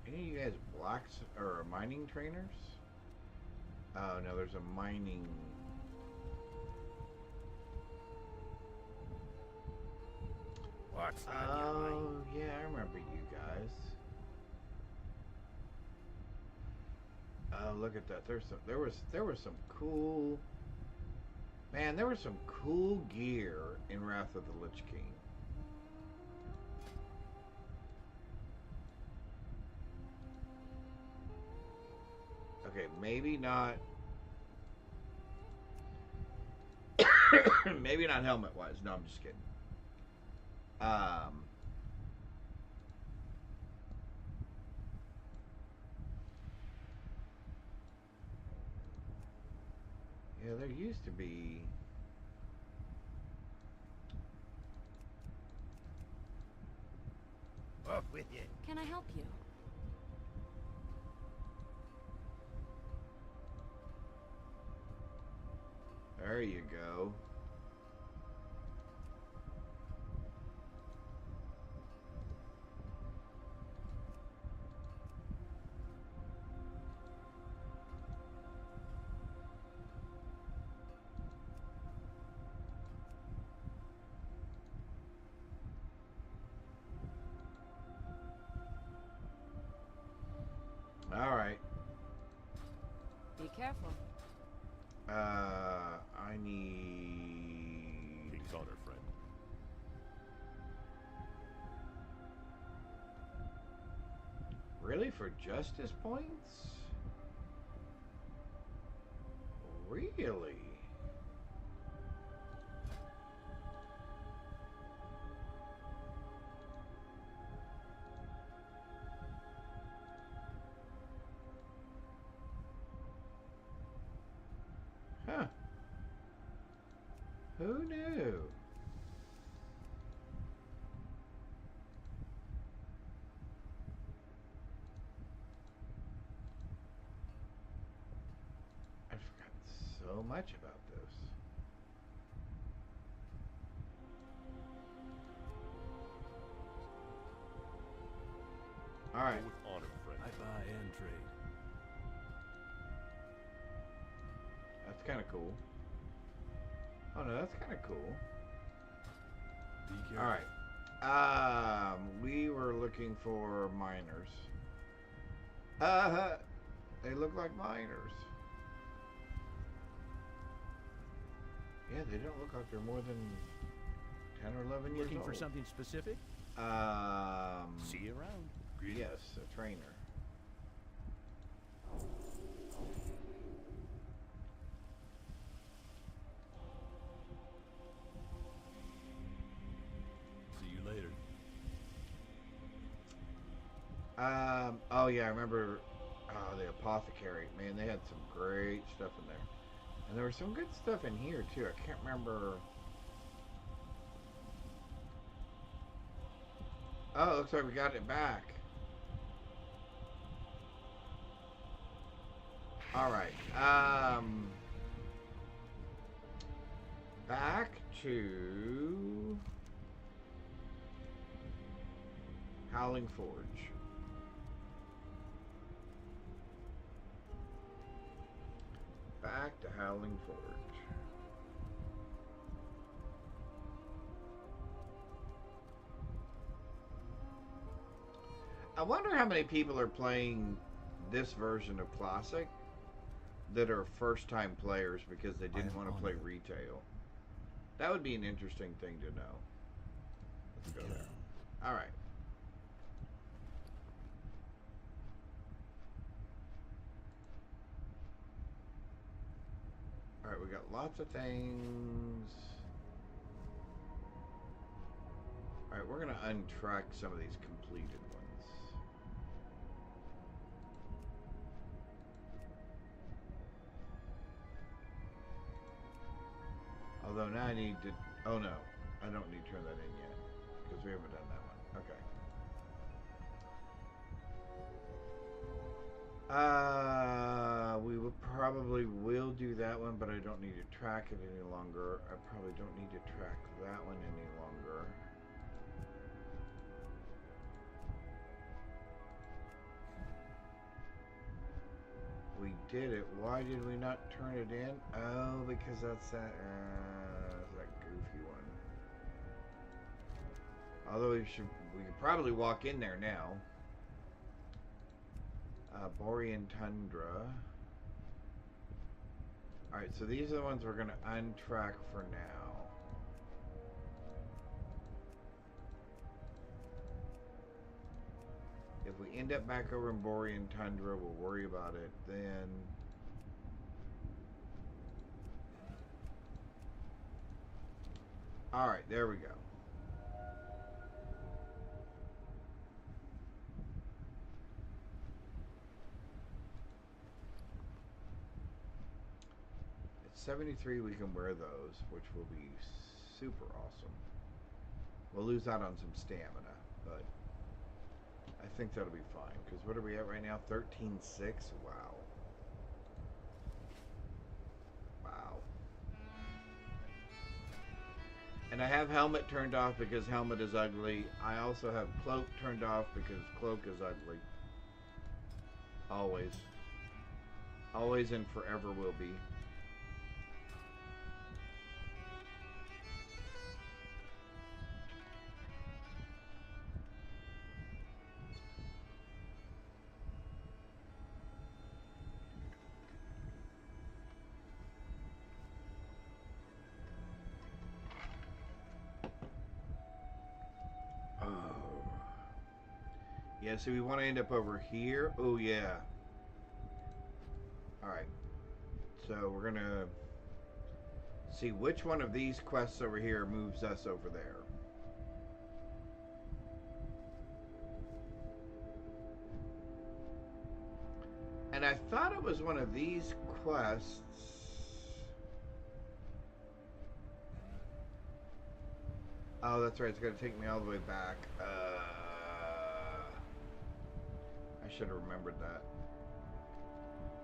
Any of you guys blacks or mining trainers? Oh no, there's a mining.
What's on your mind?
Oh, yeah, I remember you guys. Oh, look at that. There was some cool. Man, there was some cool gear in Wrath of the Lich King. Okay, maybe not. Maybe not helmet wise. No, I'm just kidding. Yeah, there used to be.
Off with you.
Can I help you?
There you go. All right.
Be careful.
I need.
King's honor, friend.
Really, for justice points? Really? Huh. Who knew? I've forgotten so much about this. All right.
Go with honor, friend. I buy and trade.
That's kind of cool. Oh no, that's kind of cool.
Be careful.
All right. We were looking for miners. They look like miners. Yeah, they don't look like they're more than 10 or 11 years
Looking
old.
for something specific? See you around. Greetings.
Yes, a trainer.
See you later.
Oh yeah, I remember. Oh, the apothecary. Man, they had some great stuff in there, and there was some good stuff in here too. I can't remember. Oh, it looks like we got it back. All right. Back to Howling Forge. Back to Howling Forge. I wonder how many people are playing this version of Classic that are first-time players because they didn't want to play retail. That would be an interesting thing to know. Let's go there. All right. All right, we got lots of things. All right, we're gonna untrack some of these completed ones. Although now I need to. Oh no, I don't need to turn that in yet because we haven't done that one. Okay. We will probably will do that one, but I don't need to track it any longer. I probably don't need to track that one any longer. We did it. Why did we not turn it in? Oh, because that's that goofy one. Although we could probably walk in there now. Borean Tundra. Alright, so these are the ones we're going to untrack for now. If we end up back over in Borean Tundra, we'll worry about it then. Alright, there we go. At 73, we can wear those, which will be super awesome. We'll lose out on some stamina, but I think that'll be fine. Because what are we at right now? 13.6? Wow. Wow. And I have helmet turned off because helmet is ugly. I also have cloak turned off because cloak is ugly. Always. Always and forever will be. Yeah, so we want to end up over here. Oh, yeah. Alright. So we're going to see which one of these quests over here moves us over there. And I thought it was one of these quests. Oh, that's right. It's going to take me all the way back. I should have remembered that.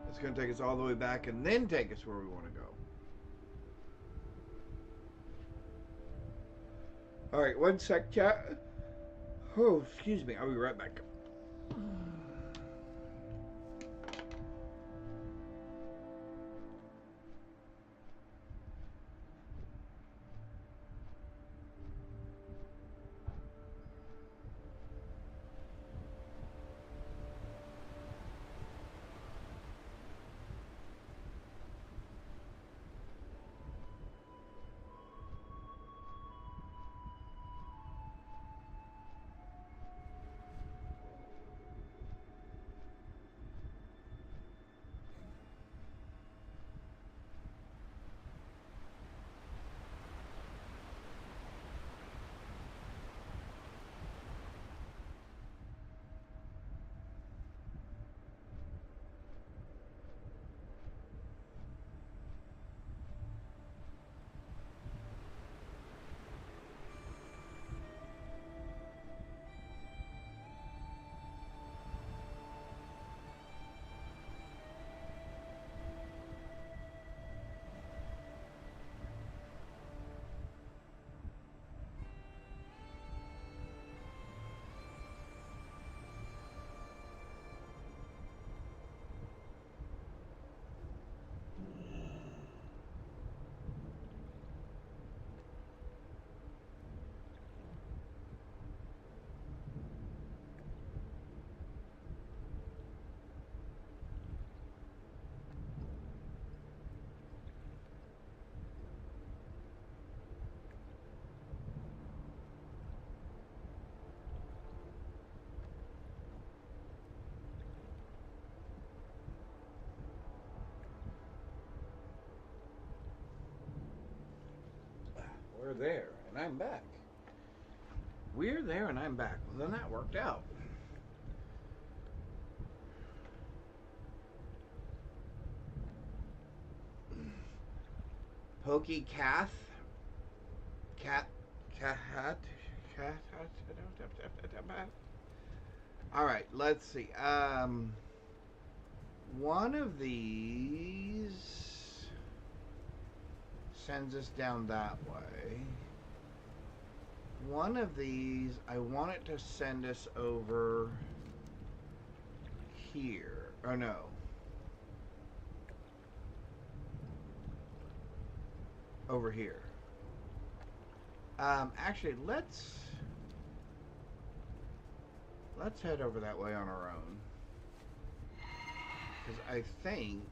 It's going to take us all the way back and then take us where we want to go. Alright, one sec, chat. Oh, excuse me. I'll be right back. We're there, and I'm back. We're there, and I'm back. Well, then that worked out. Pokey Cath. Alright, let's see. One of these sends us down that way. One of these, I want it to send us over here. Oh, no. Over here. Actually, let's let's head over that way on our own. Because I think...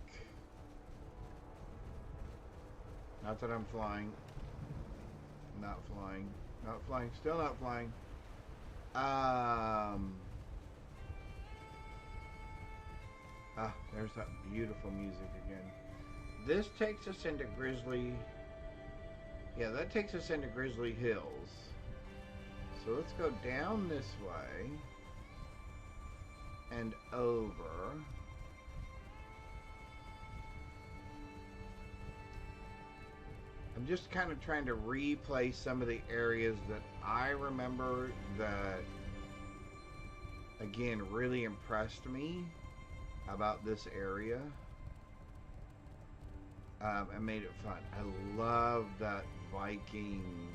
Not that I'm flying. Not flying. Not flying. Still not flying. There's that beautiful music again. This takes us into Grizzly... Yeah, that takes us into Grizzly Hills. So let's go down this way. And over. I'm just kind of trying to replay some of the areas that I remember that, again, really impressed me about this area. And made it fun. I love that Viking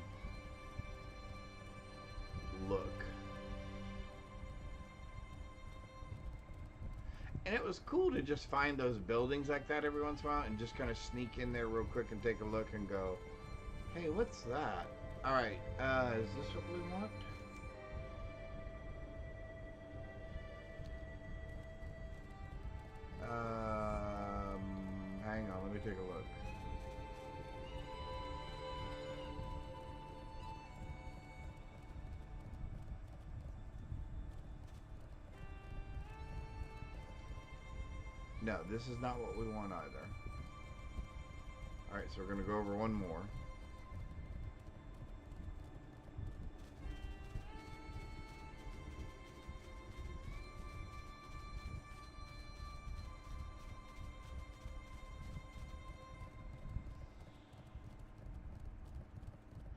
look. And it was cool to just find those buildings like that every once in a while and just kind of sneak in there real quick and take a look and go, hey, what's that? Alright, is this what we want? Hang on, let me take a look. No, this is not what we want either. Alright, so we're going to go over one more.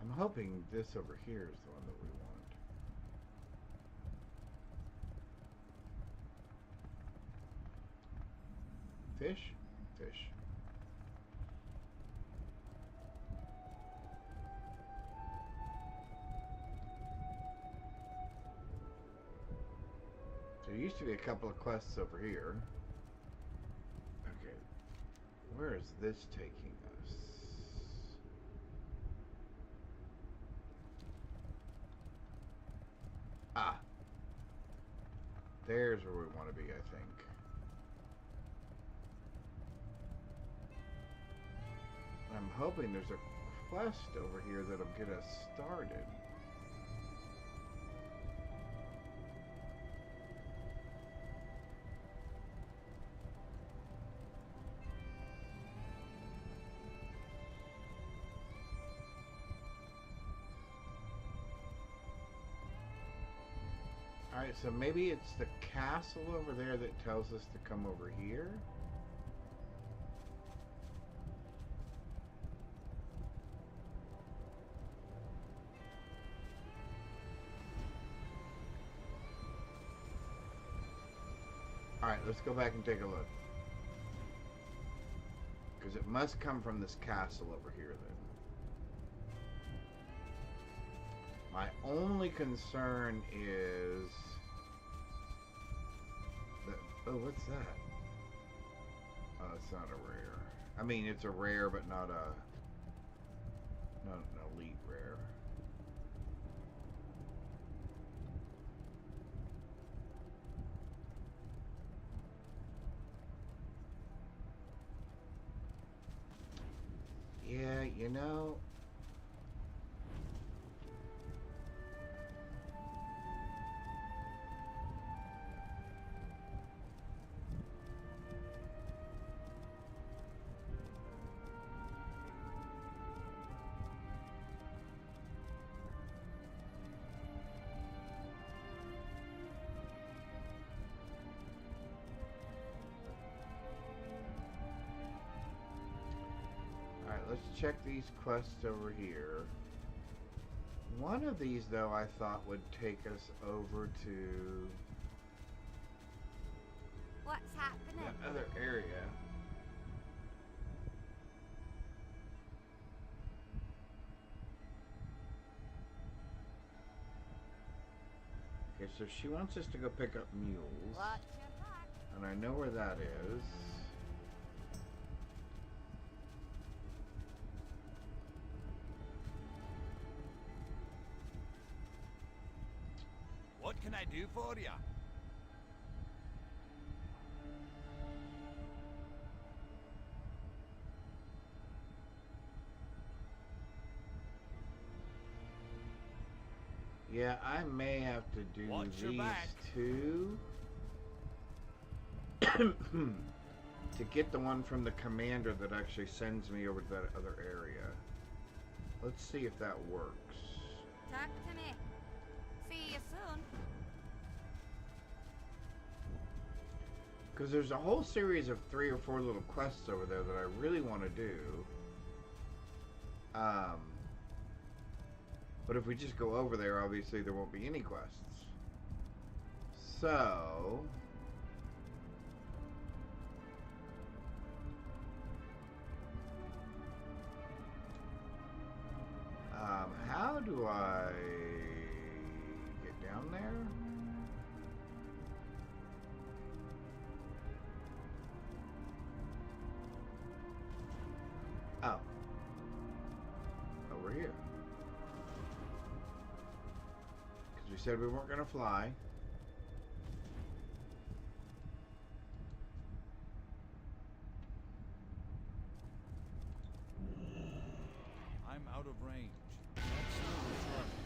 I'm hoping this over here is the one that we want. Fish? Fish. There used to be a couple of quests over here. Okay. Where is this taking us? Ah. There's where we want to be, I think. I'm hoping there's a quest over here that'll get us started. Alright, so maybe it's the castle over there that tells us to come over here? Alright, let's go back and take a look. Because it must come from this castle over here then. My only concern is that, oh, what's that? Oh, it's not a rare. I mean, it's a rare, but not an elite rare. Yeah, you know, let's check these quests over here. One of these, though, I thought would take us over to
What's happening?
that other area. Okay, so she wants us to go pick up mules.
What's your back?
And I know where that is.
What can I do for you?
Yeah, I may have to do
Watch your
these
back.
two to get the one from the commander that actually sends me over to that other area. Let's see if that works.
Talk to me. See you soon.
Because there's a whole series of 3 or 4 little quests over there that I really want to do. But if we just go over there, obviously there won't be any quests. So... how do I get down there? Oh. Over here. Because we said we weren't going to fly.
I'm out of range. That's still recharging.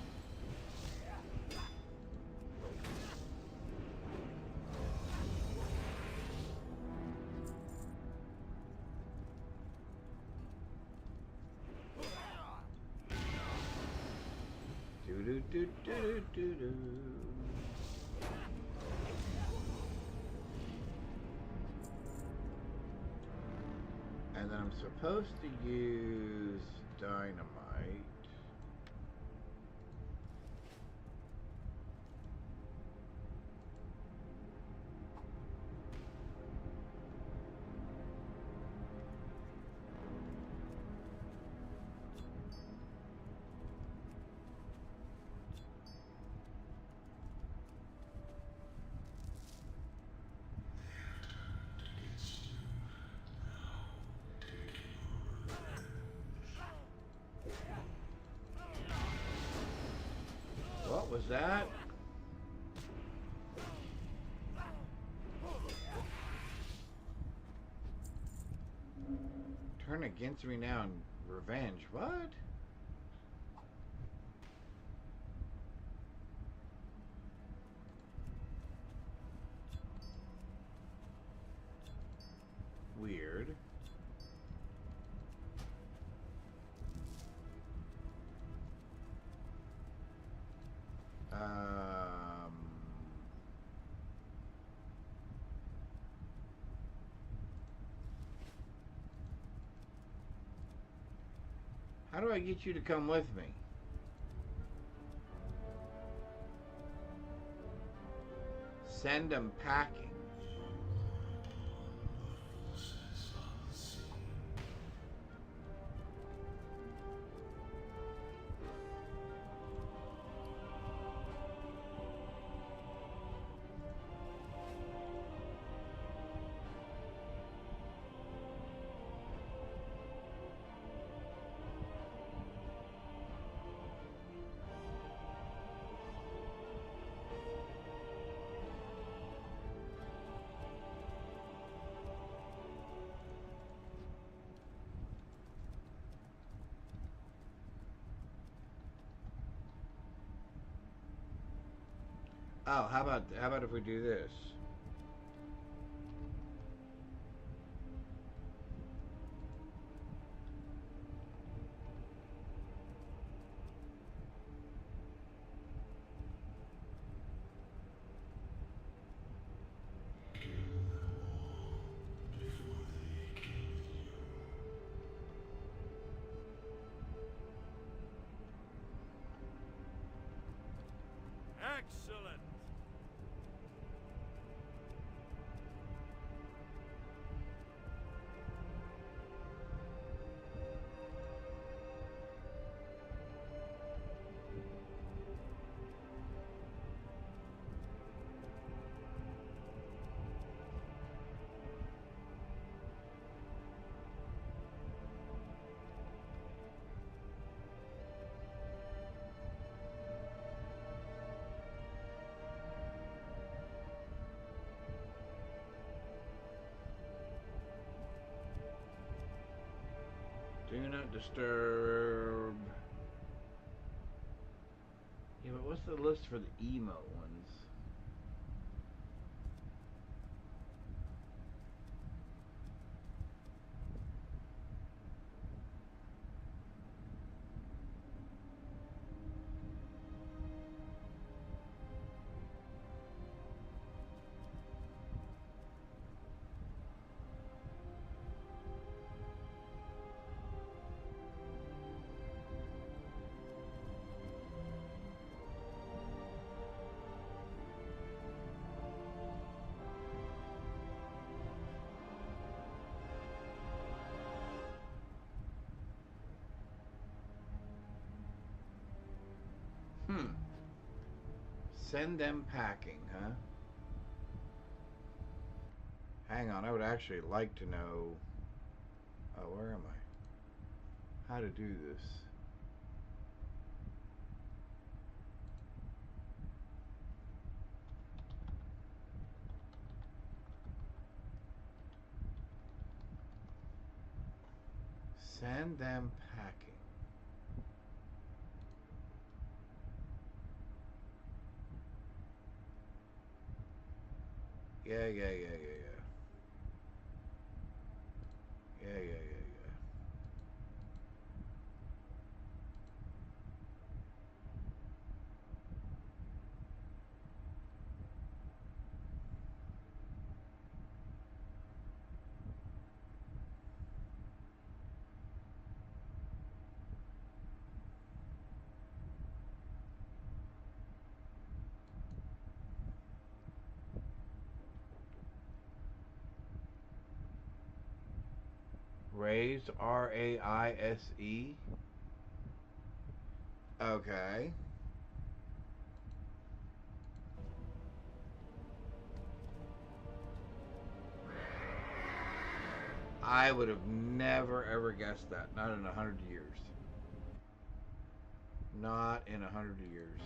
Do do do do do do. And then I'm supposed to use dynamite. What was that? Turn against me now and revenge. What? Weird. How do I get you to come with me? Send them packing. Oh, how about if we do this?
Excellent.
Do not disturb. Yeah, but what's the list for the emo ones? Send them packing, huh? Hang on, I would actually like to know... Oh, where am I? How to do this. Send them packing. Yeah. Yeah. Raise, R-A-I-S-E. Okay. I would have never ever guessed that. Not in 100 years. Not in 100 years.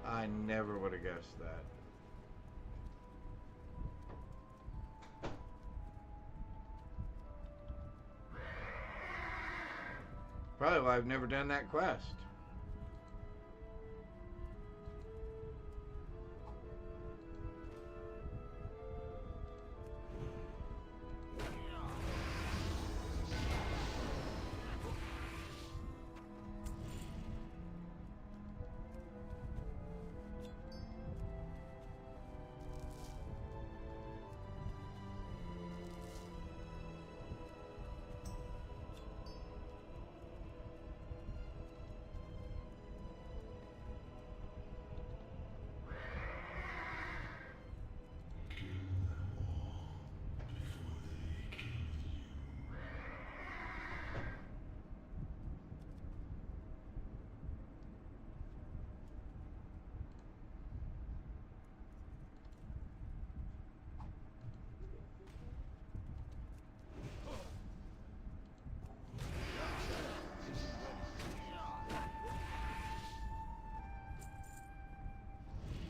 I never would have guessed that. Probably why I've never done that quest.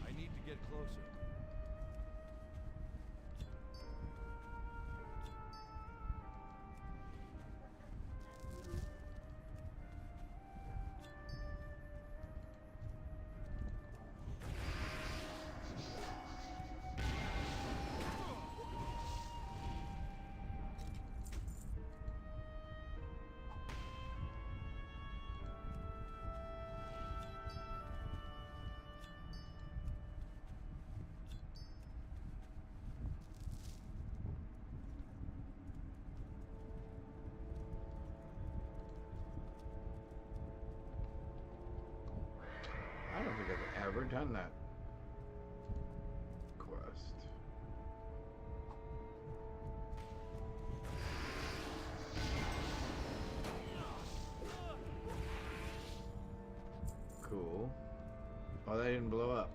I need to get closer.
I don't think I've ever done that quest. Cool. Oh, that didn't blow up.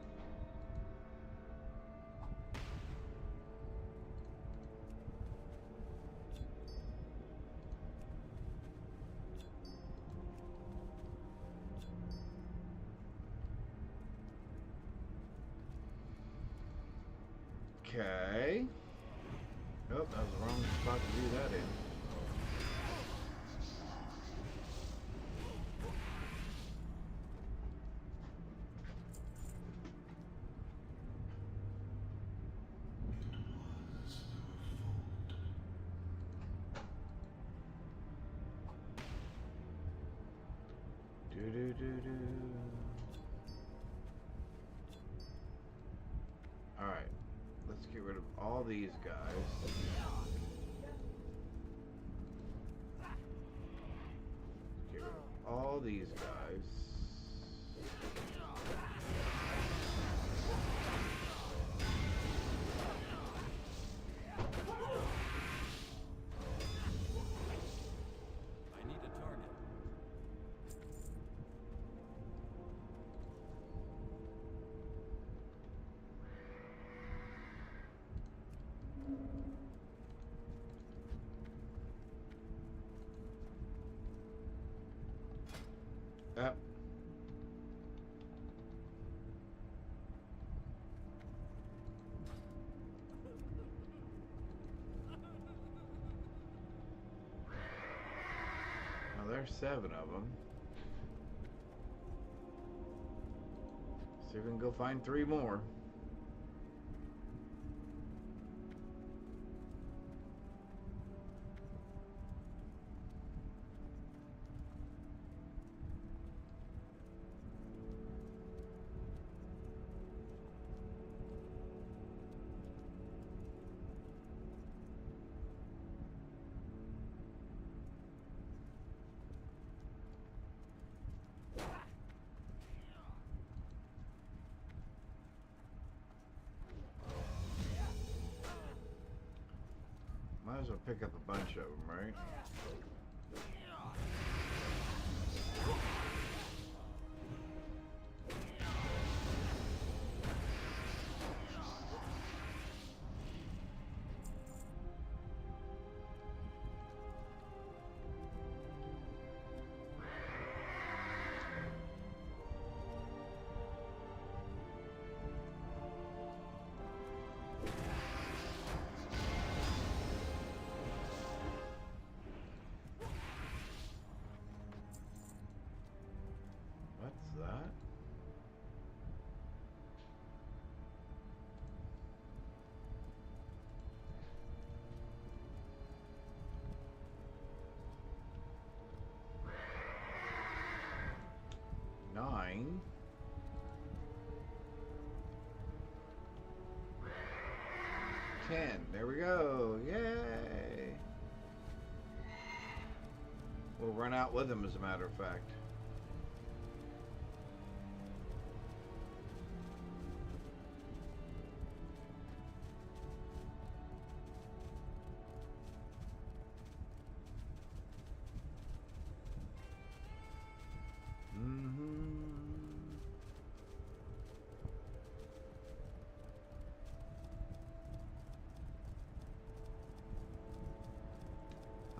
Okay. Oh, that was the wrong spot to do that in. Do do do do. All right, let's get rid of all these guys. Get rid of all these guys.
I need a target.
Up. Well, there's 7 of them. See if we can go find 3 more. Might as well pick up a bunch of them, right? What's that? Nine. Ten. There we go. Yay. We'll run out with them, as a matter of fact.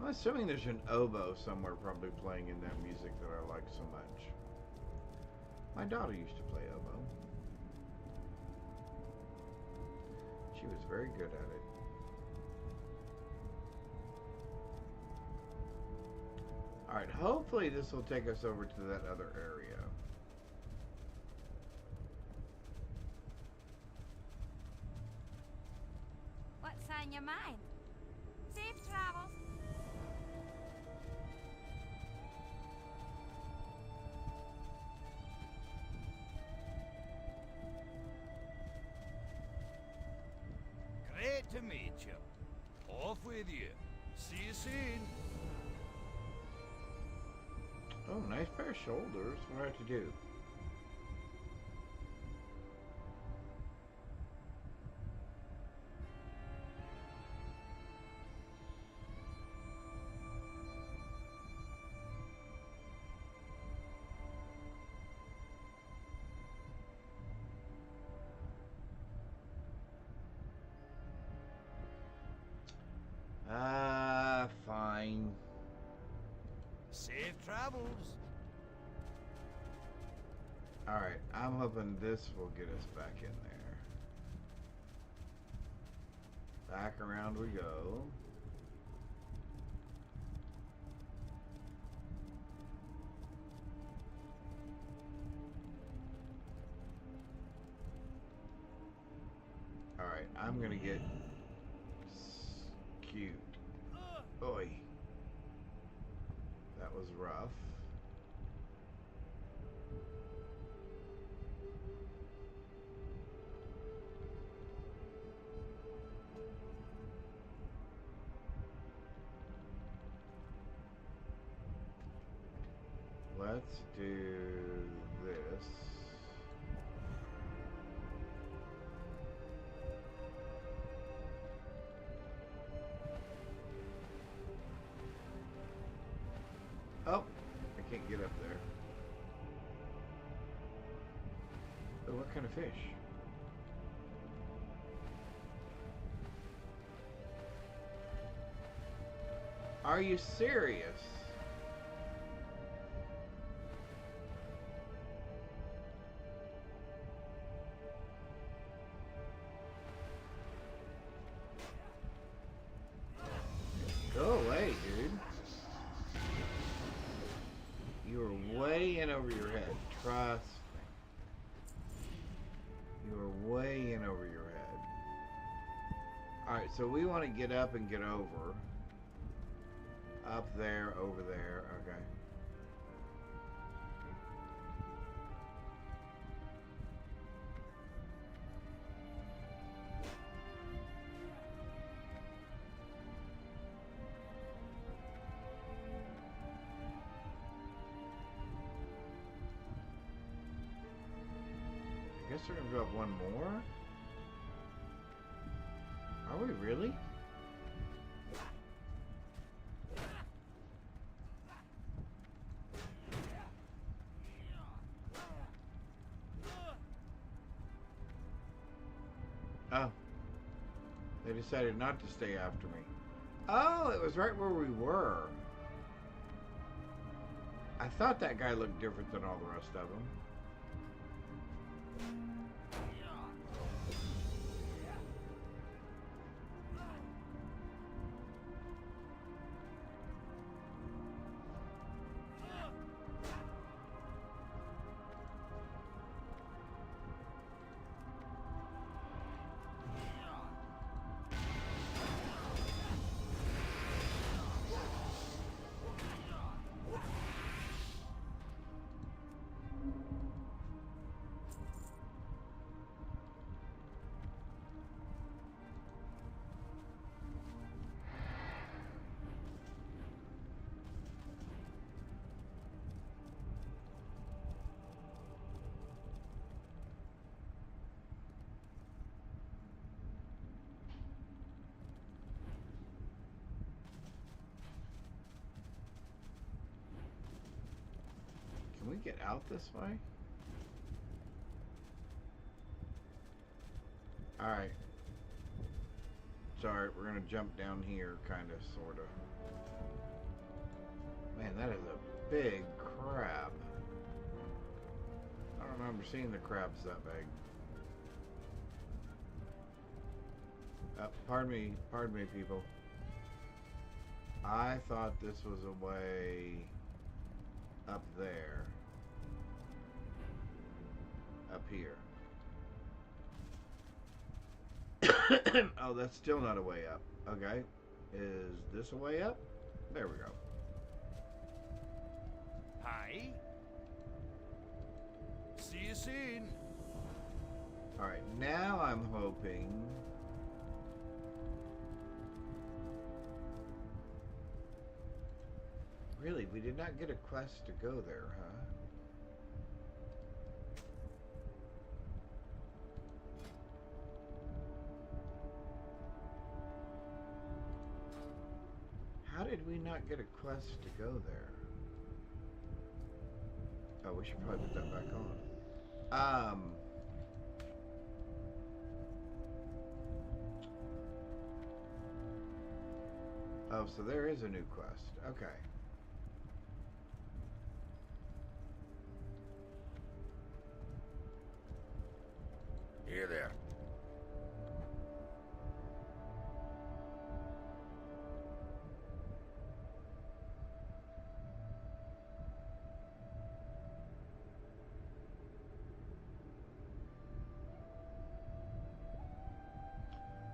I'm assuming there's an oboe somewhere probably playing in that music that I like so much. My daughter used to play oboe. She was very good at it. Alright, hopefully this will take us over to that other area.
What's on your mind? Safe travels.
Great to meet you. Off with you. See you soon.
Oh, nice pair of shoulders. What do I have to do? Fine.
Safe travels.
Alright, I'm hoping this will get us back in there. Back around we go. Alright, I'm gonna get cute. Oi. That was rough. let's do this. Oh, I can't get up there. Oh, what kind of fish? Are you serious? Go away, dude. You are way in over your head. Trust me. You are way in over your head. Alright, so we want to get up and get over. Up there, over there. Okay. I guess we're gonna go up one more. Are we really? Oh. They decided not to stay after me. Oh, it was right where we were. I thought that guy looked different than all the rest of them. Can we get out this way? Alright. Sorry, we're gonna jump down here, kinda, sorta. Man, that is a big crab. I don't remember seeing the crabs that big. Pardon me, people. I thought this was a way up there. Up here. Oh, that's still not a way up. Okay. Is this a way up? There we go.
Hi. See you soon.
Alright, now I'm hoping... Really, we did not get a quest to go there, huh? How did we not get a quest to go there? Oh, we should probably put that back on. Oh, so there is a new quest. Okay.
Here there.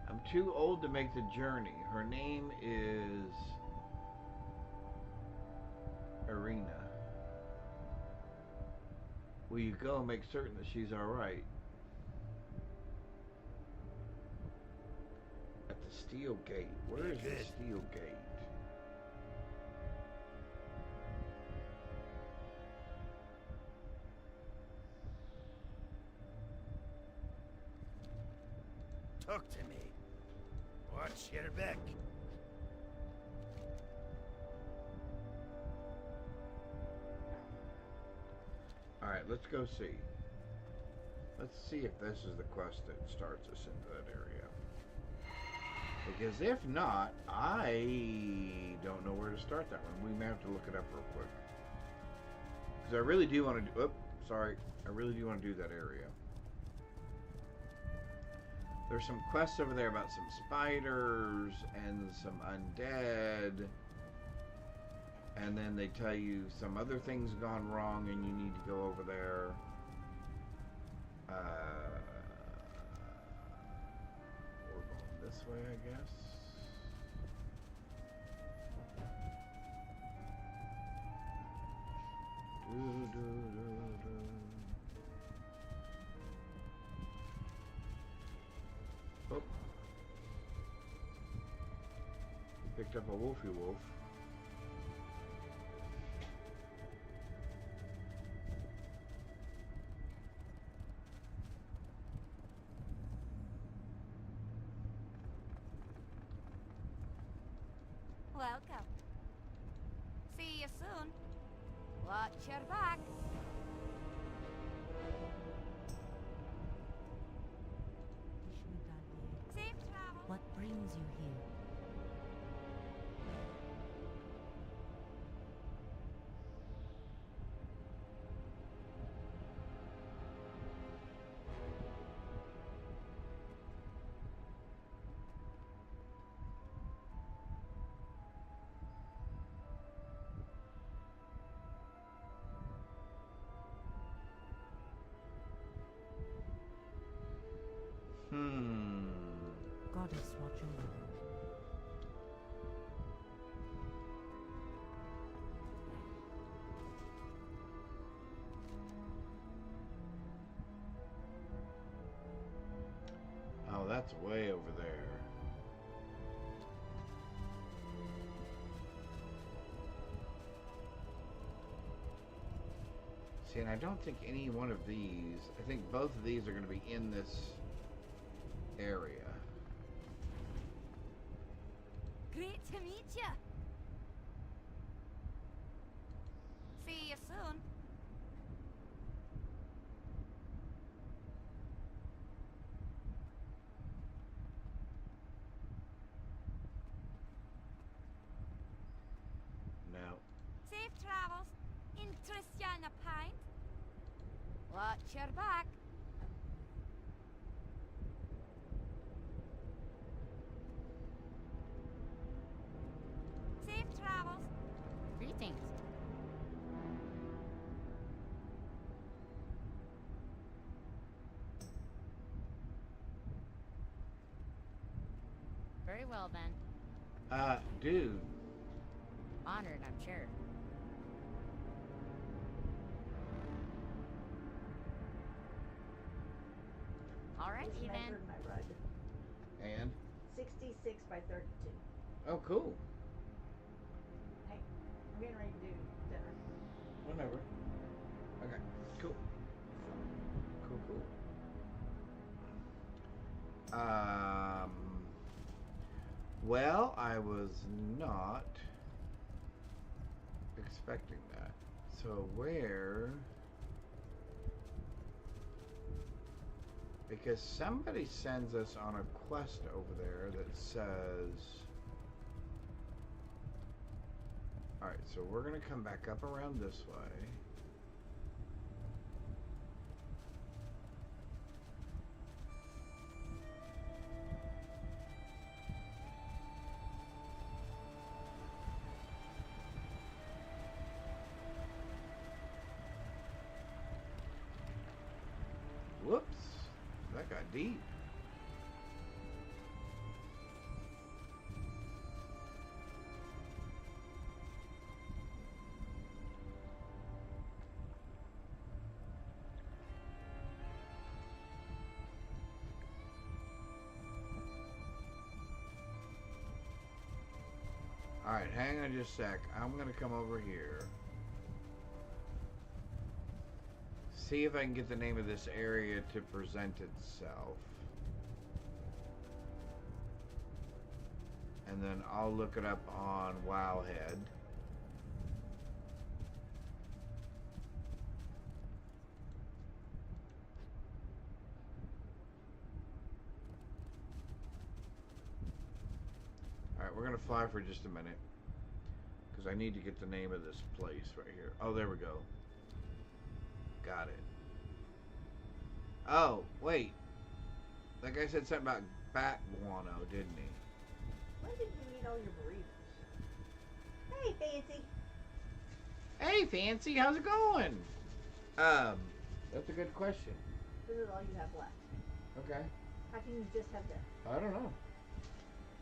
I'm too old to make the journey. Her name is Irina. Will you go and make certain that she's alright? At the steel gate. Where is the steel gate?
Talk to me. Watch your back.
Alright, let's go see. Let's see if this is the quest that starts us into that area. Because if not, I don't know where to start that one. We may have to look it up real quick. Because I really do want to do... sorry. I really do want to do that area. There's some quests over there about some spiders and some undead. And then they tell you some other thing's gone wrong and you need to go over there. We're going this way, I guess. Oh. Picked up a wolfy wolf.
Welcome. See you soon. Watch your back. Safe travel.
What brings you here? Goddess, watch over.
Oh, that's way over there. See, and I don't think any one of these, I think both of these are going to be in this area.
Great to meet you. See you soon.
No.
Safe travels. Interest ya in a pint? Watch your back. Safe travels. Greetings. Very well then.
Dude.
Honored, I'm sure. All right,
Just
then.
measured my rug.
And?
66 by 32.
Oh, cool.
Hey, I'm getting ready to do dinner.
Whatever. Okay, cool. Cool, cool. Well, I was not expecting that. So where... Because somebody sends us on a quest over there that says... Alright, so we're going to come back up around this way. Whoops, that got deep. Alright, hang on just a sec. I'm going to come over here. See if I can get the name of this area to present itself. And then I'll look it up on Wowhead. Alright, we're going to fly for just a minute. Because I need to get the name of this place right here. Oh, there we go. Got it. Oh, wait. That guy said something about bat guano, didn't he?
When did you eat all your burritos? Hey, Fancy.
Hey, Fancy, how's it going? That's a good question.
This is all you have left.
Okay.
How can you just have this?
I don't know.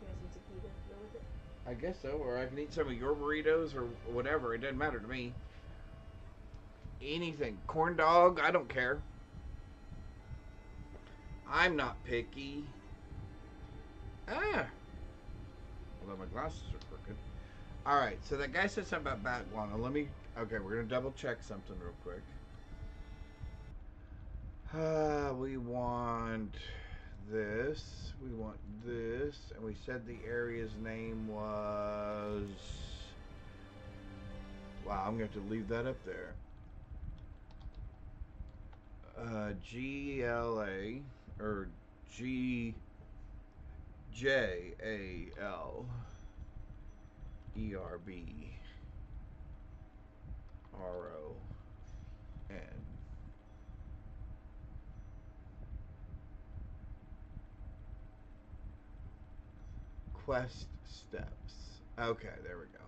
You want some taquitos to go with it?
I guess so, or I can eat some of your burritos or whatever. It doesn't matter to me. Anything. Corn dog, I don't care. I'm not picky. Ah. Although my glasses are crooked. Alright, so that guy said something about bat guano. Let me... Okay, we're going to double check something real quick. We want this. We want this. And we said the area's name was... Wow, I'm going to have to leave that up there. GLA or GJAL ERBRON. Quest steps. Okay, there we go.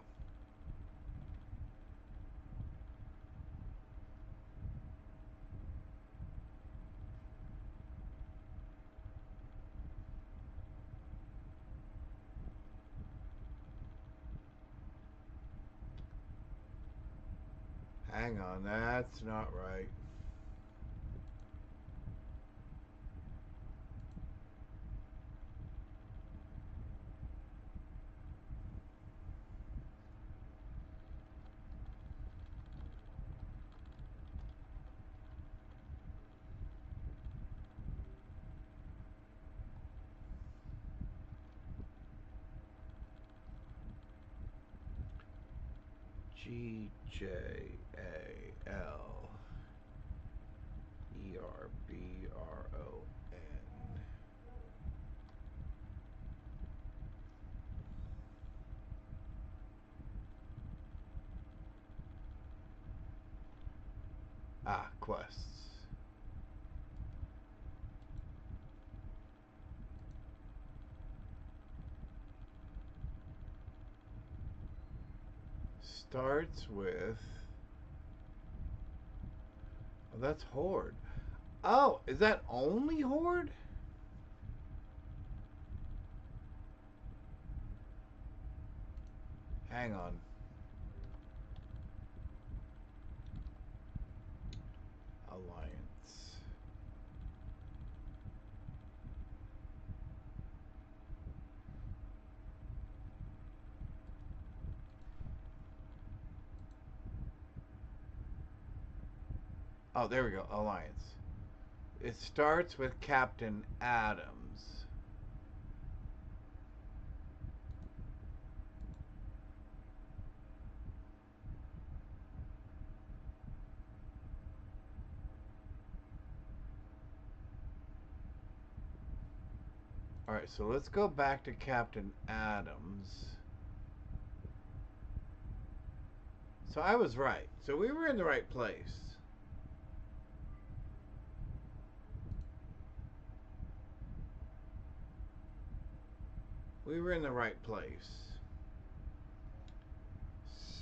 Hang on, that's not right. GJALERBRON. Ah, quests. Starts with... Oh, that's Horde. Oh, is that only Horde? Hang on. Alliance. Oh, there we go. Alliance. It starts with Captain Adams. Alright, so let's go back to Captain Adams. So I was right. So we were in the right place. We were in the right place.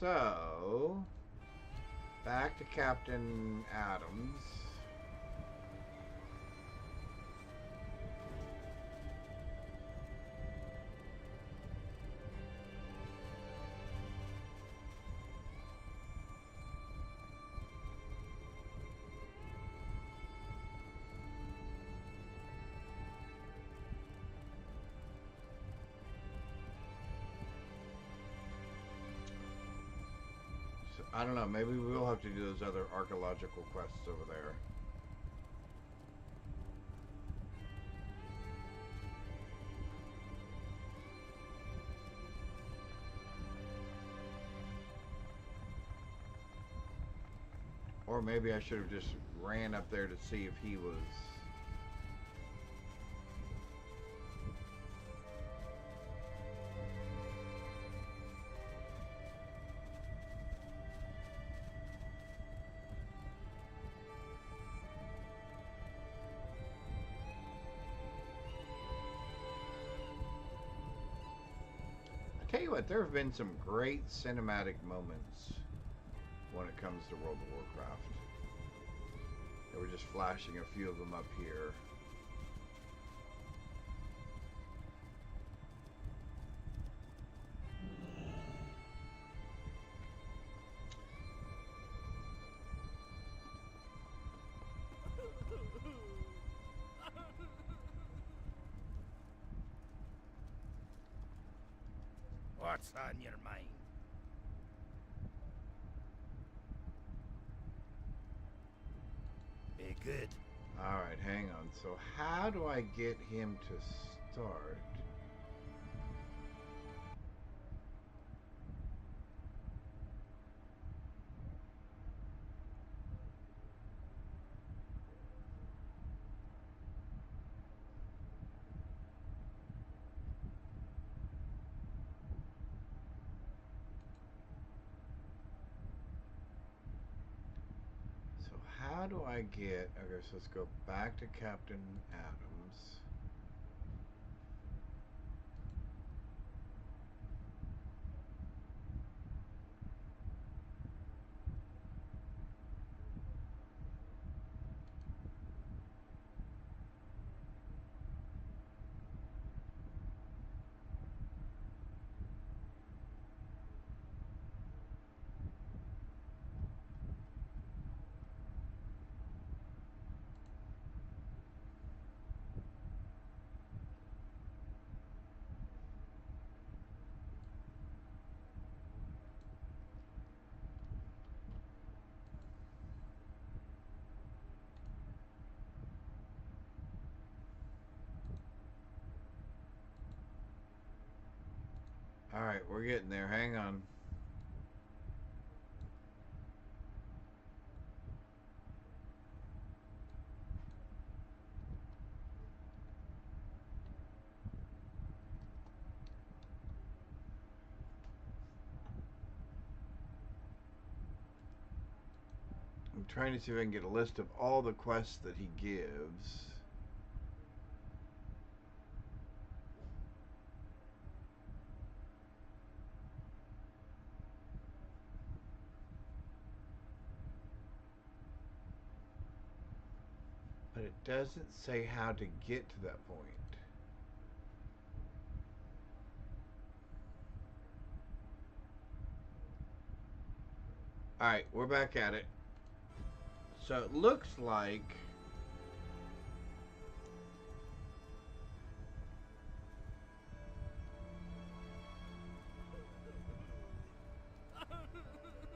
So, back to Captain Adams. I don't know, maybe we'll have to do those other archaeological quests over there. Or maybe I should have just ran up there to see if he was... Tell you what, there have been some great cinematic moments when it comes to World of Warcraft. They were just flashing a few of them up here.
What's on your mind? Be good.
Alright, hang on. So how do I get him to start? So how do I get... Okay, so let's go back to Captain Adams. Alright, we're getting there. Hang on. I'm trying to see if I can get a list of all the quests that he gives. But it doesn't say how to get to that point. Alright, we're back at it. So it looks like...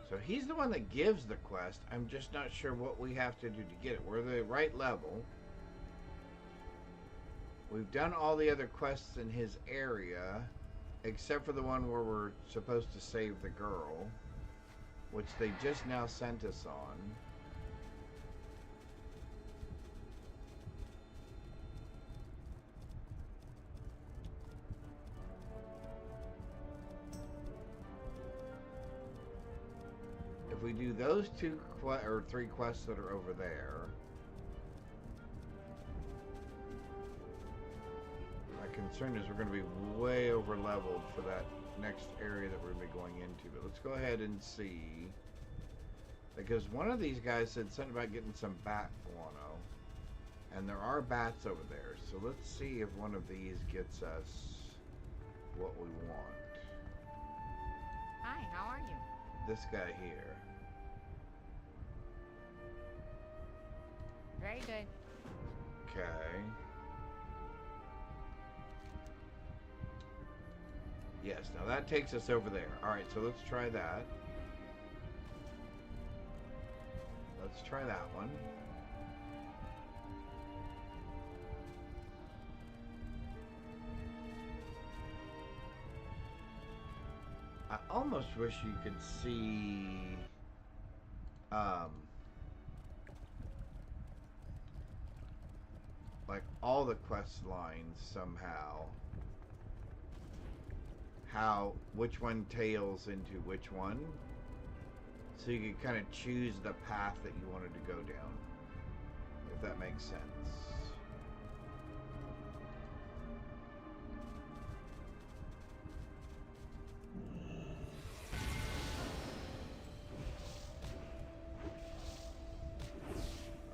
So he's the one that gives the quest. I'm just not sure what we have to do to get it. We're the right level. We've done all the other quests in his area, except for the one where we're supposed to save the girl, which they just now sent us on. If we do those three quests that are over there, my concern is we're going to be way over leveled for that next area that we're going to be going into. But let's go ahead and see, because one of these guys said something about getting some bat guano, and there are bats over there. So let's see if one of these gets us what we want.
Hi, how are you?
This guy here.
Very good.
Okay. Yes, now that takes us over there. Alright, so let's try that. Let's try that one. I almost wish you could see like all the quest lines somehow. Which one tails into which one. So you could kind of choose the path that you wanted to go down. If that makes sense.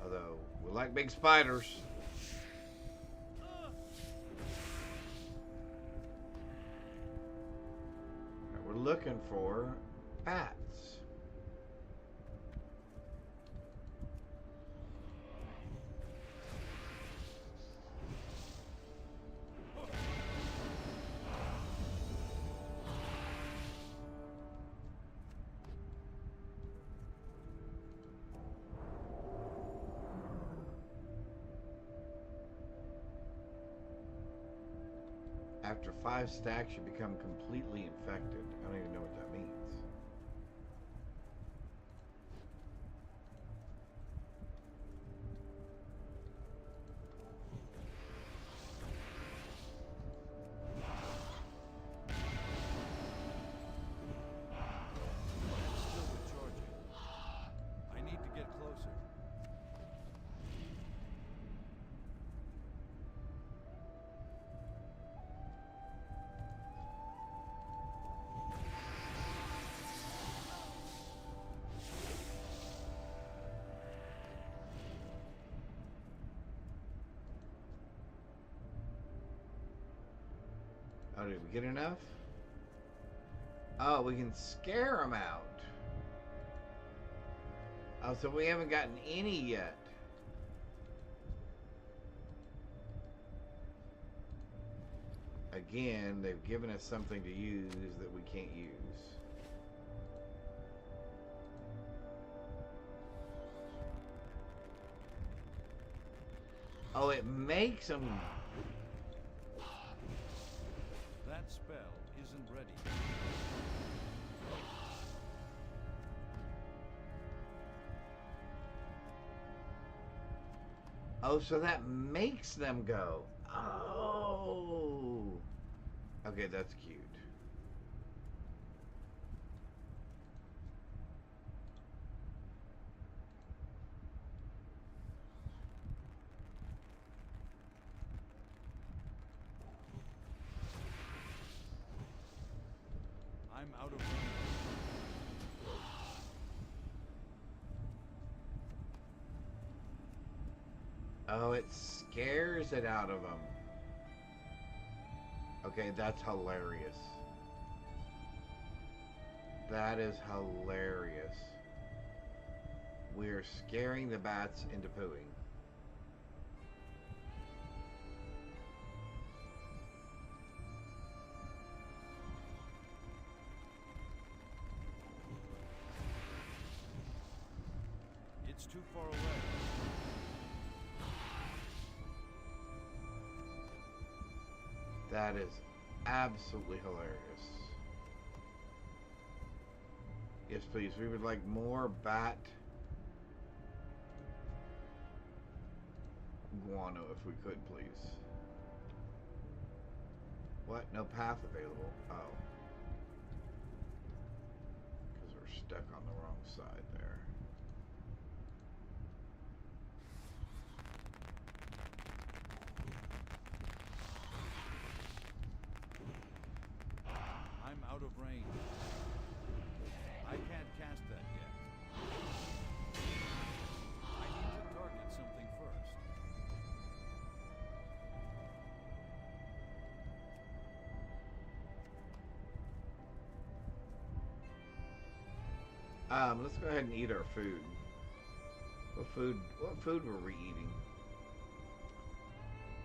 Although, we like big spiders. We're looking for bats. After 5 stacks, you become completely infected. I don't even know what that means.
Still recharging. I need to get closer.
Oh, did we get enough? Oh, we can scare them out. Oh, so we haven't gotten any yet. Again, they've given us something to use that we can't use. Oh, it makes them...
That spell isn't ready.
Oh, so that makes them go. Oh. Okay, that's cute.
I'm out of range.
Oh, it scares it out of them. Okay, that's hilarious. That is hilarious. We're scaring the bats into pooing.
It's too far away.
That is absolutely hilarious. Yes, please. We would like more bat guano if we could, please. What? No path available. Oh. Because we're stuck on the wrong side there.
I'm out of range. I can't cast that yet. I need to target something first.
Let's go ahead and eat our food. What food were we eating?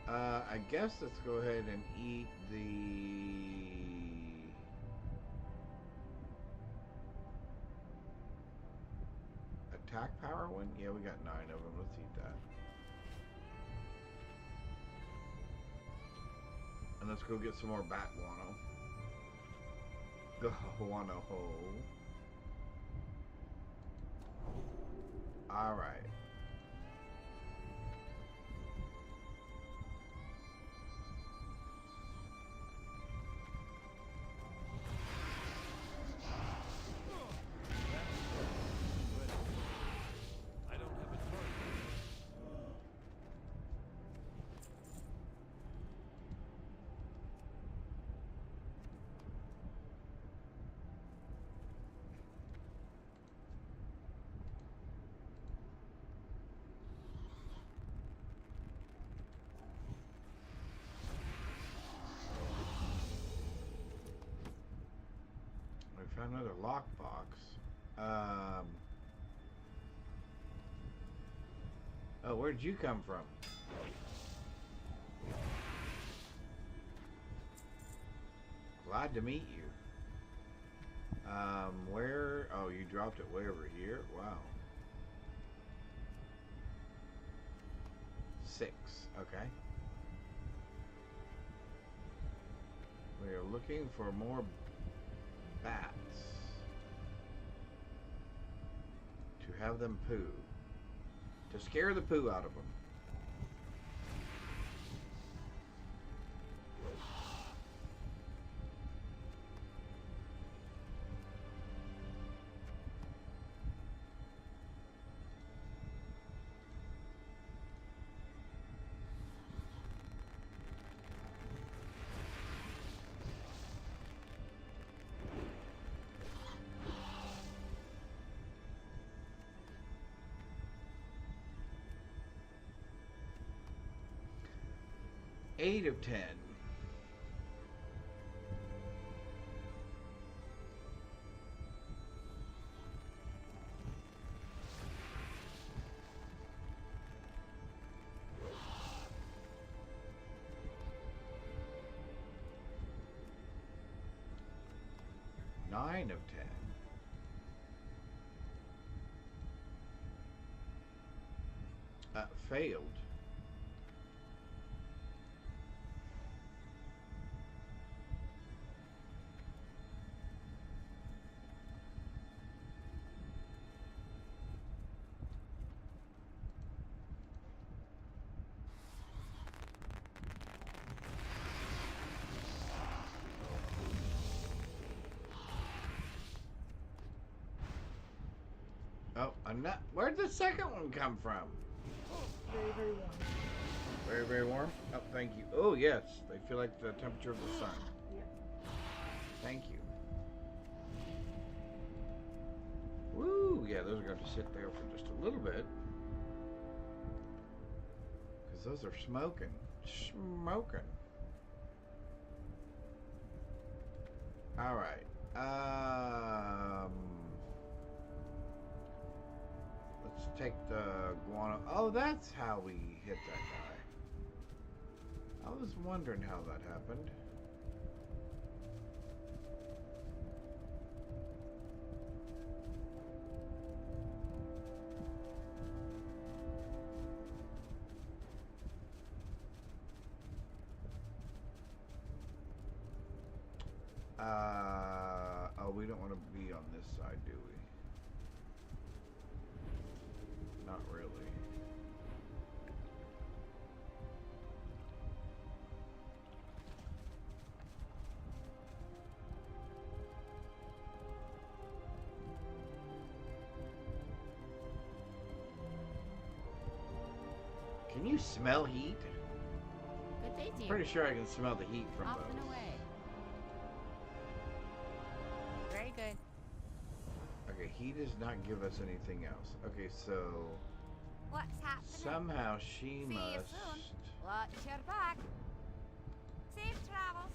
I guess let's go ahead and eat the attack power one? Yeah, we got 9 of them. Let's eat that. And let's go get some more bat guano. Guano ho. Alright. Found another lockbox. Oh, where did you come from? Glad to meet you. Where? Oh, you dropped it way over here? Wow. 6. Okay. We are looking for more bats. To have them poo. To scare the poo out of them. Eight of 10. Nine of 10. Failed. Oh, I'm not. Where'd the second one come from?
Very, very warm.
Very, very warm? Oh, thank you. Oh, yes. They feel like the temperature of the sun.
Yep.
Thank you. Woo! Yeah, those are going to sit there for just a little bit. Because those are smoking. Smoking. Alright. Let's take the guano. Oh, that's how we hit that guy. I was wondering how that happened. Oh, we don't want to be on this side, do we? Not really. Can you smell heat?
Good day to you.
Pretty sure I can smell the heat from
Off
those.
and away. Very good.
Okay, he does not give us anything else. Okay, so
What's happening?
somehow she
See you
must.
soon. Watch your back. Safe travels.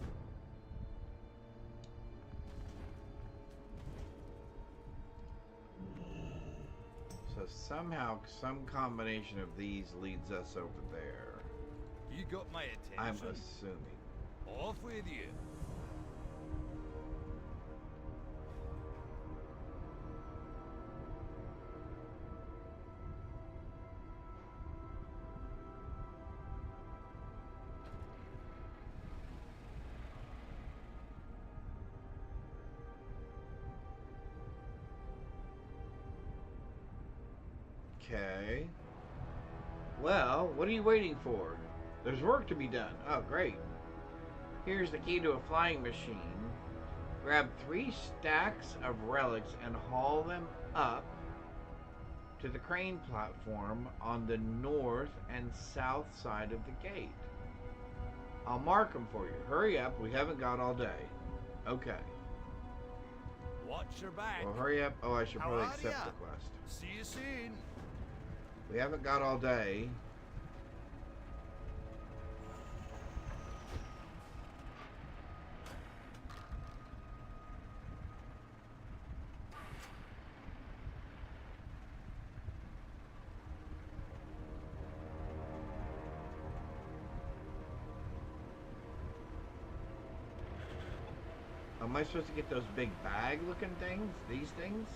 So somehow some combination of these leads us over there.
You got my
I'm
attention.
assuming.
Off with you.
Okay. Well, what are you waiting for? There's work to be done. Oh, great. Here's the key to a flying machine. Grab 3 stacks of relics and haul them up to the crane platform on the north and south side of the gate. I'll mark them for you. Hurry up. We haven't got all day. Okay.
Watch your back.
Well, hurry up. Oh, I should
How
probably
are
accept
ya?
the quest.
See you soon.
We haven't got all day. Am I supposed to get those big bag looking things? These things?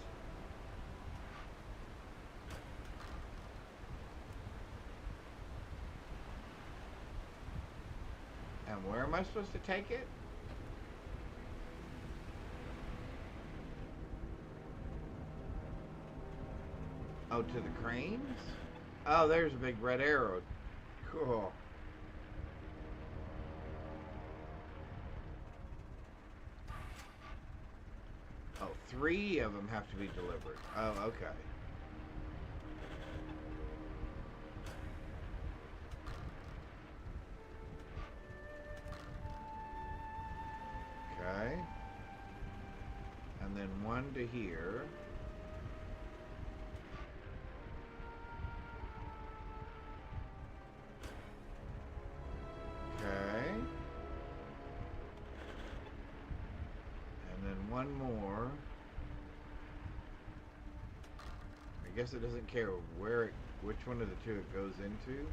And where am I supposed to take it? Oh, to the cranes? Oh, there's a big red arrow. Cool. Oh, 3 of them have to be delivered. Oh, okay. Okay. And then 1 to here. Okay. And then 1 more. I guess it doesn't care which one of the 2 it goes into.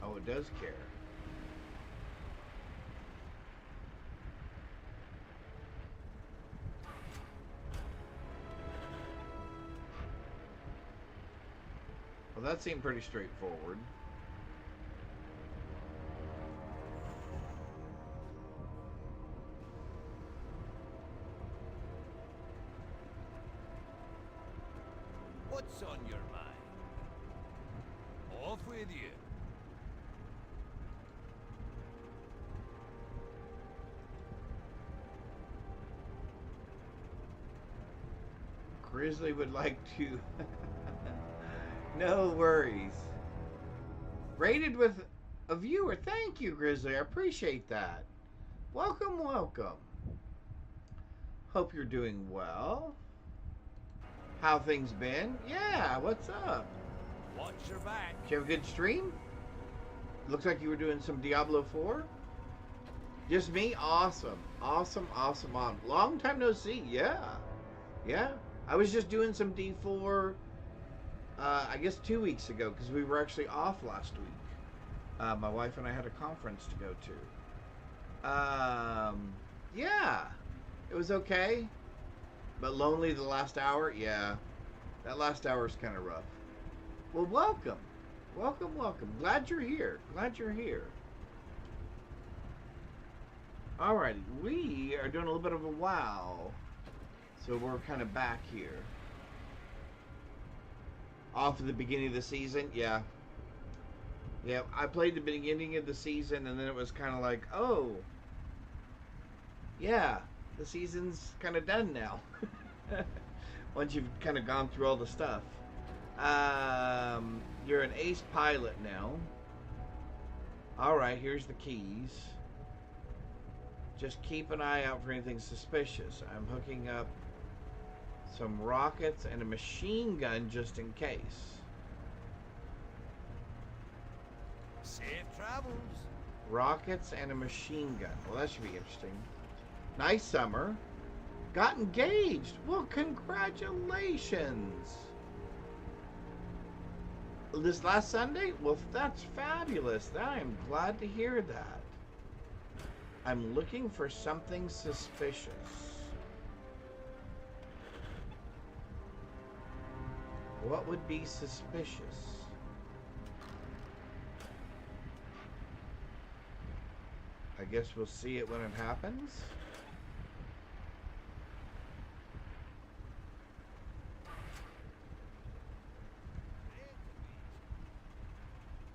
Oh, it does care. Well, that seemed pretty straightforward.
What's on your mind? Off with you.
Grizzly would like to... No worries. Rated with a viewer. Thank you, Grizzly. I appreciate that. Welcome, welcome. Hope you're doing well. How things been? Yeah, what's up?
Watch your back.
Did you have a good stream? Looks like you were doing some Diablo 4. Just me? Awesome. Awesome, awesome, awesome. Long time no see. Yeah. Yeah. I was just doing some D4, I guess 2 weeks ago, because we were actually off last week. My wife and I had a conference to go to. Yeah. It was okay. But lonely the last hour? Yeah. That last hour is kind of rough. Well, welcome. Welcome, welcome. Glad you're here. Glad you're here. Alrighty. We are doing a little bit of a WoW. So we're kind of back here. Off at the beginning of the season? Yeah. Yeah, I played the beginning of the season and then it was kind of like, oh. Yeah. The season's kind of done now. Once you've kind of gone through all the stuff. You're an ace pilot now. Alright, here's the keys. Just keep an eye out for anything suspicious. I'm hooking up some rockets and a machine gun just in case.
Safe travels.
Rockets and a machine gun. Well, that should be interesting. Nice summer. Got engaged. Well, congratulations. This last Sunday? Well, that's fabulous. I am glad to hear that. I'm looking for something suspicious. What would be suspicious? I guess we'll see it when it happens.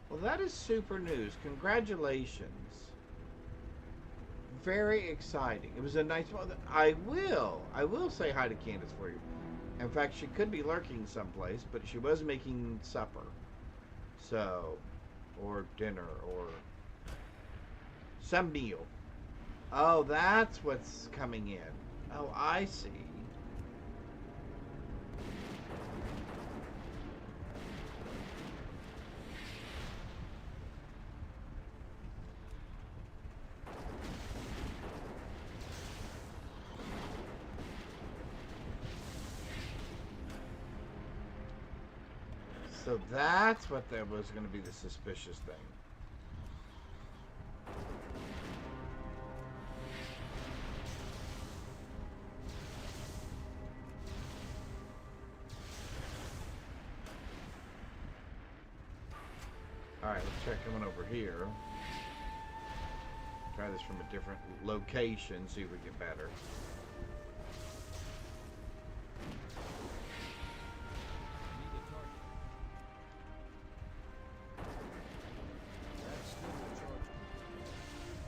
Well, that is super news. Congratulations. Very exciting. It was a nice one. I will say hi to Candace for you. In fact, she could be lurking someplace, but she was making supper. So, or dinner, or some meal. Oh, that's what's coming in. Oh, I see. So that's what that was going to be the suspicious thing. Alright, let's check coming over here. Try this from a different location, see if we get better.
Need a target. That's still the charger.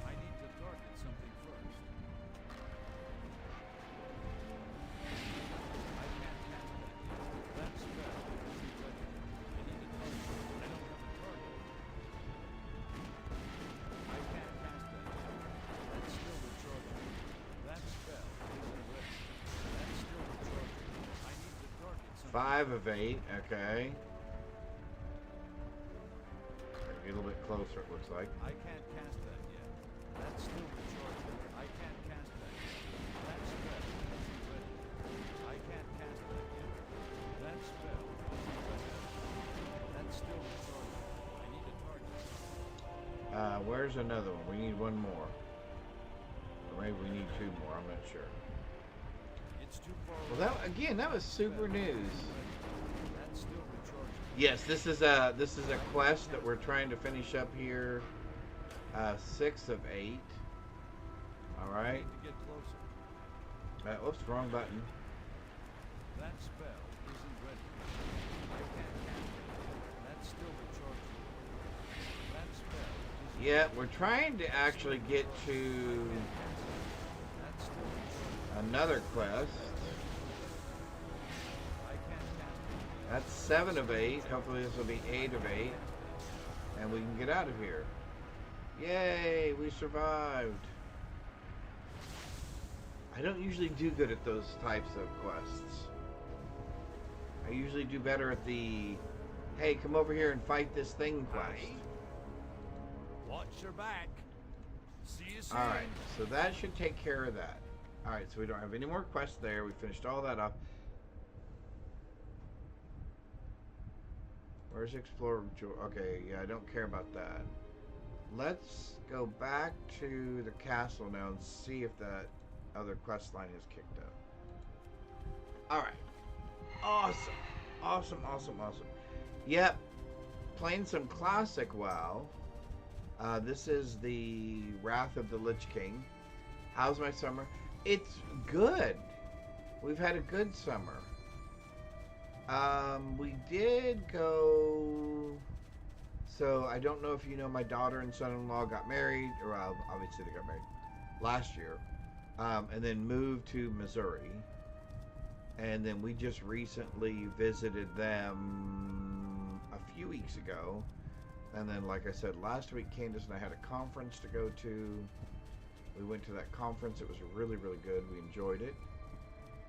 I need to target something first. I can't cast that yet. That spell isn't ready. I need a target. I don't have a target. I can't cast that yet. That's still the charger. That spell isn't ready. That's still the charger. I need to target something.
5 of 8, okay. Get a little bit closer, it looks like.
I can't cast that yet. That's still the charger. I can't cast that yet. That spell isn't ready. I can't cast that yet. That spell isn't ready. That's still the charger. I need a target.
Where's another one? We need one more. Or maybe we need 2 more, I'm not sure.
It's too far
Well, that again, that was super news.
That's still the charger.
Yes, this is a quest that we're trying to finish up here. 6 of 8. All
I
right.
need to get closer.
Whoops, wrong button.
That spell isn't ready. I can't cast it. That's still the charger. That spell isn't
Yeah, we're trying to actually get to
That's still the charger.
another quest.
I can't cast it.
That's 7 of 8. Hopefully this will be 8 of 8. And we can get out of here. Yay, we survived. I don't usually do good at those types of quests. I usually do better at the, hey, come over here and fight this thing quest.
Watch your back. See you soon.
Alright, so that should take care of that. Alright, so we don't have any more quests there. We finished all that up. Where's Explorer? Okay, yeah, I don't care about that. Let's go back to the castle now and see if that other quest line is kicked up. Alright. Awesome. Awesome, awesome, awesome. Yep. Playing some classic WoW. This is the Wrath of the Lich King. How's my summer? It's good. We've had a good summer. We did go... So, I don't know if you know, my daughter and son-in-law got married, or obviously they got married last year, and then moved to Missouri. And then we just recently visited them a few weeks ago. And then, like I said, last week Candace and I had a conference to go to. We went to that conference. It was really, really good. We enjoyed it.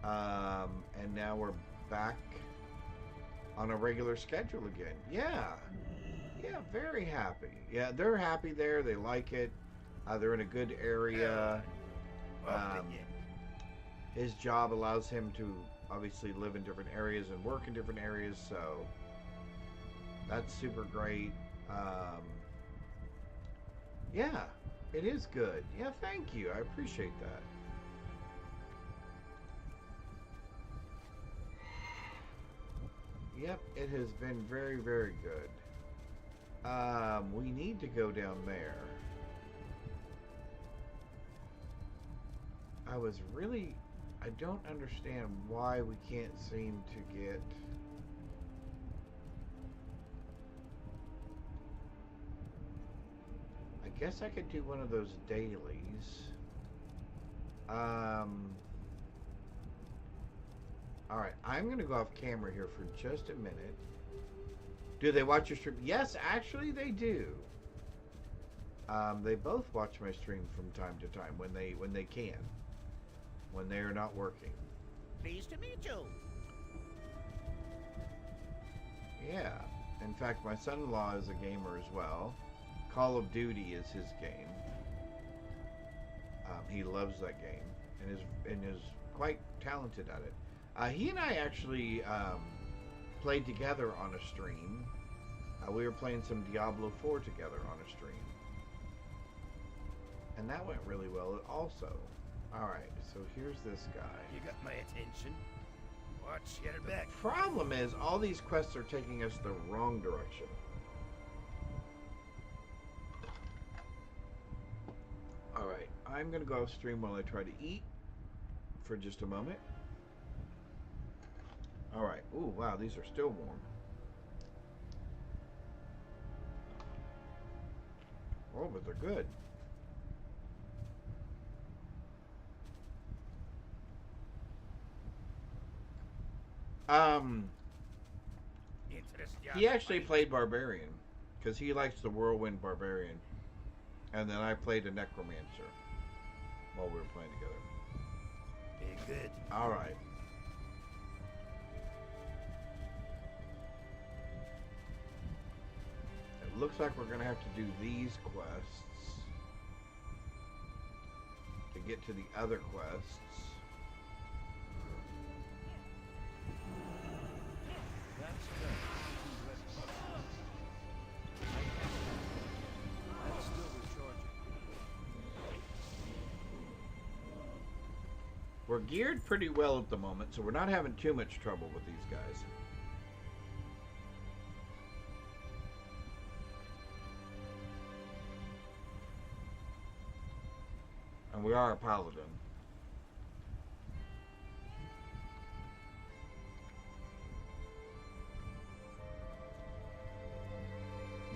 And now we're back on a regular schedule again. Yeah. Yeah, very happy. Yeah, they're happy there. They like it. They're in a good area. His job allows him to obviously live in different areas and work in different areas, so that's super great. Yeah, it is good. Yeah, thank you. I appreciate that. Yep, it has been very, very good. We need to go down there. I don't understand why we can't seem to get... I guess I could do one of those dailies. Alright, I'm going to go off camera here for just a minute. Do they watch your stream? Yes, actually they do. They both watch my stream from time to time when they can. When they are not working.
Pleased to meet you.
Yeah. In fact, my son-in-law is a gamer as well. Call of Duty is his game. He loves that game and is quite talented at it. He and I actually played together on a stream. We were playing some Diablo 4 together on a stream. And that went really well also. Alright, so here's this guy.
You got my attention. Watch your back.
Problem is, all these quests are taking us the wrong direction. I'm going to go off stream while I try to eat for just a moment. Alright. Ooh, wow, these are still warm. Oh, but they're good. He actually played Barbarian because he likes the Whirlwind Barbarian. And then I played a Necromancer while we were playing together.
Very good.
Alright. It looks like we're going to have to do these quests to get to the other quests.
That's better. That's still recharging.
We're geared pretty well at the moment, so we're not having too much trouble with these guys. And we are a paladin.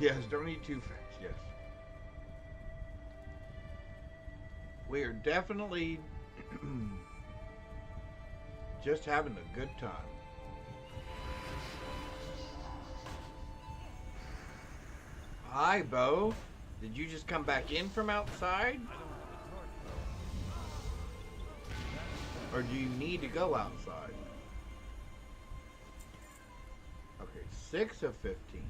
Yes, don't eat too fast, yes. We are definitely just having a good time. Hi, Bo. Did you just come back in from outside? Or do you need to go outside? Okay, 6 of 15.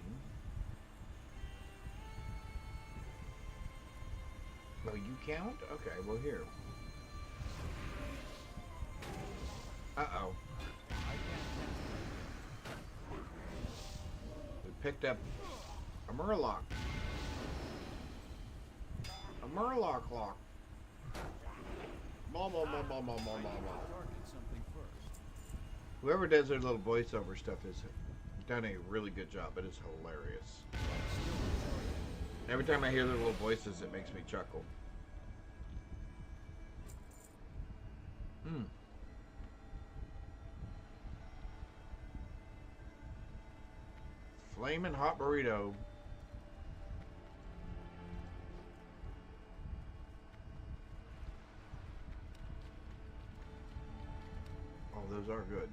Oh, you count? Okay, well here. Uh-oh. We picked up a Murloc. A Murloc lock. Blah, blah, blah, blah, blah, blah, blah, blah.
Target something first.
Whoever does their little voiceover stuff has done a really good job. It is hilarious.
That's still recharging.
Every time I hear their little voices, it makes me chuckle. Flamin' hot burrito. Oh, those are good.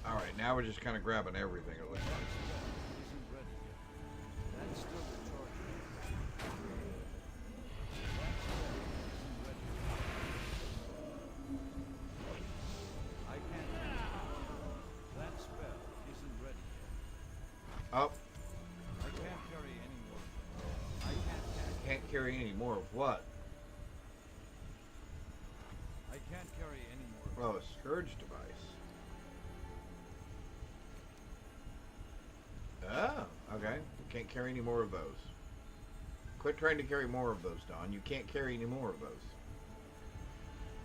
Alright, now we're just kind of grabbing everything, it looks like.
Isn't ready yet. That's still recharging. I can't. That spell isn't ready yet.
Oh,
I can't carry any more. I
can't carry any more of what?
can't carry any more.
Oh, a scourge device. Oh, okay. Can't carry any more of those. Quit trying to carry more of those, Don. You can't carry any more of those.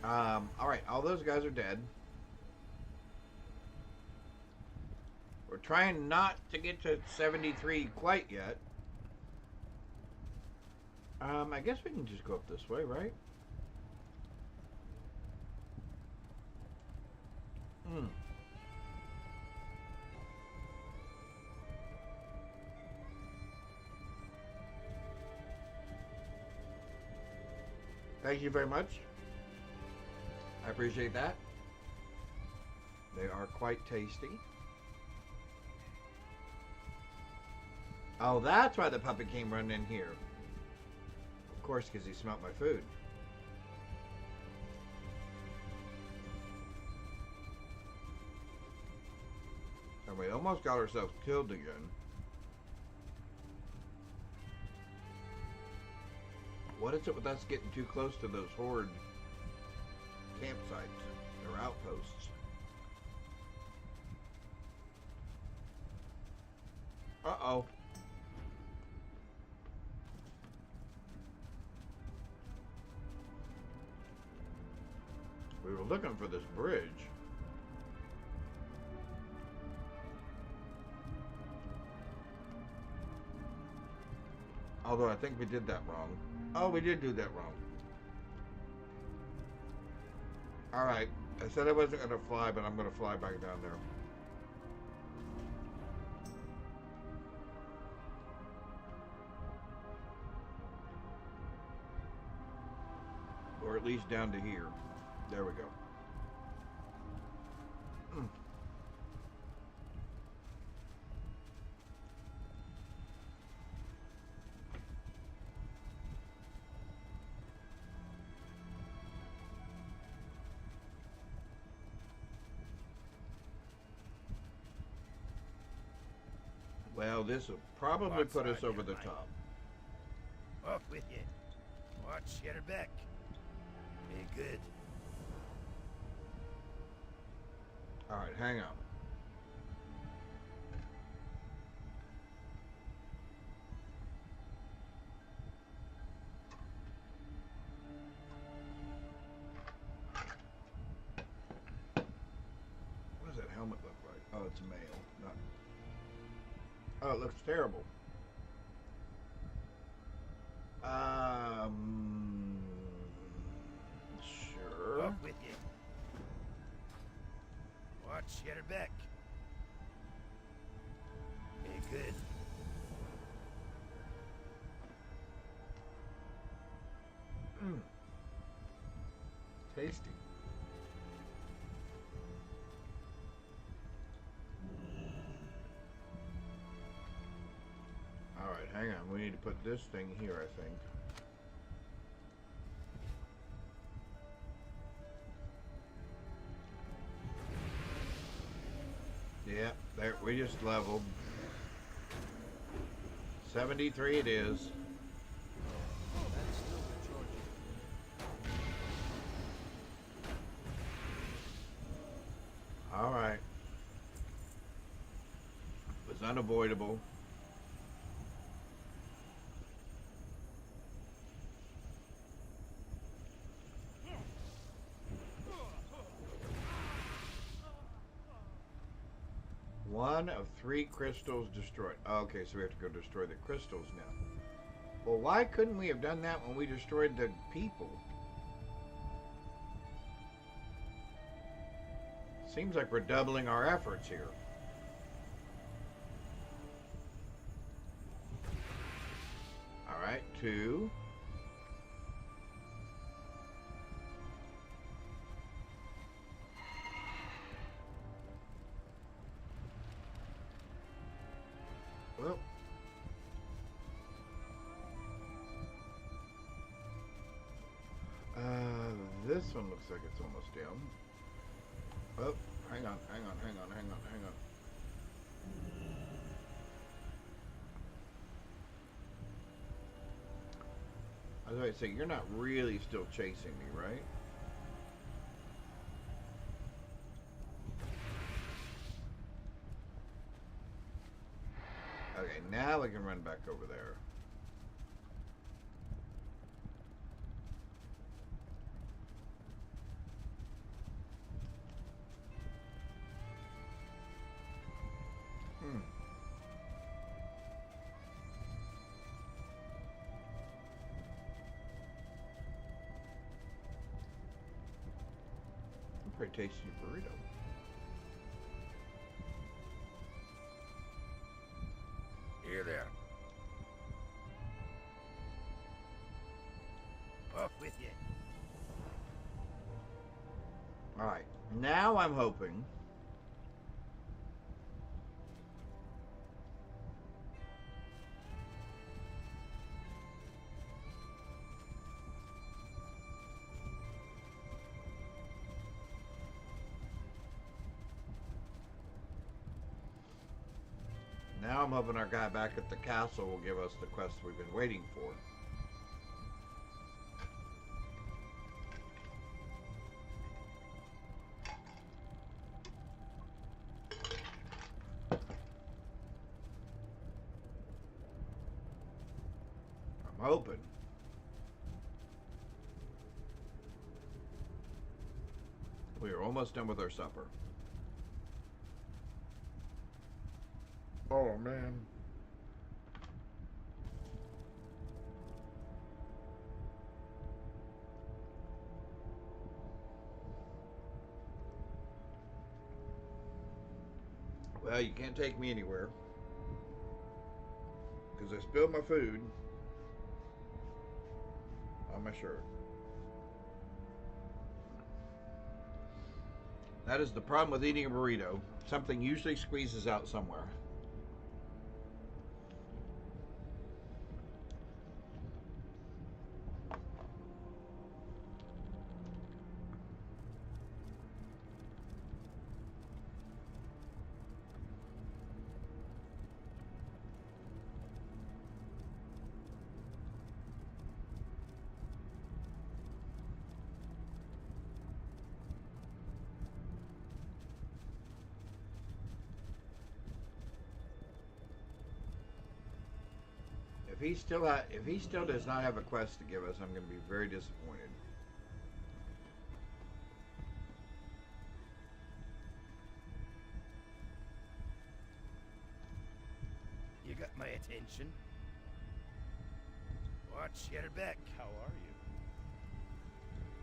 Alright, all those guys are dead. We're trying not to get to 73 quite yet. I guess we can just go up this way, right? Thank you very much. I appreciate that. They are quite tasty. Oh, that's why the puppet came running in here. Of course, because he smelled my food. And we almost got ourselves killed again. What is it with us getting too close to those horde campsites or outposts? looking for this bridge. Although I think we did that wrong. Oh, we did do that wrong. Alright. I said I wasn't going to fly, but I'm going to fly back down there. Or at least down to here. There we go. Well, this will probably put us over the top.
Off with you. Watch your back. Be good.
All right, hang on. What does that helmet look like? Oh, it's male. Not. Oh, it looks terrible. Sure.
Off with you. Watch your back. Be good.
Tasty. All right, hang on. We need to put this thing here, I think. Yeah, there, we just leveled. 73 it is.
That's still the Georgia.
All right. It was unavoidable. One of 3 crystals destroyed. Okay, so we have to go destroy the crystals now. Well, why couldn't we have done that when we destroyed the people? Seems like we're doubling our efforts here. All right, 2. Well, this one looks like it's almost down. Oh, hang on. I was going to say, you're not really still chasing me, right? Okay, now we can run back over there. Pretty tasty burrito.
Here there. Off with you.
All right, now I'm hoping our guy back at the castle will give us the quest we've been waiting for. I'm hoping. We are almost done with our supper. Oh, man. Well, you can't take me anywhere. Because I spilled my food on my shirt. That is the problem with eating a burrito. Something usually squeezes out somewhere. If he still does not have a quest to give us, I'm going to be very disappointed.
You got my attention. Watch your back.
How are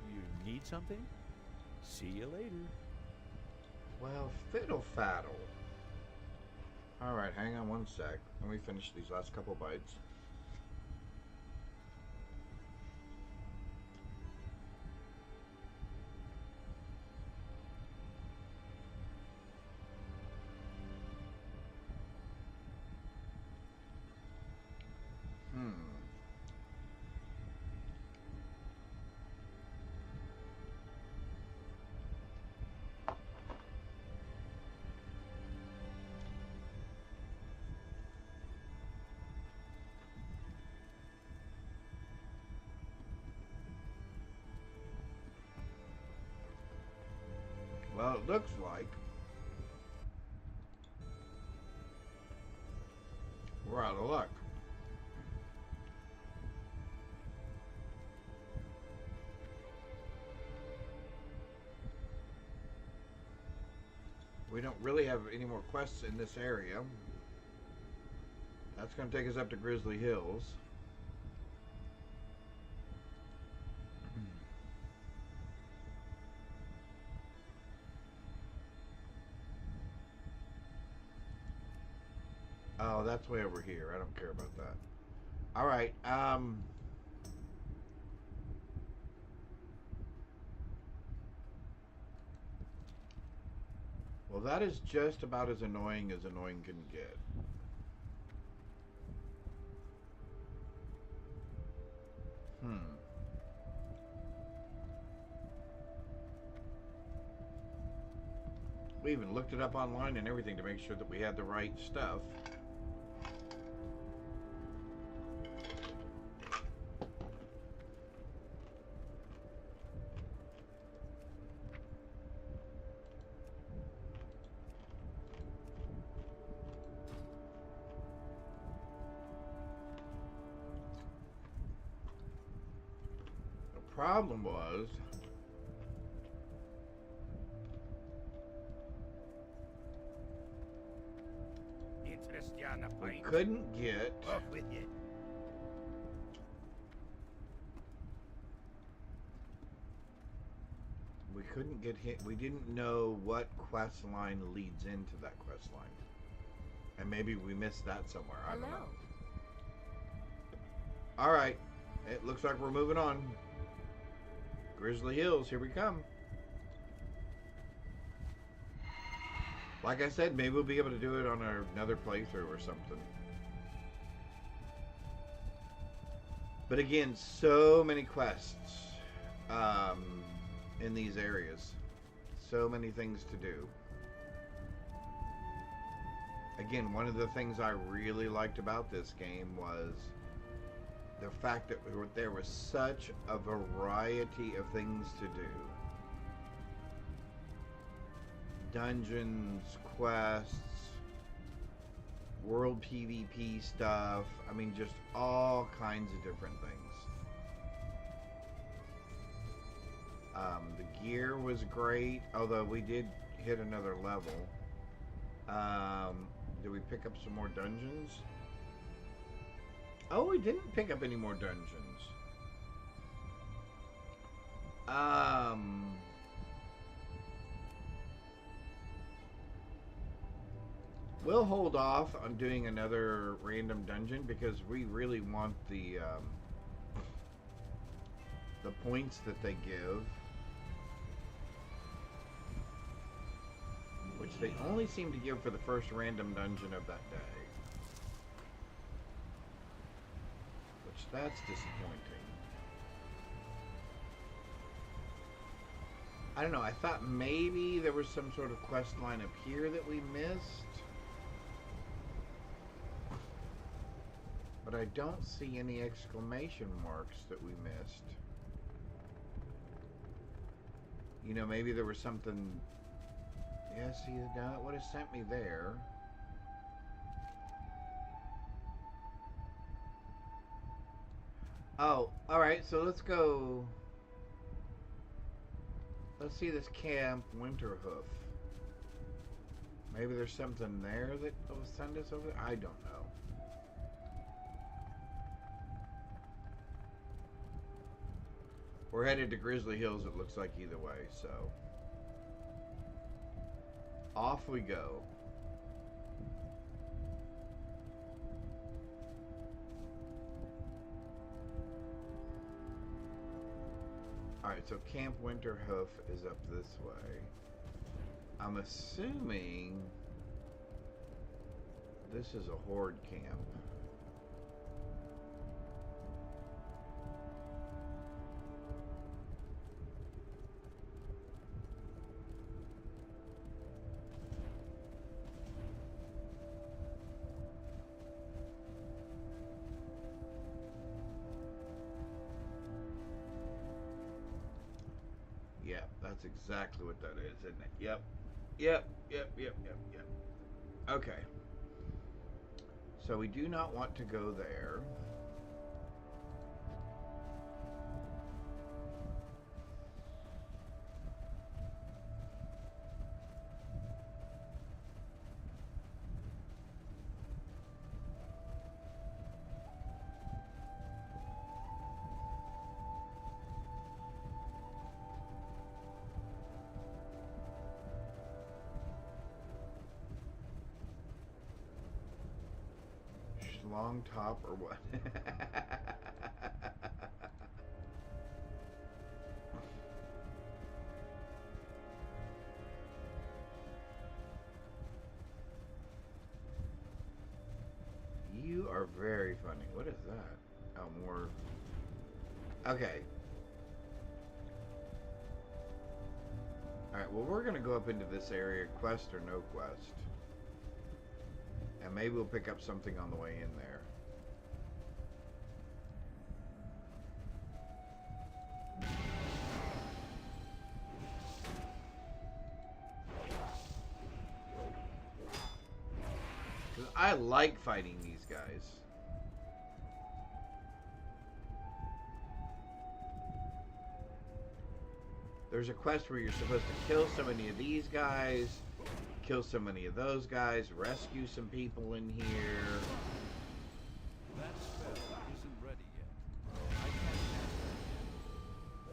you? You need something? See you later.
Well, fiddle faddle. Alright, hang on one sec. Let me finish these last couple bites. Well, it looks like we're out of luck. We don't really have any more quests in this area. That's going to take us up to Grizzly Hills. Oh, that's way over here. I don't care about that. All right. Well, that is just about as annoying can get. We even looked it up online and everything to make sure that we had the right stuff. The problem was we couldn't get
off with you.
We couldn't get hit. We didn't know what quest line leads into that quest line, and maybe we missed that somewhere. I don't know. All right, it looks like we're moving on. Grizzly Hills, here we come. Like I said, maybe we'll be able to do it on another playthrough or something. But again, so many quests in these areas. So many things to do. Again, one of the things I really liked about this game was the fact that there was such a variety of things to do. Dungeons, quests, world PvP stuff. I mean, just all kinds of different things. The gear was great, although we did hit another level. Did we pick up some more dungeons? Oh, we didn't pick up any more dungeons. We'll hold off on doing another random dungeon because we really want the points that they give, which they only seem to give for the first random dungeon of that day. Which, that's disappointing. I don't know, I thought maybe there was some sort of quest line up here that we missed. But I don't see any exclamation marks that we missed. You know, maybe there was something... Yeah, see, that would have sent me there. Oh, alright, so let's go... Let's see this Camp Winterhoof. Maybe there's something there that will send us over? I don't know. We're headed to Grizzly Hills, it looks like, either way, so... Off we go. Alright, so Camp Winterhoof is up this way. I'm assuming this is a horde camp. Yep, that's exactly what that is, isn't it? Yep. Yep. Okay. So we do not want to go there. Long top or what? You are very funny. What is that? Oh, more. Okay. Alright, well, we're going to go up into this area, quest or no quest. And maybe we'll pick up something on the way in there. Because I like fighting these guys. There's a quest where you're supposed to kill so many of these guys, kill so many of those guys, rescue some people in here.
That spell isn't ready yet. I can't cast it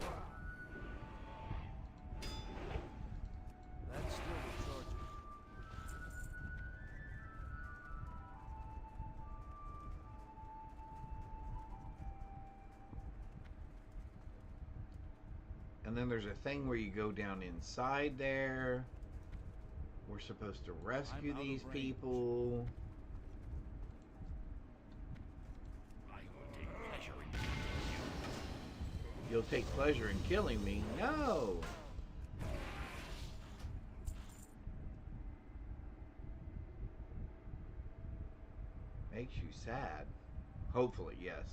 yet. That's still recharging.
And then there's a thing where you go down inside there. We're supposed to rescue these people.
I will take pleasure in killing you.
You'll take pleasure in killing me? No! Makes you sad. Hopefully, yes.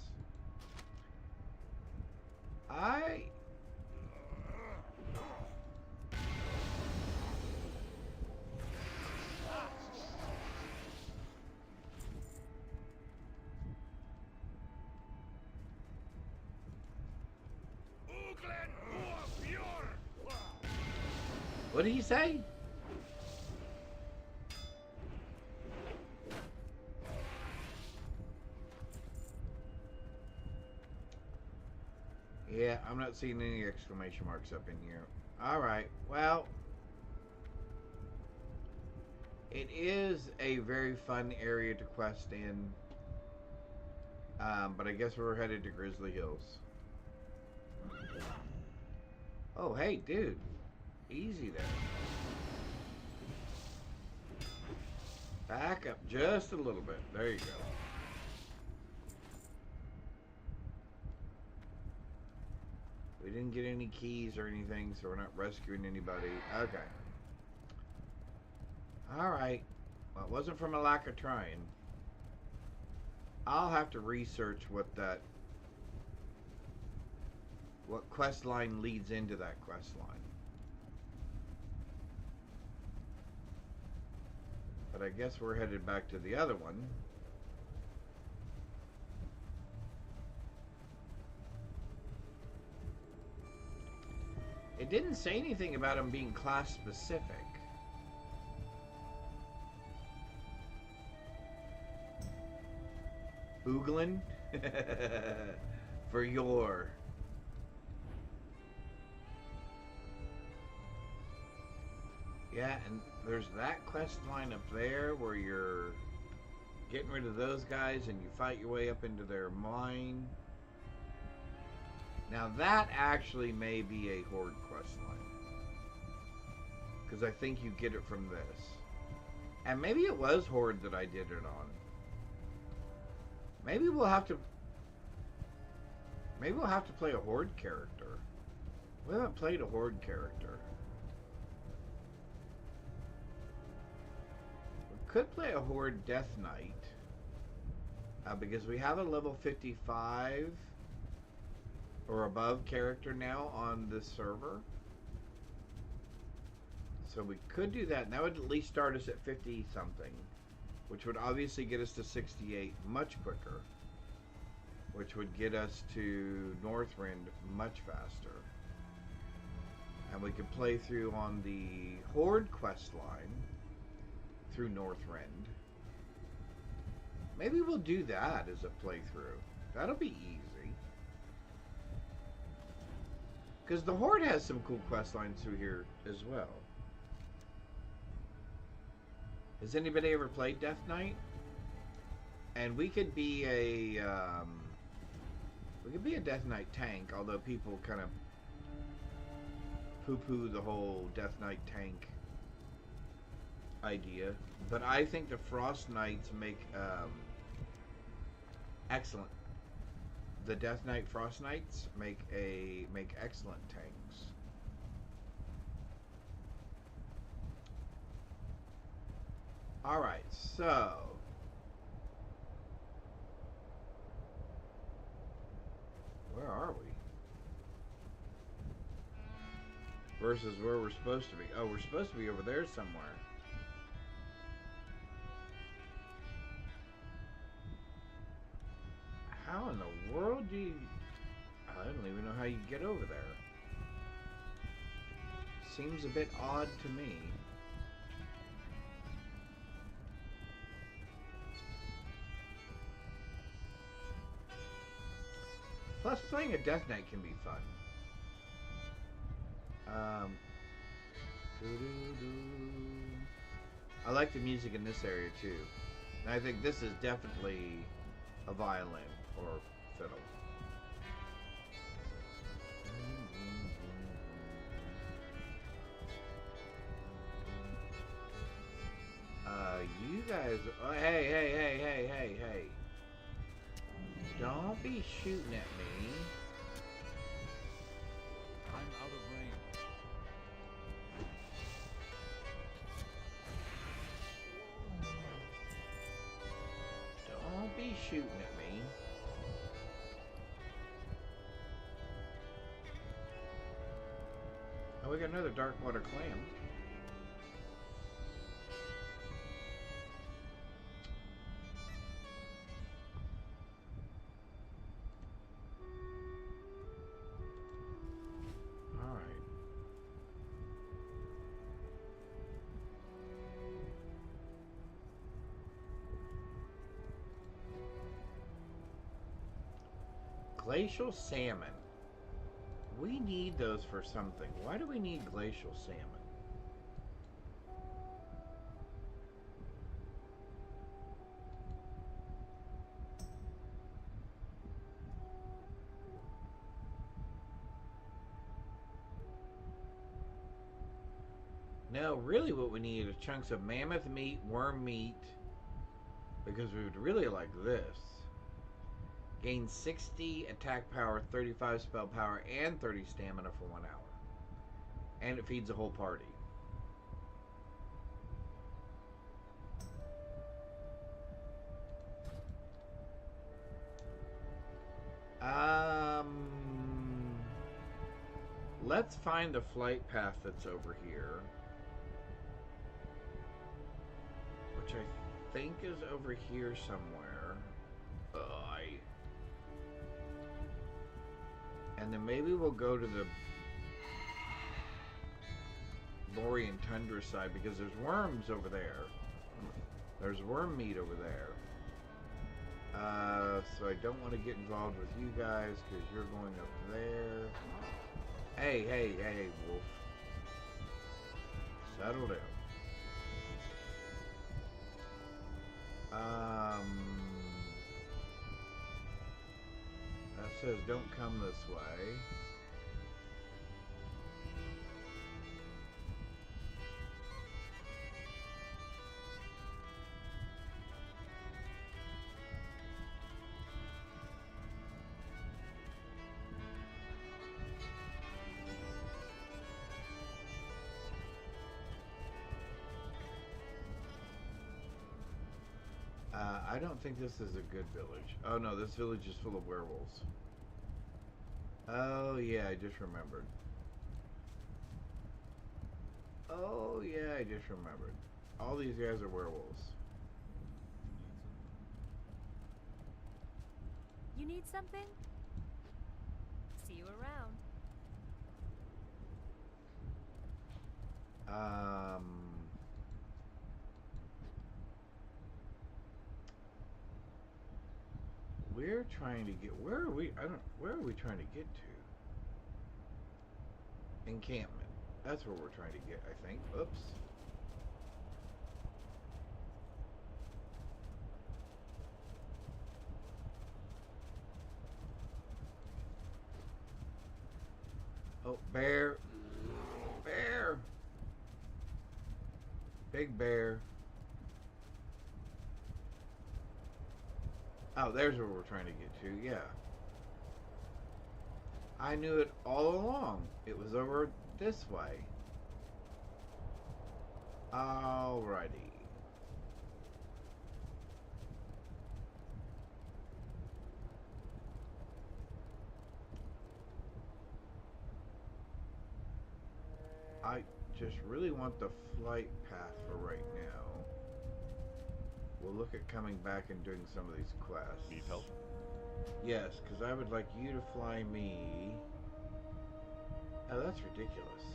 Uglen or Fjord!
What did he say? Yeah, I'm not seeing any exclamation marks up in here. Alright, well, it is a very fun area to quest in. But I guess we're headed to Grizzly Hills. Oh, hey, dude. Easy there. Back up just a little bit. There you go. We didn't get any keys or anything, so we're not rescuing anybody. Okay. Alright. Well, it wasn't from a lack of trying. I'll have to research what quest line leads into that quest line. But I guess we're headed back to the other one. It didn't say anything about them being class specific. Ooglin? For your. Yeah, and there's that quest line up there where you're getting rid of those guys and you fight your way up into their mine. Now that actually may be a Horde quest line, because I think you get it from this. And maybe it was Horde that I did it on. Maybe we'll have to play a Horde character. We haven't played a Horde character. We could play a Horde Death Knight, because we have a level 55 or above character now on this server. So we could do that, and that would at least start us at 50 something, which would obviously get us to 68 much quicker, which would get us to Northrend much faster. And we could play through on the Horde quest line through Northrend. Maybe we'll do that as a playthrough. That'll be easy. Because the Horde has some cool quest lines through here as well. Has anybody ever played Death Knight? And we could be a Death Knight tank, although people kind of poo-poo the whole Death Knight tank idea. But I think the Frost Knights make excellent. The Death Knight Frost Knights make excellent tanks. Alright, so where are we? Versus where we're supposed to be. Oh, we're supposed to be over there somewhere. How in the world do you... I don't even know how you get over there. Seems a bit odd to me. Plus, playing a Death Knight can be fun. I like the music in this area too. And I think this is definitely a violin or fiddle. You guys... Oh, hey. Don't be shooting at me.
I'm out of range.
Don't be shooting at me. Oh, we got another dark water clam. Glacial salmon. We need those for something. Why do we need glacial salmon? No, really what we need is chunks of mammoth meat, worm meat, because we would really like this. Gain 60 attack power, 35 spell power, and 30 stamina for 1 hour. And it feeds the whole party. Let's find the flight path that's over here. Which I think is over here somewhere. And then maybe we'll go to the Borean Tundra side because there's worms over there. There's worm meat over there. So I don't want to get involved with you guys because you're going up there. Hey, hey, hey, wolf. Settle down. That says don't come this way. I don't think this is a good village. Oh no, this village is full of werewolves. Oh yeah, I just remembered. Oh yeah, I just remembered. All these guys are werewolves.
You need something? See you around.
We're trying to get, where are we trying to get to? Encampment. That's where we're trying to get, I think. Oops. Oh, bear. Bear. Big bear. Oh, there's where we're trying to get to, yeah. I knew it all along. It was over this way. Alrighty. I just really want the flight path for right now. We'll look at coming back and doing some of these quests.
Need help?
Yes, because I would like you to fly me. Oh, that's ridiculous.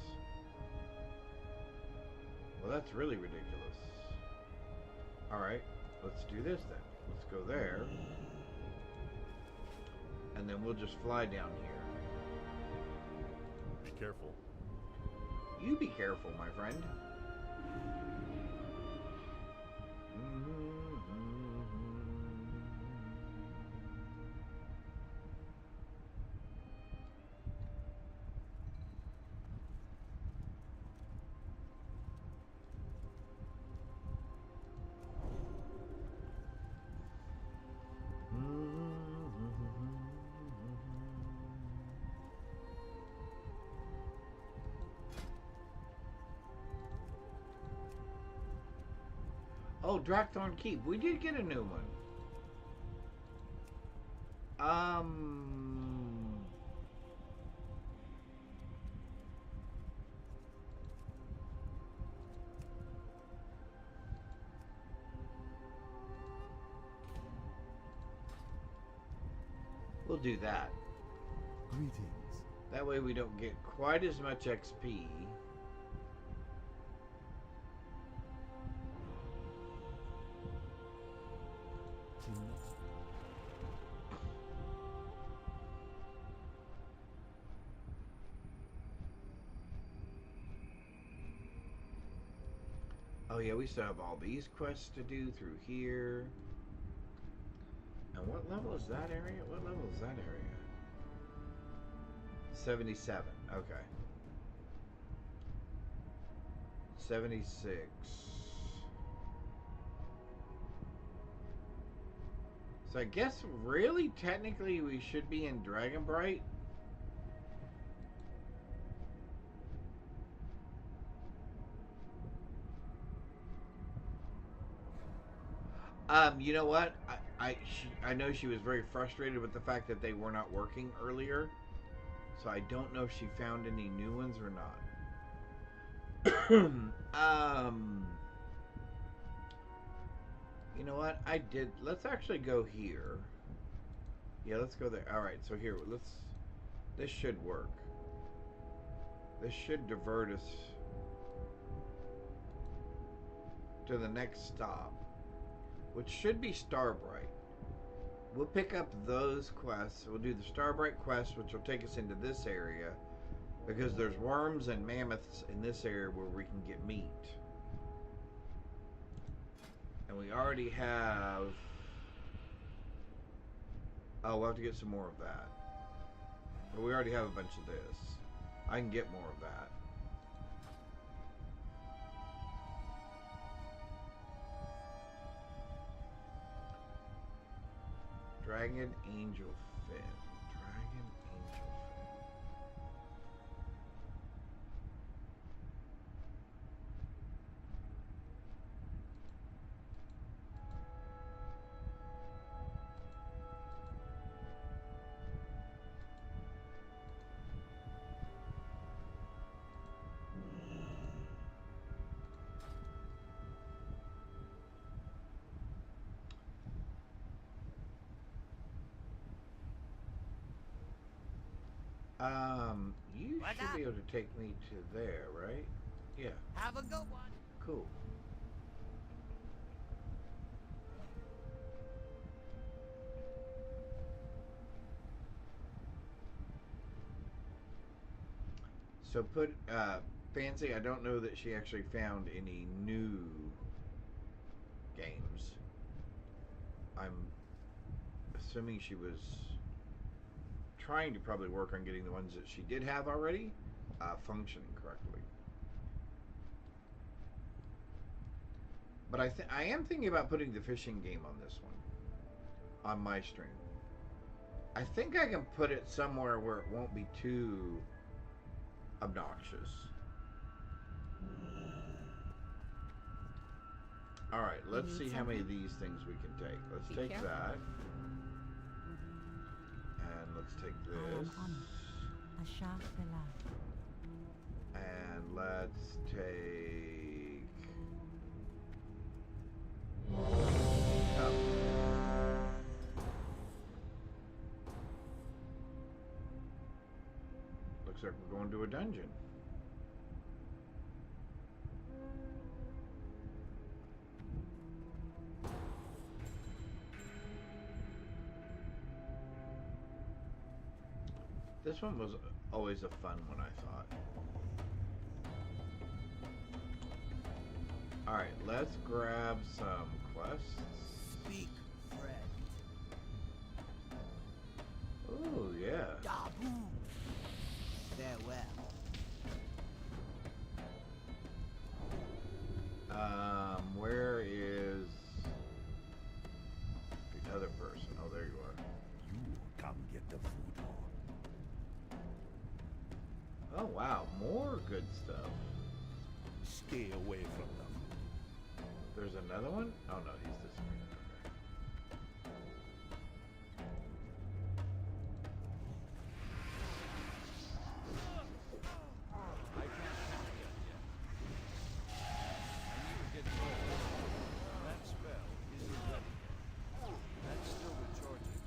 Well, that's really ridiculous. Alright, let's do this then. Let's go there. And then we'll just fly down here.
Be careful.
You be careful, my friend. Oh, Drakthorn Keep. We did get a new one. We'll do that.
Greetings.
That way we don't get quite as much XP. Oh yeah, we still have all these quests to do through here. And what level is that area? What level is that area? 77. Okay. 76. So I guess really technically we should be in Dragonbright. You know what? I know she was very frustrated with the fact that they were not working earlier. So I don't know if she found any new ones or not. You know what? I did. Let's actually go here. Yeah, let's go there. All right. So here, this should work. This should divert us to the next stop, which should be Starbright. We'll pick up those quests. We'll do the Starbright quest, which will take us into this area, because there's worms and mammoths in this area where we can get meat. And we already have... Oh, we'll have to get some more of that. But we already have a bunch of this. I can get more of that. Dragon Angel Fin. Dragon Angel You
What's
should
up?
be able to take me to there, right? Yeah.
Have a good one.
Cool. So Fancy, I don't know that she actually found any new games. I'm assuming she was trying to probably work on getting the ones that she did have already functioning correctly. But I am thinking about putting the fishing game on this one, on my stream. I think I can put it somewhere where it won't be too obnoxious. Alright, let's see how many of these things we can take. Let's take that. And let's take this. And let's take... Oh. Looks like we're going to a dungeon. This one was always a fun one, I thought. Alright, let's grab some quests.
Speak, friend.
Oh, yeah.
Dabu. Farewell.
Where is the other person? Oh, there you are.
You come get the food hall.
Oh, wow. More good stuff.
Stay away from them.
There's another one? Oh, no, he's disappeared.
I can't count yet. I need to get closer. That spell isn't ready yet. That's still recharging.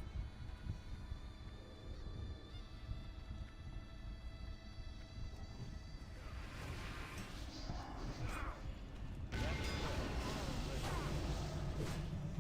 That spell isn't ready.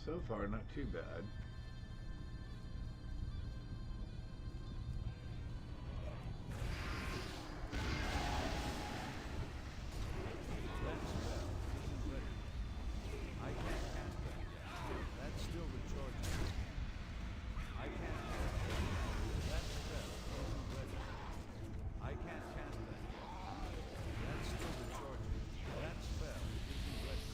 So far, not too bad.
That spell isn't ready. I can't cast that yet. That's still recharging. I can't cast that yet. That spell isn't ready. I can't cast that yet. That's still recharging. That spell isn't ready.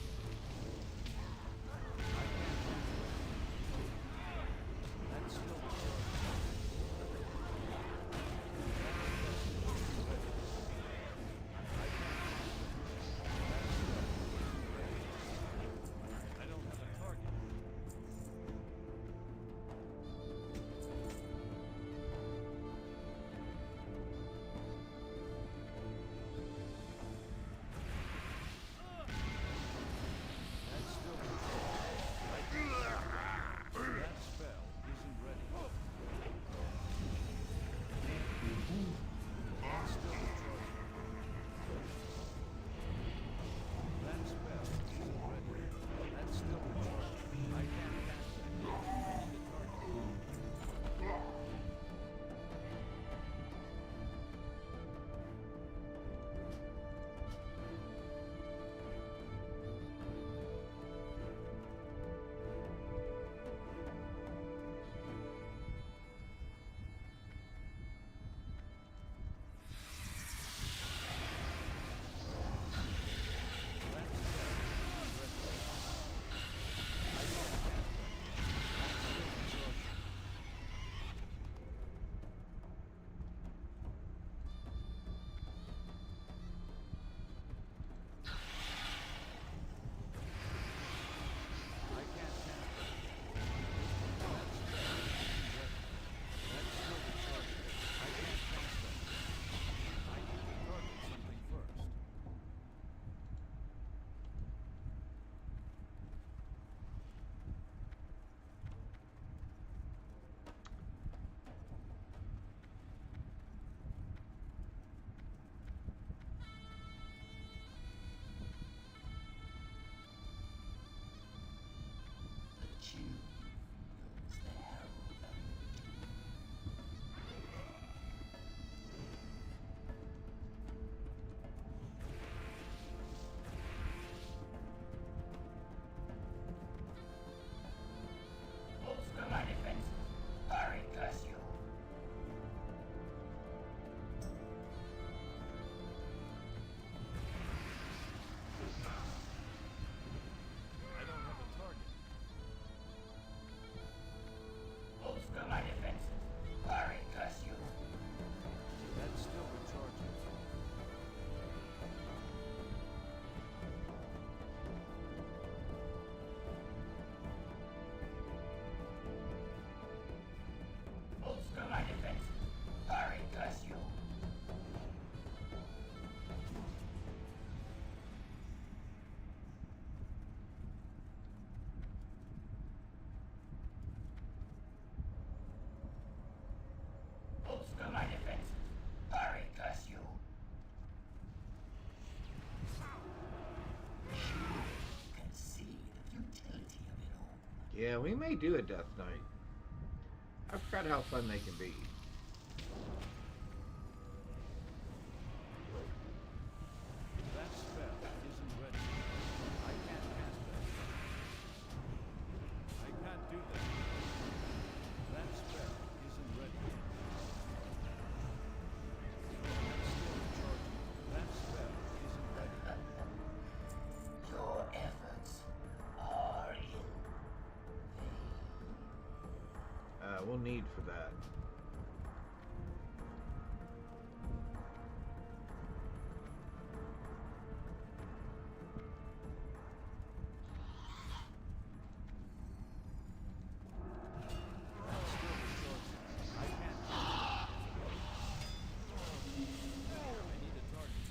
I can't cast that yet. That's still recharging. I don't have a target. That's still recharging. That spell isn't ready. That's still recharging. That spell isn't ready. That's still recharging. I can't cast that yet. I need a target. That spell isn't ready. I can't cast that yet. That's still recharging. I can't cast that yet. That spell isn't ready. That's still recharging. I can't cast that yet. I need to target something first. I don't have a target. That's still recharging.
Yeah, we may do a Death Knight. I forgot how fun they can be.
That spell isn't ready. I can't cast that yet. I can't do that. That spell isn't ready. That's still recharging. That spell isn't ready.
Your efforts are in
We'll need for that.
That's still recharging. I can't cast that yet. I need a target.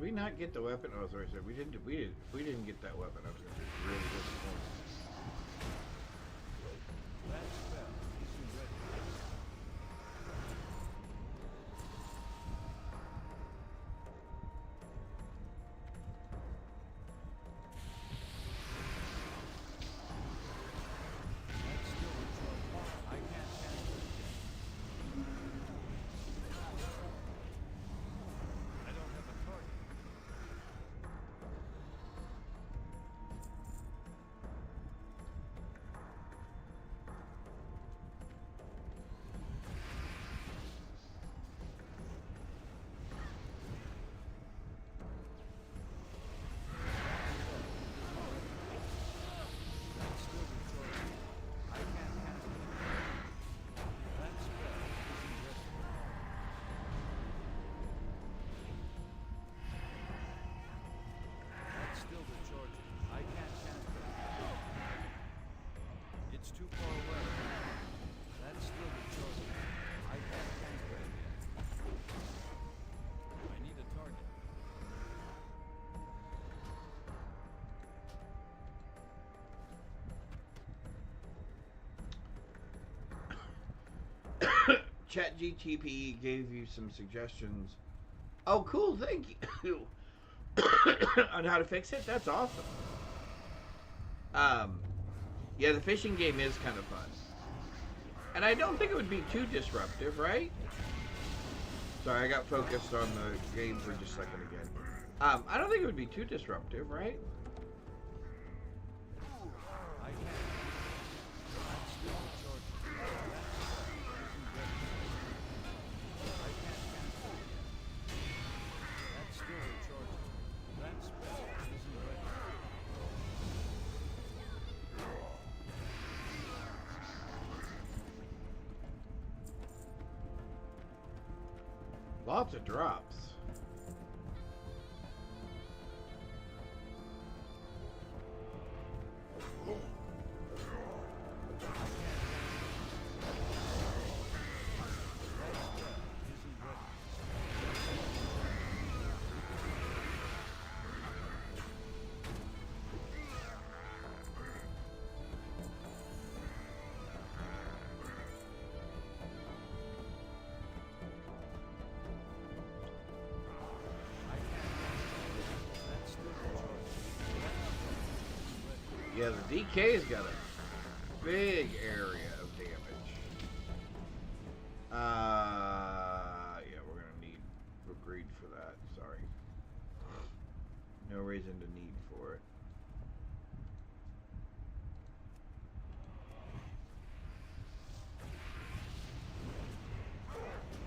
we not get the weapon? Oh, sorry, we didn't. If we didn't get that weapon, I was going to be really disappointed.
That spell isn't ready. That's still a charge. I can't cast it yet. I don't have a target. That's still a charge. I can't cast it. That spell isn't ready. That's still the charge. I can't cast it. It's too far away. That's still the charge. I can't cast it yet. I need a target.
ChatGTP gave you some suggestions. Oh, cool! Thank you. On how to fix it. That's awesome. Yeah, the fishing game is kind of fun, and I don't think it would be too disruptive, right? Sorry, I got focused on the game for just a second again. I don't think it would be too disruptive, right?
I can't. That's still the charge. That spell isn't ready. I can't cast it yet. That's still the charge. That spell isn't ready.
Lots of drops.
That spell isn't ready. I can't cast it. That's still the charge. That spell isn't ready.
Yeah, the DK's got a big area of damage. Yeah, we're gonna need greed for that. Sorry. No reason to need for it.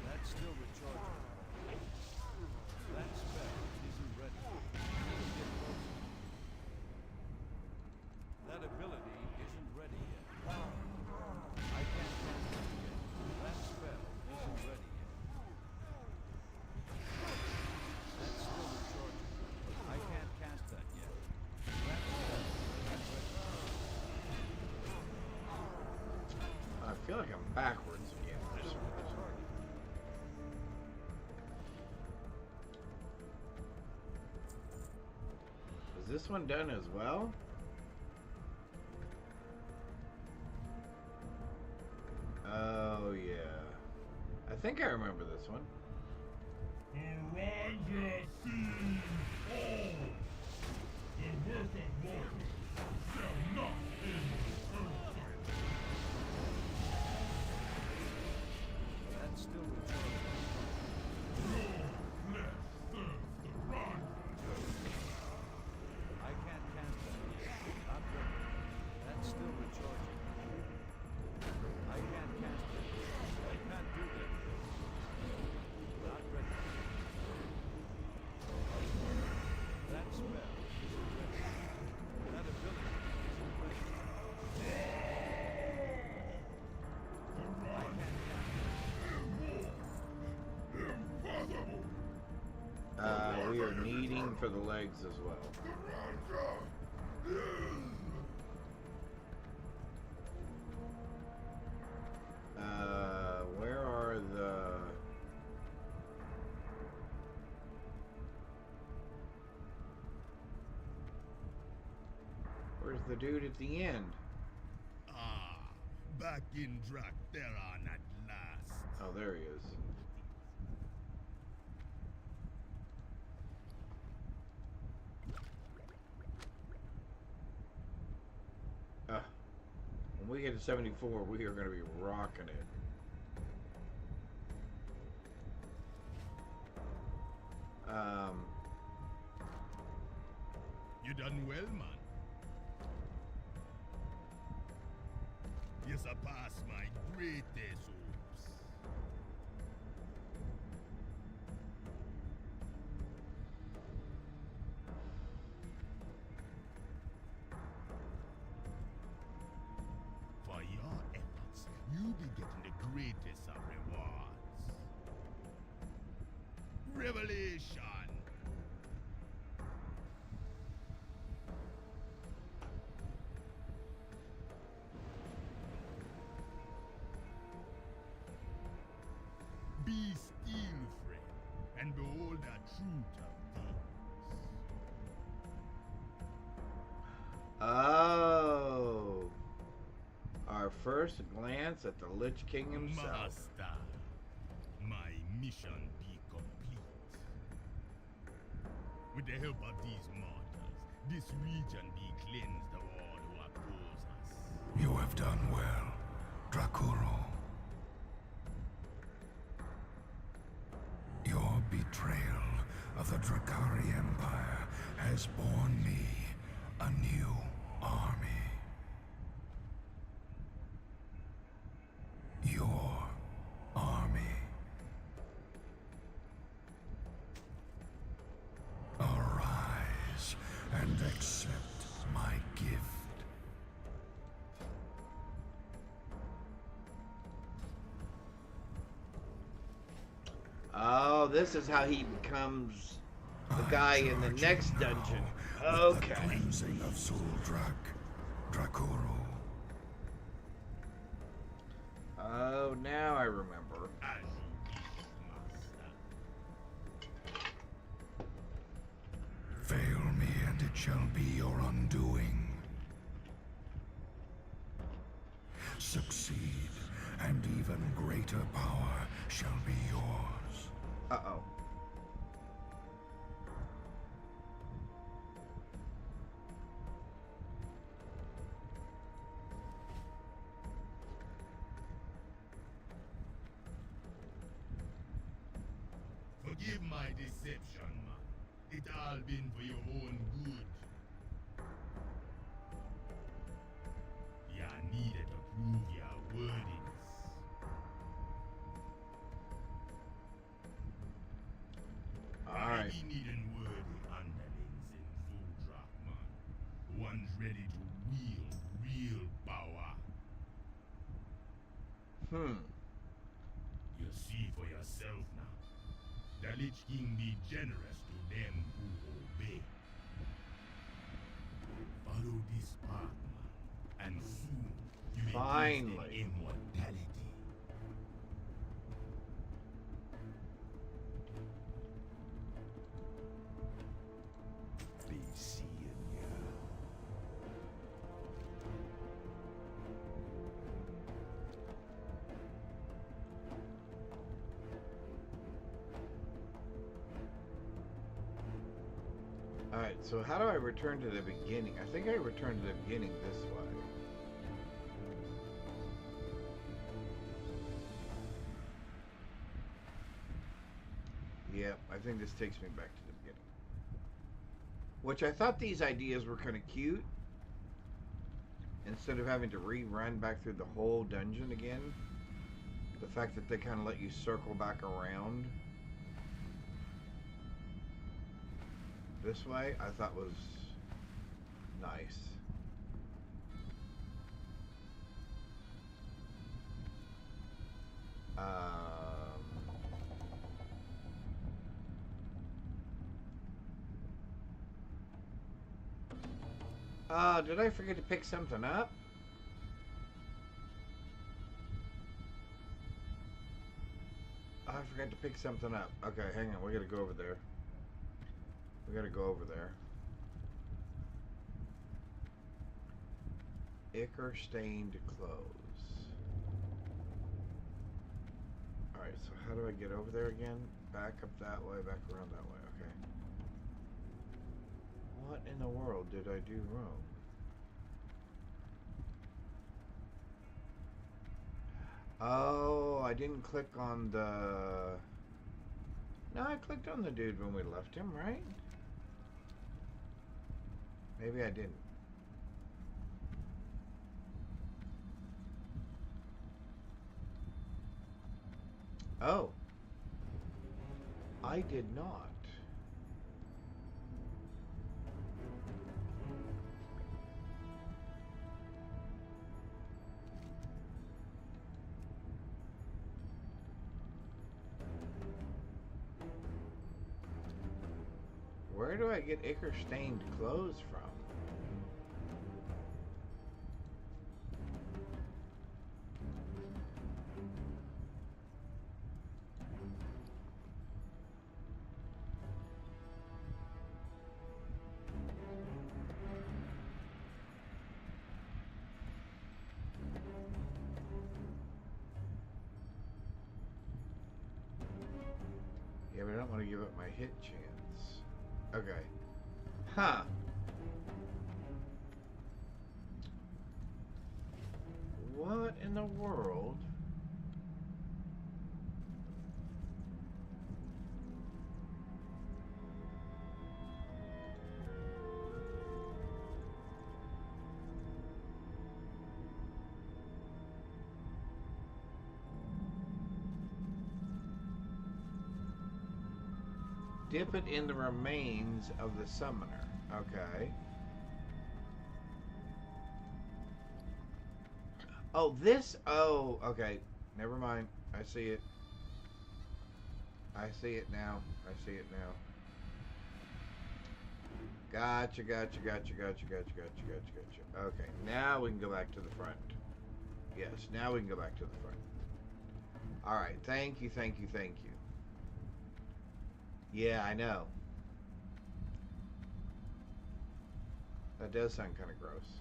That's still the charge. That spell isn't ready. Get closer. That ability isn't ready yet. I can't cast it yet. That spell isn't ready yet. That's still the charge. I can't cast that yet. That spell isn't ready.
I feel like I'm backwards again for some reason. Is this one done as well? Oh yeah. I think I remember this one.
Araja sees all. The work of mortals shall not end in earthquake.
That's still the charge.
Your flesh serves the Raja.
I can't cast that yet. Not ready. That's still the charge. I can't cast it. I can't do that yet. Not ready. That spell isn't ready. That ability isn't ready. I can't cast it.
We are needing for the legs as well. Where are the... the dude at the end.
Ah, back in Draktheron at last.
Oh, there he is. When we get to 74, we are going to be rocking it.
You done well, man. You surpassed my greatest hopes. For your efforts, you'll be getting the greatest of rewards. Revelation! Be still, friend, and behold the truth of things.
Oh. Our first glance at the Lich King himself.
Master, my mission be complete. With the help of these mortals, this region be cleansed of all who oppose us.
You have done well, Drakuro. Your betrayal of the Drakari Empire has borne me a new army. Your army. Arise and accept my gift.
Oh, this is how he becomes the guy in the next dungeon. Okay.
The cleansing of Zuldrak, Drakuro.
Oh, now I remember.
As you wish, Master.
Fail me and it shall be your undoing. Succeed and even greater power shall be yours.
Uh-oh.
Forgive my deception, man. It all been for your own good. Ya needed to prove your worthiness.
Alright.
I be needing worthy underlings in Zuldrak, man. Ones ready to wield real power. You see for yourself now. The Lich King be generous to them who obey. Follow this path, man, and soon you may taste
Finally.
immortality. Be seeing ya.
Alright, so how do I return to the beginning? I think I returned to the beginning this way. Yep, I think this takes me back to the beginning. Which I thought these ideas were kind of cute. Instead of having to rerun back through the whole dungeon again. The fact that they kind of let you circle back around this way, I thought was nice. Did I forget to pick something up? I forgot to pick something up. Okay, hang on. We gotta go over there. We gotta go over there. Ichor stained clothes. Alright, so how do I get over there again? Back up that way, back around that way, okay. What in the world did I do wrong? Oh, I didn't click on the... No, I clicked on the dude when we left him, right? Maybe I didn't. Oh. I did not. Where do I get ichor stained clothes from? Yeah, but I don't want to give up my hit chance. Okay. Huh. What in the world? Dip it in the remains of the summoner. Okay. Oh, this... Oh, okay. Never mind. I see it. I see it now. I see it now. Gotcha, gotcha, gotcha, gotcha, gotcha, gotcha, gotcha, gotcha. Okay, now we can go back to the front. Yes, now we can go back to the front. Alright, thank you, thank you, thank you. Yeah, I know. That does sound kind of gross.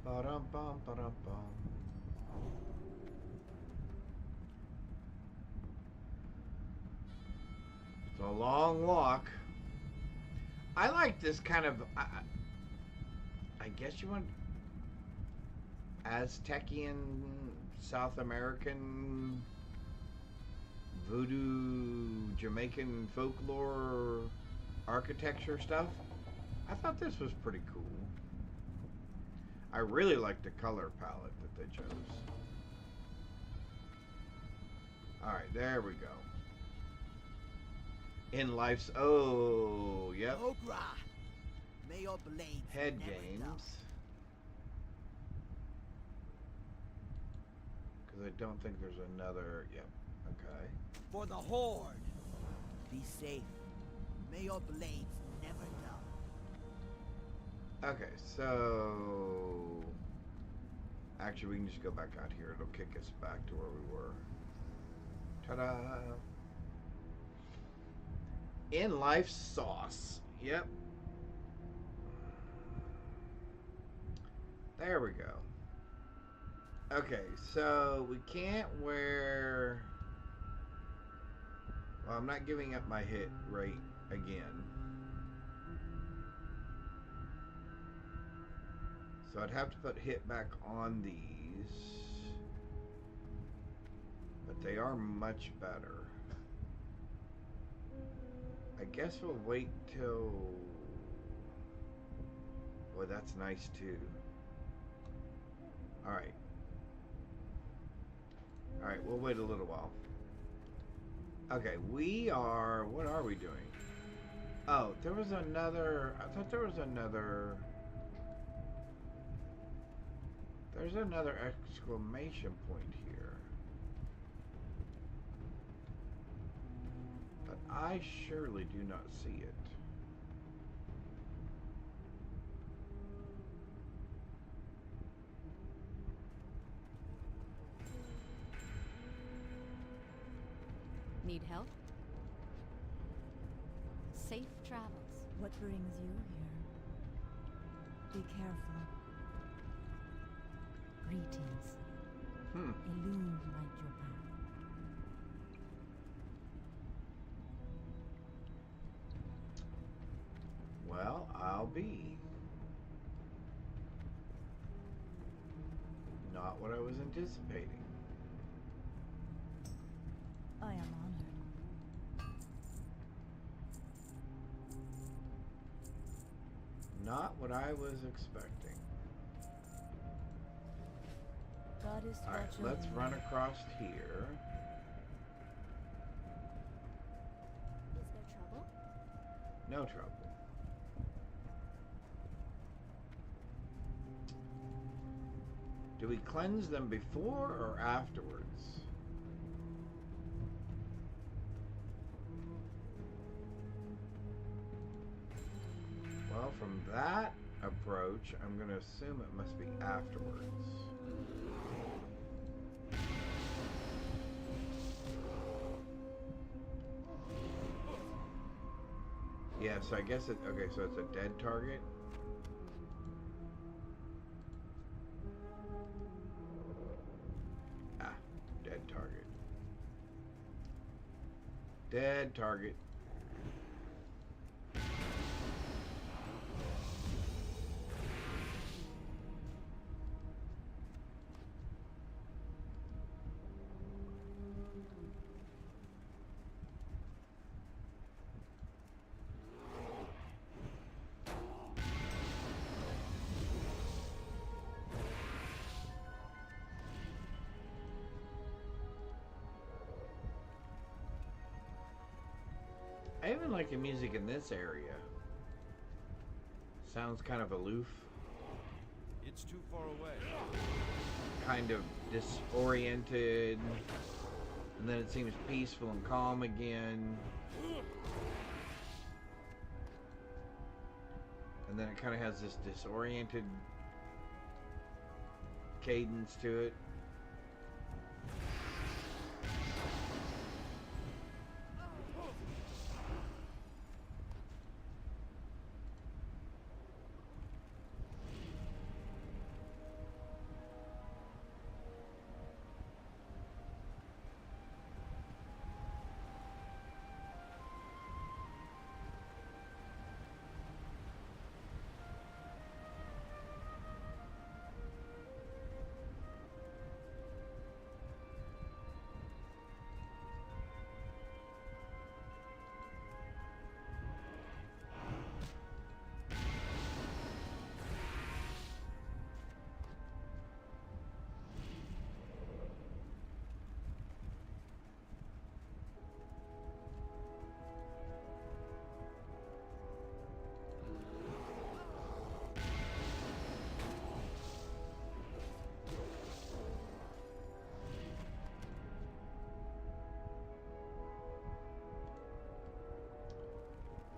Ba-dum-bum, ba-dum-bum. It's a long walk. I like this kind of... I guess you want... Aztecian, South American, voodoo, Jamaican folklore, architecture stuff. I thought this was pretty cool. I really like the color palette that they chose. Alright, there we go. In life's... Oh, yep.
May your blades
Head
never
games.
dull.
Because I don't think there's another... Yep. Okay.
For the Horde. Be safe. May your blades never dull.
Okay, so... Actually, we can just go back out here. It'll kick us back to where we were. Ta-da! In life sauce. Yep. There we go. Okay, so we can't wear... Well, I'm not giving up my hit rate again. So I'd have to put hit back on these. But they are much better. I guess we'll wait till... Boy, that's nice too. Alright. Alright, we'll wait a little while. Okay, we are... What are we doing? Oh, there was another... I thought there was another... There's another exclamation point here. But I surely do not see it.
Need help? Safe travels.
What brings you here? Be careful. Greetings. Illume light your path.
Well, I'll be. Not what I was anticipating.
I am honored.
Not what I was expecting.
Goddess,
Alright,
watch over
let's
you.
run across here.
Is there trouble?
No trouble. Do we cleanse them before or afterwards? Well, from that approach, I'm going to assume it must be afterwards. Yeah, so I guess okay, so it's a dead target. Ah, dead target. Dead target. I even like the music in this area. Sounds kind of aloof.
It's too far away.
Kind of disoriented. And then it seems peaceful and calm again. And then it kind of has this disoriented cadence to it.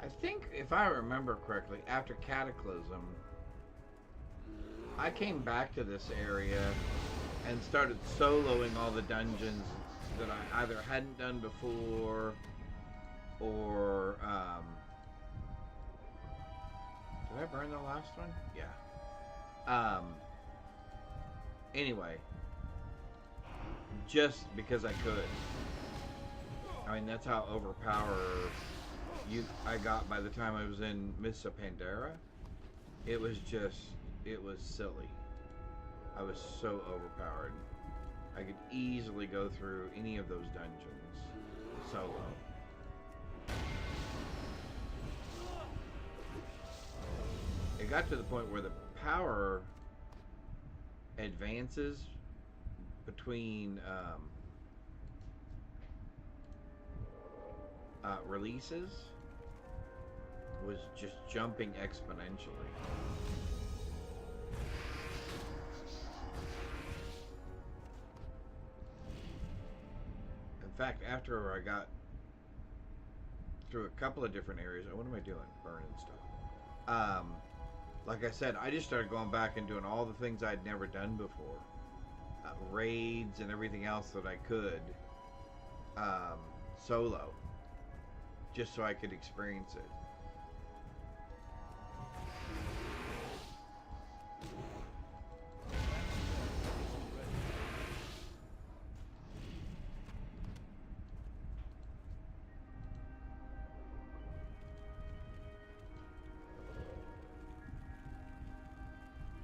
I think, if I remember correctly, after Cataclysm, I came back to this area and started soloing all the dungeons that I either hadn't done before or, did I burn the last one? Yeah. Anyway, just because I could. I mean, that's how overpowered I got by the time I was in Mists of Pandaria. It was silly. I was so overpowered. I could easily go through any of those dungeons solo. It got to the point where the power advances between releases was just jumping exponentially. In fact, after I got through a couple of different areas, what am I doing? Burning stuff. Like I said, I just started going back and doing all the things I'd never done before. Raids and everything else that I could. solo, just so I could experience it.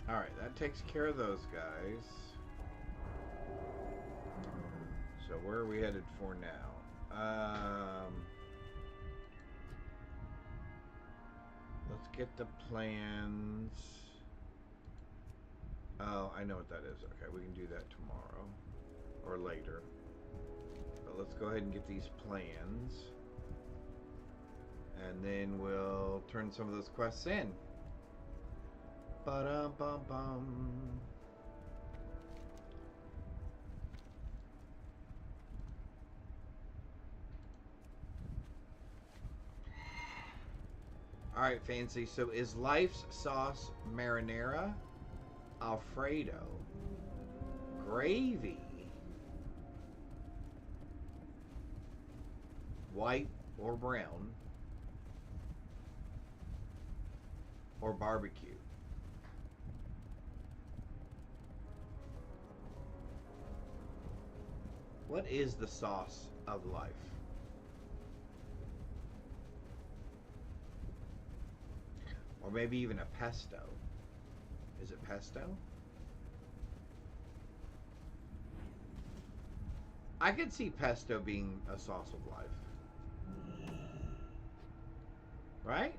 Alright, that takes care of those guys. So where are we headed for now? Let's get the plans. Oh, I know what that is. Okay, we can do that tomorrow. Or later. But let's go ahead and get these plans. And then we'll turn some of those quests in. Ba-dum-bum-bum. Alright, Fancy. So is life's sauce marinara, Alfredo, gravy, white or brown, or barbecue? What is the sauce of life? Or maybe even a pesto. Is it pesto? I could see pesto being a sauce of life. Right?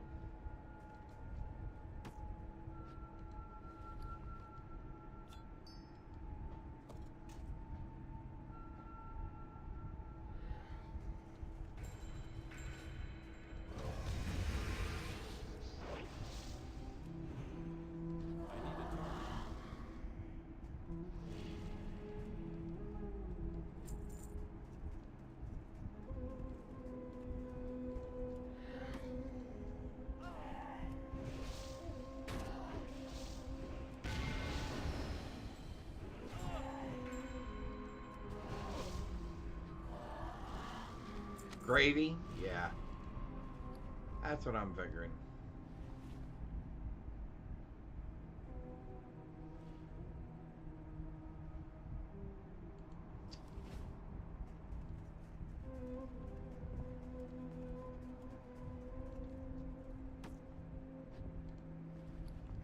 Gravy? Yeah. That's what I'm figuring.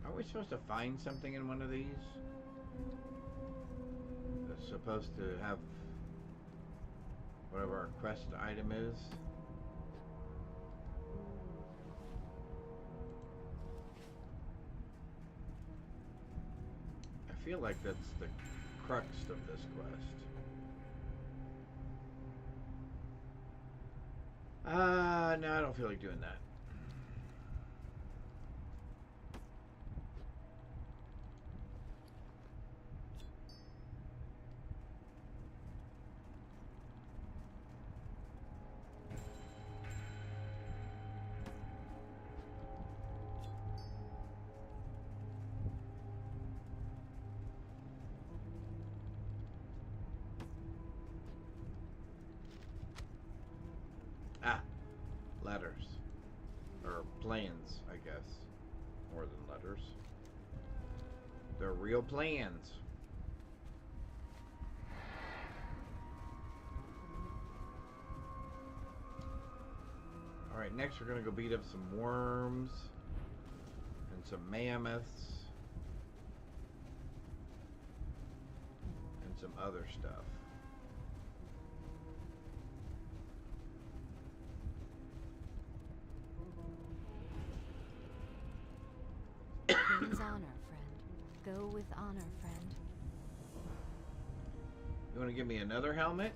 Are we supposed to find something in one of these? That's supposed to have whatever our quest item is. I feel like that's the crux of this quest. No, I don't feel like doing that. Ah, letters. Or plans, I guess. More than letters. They're real plans. Alright, next we're going to go beat up some worms. And some mammoths. And some other stuff.
King's honor, friend. Go with honor, friend.
You want to give me another helmet?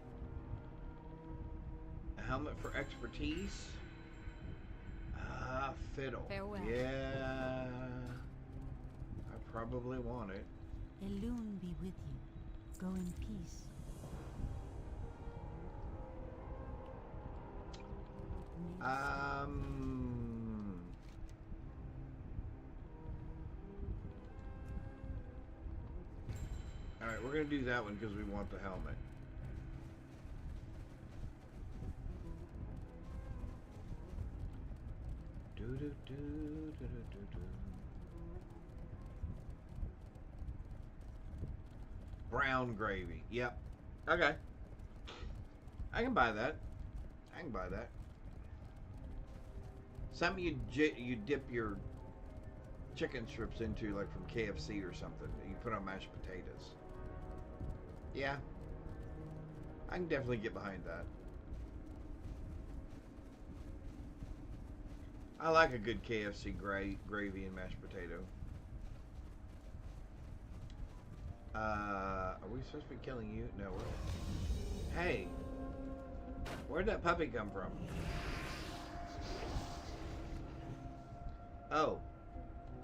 A helmet for expertise? Ah, fiddle.
Farewell.
Yeah. I probably want it.
Elune be with you. Go in peace.
Alright, we're going to do that one because we want the helmet. Brown gravy. Yep. Okay. I can buy that. I can buy that. Something you dip your chicken strips into, like from KFC or something. You put on mashed potatoes. Yeah. I can definitely get behind that. I like a good KFC gravy and mashed potato. Are we supposed to be killing you? No, we're... Hey! Where'd that puppy come from? Oh.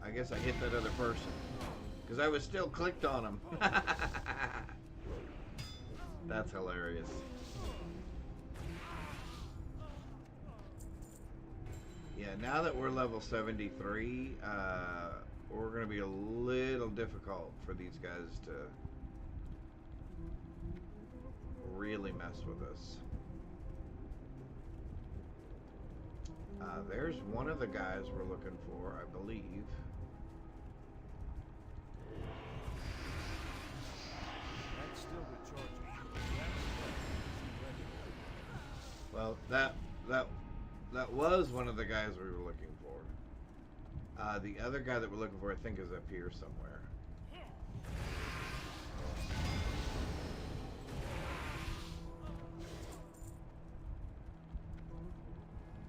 I guess I hit that other person. Because I was still clicked on him. That's hilarious. Yeah, now that we're level 73, we're going to be a little difficult for these guys to really mess with us. There's one of the guys we're looking for, I believe.
That's still recharging.
Well, that was one of the guys we were looking for. The other guy that we're looking for, I think, is up here somewhere.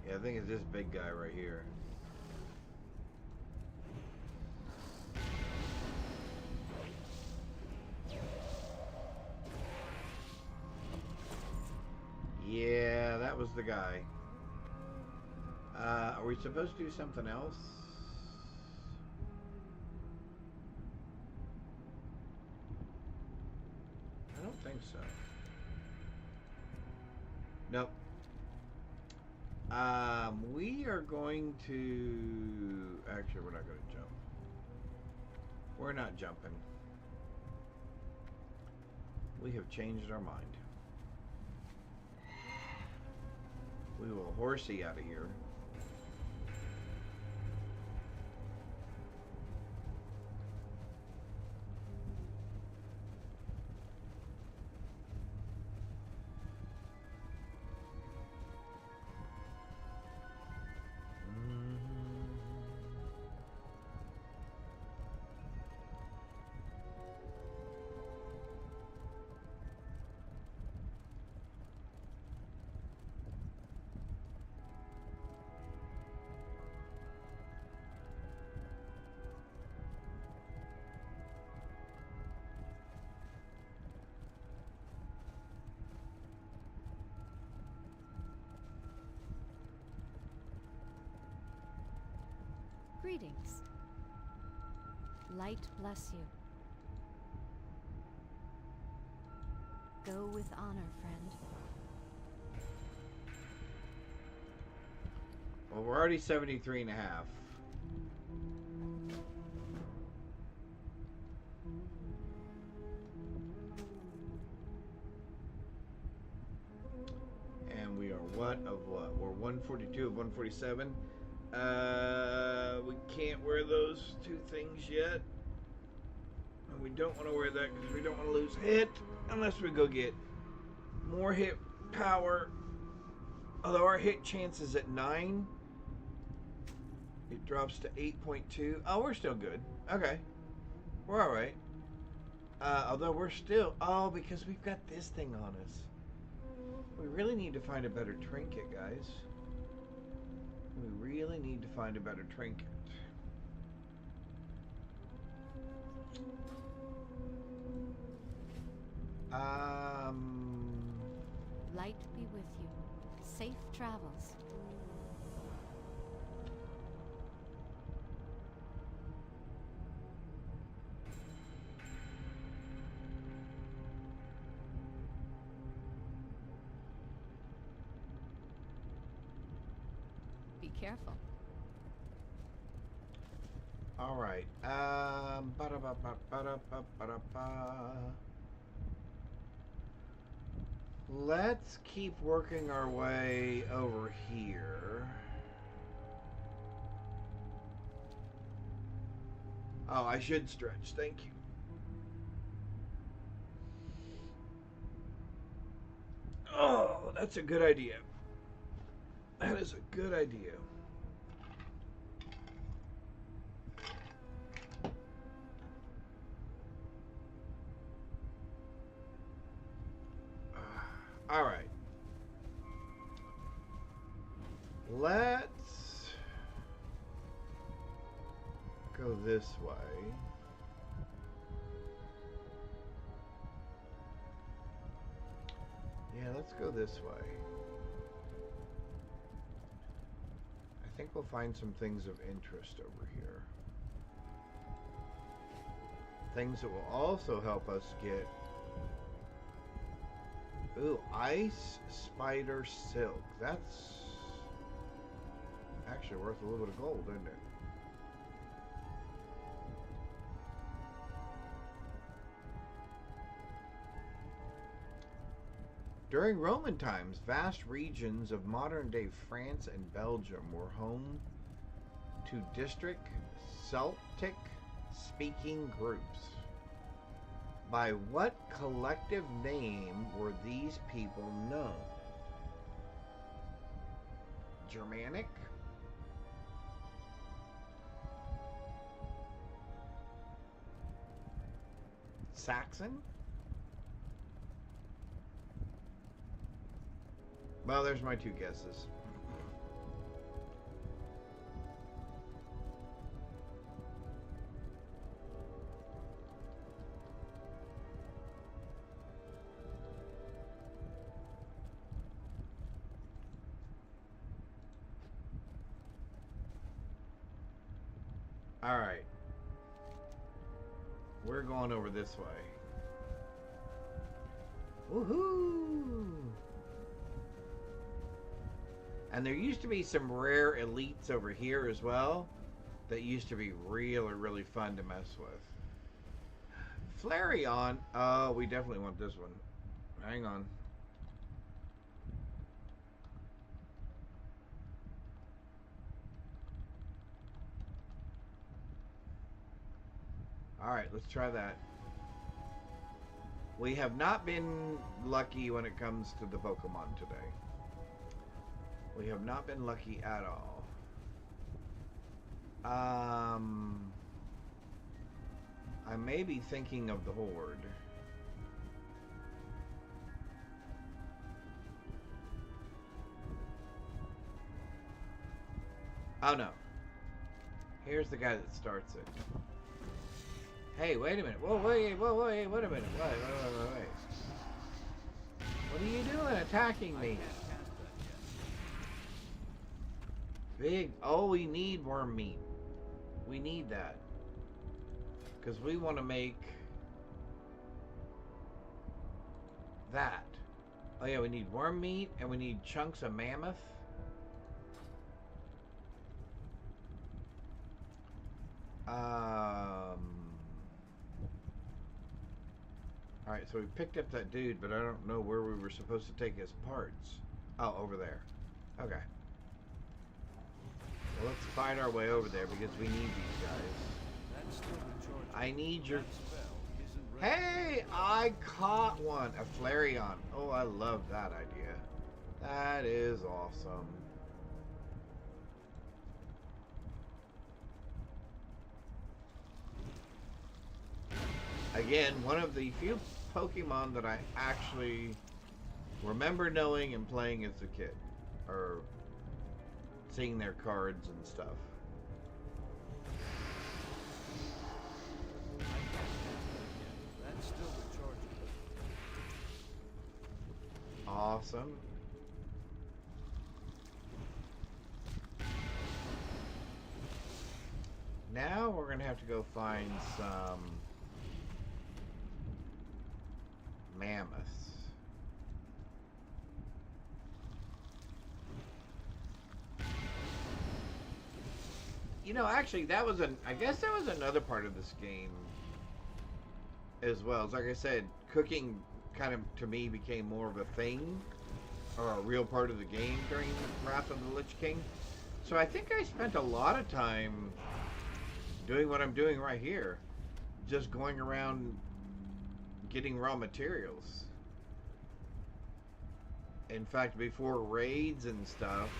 Yeah, I think it's this big guy right here. Yeah, that was the guy. Are we supposed to do something else? I don't think so. Nope. We are going to... Actually, we're not going to jump. We're not jumping. We have changed our mind. We will horsey out of here.
Greetings. Light bless you. Go with honor, friend.
Well, we're already 73 and a half. And we are what of what? We're 142 of 147. We can't wear those two things yet. And we don't want to wear that because we don't want to lose hit unless we go get more hit power. Although our hit chance is at 9, it drops to 8.2. Oh, we're still good. Okay. We're alright. Although we're still... Oh, because we've got this thing on us. We really need to find a better trinket, guys. We really need to find a better trinket.
Light be with you. Safe travels. Be careful.
All right. Let's keep working our way over here. Oh, I should stretch. Thank you. Oh, that's a good idea. That is a good idea. All right. Let's go this way. Yeah, let's go this way. I think we'll find some things of interest over here. Things that will also help us get... Ooh, ice spider silk. That's actually worth a little bit of gold, isn't it? During Roman times, vast regions of modern-day France and Belgium were home to district Celtic-speaking groups. By what collective name were these people known? Germanic? Saxon? Well, there's my two guesses. All right. We're going over this way. Woohoo! And there used to be some rare elites over here as well that used to be really, really fun to mess with. Flareon. Oh, we definitely want this one. Hang on. Alright, let's try that. We have not been lucky when it comes to the Pokemon today. We have not been lucky at all. I may be thinking of the Horde. Oh no. Here's the guy that starts it. Hey, wait a minute. Whoa, wait a minute. Wait. What are you doing attacking me? Big. Oh, we need worm meat. We need that. Because we want to make that. Oh yeah, we need worm meat and we need chunks of mammoth. Alright, so we picked up that dude, but I don't know where we were supposed to take his parts. Oh, over there. Okay. Well, let's find our way over there because we need these guys. I need your... Hey! I caught one! A Flareon. Oh, I love that idea. That is awesome. Again, one of the few Pokemon that I actually remember knowing and playing as a kid. Or seeing their cards and stuff. That's still rechargeable. Awesome. Now we're gonna have to go find some mammoths. You know, actually, that was I guess that was another part of this game as well. It's like I said, cooking kind of, to me, became more of a thing, or a real part of the game during Wrath of the Lich King. So I think I spent a lot of time doing what I'm doing right here. Just going around getting raw materials. In fact, before raids and stuff,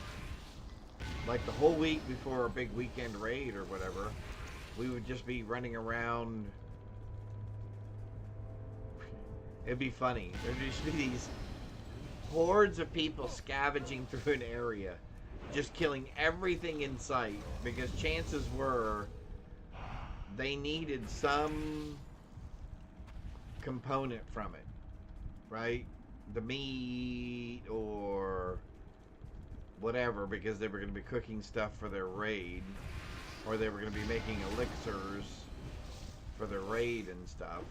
like the whole week before a big weekend raid or whatever, we would just be running around. It'd be funny. There'd just be these hordes of people scavenging through an area, just killing everything in sight, because chances were they needed some component from it, right? The meat or whatever, because they were going to be cooking stuff for their raid, or they were going to be making elixirs for their raid and stuff.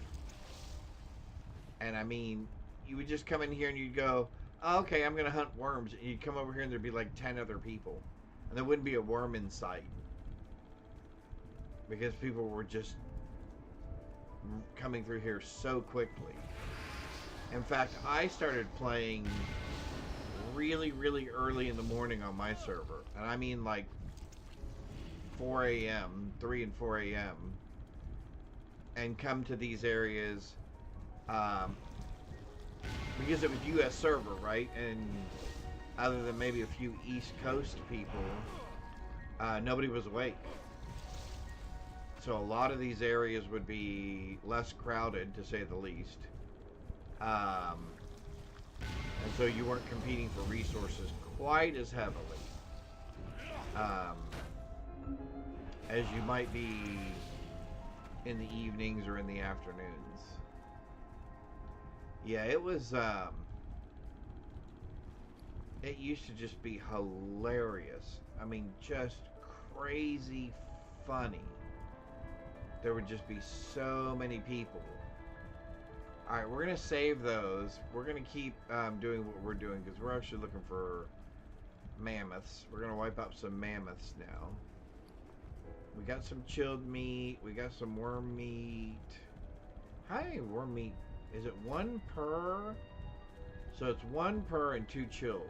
And I mean, you would just come in here and you'd go, oh, okay, I'm going to hunt worms. And you'd come over here and there'd be like 10 other people. And there wouldn't be a worm in sight. Because people were just coming through here so quickly. In fact, I started playing really, really early in the morning on my server. And I mean like 4 a.m., 3 and 4 a.m. And come to these areas because it was U.S. server, right? And other than maybe a few East Coast people, nobody was awake. So a lot of these areas would be less crowded, to say the least. And so you weren't competing for resources quite as heavily as you might be in the evenings or in the afternoons. Yeah, it was, it used to just be hilarious. I mean, just crazy funny. There would just be so many people. Alright, we're going to save those. We're going to keep doing what we're doing, because we're actually looking for mammoths. We're going to wipe up some mammoths now. We got some chilled meat. We got some worm meat. How many worm meat? Is it 1 per? So it's 1 per and 2 chilled.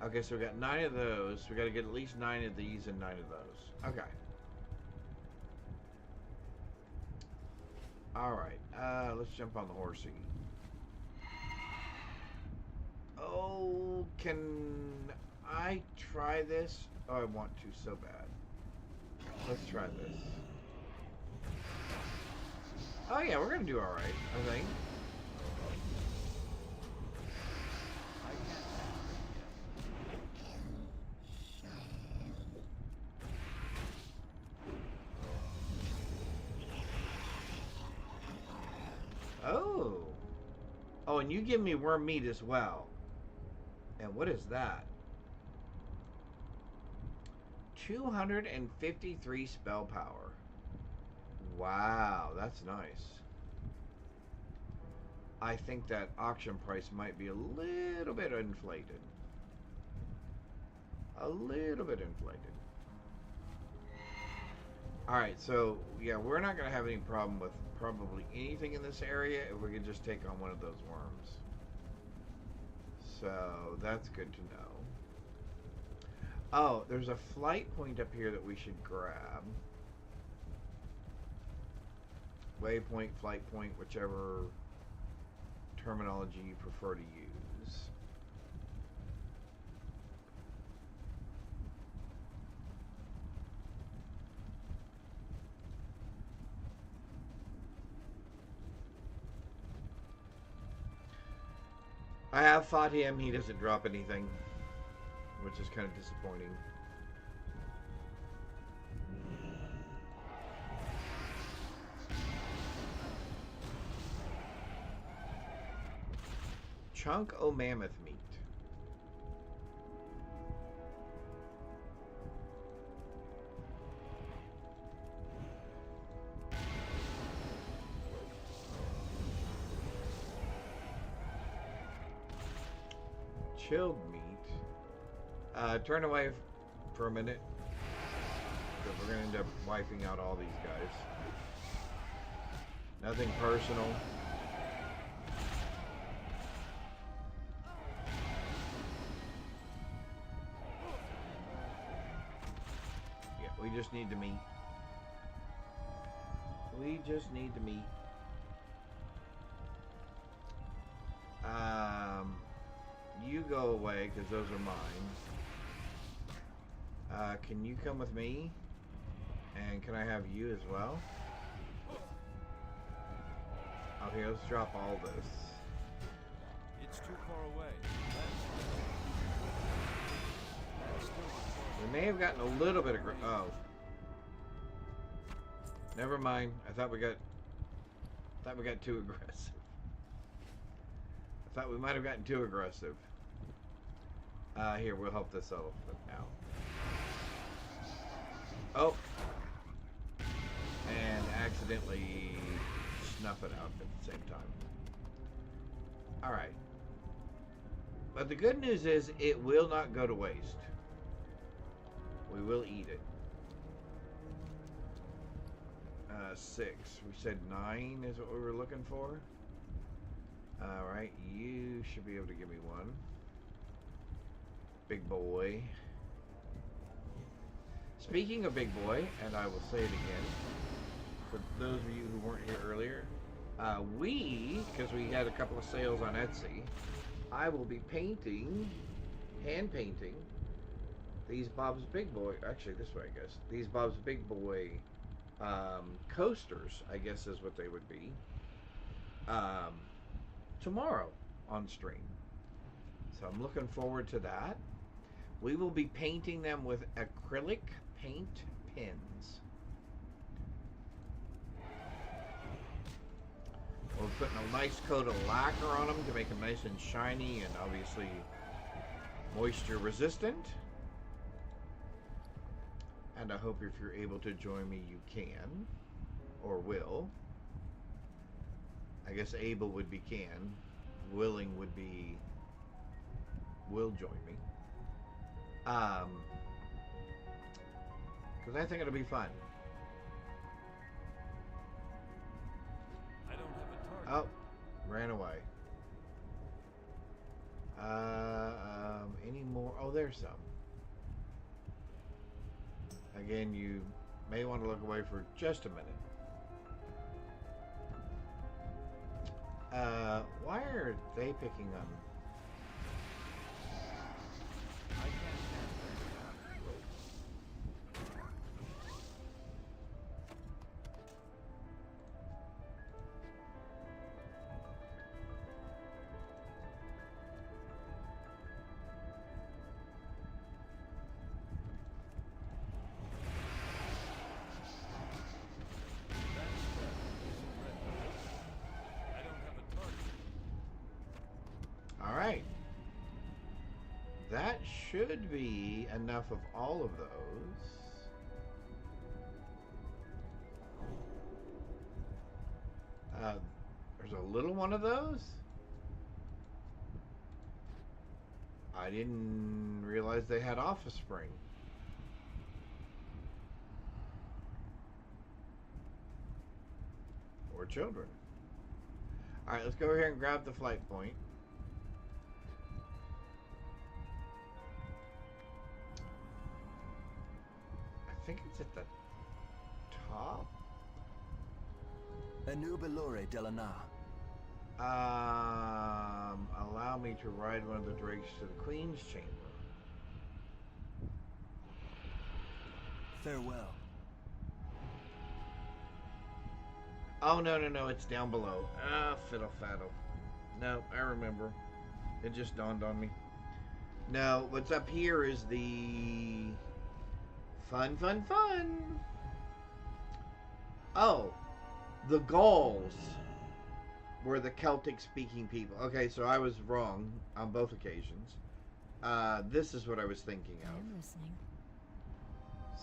Okay, so we got 9 of those. We got to get at least 9 of these and 9 of those. Okay. Alright, let's jump on the horsey. Oh, can I try this? Oh, I want to so bad. Let's try this. Oh yeah, we're gonna do alright, I think. Oh. Oh, and you give me worm meat as well. And what is that? 253 spell power. Wow, that's nice. I think that auction price might be a little bit inflated. A little bit inflated. Alright, so yeah, we're not going to have any problem with probably anything in this area if we could just take on one of those worms. So that's good to know. Oh, there's a flight point up here that we should grab. Waypoint, flight point, whichever terminology you prefer to use. I have fought him, he doesn't drop anything, which is kind of disappointing. Chunk o' mammoth meat. Chilled meat. Turn away for a minute, because we're going to end up wiping out all these guys. Nothing personal. Yeah, we just need the meat. We just need to meet. You go away because those are mine. Can you come with me? And can I have you as well? Okay, let's drop all this.
It's too far away. That's still the
We may have gotten a little bit of... Oh. Never mind. I thought we got too aggressive. I thought we might have gotten too aggressive. Here, we'll help this elephant out. Oh. And accidentally snuff it out at the same time. Alright. But the good news is it will not go to waste. We will eat it. 6. We said 9 is what we were looking for. Alright, you should be able to give me one. Big boy. Speaking of big boy, and I will say it again, for those of you who weren't here earlier, because we had a couple of sales on Etsy, I will be hand painting, these Bob's Big Boy, actually this way I guess, these Bob's Big Boy coasters, I guess is what they would be, tomorrow on stream. So I'm looking forward to that. We will be painting them with acrylic paint pens. We're putting a nice coat of lacquer on them to make them nice and shiny and obviously moisture resistant. And I hope if you're able to join me, you can or will. I guess able would be can. Willing would be will join me. Because I think it'll be fun.
I don't have a target.
Oh, ran away. Any more? Oh, there's some. Again, you may want to look away for just a minute. Why are they picking on?
I can't cast
Alright. That should be enough of all of those. There's a little one of those. I didn't realize they had office spring. Or children. Alright, let's go over here and grab the flight point. I think it's at the top.
Anubalore Delana.
Allow me to ride one of the drakes to the Queen's chamber.
Farewell.
Oh, no, it's down below. Fiddle faddle. No, I remember. It just dawned on me. No, what's up here is the... Fun. Oh, the Gauls were the Celtic-speaking people. Okay, so I was wrong on both occasions. This is what I was thinking of.
I'm listening.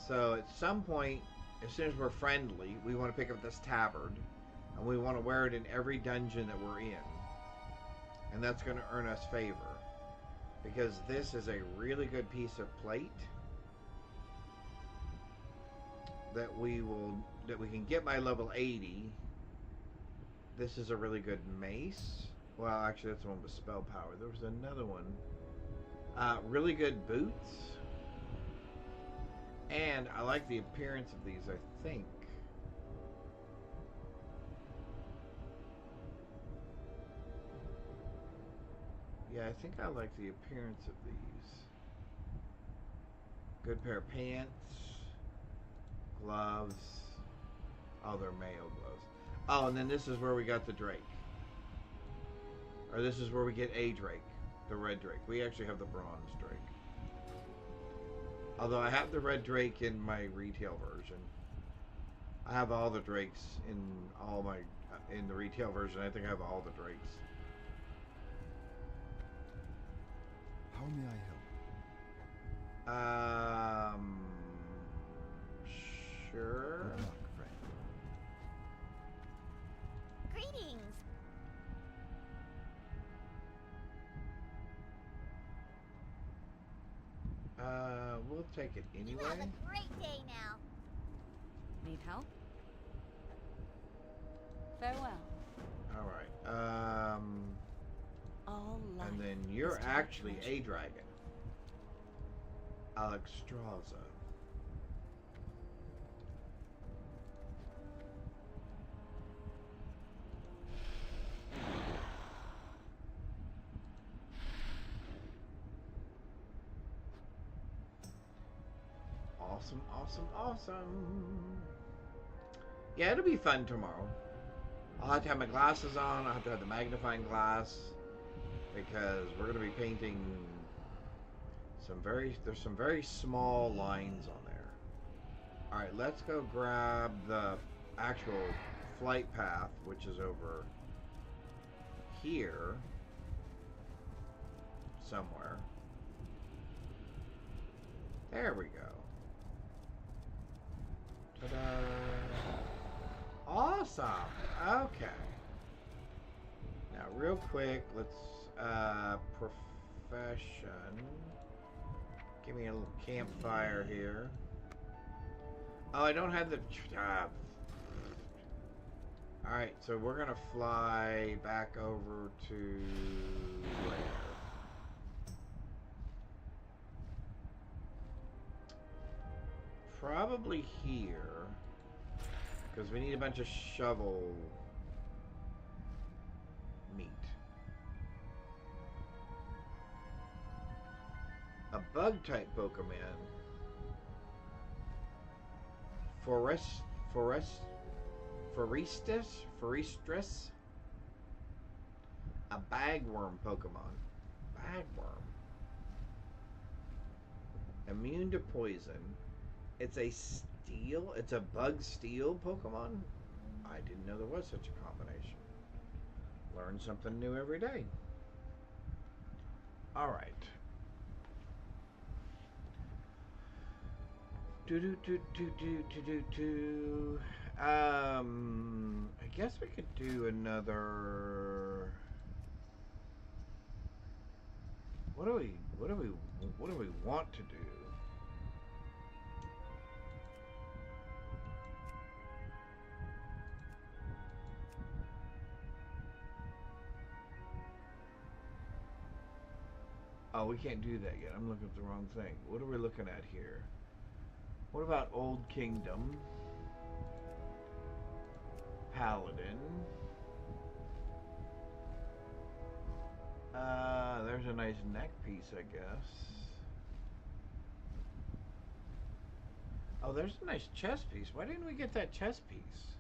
So at some point, as soon as we're friendly, we want to pick up this tabard, and we want to wear it in every dungeon that we're in. And that's going to earn us favor. Because this is a really good piece of plate that we can get by level 80. This is a really good mace. Well, actually, that's the one with spell power. There was another one. Really good boots. And I like the appearance of these, I think. Yeah, I think I like the appearance of these. Good pair of pants, gloves. Oh, they're mayo gloves. Oh, and then this is where we got the Drake. Or this is where we get a Drake, the red Drake. We actually have the bronze Drake. Although I have the red Drake in my retail version. I have all the Drakes in all my in the retail version. I think I have all the Drakes.
How may I help?
Sure.
Good luck, friend.
Greetings.
We'll take it
You
anyway.
have a great day now.
Need help? Farewell.
All right.
All life
And then
is
you're
to be
actually a
treasured.
dragon. Alexstrasza. Awesome, awesome, awesome. Yeah, it'll be fun tomorrow. I'll have to have my glasses on. I'll have to have the magnifying glass because we're going to be painting there's some very small lines on there. All right, let's go grab the actual flight path, which is over here somewhere. There we go. Ta-da! Awesome. Okay. Now, real quick, let's profession. Give me a little campfire here. Oh, I don't have the. All right, so we're gonna fly back over to where? Probably here, because we need a bunch of shovel meat. A bug type Pokemon. Forestus? A bagworm Pokemon. Bagworm. Immune to poison. It's a bug steel Pokemon? I didn't know there was such a combination. Learn something new every day. Alright. I guess we could do another. What do we want to do? Oh, we can't do that yet. I'm looking at the wrong thing. What are we looking at here? What about Old Kingdom? Paladin. There's a nice neck piece, I guess. Oh, there's a nice chest piece. Why didn't we get that chest piece?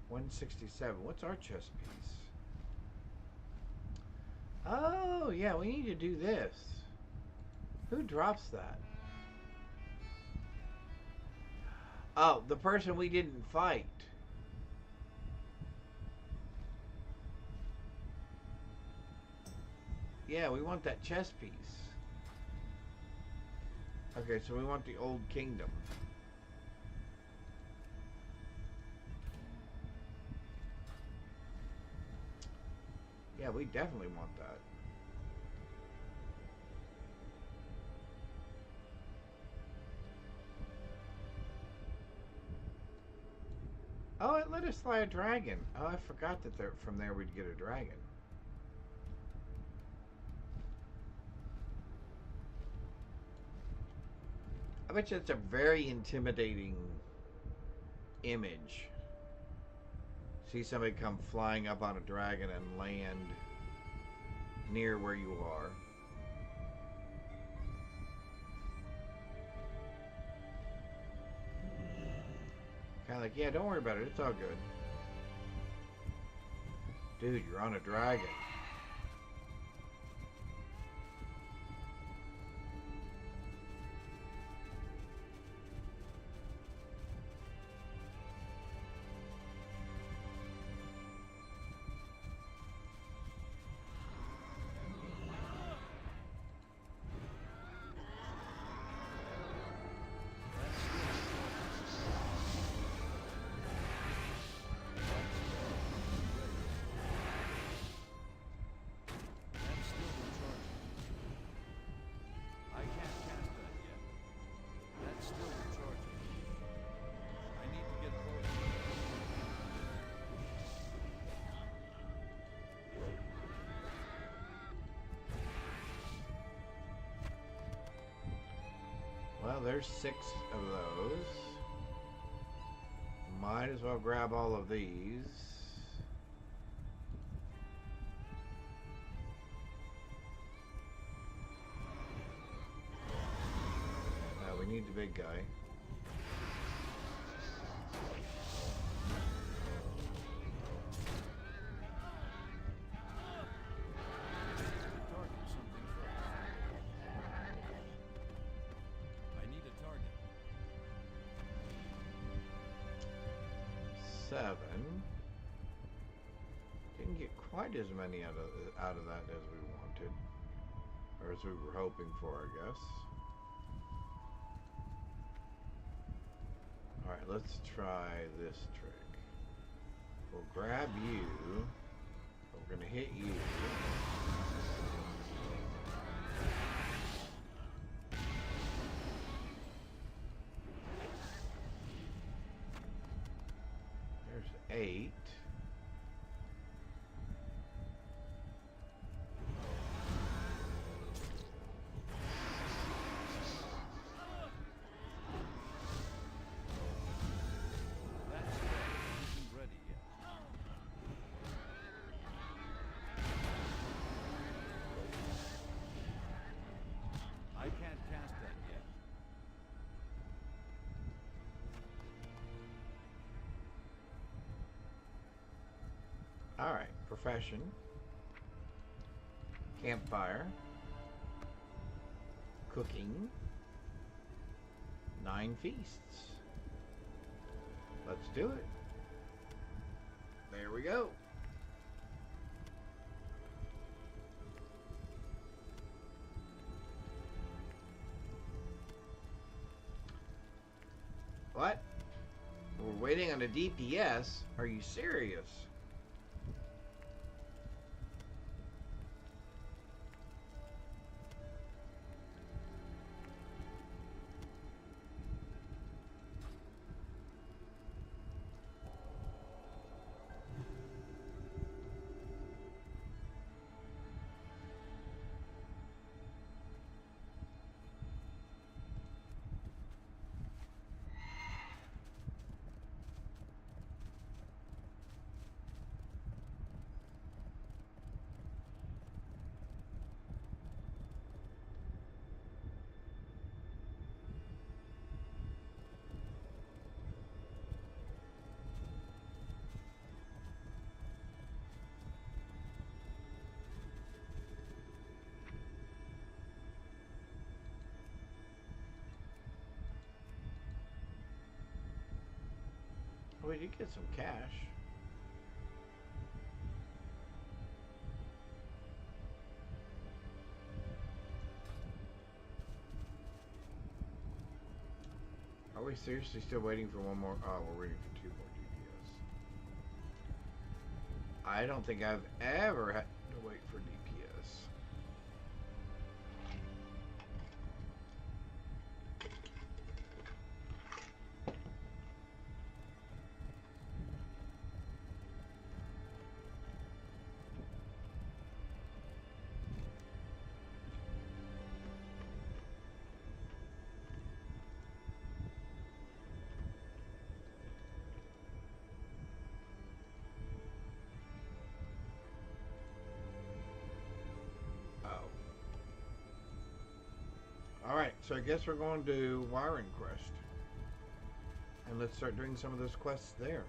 167. What's our chest piece? Oh, yeah, we need to do this. Who drops that? Oh, the person we didn't fight. Yeah, we want that chess piece. Okay, so we want the Old Kingdom. Yeah, we definitely want that. Oh, it let us fly a dragon. Oh, I forgot that from there we'd get a dragon. I bet you it's a very intimidating image. See somebody come flying up on a dragon and land near where you are. Kind of like, yeah, don't worry about it. It's all good. Dude, you're on a dragon.
That's still recharging. I can't cast that yet. That's still recharging. I need to get closer.
Well, there's 6 of those. Might as well grab all of these. We need the big guy.
Target something first. I need a target.
7. Didn't get quite as many out of that as we wanted, or as we were hoping for, I guess. All right, let's try this trick. We'll grab you. We're gonna hit you. There's 8.
That spell isn't ready yet. I can't cast that yet.
All right, profession. Campfire. Cooking. 9 feasts. Let's do it. There we go. What? We're waiting on a DPS? Are you serious? Oh, we did get some cash. Are we seriously still waiting for one more? Oh, we're waiting for 2 more DPS. I don't think I've ever had to wait for DPS. Alright, so I guess we're going to Wiring Quest. And let's start doing some of those quests there.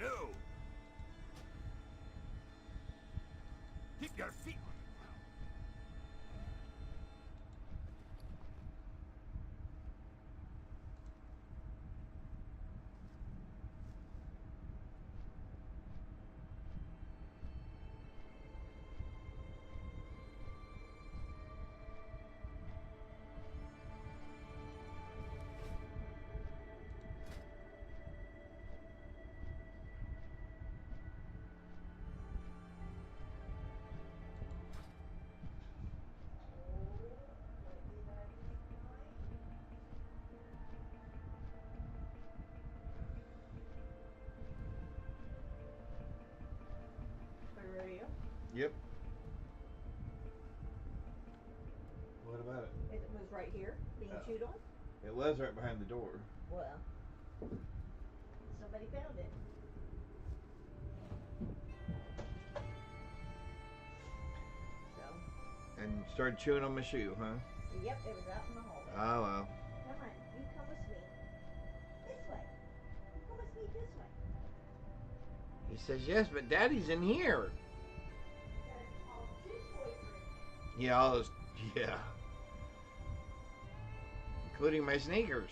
No! Keep your feet on the ground.
Are you ready?
Yep. What about it?
It was right here, being
Oh.
chewed on.
It was right behind the door.
Well, somebody found it. So,
And started chewing on my shoe, huh?
yep, it was out in the hallway.
Oh well.
Come on, you come with me. This way. You come with me this way.
He says, yes, but Daddy's in here.
Because all 2 toys are in.
Yeah, all those, yeah. Including my sneakers.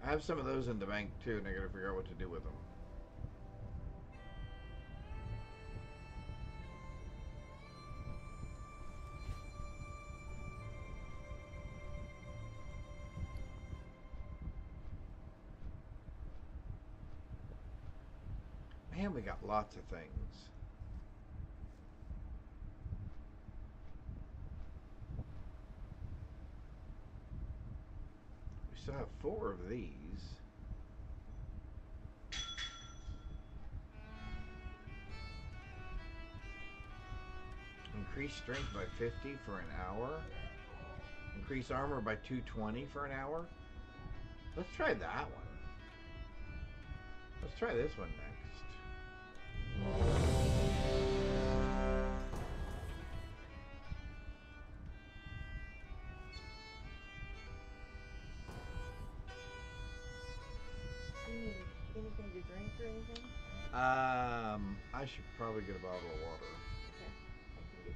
I have some of those in the bank too, and I gotta figure out what to do with them. Man, we got lots of things. We still have 4 of these. Increase strength by 50 for an hour. Increase armor by 220 for an hour. Let's try that one. Let's try this one next.
You need anything to drink or anything?
I should probably get a bottle of water.
Okay, I can get you.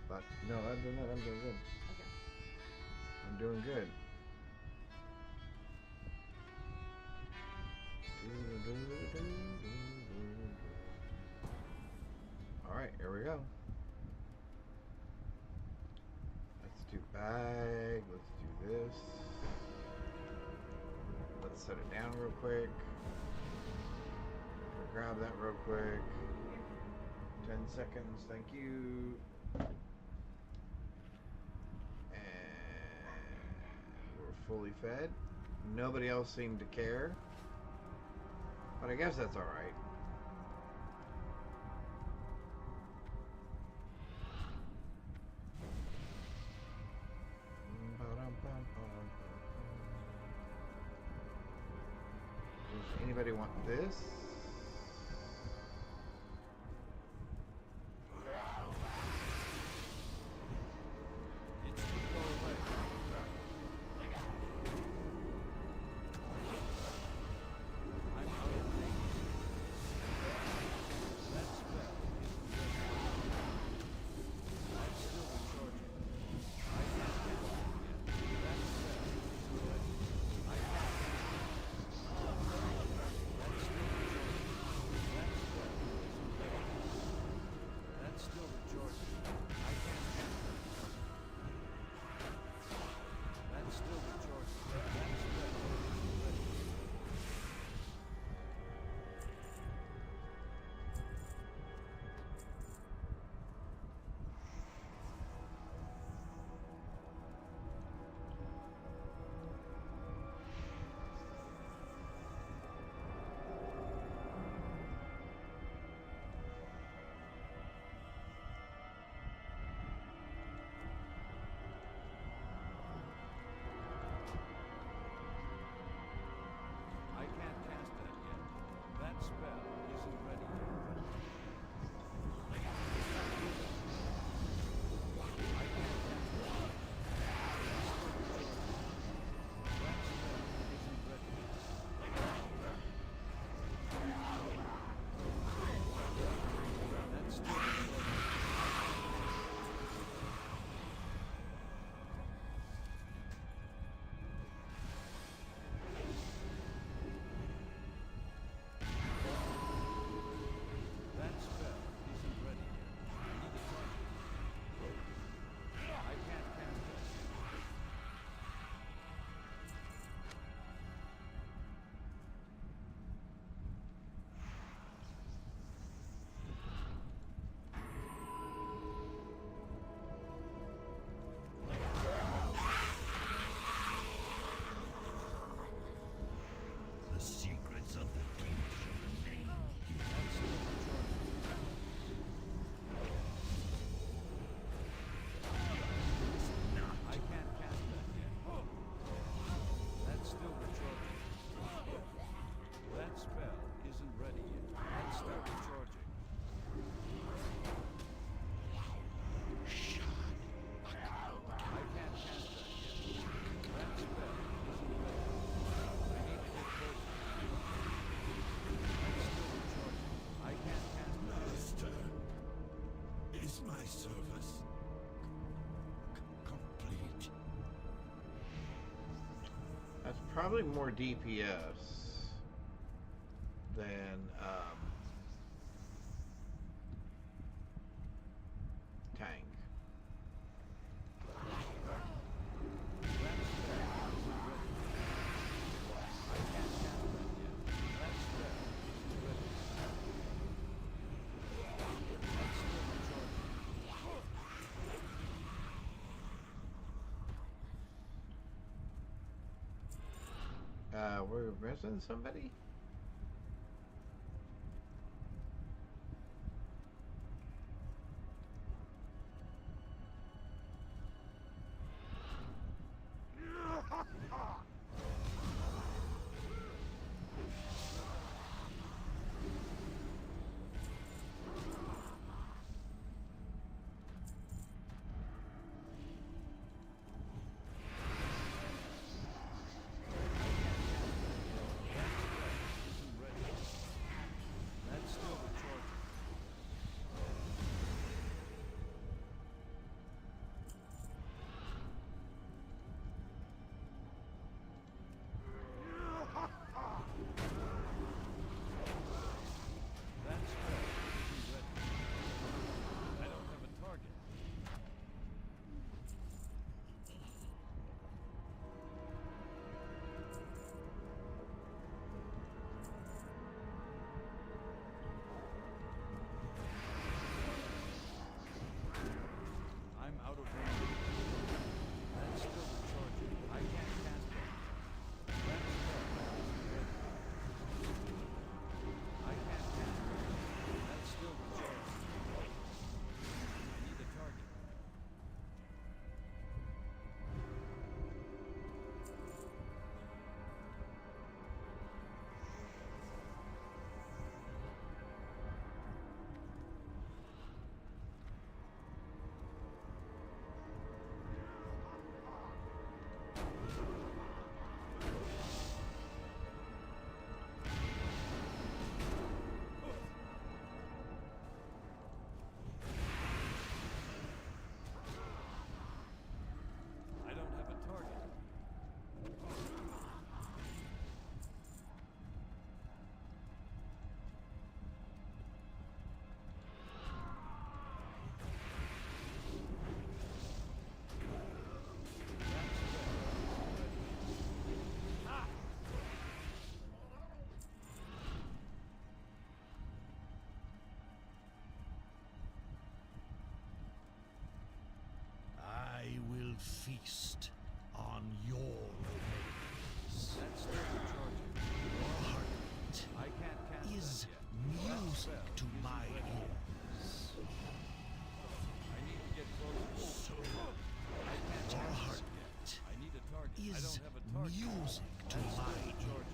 But no, other than that, I'm doing good.
Okay.
I'm doing good. Alright, here we go. Let's do bag. Let's do this. Let's set it down real quick. Grab that real quick. 10 seconds, thank you. And we're fully fed. Nobody else seemed to care. But I guess that's alright. Does anybody want this?
It's too far away. I'm out of range. That spell is I'm still recharging. I can't cancel it yet. That spell is good. I can't. That's still recharging.
my service complete.
That's probably more DPS than tank. We're missing somebody?
Feast on your remains. Your heartbeat is music to my ears. So, your heartbeat is music to my ears.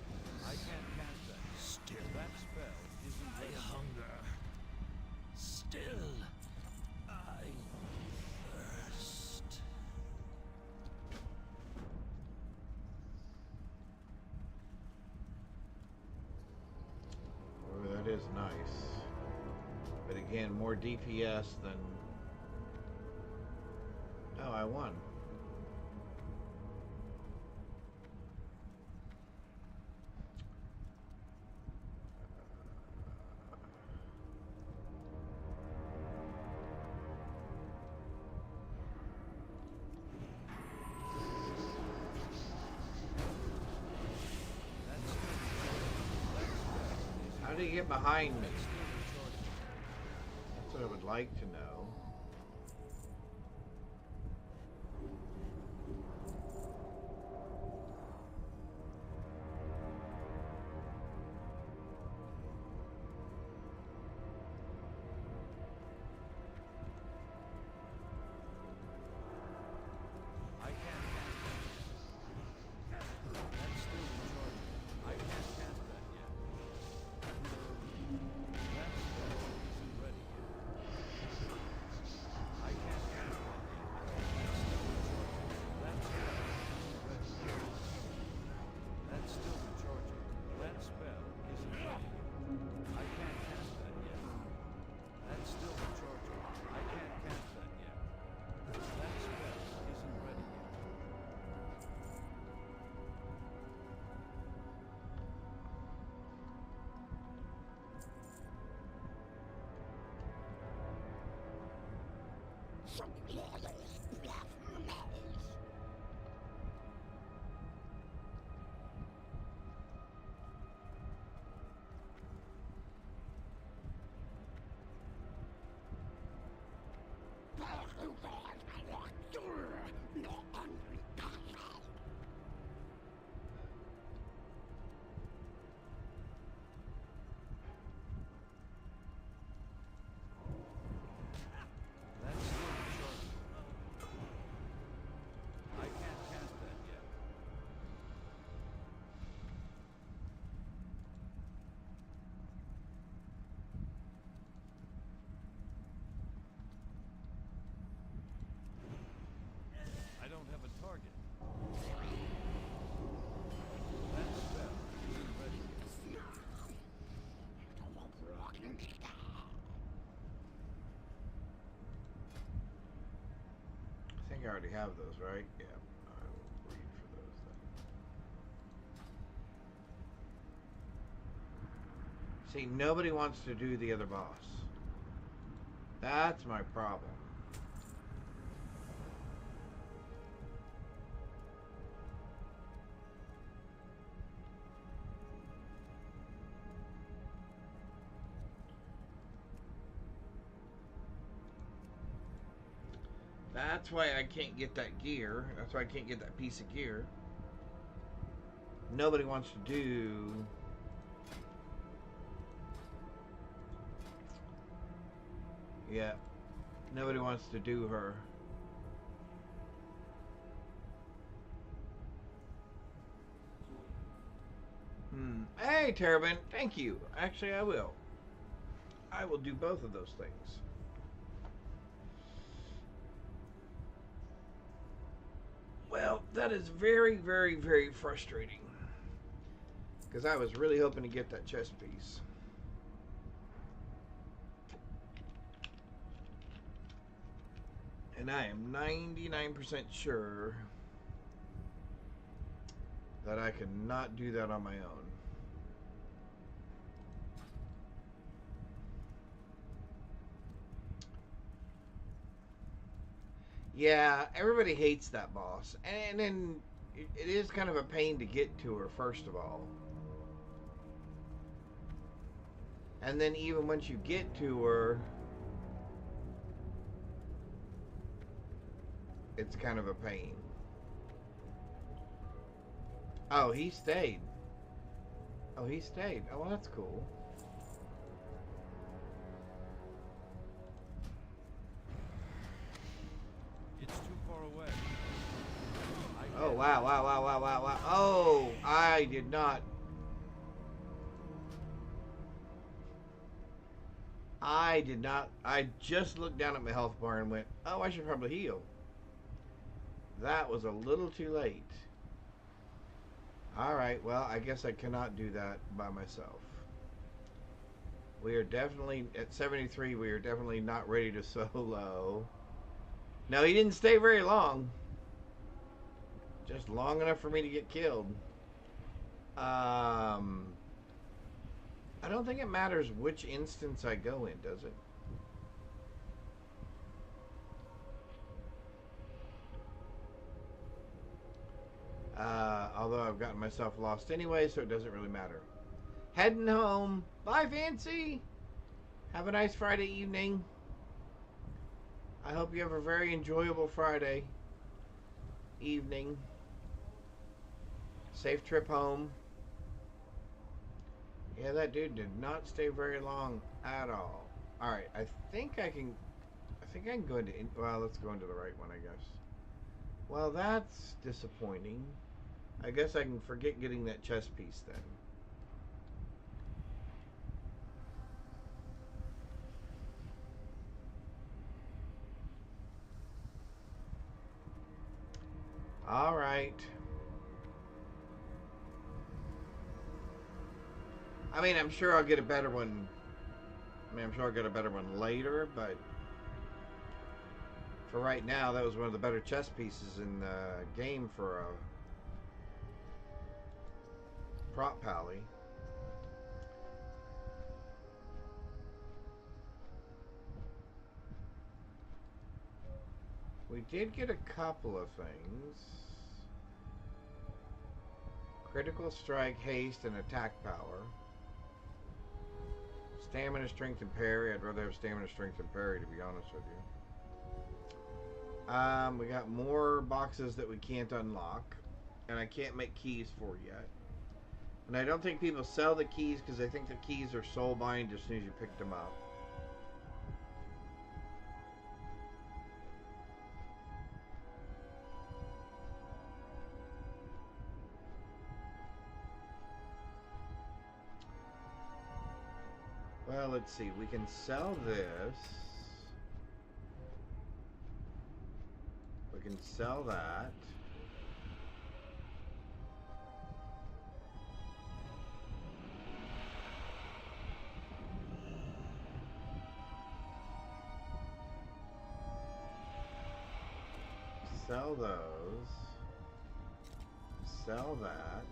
Still, I hunger. Still, I thirst.
That is nice. But again, more DPS than... Oh, I won. How did he get behind me? That's what I would like to know.
That's still the short. I can't cast that yet. I don't have a target. That spell isn't ready yet.
I think I already have those, right? Yeah. I will read for those then. See, nobody wants to do the other boss. That's my problem. That's why I can't get that gear. That's why I can't get that piece of gear. Nobody wants to do... Yeah. Nobody wants to do her. Hey, Terrabin, thank you. Actually, I will. I will do both of those things. Well, that is very, very, very frustrating. Because I was really hoping to get that chest piece. And I am 99% sure that I could not do that on my own. Yeah, everybody hates that boss. And then it is kind of a pain to get to her, first of all. And then even once you get to her, it's kind of a pain. Oh, he stayed. Oh, he stayed. Oh, well, that's cool.
It's too far away.
Oh, wow, wow, wow, wow, wow, wow. Oh, I did not. I just looked down at my health bar and went, oh, I should probably heal. That was a little too late. Alright, well, I guess I cannot do that by myself. We are definitely, at 73, we are definitely not ready to solo. No, he didn't stay very long. Just long enough for me to get killed. I don't think it matters which instance I go in, does it? Although I've gotten myself lost anyway, so it doesn't really matter. Heading home. Bye, Fancy! Have a nice Friday evening. I hope you have a very enjoyable Friday evening. Safe trip home. Yeah, that dude did not stay very long at all. Alright, I think I can go into... Well, let's go into the right one, I guess. Well, that's disappointing. I guess I can forget getting that chest piece then. Alright. I mean, I'm sure I'll get a better one. I'm sure I'll get a better one later, but for right now, that was one of the better chess pieces in the game for a prop pally. We did get a couple of things. Critical strike, haste, and attack power. Stamina, strength, and parry. I'd rather have stamina, strength, and parry, to be honest with you. We got more boxes that we can't unlock. And I can't make keys for yet. And I don't think people sell the keys because I think the keys are soul bind as soon as you pick them up. Well, let's see. We can sell this. We can sell that. Sell those. Sell that.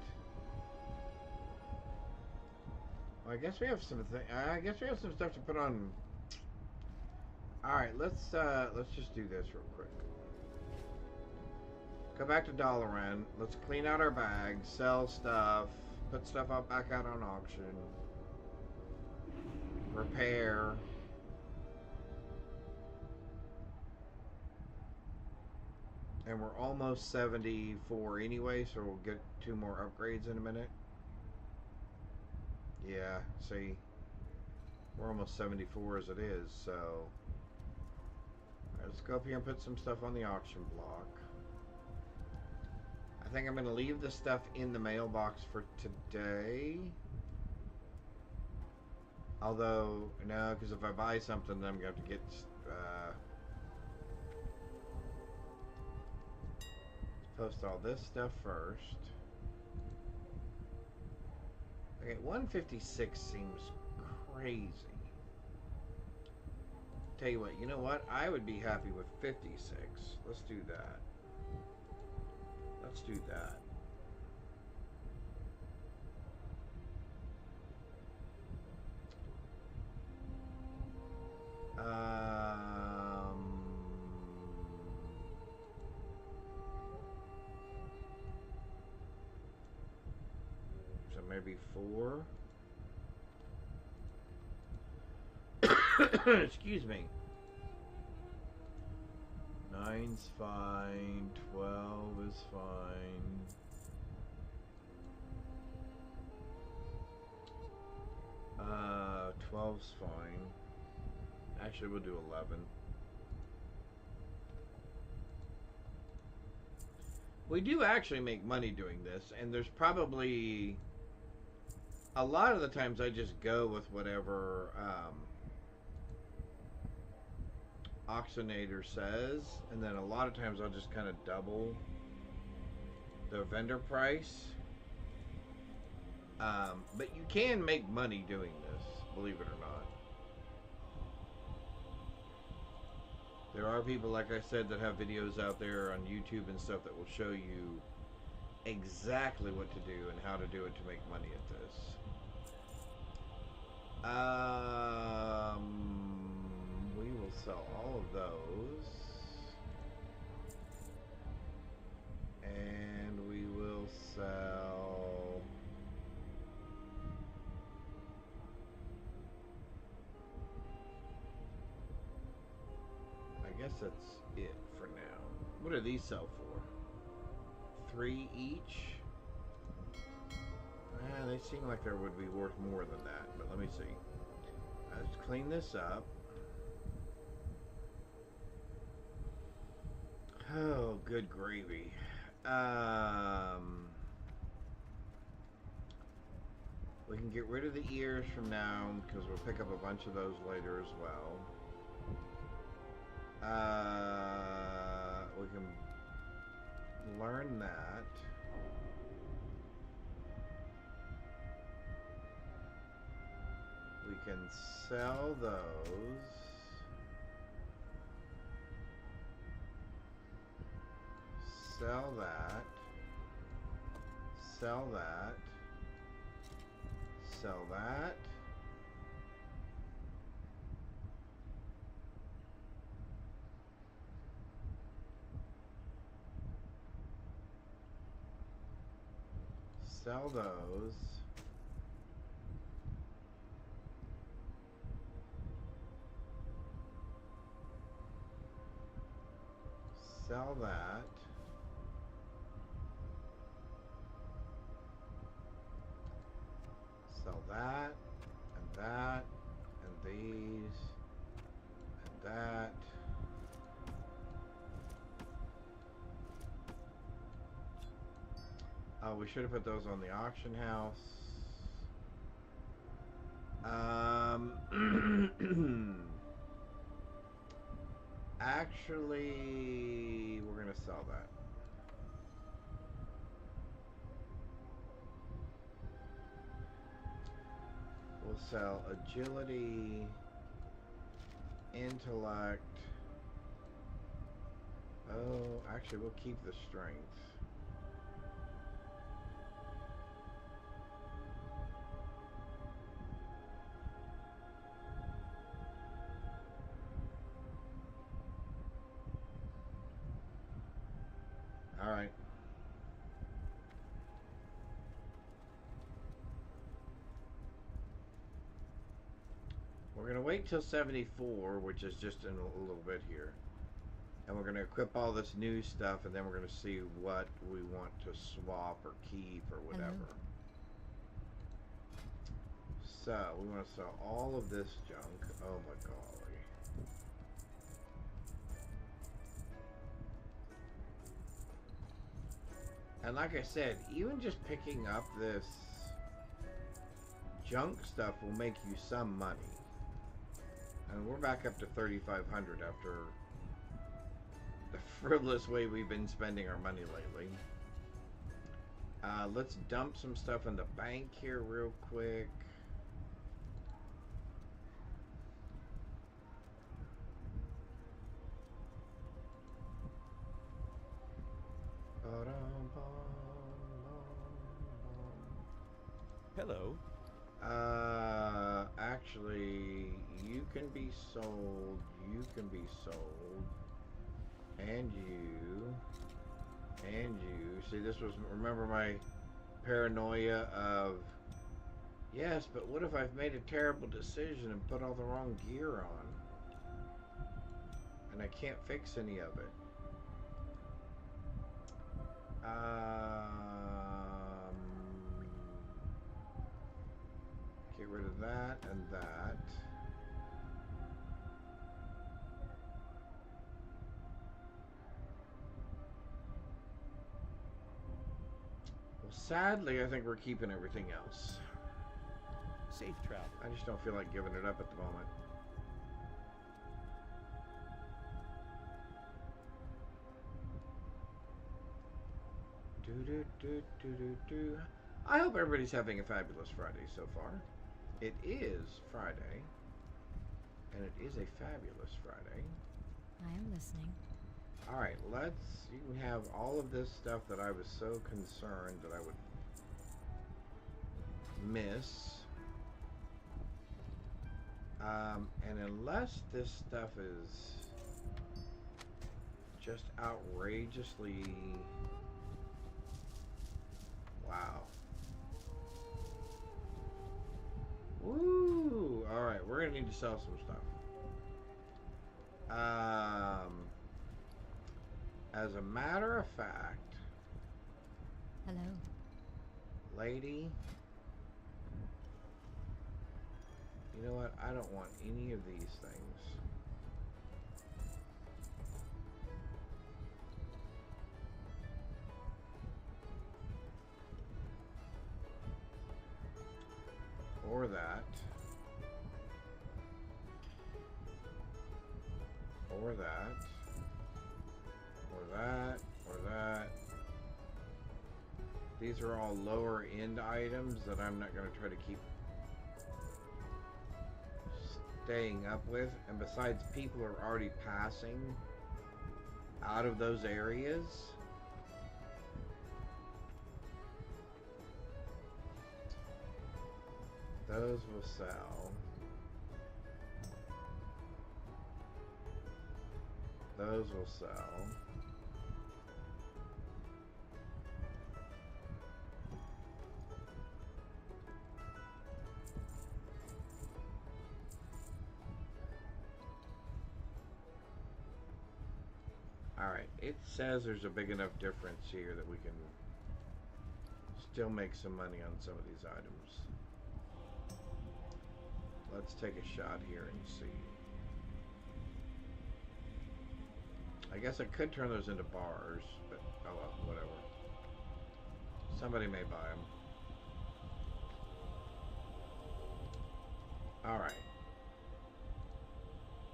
Well, I guess we have some. I guess we have some stuff to put on. All right, let's just do this real quick. Go back to Dalaran. Let's clean out our bags, sell stuff, put stuff up back out on auction, repair. And we're almost 74 anyway, so we'll get 2 more upgrades in a minute. Yeah, see, we're almost 74 as it is, so let's go up here and put some stuff on the auction block. I think I'm going to leave the stuff in the mailbox for today. Although, no, because if I buy something, then I'm going to have to get... post all this stuff first. Okay, 156 seems crazy. Tell you what, you know what? I would be happy with 56. Let's do that. Let's do that. So maybe 4. Excuse me. 9's fine. 12 is fine. Uh, 12's fine. Actually, we'll do 11. We do actually make money doing this, and there's probably a lot of the times I just go with whatever auctionator says, and then a lot of times I'll just kind of double the vendor price. But you can make money doing this, believe it or not. There are people, like I said, that have videos out there on YouTube and stuff that will show you exactly what to do and how to do it to make money at this. We will sell all of those. And we will sell... I guess that's it for now. What do these sell for? 3 each? They seem like they would be worth more than that, but let me see. Let's clean this up. Oh, good gravy. We can get rid of the ears from now because we'll pick up a bunch of those later as well. We can learn that. We can sell those. Sell that. Sell that. Sell that. sell those. Sell that. Sell that, and that, and these, and that. We should have put those on the auction house. Actually, we're gonna sell that. We'll sell agility, intellect. Oh, actually, we'll keep the strength. All right. We're going to wait till 74, which is just in a little bit here. And we're going to equip all this new stuff, and then we're going to see what we want to swap or keep or whatever.
Hello.
So, we want to sell all of this junk. Oh my golly. And like I said, even just picking up this junk stuff will make you some money. And we're back up to 3,500 after the frivolous way we've been spending our money lately. Let's dump some stuff in the bank here real quick.
Hello.
Actually, you can be sold, you can be sold, and you. See, this was, remember my paranoia of, yes, but what if I've made a terrible decision and put all the wrong gear on? And I can't fix any of it. Get rid of that and that. Well, sadly, I think we're keeping everything else.
Safe travel.
I just don't feel like giving it up at the moment. I hope everybody's having a fabulous Friday so far. It is Friday, and it is a fabulous Friday.
I am listening.
All right, you can have all of this stuff that I was so concerned that I would miss. And unless this stuff is just outrageously, wow. Woo! All right, we're gonna need to sell some stuff. As a matter of fact,
Hello.
lady, you know what? I don't want any of these things. Or that. Or that. Or that. Or that. These are all lower end items that I'm not going to try to keep staying up with. And besides, people are already passing out of those areas. Those will sell. Those will sell. Alright, it says there's a big enough difference here that we can still make some money on some of these items. Let's take a shot here and see. I guess I could turn those into bars, but oh well, whatever. Somebody may buy them. Alright.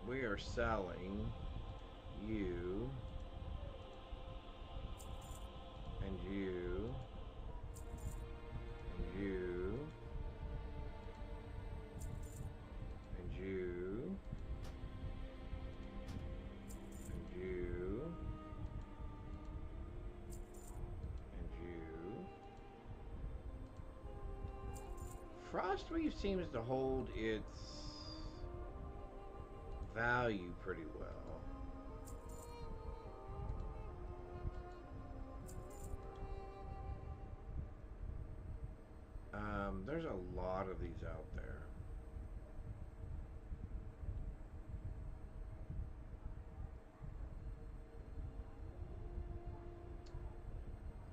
We are selling you and you and you and you and you and you. Frostweave seems to hold its value pretty well. There's a lot of these out there.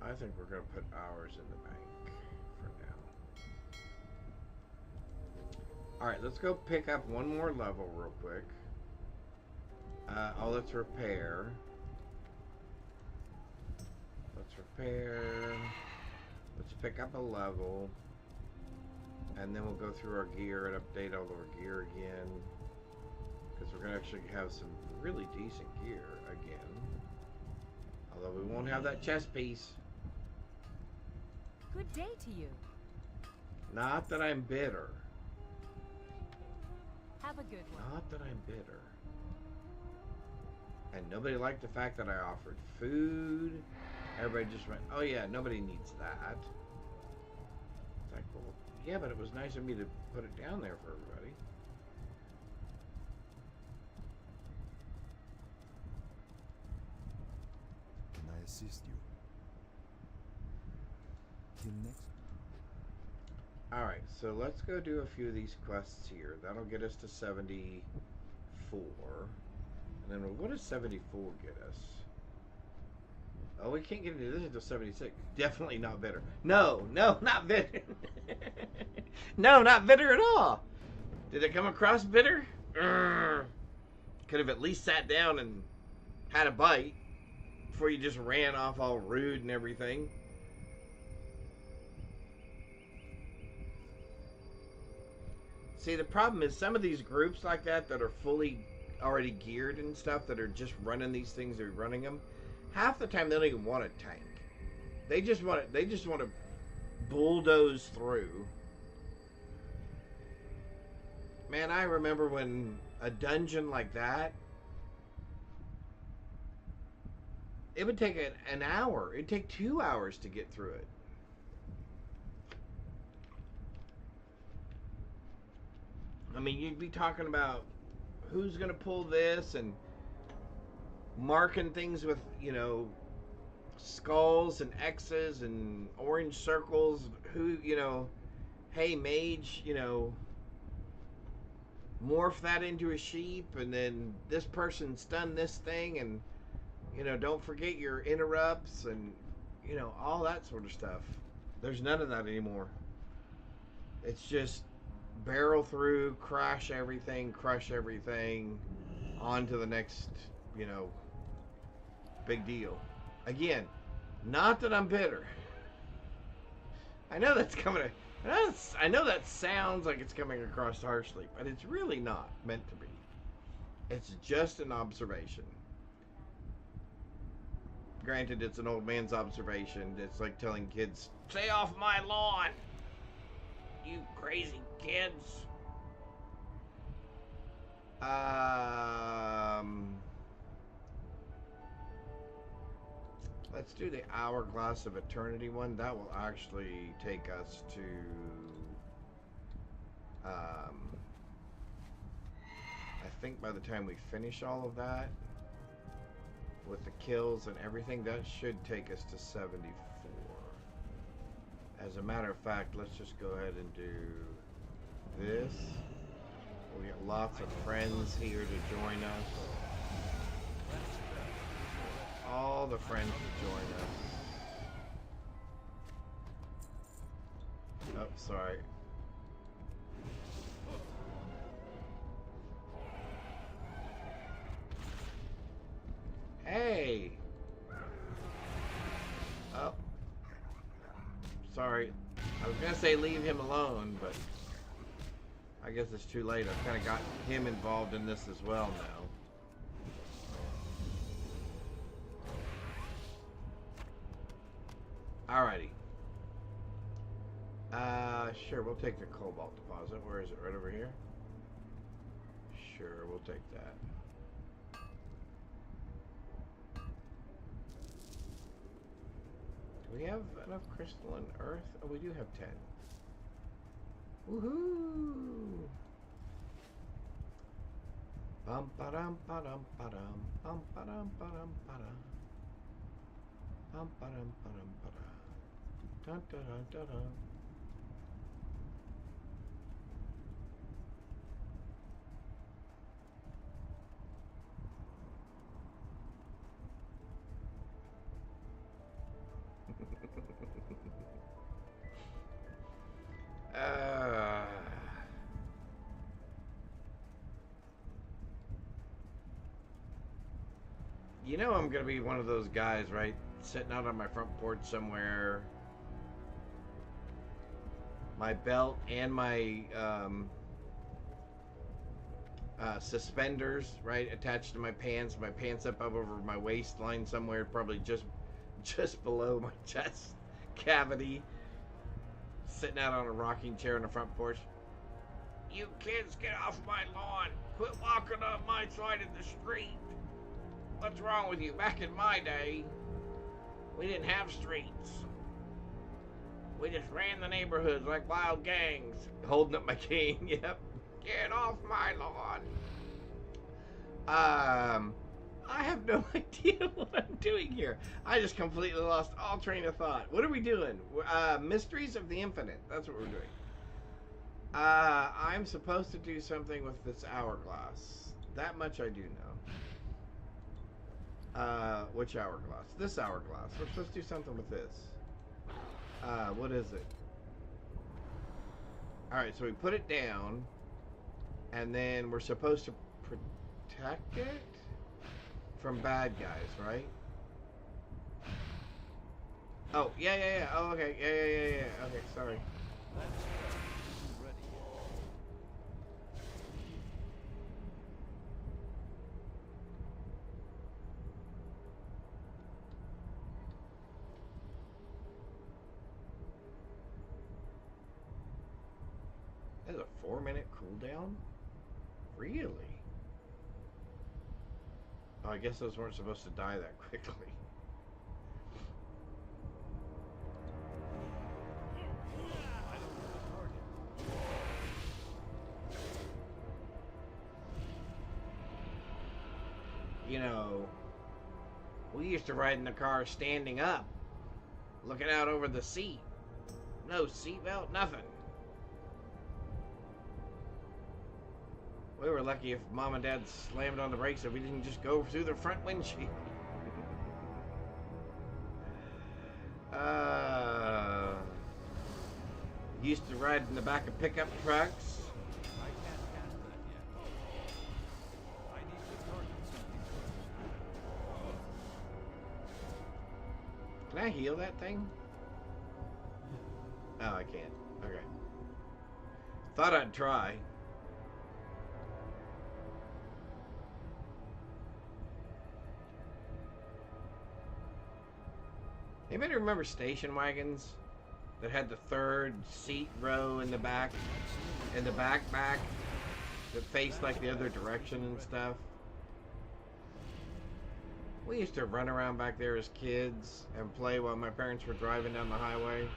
I think we're going to put ours in the bank for now. Alright, let's go pick up one more level real quick. Let's repair. Let's repair. Let's pick up a level. And then we'll go through our gear and update all of our gear again. Because we're going to actually have some really decent gear again. Although we won't have that chest piece.
Good day to you.
Not that I'm bitter.
Have a good one.
Not that I'm bitter. And nobody liked the fact that I offered food. Everybody just went, oh yeah, nobody needs that. It's like, well, yeah, but it was nice of me to put it down there for everybody.
Can I assist you? Till next.
Alright, so let's go do a few of these quests here. That'll get us to 74. And then what does 74 get us? Oh, we can't get into this until 76. Definitely not bitter. No, not bitter. No, not bitter at all. Did it come across bitter? Could have at least sat down and had a bite before you just ran off all rude and everything. See, the problem is some of these groups like that are fully already geared and stuff, that are just running these things, they're running them. Half the time they don't even want a tank. They just want to bulldoze through. Man, I remember when a dungeon like that, it would take an hour. It'd take 2 hours to get through it. I mean, you'd be talking about who's going to pull this and marking things with, you know, skulls and X's and orange circles. Who, you know, hey, mage, you know, morph that into a sheep, and then this person's done this thing, and, you know, don't forget your interrupts and, you know, all that sort of stuff. There's none of that anymore. It's just barrel through, crush everything, on to the next, you know, big deal. Again, not that I'm bitter. I know that's coming. I know that sounds like it's coming across harshly, but it's really not meant to be. It's just an observation. Granted, it's an old man's observation. It's like telling kids, "Stay off my lawn, you crazy kids." Let's do the Hourglass of Eternity one. That will actually take us to I think by the time we finish all of that with the kills and everything, that should take us to 74. As a matter of fact, let's just go ahead and do this. We got lots of friends here to join us. the friends to join us. Oh, sorry. Hey! Oh. Sorry. I was gonna say leave him alone, but I guess it's too late. I've kind of got him involved in this as well now. Alrighty. Sure, we'll take the cobalt deposit. Where is it? Right over here? Sure, we'll take that. Do we have enough crystalline earth? Oh, we do have 10. Woohoo! Bum ba-dum ba-dum ba-dum bum ba-dum ba-dum ba-dum bum ba-dum ba-dum ba-dum dun dun dun dun dun. You know I'm gonna be one of those guys, right? Sitting out on my front porch somewhere. My belt and my suspenders, right, attached to my pants. My pants up over my waistline somewhere, probably just below my chest cavity. Sitting out on a rocking chair on the front porch. You kids, get off my lawn! Quit walking on my side of the street! What's wrong with you? Back in my day, we didn't have streets. We just ran the neighborhoods like wild gangs. Holding up my cane, yep. Get off my lawn. I have no idea what I'm doing here. I just completely lost all train of thought. What are we doing? Mysteries of the Infinite. That's what we're doing. I'm supposed to do something with this hourglass. That much I do know. Which hourglass? This hourglass. We're supposed to do something with this. What is it? Alright, so we put it down, and then we're supposed to protect it from bad guys, right? Oh, yeah. Oh, okay. Yeah. Okay, sorry. That's a 4-minute cooldown? Really? Oh, I guess those weren't supposed to die that quickly. You know, we used to ride in the car standing up, looking out over the seat. No seatbelt, nothing. We were lucky if Mom and Dad slammed on the brakes if we didn't just go through the front windshield. Used to ride in the back of pickup trucks.
I can't cast that yet. I need to target something.
Can I heal that thing? Oh, I can't. Okay. Thought I'd try. Anybody remember station wagons that had the third seat row in the back, and the back that faced like the other direction and stuff? We used to run around back there as kids and play while my parents were driving down the highway.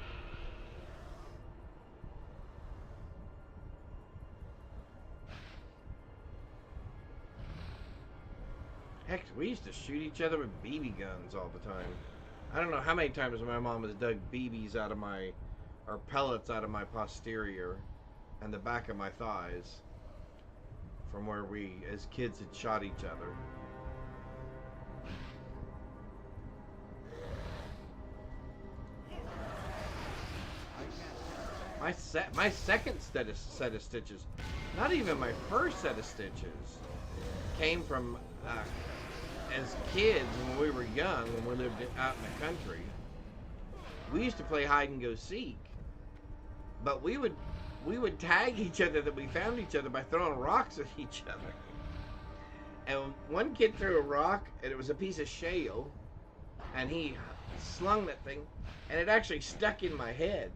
Heck, we used to shoot each other with BB guns all the time. I don't know how many times my mom has dug BBs out of my, or pellets out of my posterior and the back of my thighs from where we, as kids, had shot each other. my second set of stitches, not even my first set of stitches, came from as kids when we were young, when we lived out in the country. We used to play hide and go seek, but we would tag each other that we found each other by throwing rocks at each other. And one kid threw a rock, and it was a piece of shale, and he slung that thing, and it actually stuck in my head.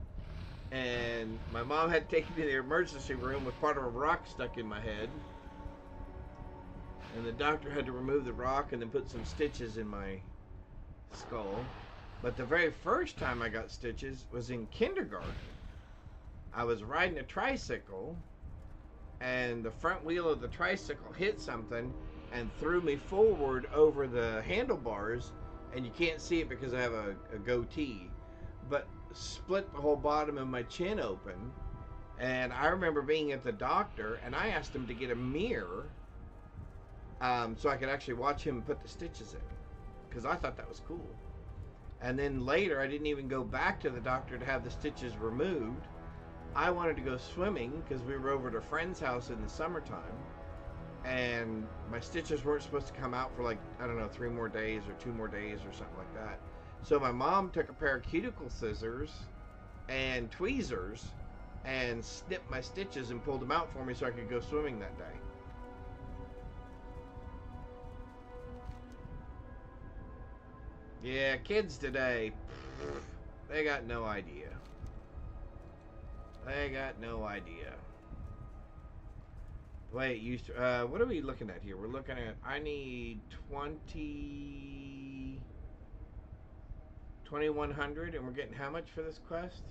And my mom had to take me to the emergency room with part of a rock stuck in my head. And the doctor had to remove the rock and then put some stitches in my skull. But the very first time I got stitches was in kindergarten. I was riding a tricycle, and the front wheel of the tricycle hit something and threw me forward over the handlebars, and you can't see it because I have a goatee, but split the whole bottom of my chin open. And I remember being at the doctor, and I asked him to get a mirror so I could actually watch him put the stitches in, because I thought that was cool. And then later, I didn't even go back to the doctor to have the stitches removed. I wanted to go swimming because we were over at a friend's house in the summertime, and my stitches weren't supposed to come out for like, I don't know, 3 more days or 2 more days or something like that. So my mom took a pair of cuticle scissors and tweezers and snipped my stitches and pulled them out for me so I could go swimming that day. Yeah, kids today, they got no idea. They got no idea. The way it used to. What are we looking at here? We're looking at, I need 2100, and we're getting how much for this quest?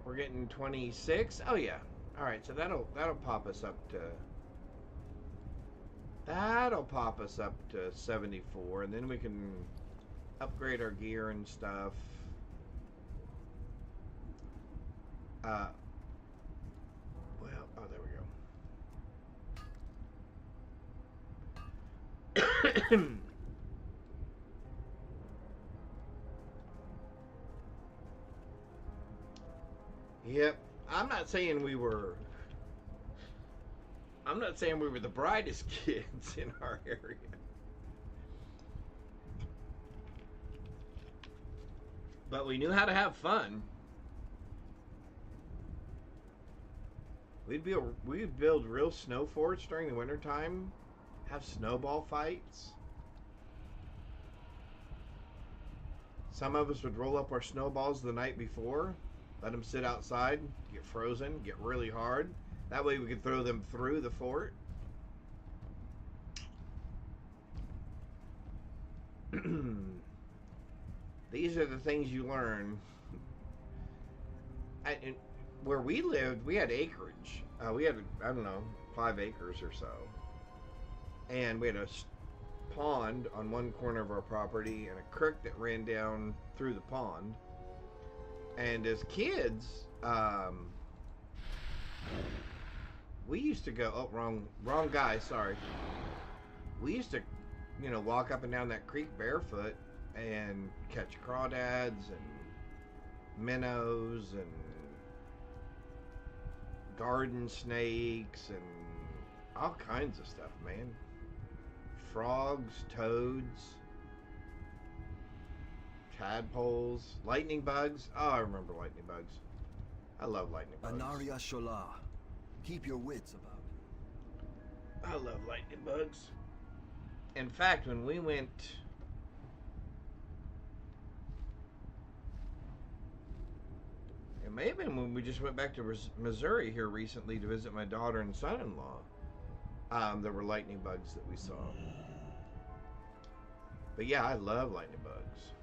We're getting 26. Oh yeah. All right, so that'll pop us up to 74, and then we can upgrade our gear and stuff. Well, oh, there we go. Yep, I'm not saying we were the brightest kids in our area. But we knew how to have fun. We'd build real snow forts during the wintertime, have snowball fights. Some of us would roll up our snowballs the night before, let them sit outside, get frozen, get really hard. That way we could throw them through the fort. These are the things you learn. Where we lived, we had acreage. We had, I don't know, 5 acres or so. And we had a pond on one corner of our property and a creek that ran down through the pond. And as kids, we used to go, oh, wrong guy, sorry. We used to, walk up and down that creek barefoot and catch crawdads and minnows and garden snakes and all kinds of stuff, man. Frogs, toads, tadpoles, lightning bugs. Oh, I remember lightning bugs. I love lightning bugs.
Anaria Shola. Keep your wits about.
I love lightning bugs. In fact, when we went... It may have been when we just went back to Missouri here recently to visit my daughter and son-in-law. There were lightning bugs that we saw. But yeah, I love lightning bugs.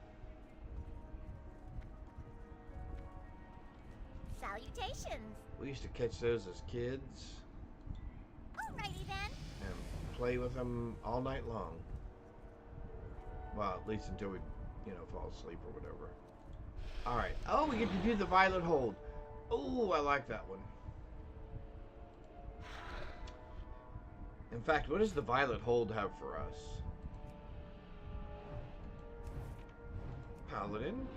Salutations.
We used to catch those as kids.
Alrighty then.
And play with them all night long. Well, at least until we, fall asleep or whatever. Alright. Oh, we get to do the violet hold. Oh, I like that one. In fact, what does the violet hold have for us? Paladin.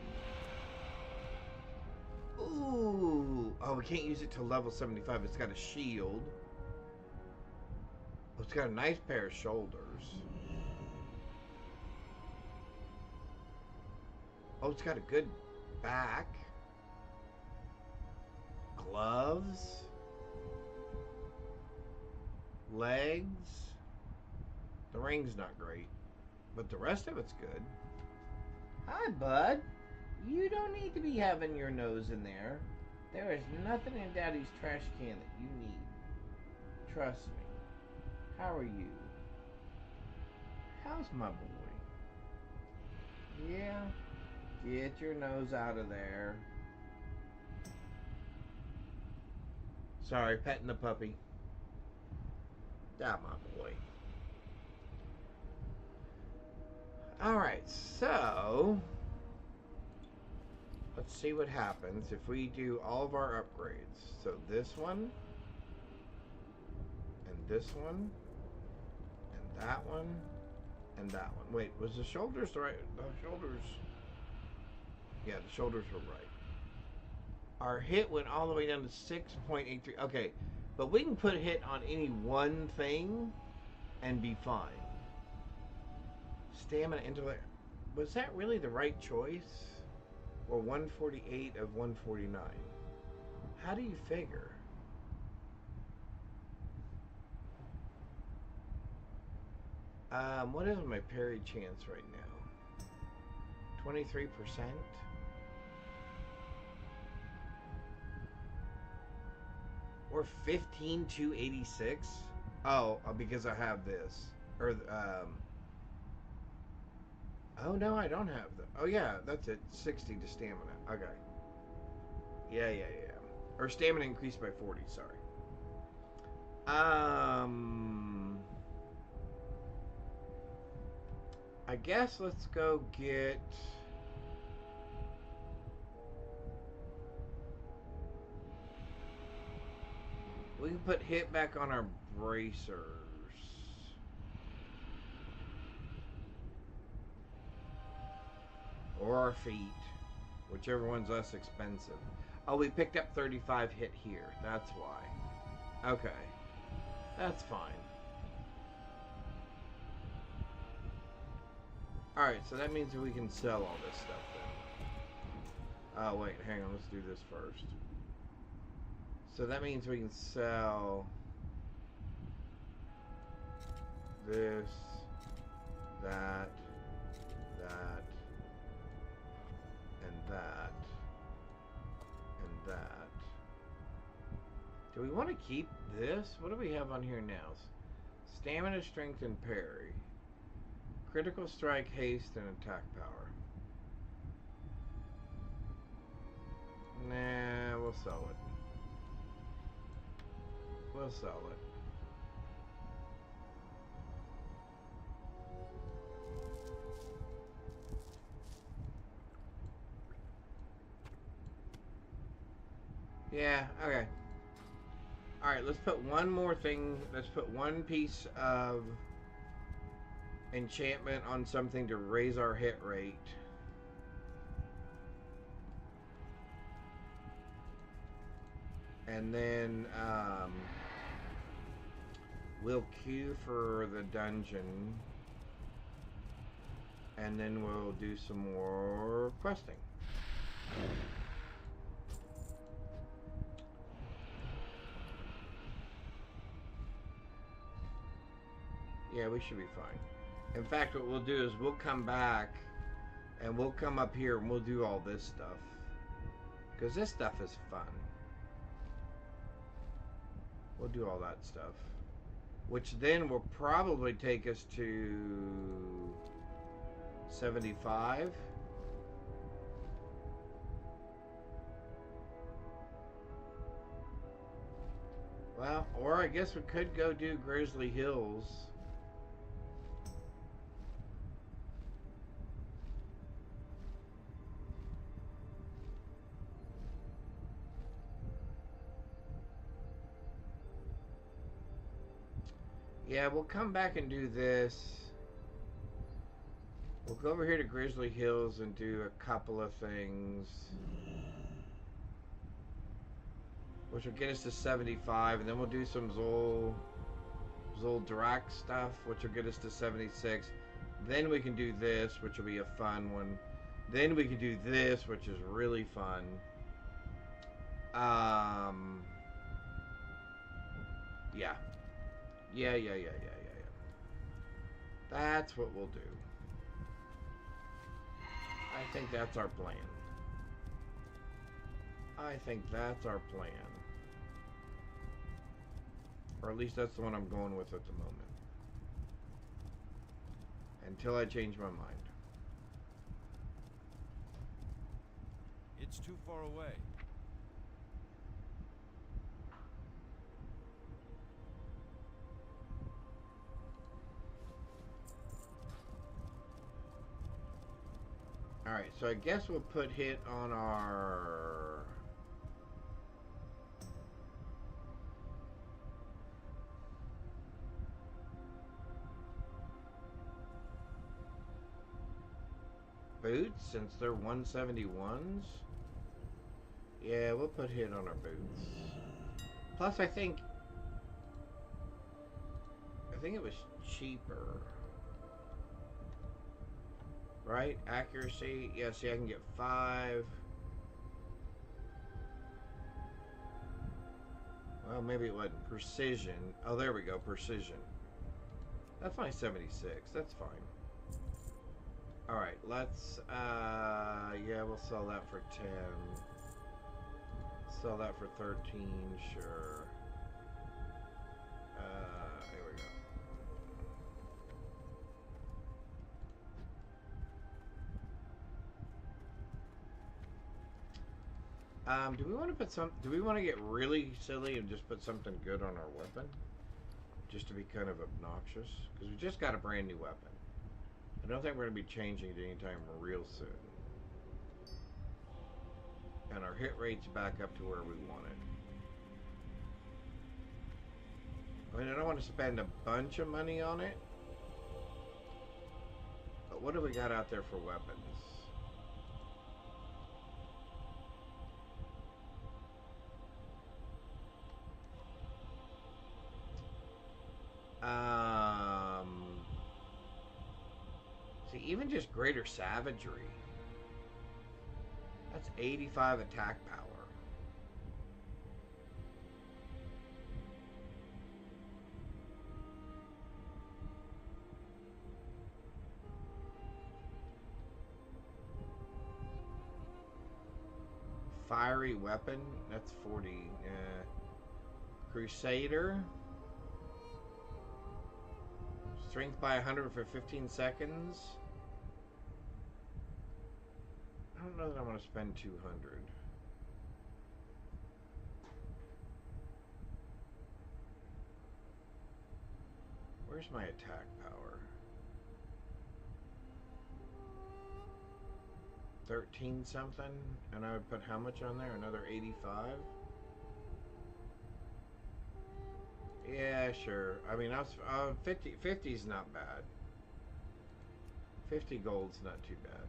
Ooh. Oh, we can't use it till level 75. It's got a shield. Oh, it's got a nice pair of shoulders. Oh, it's got a good back. Gloves. Legs. The ring's not great, but the rest of it's good. Hi, bud. You don't need to be having your nose in there. There is nothing in Daddy's trash can that you need. Trust me. How are you? How's my boy? Yeah? Get your nose out of there. Sorry, petting the puppy. That my boy. Alright, so let's see what happens if we do all of our upgrades. So this one, and this one, and that one, and that one. Wait, was the shoulders right? The shoulders. Yeah, the shoulders were right. Our hit went all the way down to 6.83. Okay, but we can put hit on any one thing and be fine. Stamina, intellect. Was that really the right choice? Or 148 of 149? How do you figure? What is my parry chance right now? 23%? Or 15,286? Oh, because I have this. Or, oh, no, I don't have the... Oh, yeah, that's it. 60 to stamina. Okay. Yeah. Or stamina increased by 40, sorry. I guess let's go get... We can put hit back on our bracers. Or our feet. Whichever one's less expensive. Oh, we picked up 35 hit here. That's why. Okay. That's fine. Alright, so that means that we can sell all this stuff then. Oh, wait, hang on. Let's do this first. So that means we can sell this, that, and that, and that. Do we want to keep this? What do we have on here now? Stamina, strength, and parry. Critical strike, haste, and attack power. Nah, we'll sell it. We'll sell it. Yeah, okay. Alright, let's put one more thing. Let's put one piece of enchantment on something to raise our hit rate. And then we'll queue for the dungeon. And then we'll do some more questing. Yeah, we should be fine. In fact, what we'll do is we'll come back and we'll come up here and we'll do all this stuff. Because this stuff is fun. We'll do all that stuff. Which then will probably take us to 75. Well, or I guess we could go do Grizzly Hills. Yeah, we'll come back and do this. We'll go over here to Grizzly Hills and do a couple of things. which will get us to 75, and then we'll do some Zoldrack stuff, which will get us to 76. Then we can do this, which will be a fun one. Then we can do this, which is really fun. Yeah. Yeah. That's what we'll do. I think that's our plan. I think that's our plan. Or at least that's the one I'm going with at the moment. Until I change my mind.
It's too far away.
Alright, so I guess we'll put hit on our... boots, since they're 171s. Yeah, we'll put hit on our boots. Plus, I think it was cheaper. Right? Accuracy. Yeah, see, I can get 5. Well, maybe it wasn't. Precision. Oh, there we go. Precision. That's my 76. That's fine. Alright, let's, yeah, we'll sell that for 10. Sell that for 13, sure. Here we go. Do we want to put do we want to get really silly and just put something good on our weapon? Just to be kind of obnoxious? Because we just got a brand new weapon. I don't think we're going to be changing it anytime real soon. And our hit rate's back up to where we want it. I mean, I don't want to spend a bunch of money on it. But what do we got out there for weapons? See, even just greater savagery. That's 85 attack power. Fiery weapon, that's 40. Crusader. Strength by 100 for 15 seconds. I don't know that I want to spend 200. Where's my attack power? 13 something, and I would put how much on there? Another 85? Yeah, sure. I mean, 50's not bad. 50 gold's not too bad.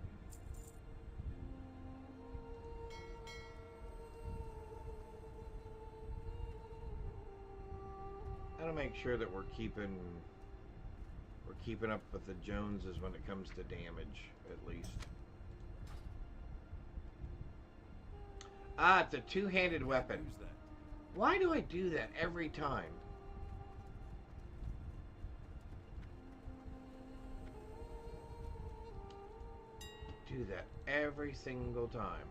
Gotta make sure that we're keeping up with the Joneses when it comes to damage, at least. Ah, it's a two-handed weapon. Why do I do that every time? Do that every single time.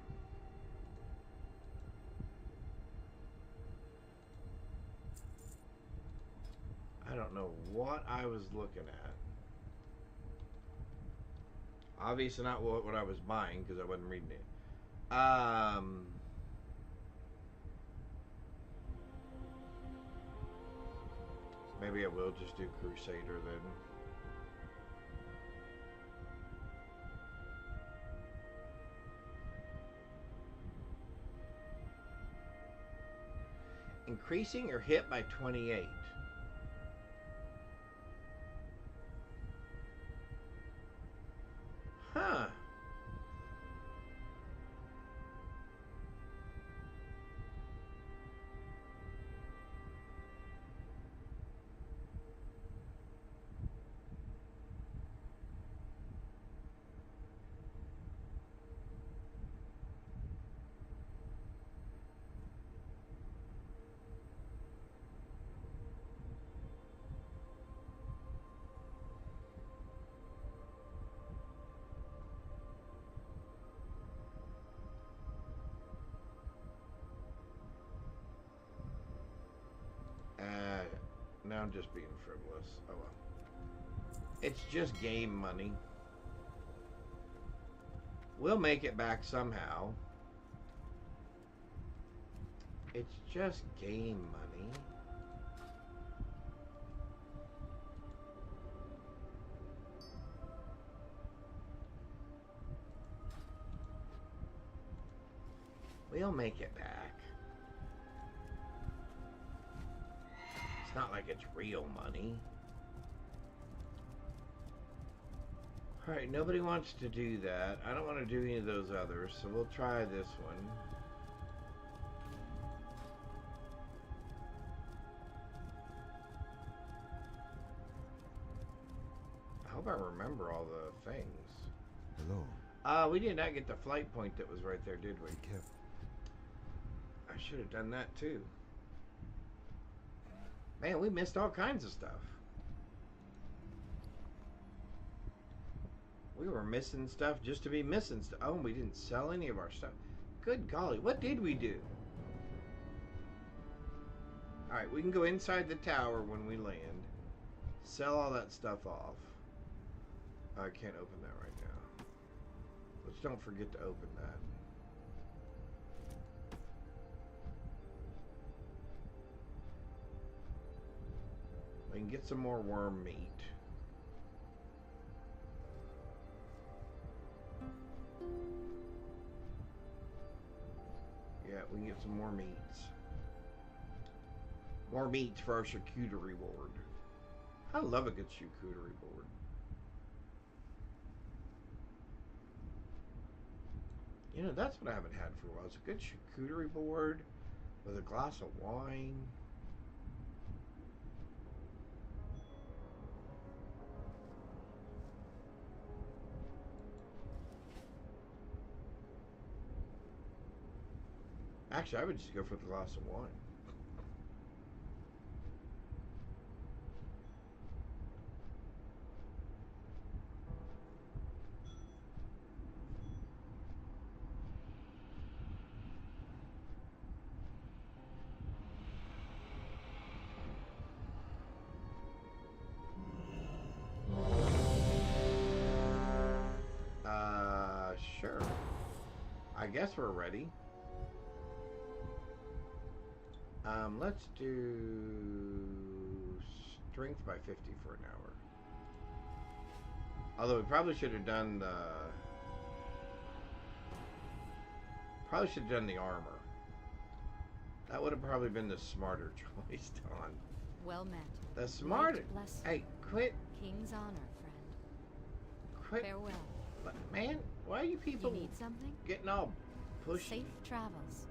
I don't know what I was looking at. Obviously not what I was buying because I wasn't reading it. Maybe I will just do Crusader then. Increasing your hit by 28. Huh. I'm just being frivolous. Oh well. It's just game money. We'll make it back somehow. It's just game money. We'll make it back. It's not like it's real money. Alright, nobody wants to do that. I don't want to do any of those others, so we'll try this one. I hope I remember all the things.
Hello.
We did not get the flight point that was right there, did we?
Be careful.
I should have done that too. Man, we missed all kinds of stuff. We were missing stuff just to be missing stuff. Oh, and we didn't sell any of our stuff. Good golly, what did we do? Alright, we can go inside the tower when we land. Sell all that stuff off. I can't open that right now. Let's don't forget to open that. We can get some more worm meat. Yeah, we can get some more meats. More meats for our charcuterie board. I love a good charcuterie board. You know, that's what I haven't had for a while. It's a good charcuterie board with a glass of wine. Actually, I would just go for the glass of wine. Sure. I guess we're ready. Let's do strength by 50 for an hour. Although we probably should have done the armor. That would have probably been the smarter choice, Don.
Well met.
The smarter.
Bless
Hey, quit.
King's honor, friend.
Quit.
Farewell.
Man, why are you people
You need something?
getting all pushy?
Safe travels.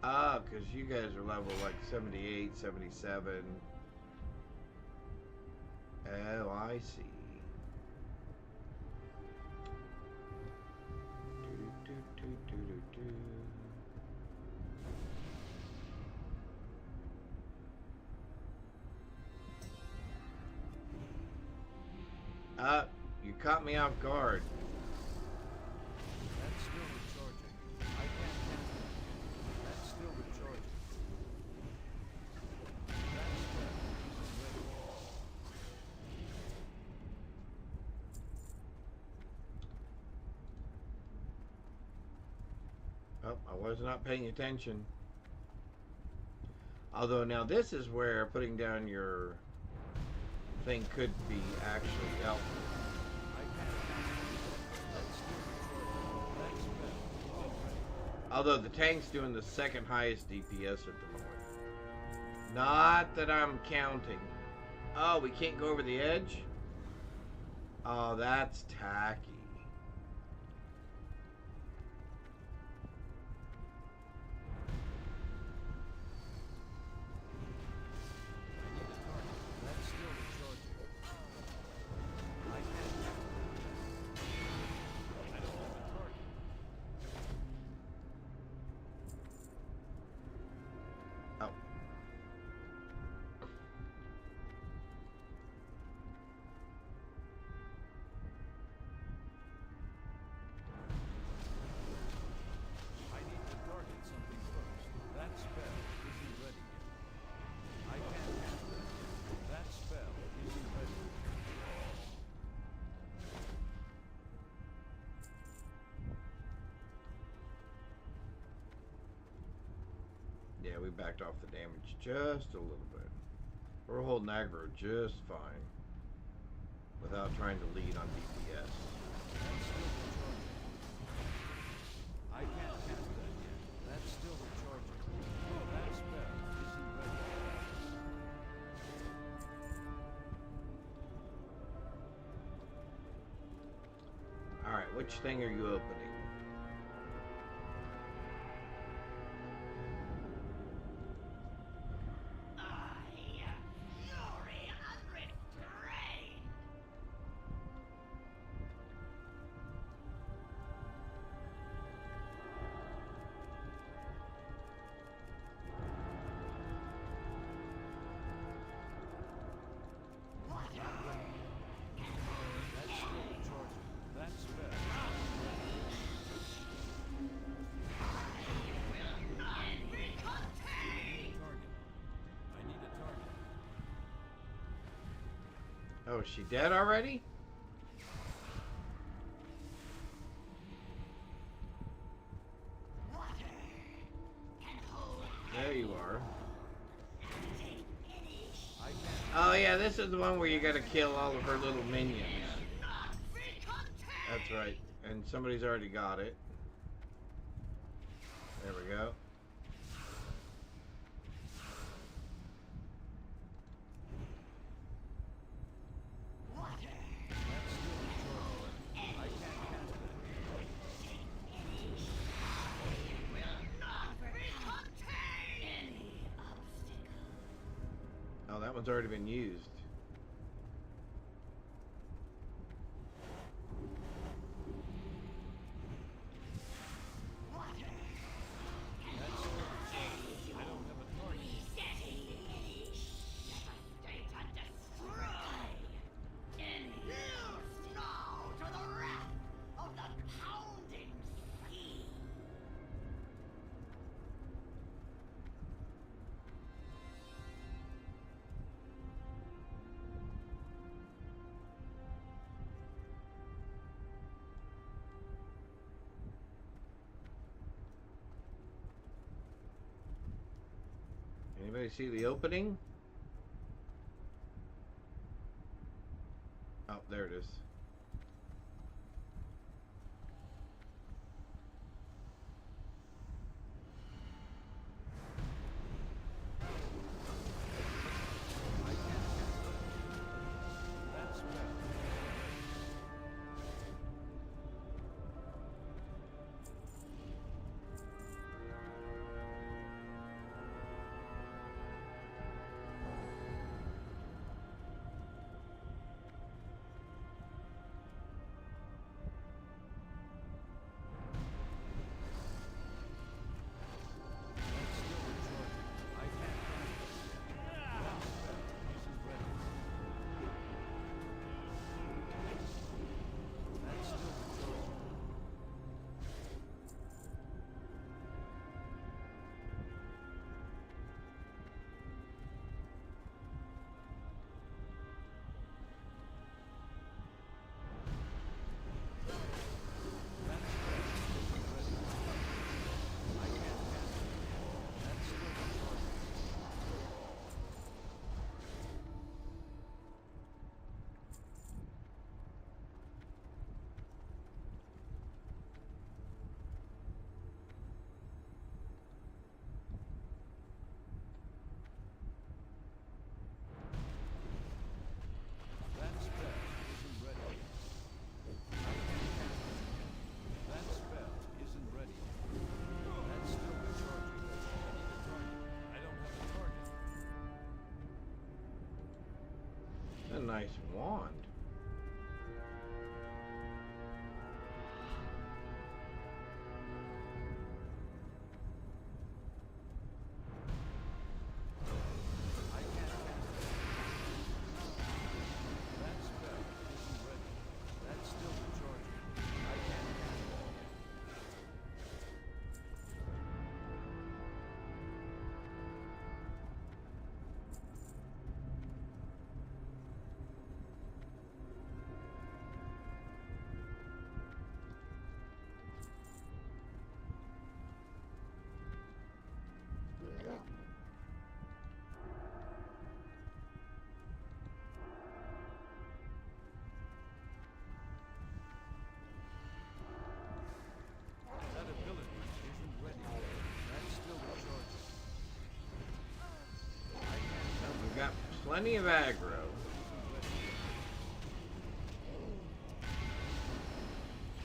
Ah, because you guys are level like 78, 77. Oh, I see. You caught me off guard.
That's still recharging. I can't cancel it. That's still recharging.
Oh, I was not paying attention. Although now this is where putting down your thing could be actually helpful. Although the tank's doing the second highest DPS at the moment. Not that I'm counting. Oh, we can't go over the edge? Oh, that's tacky. we backed off the damage just a little bit. We're holding aggro just fine without trying to lead on DPS.
That's still recharging. I can't cast that yet. That's still recharging. That spell isn't ready.
Alright, which thing are you opening?
That's still recharging. That spell. I need a target.
Oh, is she dead already? There you are. Oh yeah, this is the one where you gotta kill all of her little minions. That's right. And somebody's already got it. There we go. Oh, that one's already been used. Anybody see the opening? Oh, there it is. A nice wand. plenty of aggro.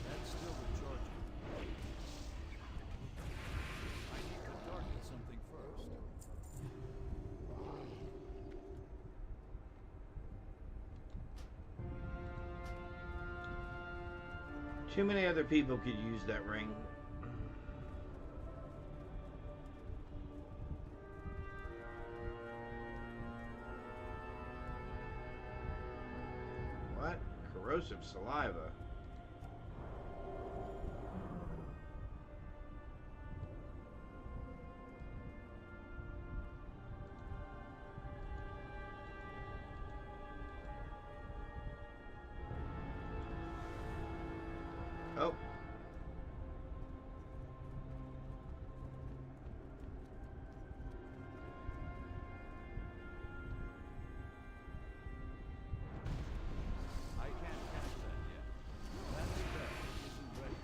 That's still recharging. I need to target something first.
Too many other people could use that ring. What? Corrosive saliva. Oh.
I can't cast that yet. That spell isn't ready.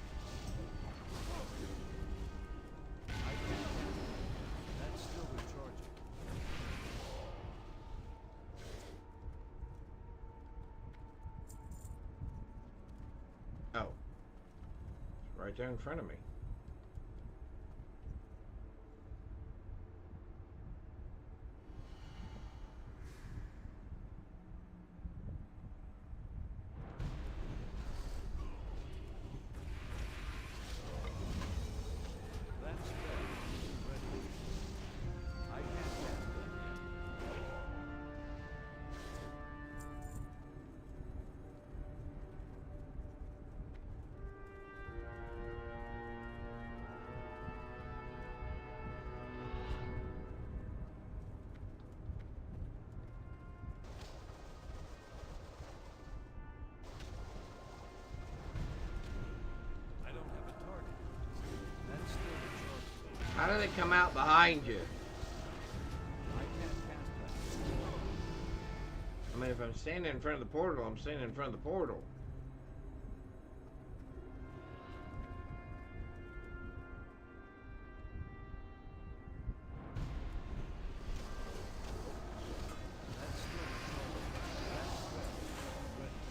I can't cast it. That's still recharging.
Oh. It's right there in front of me.
That spell isn't ready. I can't cast that yet. I don't have a target. That's still recharging.
How do they come out behind you?
I can't cast that.
I mean, if I'm standing in front of the portal, I'm standing in front of the portal.
That's still recharging. That spell isn't ready.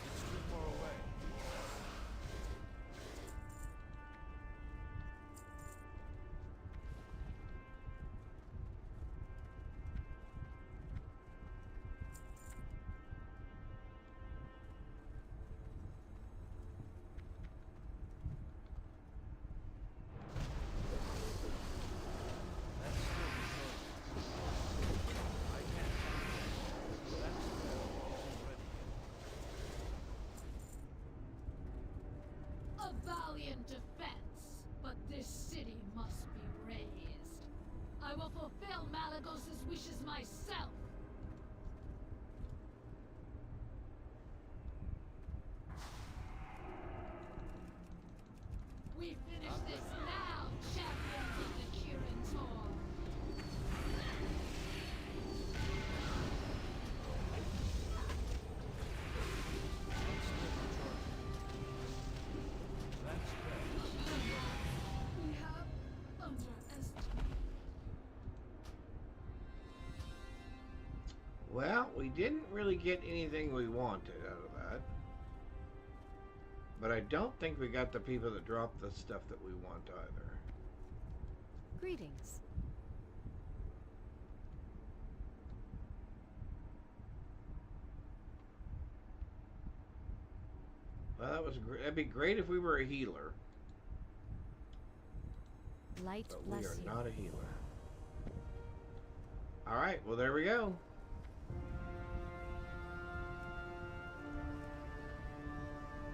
It's too far away. That's still recharging. I can't cast that. That spell isn't ready yet.
A valiant defense, but this city must be razed. I will fulfill Malagos's wishes myself. We finish this now, champions of the Kirin Tor.
That's still recharging. That spell isn't ready.
We have underestimated.
Well, we didn't really get anything we wanted out of that. But I don't think we got the people that dropped the stuff that we want either.
Greetings.
Well, that'd be great if we were a healer.
Light
But we
bless
are
you.
not a healer. Alright, well there we go.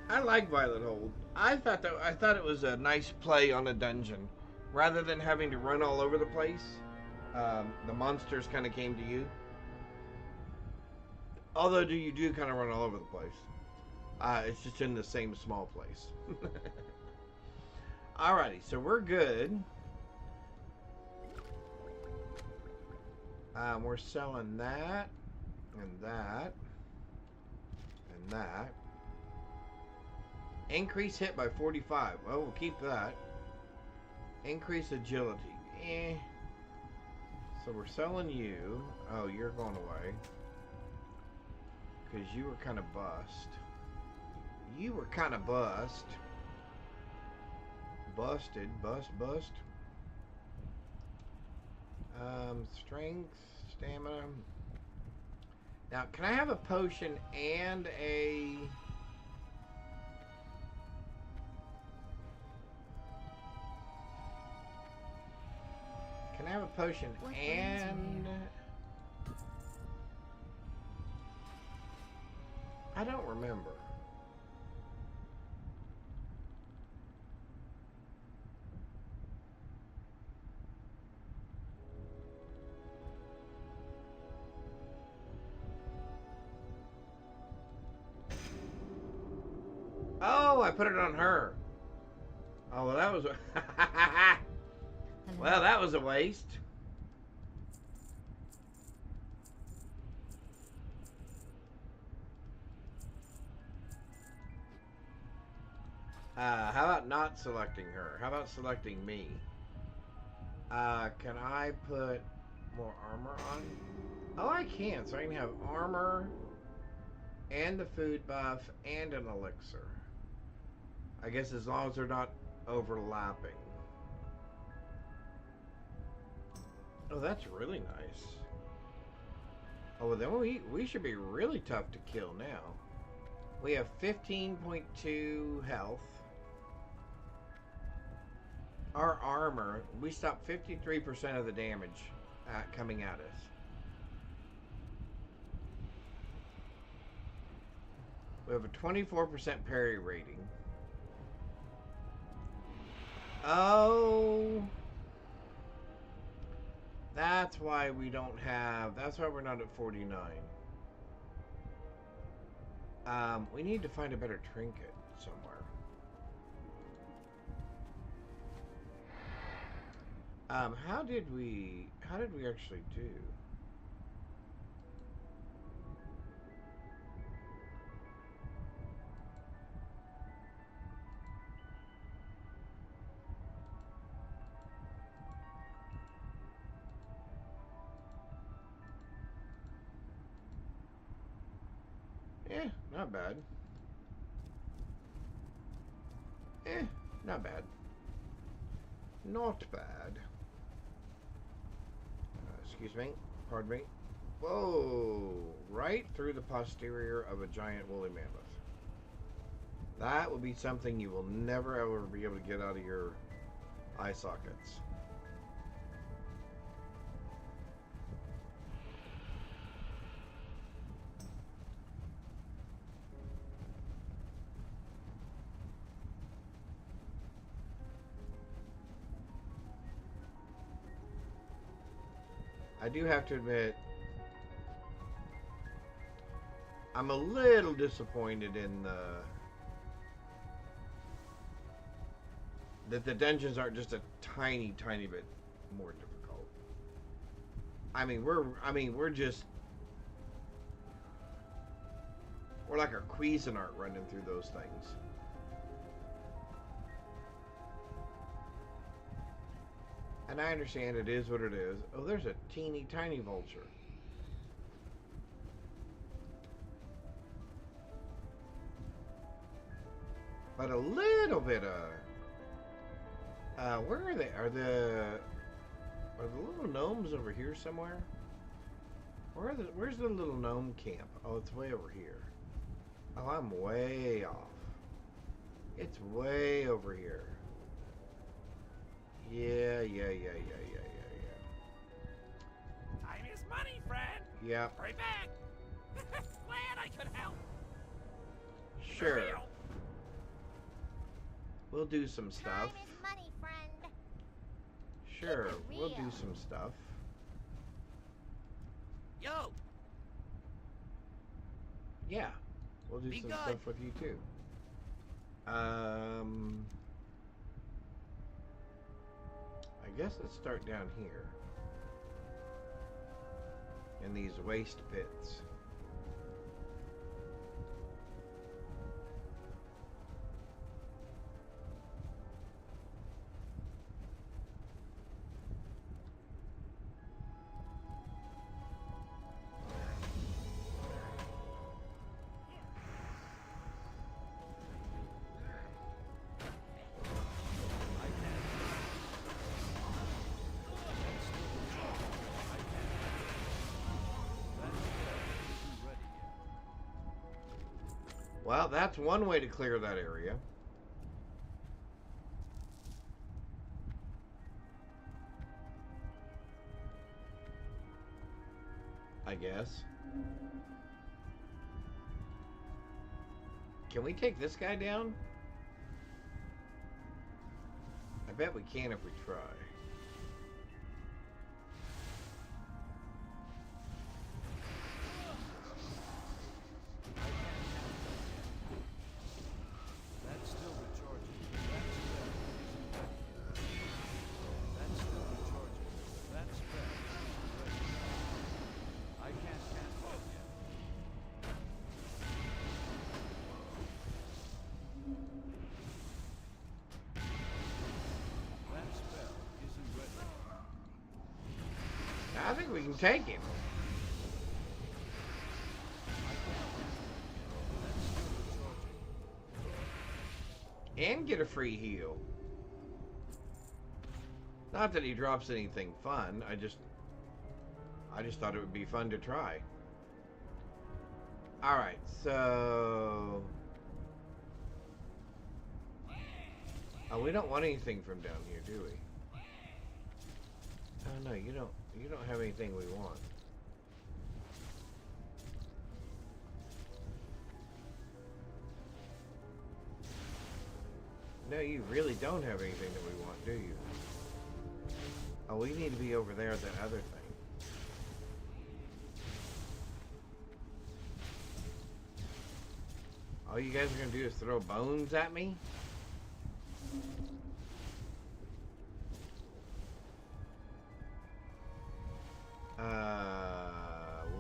I like Violet Hold. I thought it was a nice play on a dungeon. Rather than having to run all over the place, the monsters kind of came to you. Although you do kind of run all over the place. It's just in the same small place. Alrighty, so we're good. We're selling that, and that, and that. Increase hit by 45. Well, we'll keep that. Increase agility. So we're selling you. Oh, you're going away. Because you were kind of bust. You were kind of bust. Busted. Bust. Strength, stamina. Now, can I have a potion and a... Can I have a potion and... I don't remember. Oh, I put it on her. Oh, well, that was... well, that was a waste. How about not selecting her? How about selecting me? Can I put more armor on? Oh, I can. So I can have armor and the food buff and an elixir. I guess as long as they're not overlapping. Oh, that's really nice. Oh, well, then we should be really tough to kill now. We have 15.2 health. Our armor, we stop 53% of the damage coming at us. We have a 24% parry rating. Oh, that's why we don't have, that's why we're not at 49. We need to find a better trinket somewhere. How did we actually do? Eh, not bad. Not bad. Not bad. Excuse me. Pardon me. Whoa! Right through the posterior of a giant woolly mammoth. That will be something you will never ever be able to get out of your eye sockets. I do have to admit, I'm a little disappointed in that the dungeons aren't just a tiny bit more difficult. I mean, we're like a Cuisinart running through those things. And I understand it is what it is. Oh, there's a teeny tiny vulture. But a little bit of... where are they? Are the little gnomes over here somewhere? Where's the little gnome camp? Oh, it's way over here. Oh, I'm way off. It's way over here. Yeah.
Time is money, friend.
Yep.
Hurry back. Glad I could help.
Sure. We'll do some stuff.
Time is money, friend.
Sure, we'll do some stuff.
Yo.
Yeah, we'll do some stuff with you too. I guess let's start down here. In these waste pits. Well, that's one way to clear that area. I guess. Can we take this guy down? I bet we can if we try.
That's still recharging. That's still recharging. That's fed. I can't cancel it yet. That spell isn't ready.
I think we can take him. And get a free heal. Not that he drops anything fun. I just thought it would be fun to try. All right, so we don't want anything from down here, do we? Oh no, you don't have anything we want. No, you really don't have anything that we want, do you? Oh, we need to be over there at that other thing. All you guys are gonna do is throw bones at me?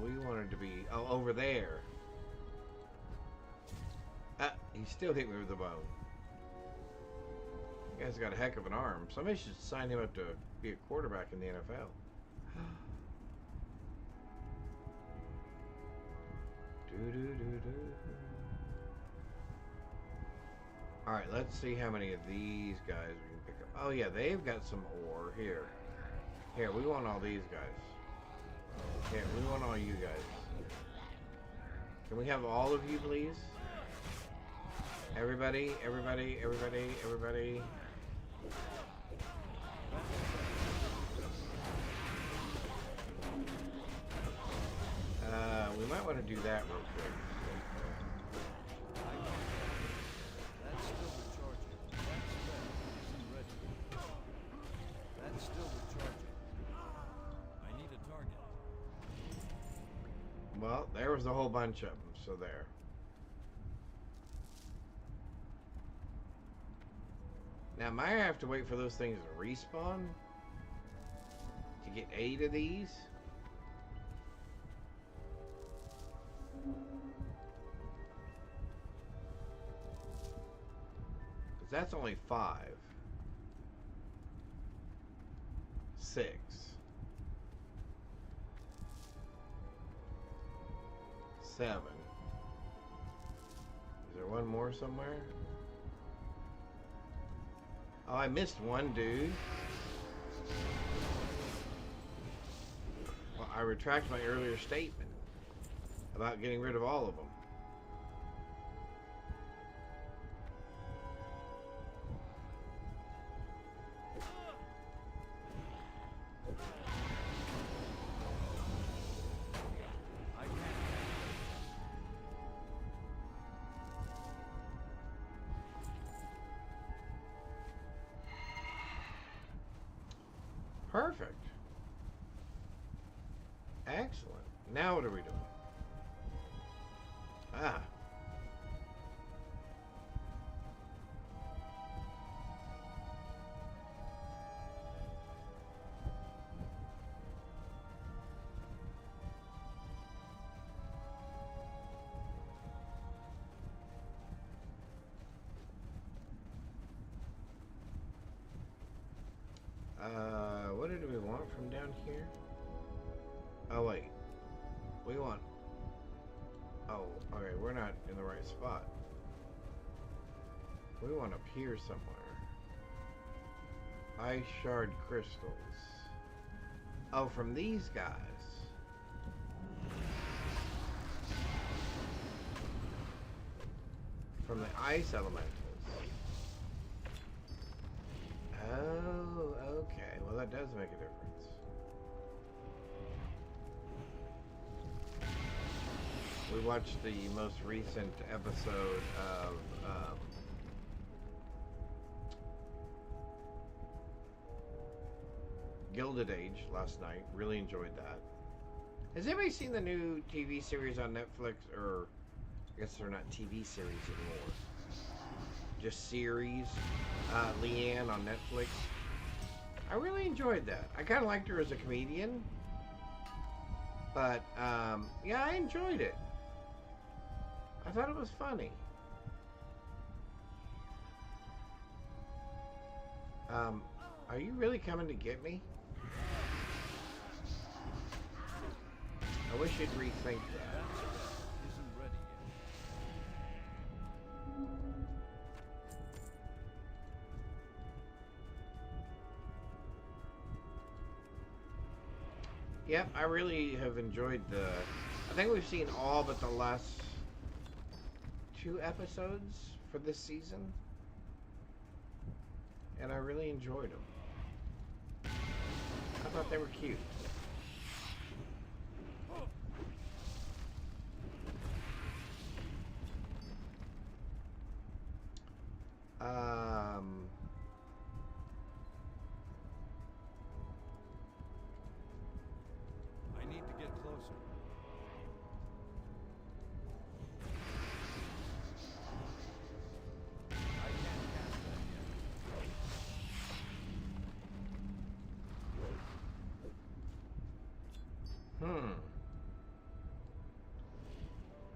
We wanted to be over there. He still hit me with the bone. You guys got a heck of an arm. Somebody should sign him up to be a quarterback in the NFL. Alright, let's see how many of these guys we can pick up. Oh yeah, they've got some ore. Here, we want all these guys. Here, we want all you guys. Can we have all of you, please? Everybody. We might want to do that real quick.
That's still recharging. That's fed. Isn't ready. That's still recharging. I need a target.
Well, there was a whole bunch of them, so there. Now, might I have to wait for those things to respawn to get 8 of these? Because that's only 5. 6. 7. Is there one more somewhere? Oh, I missed one, dude. Well, I retract my earlier statement about getting rid of all of them. Perfect. Excellent. Now what are we doing? What did we want from down here? Oh, wait. We want... Oh, okay, we're not in the right spot. We want up here somewhere. Ice shard crystals. Oh, from these guys. from the ice elementals. Oh, okay. Well, that does make a difference. We watched the most recent episode of Gilded Age last night. Really enjoyed that. Has anybody seen the new TV series on Netflix? Or I guess they're not TV series anymore. Just series. Leanne on Netflix. I really enjoyed that. I kind of liked her as a comedian. But, yeah, I enjoyed it. I thought it was funny. Are you really coming to get me? I wish you'd rethink that.
Isn't ready yet.
Yep, I really have enjoyed the... I think we've seen all but the last 2 episodes for this season. And I really enjoyed them. I thought they were cute.
I need to get closer. I can't cast that yet.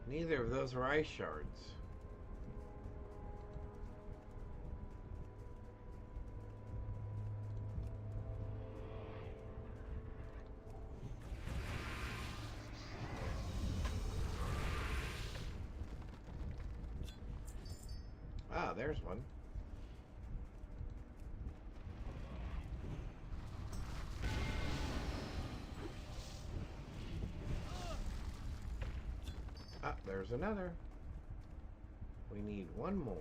Neither of those are ice shards. Ah, there's one. Ah, there's another. We need one more.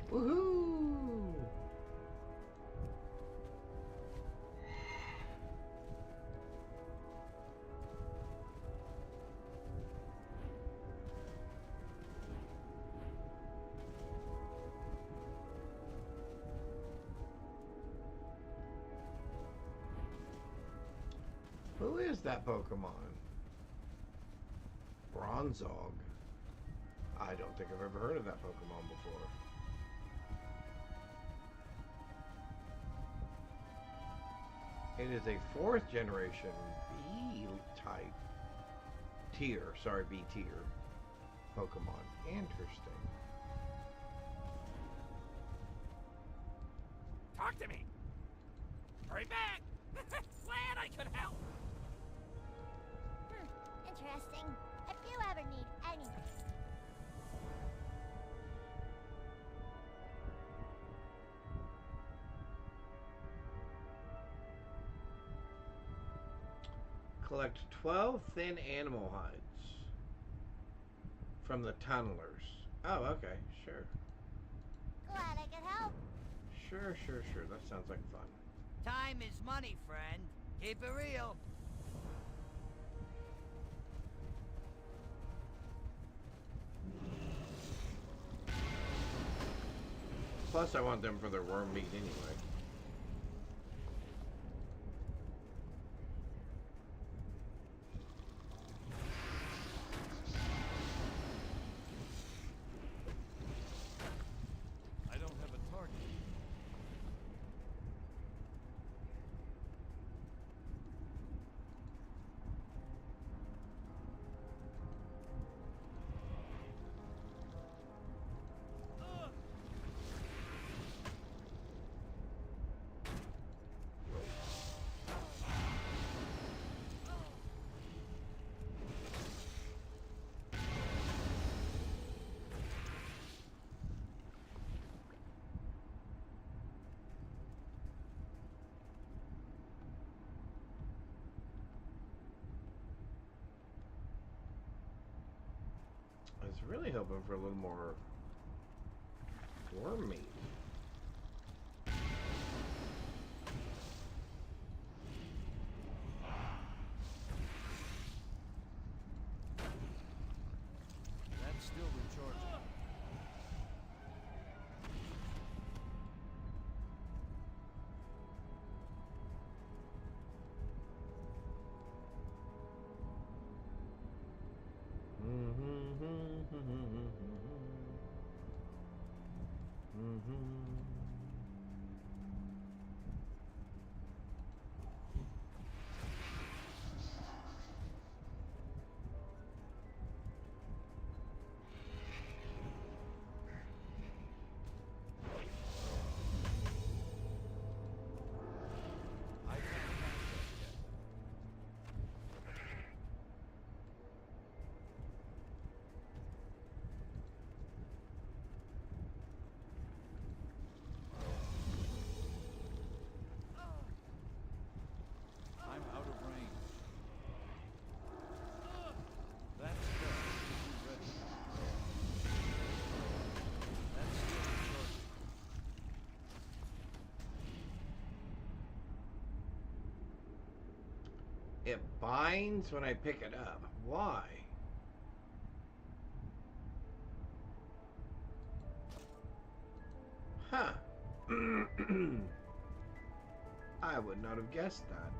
Woohoo! Who is that Pokemon? Bronzog. I don't think I've ever heard of that Pokemon before. It is a 4th generation B-type tier, sorry, B-tier Pokemon. Interesting.
Talk to me! Hurry back! Glad I could help!
Interesting. If you ever need anything.
Collect 12 thin animal hides from the tunnelers. Oh, okay, sure.
Glad I could help.
Sure. That sounds like fun.
Time is money, friend. Keep it real.
Plus, I want them for their worm meat anyway.
I don't have a target.
really hoping for a little more worm meat.
That's still recharging. I can't cast that yet. I'm out of range. That spell isn't ready. That's still recharging.
It binds when I pick it up. Why? Huh. I would not have guessed that.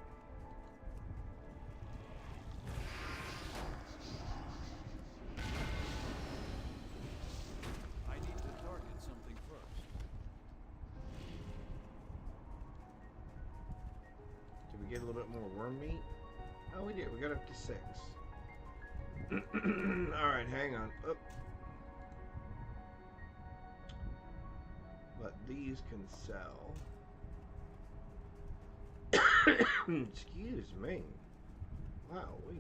I need to target something first.
Did we get a little bit more worm meat? Oh, we did. We got up to 6. Alright, hang on. Oop. But these can sell. Excuse me. Wow, we.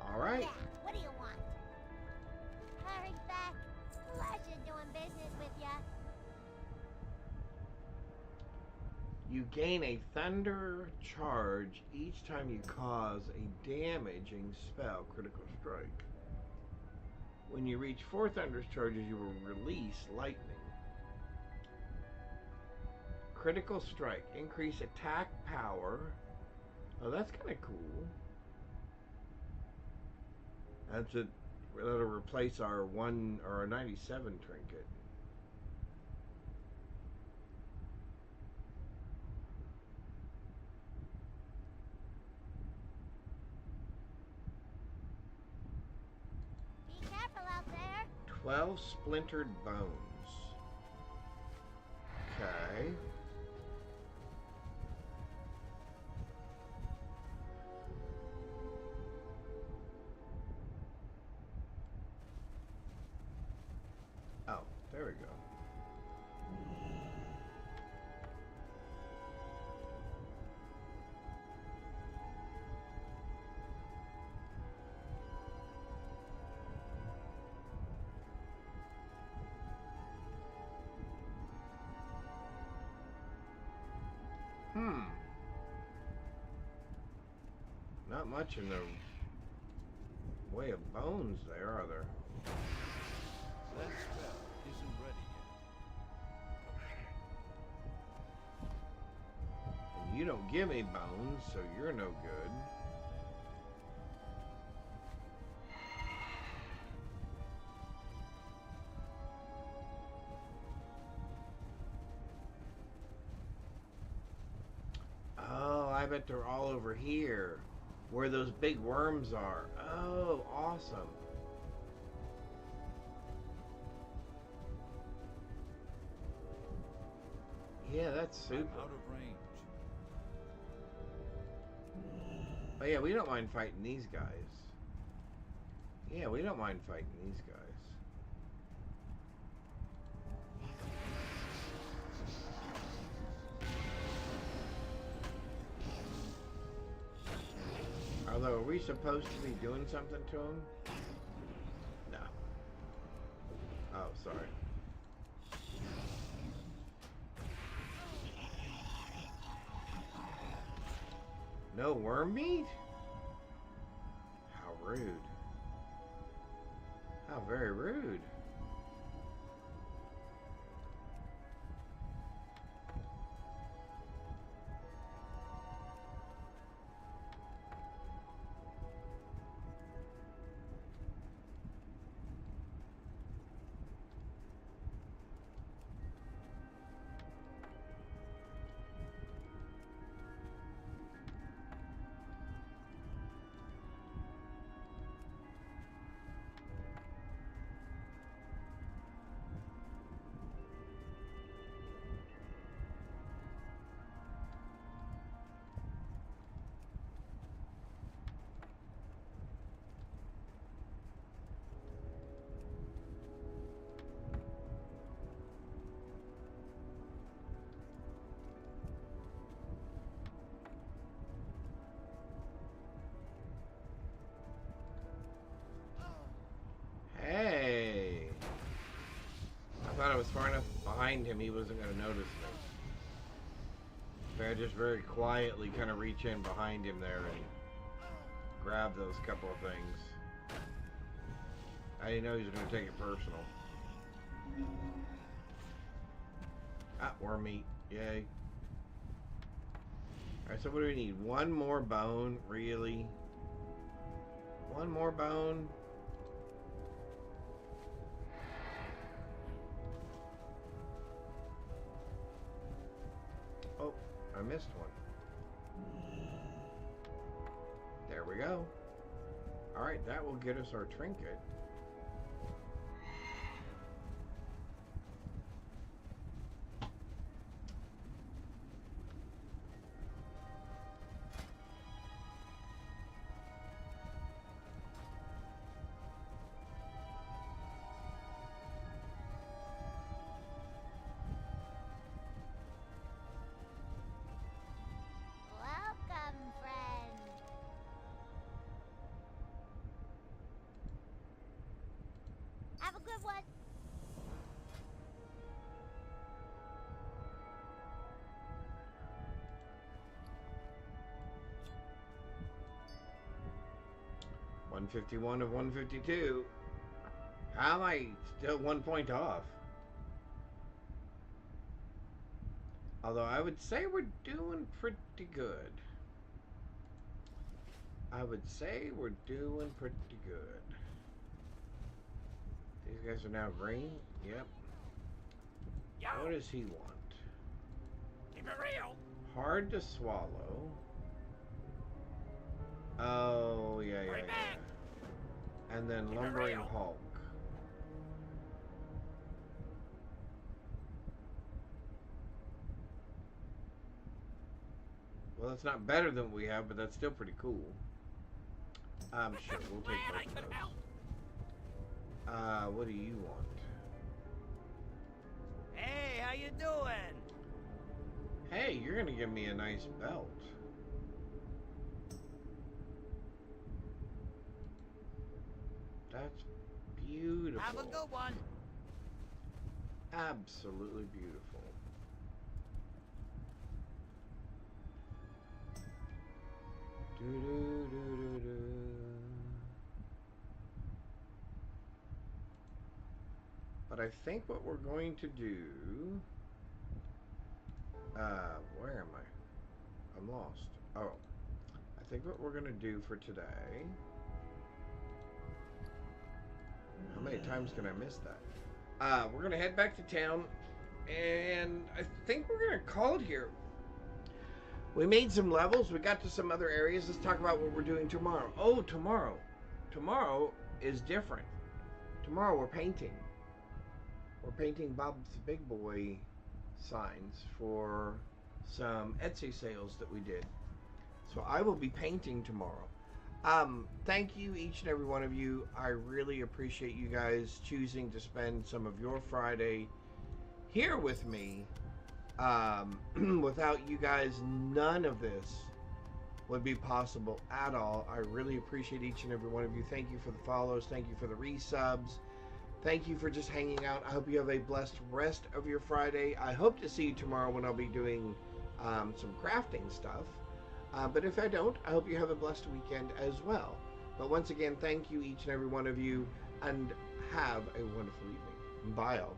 All right.
Yeah, what do you want? Hurry back. Pleasure doing business with ya.
You gain a thunder charge each time you cause a damaging spell, critical strike. When you reach 4 thunder charges, you will release lightning. Critical strike, increase attack power. Oh, that's kind of cool. That'll replace our 1 or our 97 trinket.
Be careful out there.
12 splintered bones. Okay. Oh, there we go. Not much in the way of bones there, are there?
That spell isn't ready yet.
And you don't give me bones, so you're no good. Oh, I bet they're all over here, where those big worms are. Oh, awesome. Yeah, that's super.
I'm out of range.
Oh yeah, we don't mind fighting these guys. Yeah, we don't mind fighting these guys. are we supposed to be doing something to him? No. Oh, sorry. No worm meat? How rude. How very rude. Hey! I thought I was far enough behind him he wasn't going to notice me. So I just very quietly kind of reach in behind him there and grab those couple of things. I didn't know he was going to take it personal. Ah, worm meat. Yay. Alright, so what do we need? One more bone? Really? One more bone? Oh, I missed one. There we go. Alright, that will get us our trinket.
Welcome, friend. Have a good one.
$151 of 152. How am I still 1 point off? Although I would say we're doing pretty good. I would say we're doing pretty good. These guys are now green? Yep. What does he want?
Keep it real.
Hard to swallow. Oh, yeah. And then lumbering Hulk. Well, it's not better than what we have, but that's still pretty cool. Sure, we'll take both of those. What do you want?
Hey, how you doing?
Hey, you're gonna give me a nice belt. That's beautiful.
Have a good one.
Absolutely beautiful. But I think what we're going to do... where am I? I'm lost. Oh. I think what we're going to do for today... How many times can I miss that? We're going to head back to town, and I think we're going to call it here. We made some levels. We got to some other areas. Let's talk about what we're doing tomorrow. Oh, tomorrow. Tomorrow is different. Tomorrow we're painting. We're painting Bob's Big Boy signs for some Etsy sales that we did. So I will be painting tomorrow. Thank you, each and every one of you. I really appreciate you guys choosing to spend some of your Friday here with me. Without you guys, none of this would be possible at all. I really appreciate each and every one of you. Thank you for the follows. Thank you for the resubs. Thank you for just hanging out. I hope you have a blessed rest of your Friday. I hope to see you tomorrow when I'll be doing some crafting stuff. But if I don't, I hope you have a blessed weekend as well. But once again, thank you each and every one of you, and have a wonderful evening. Bye all.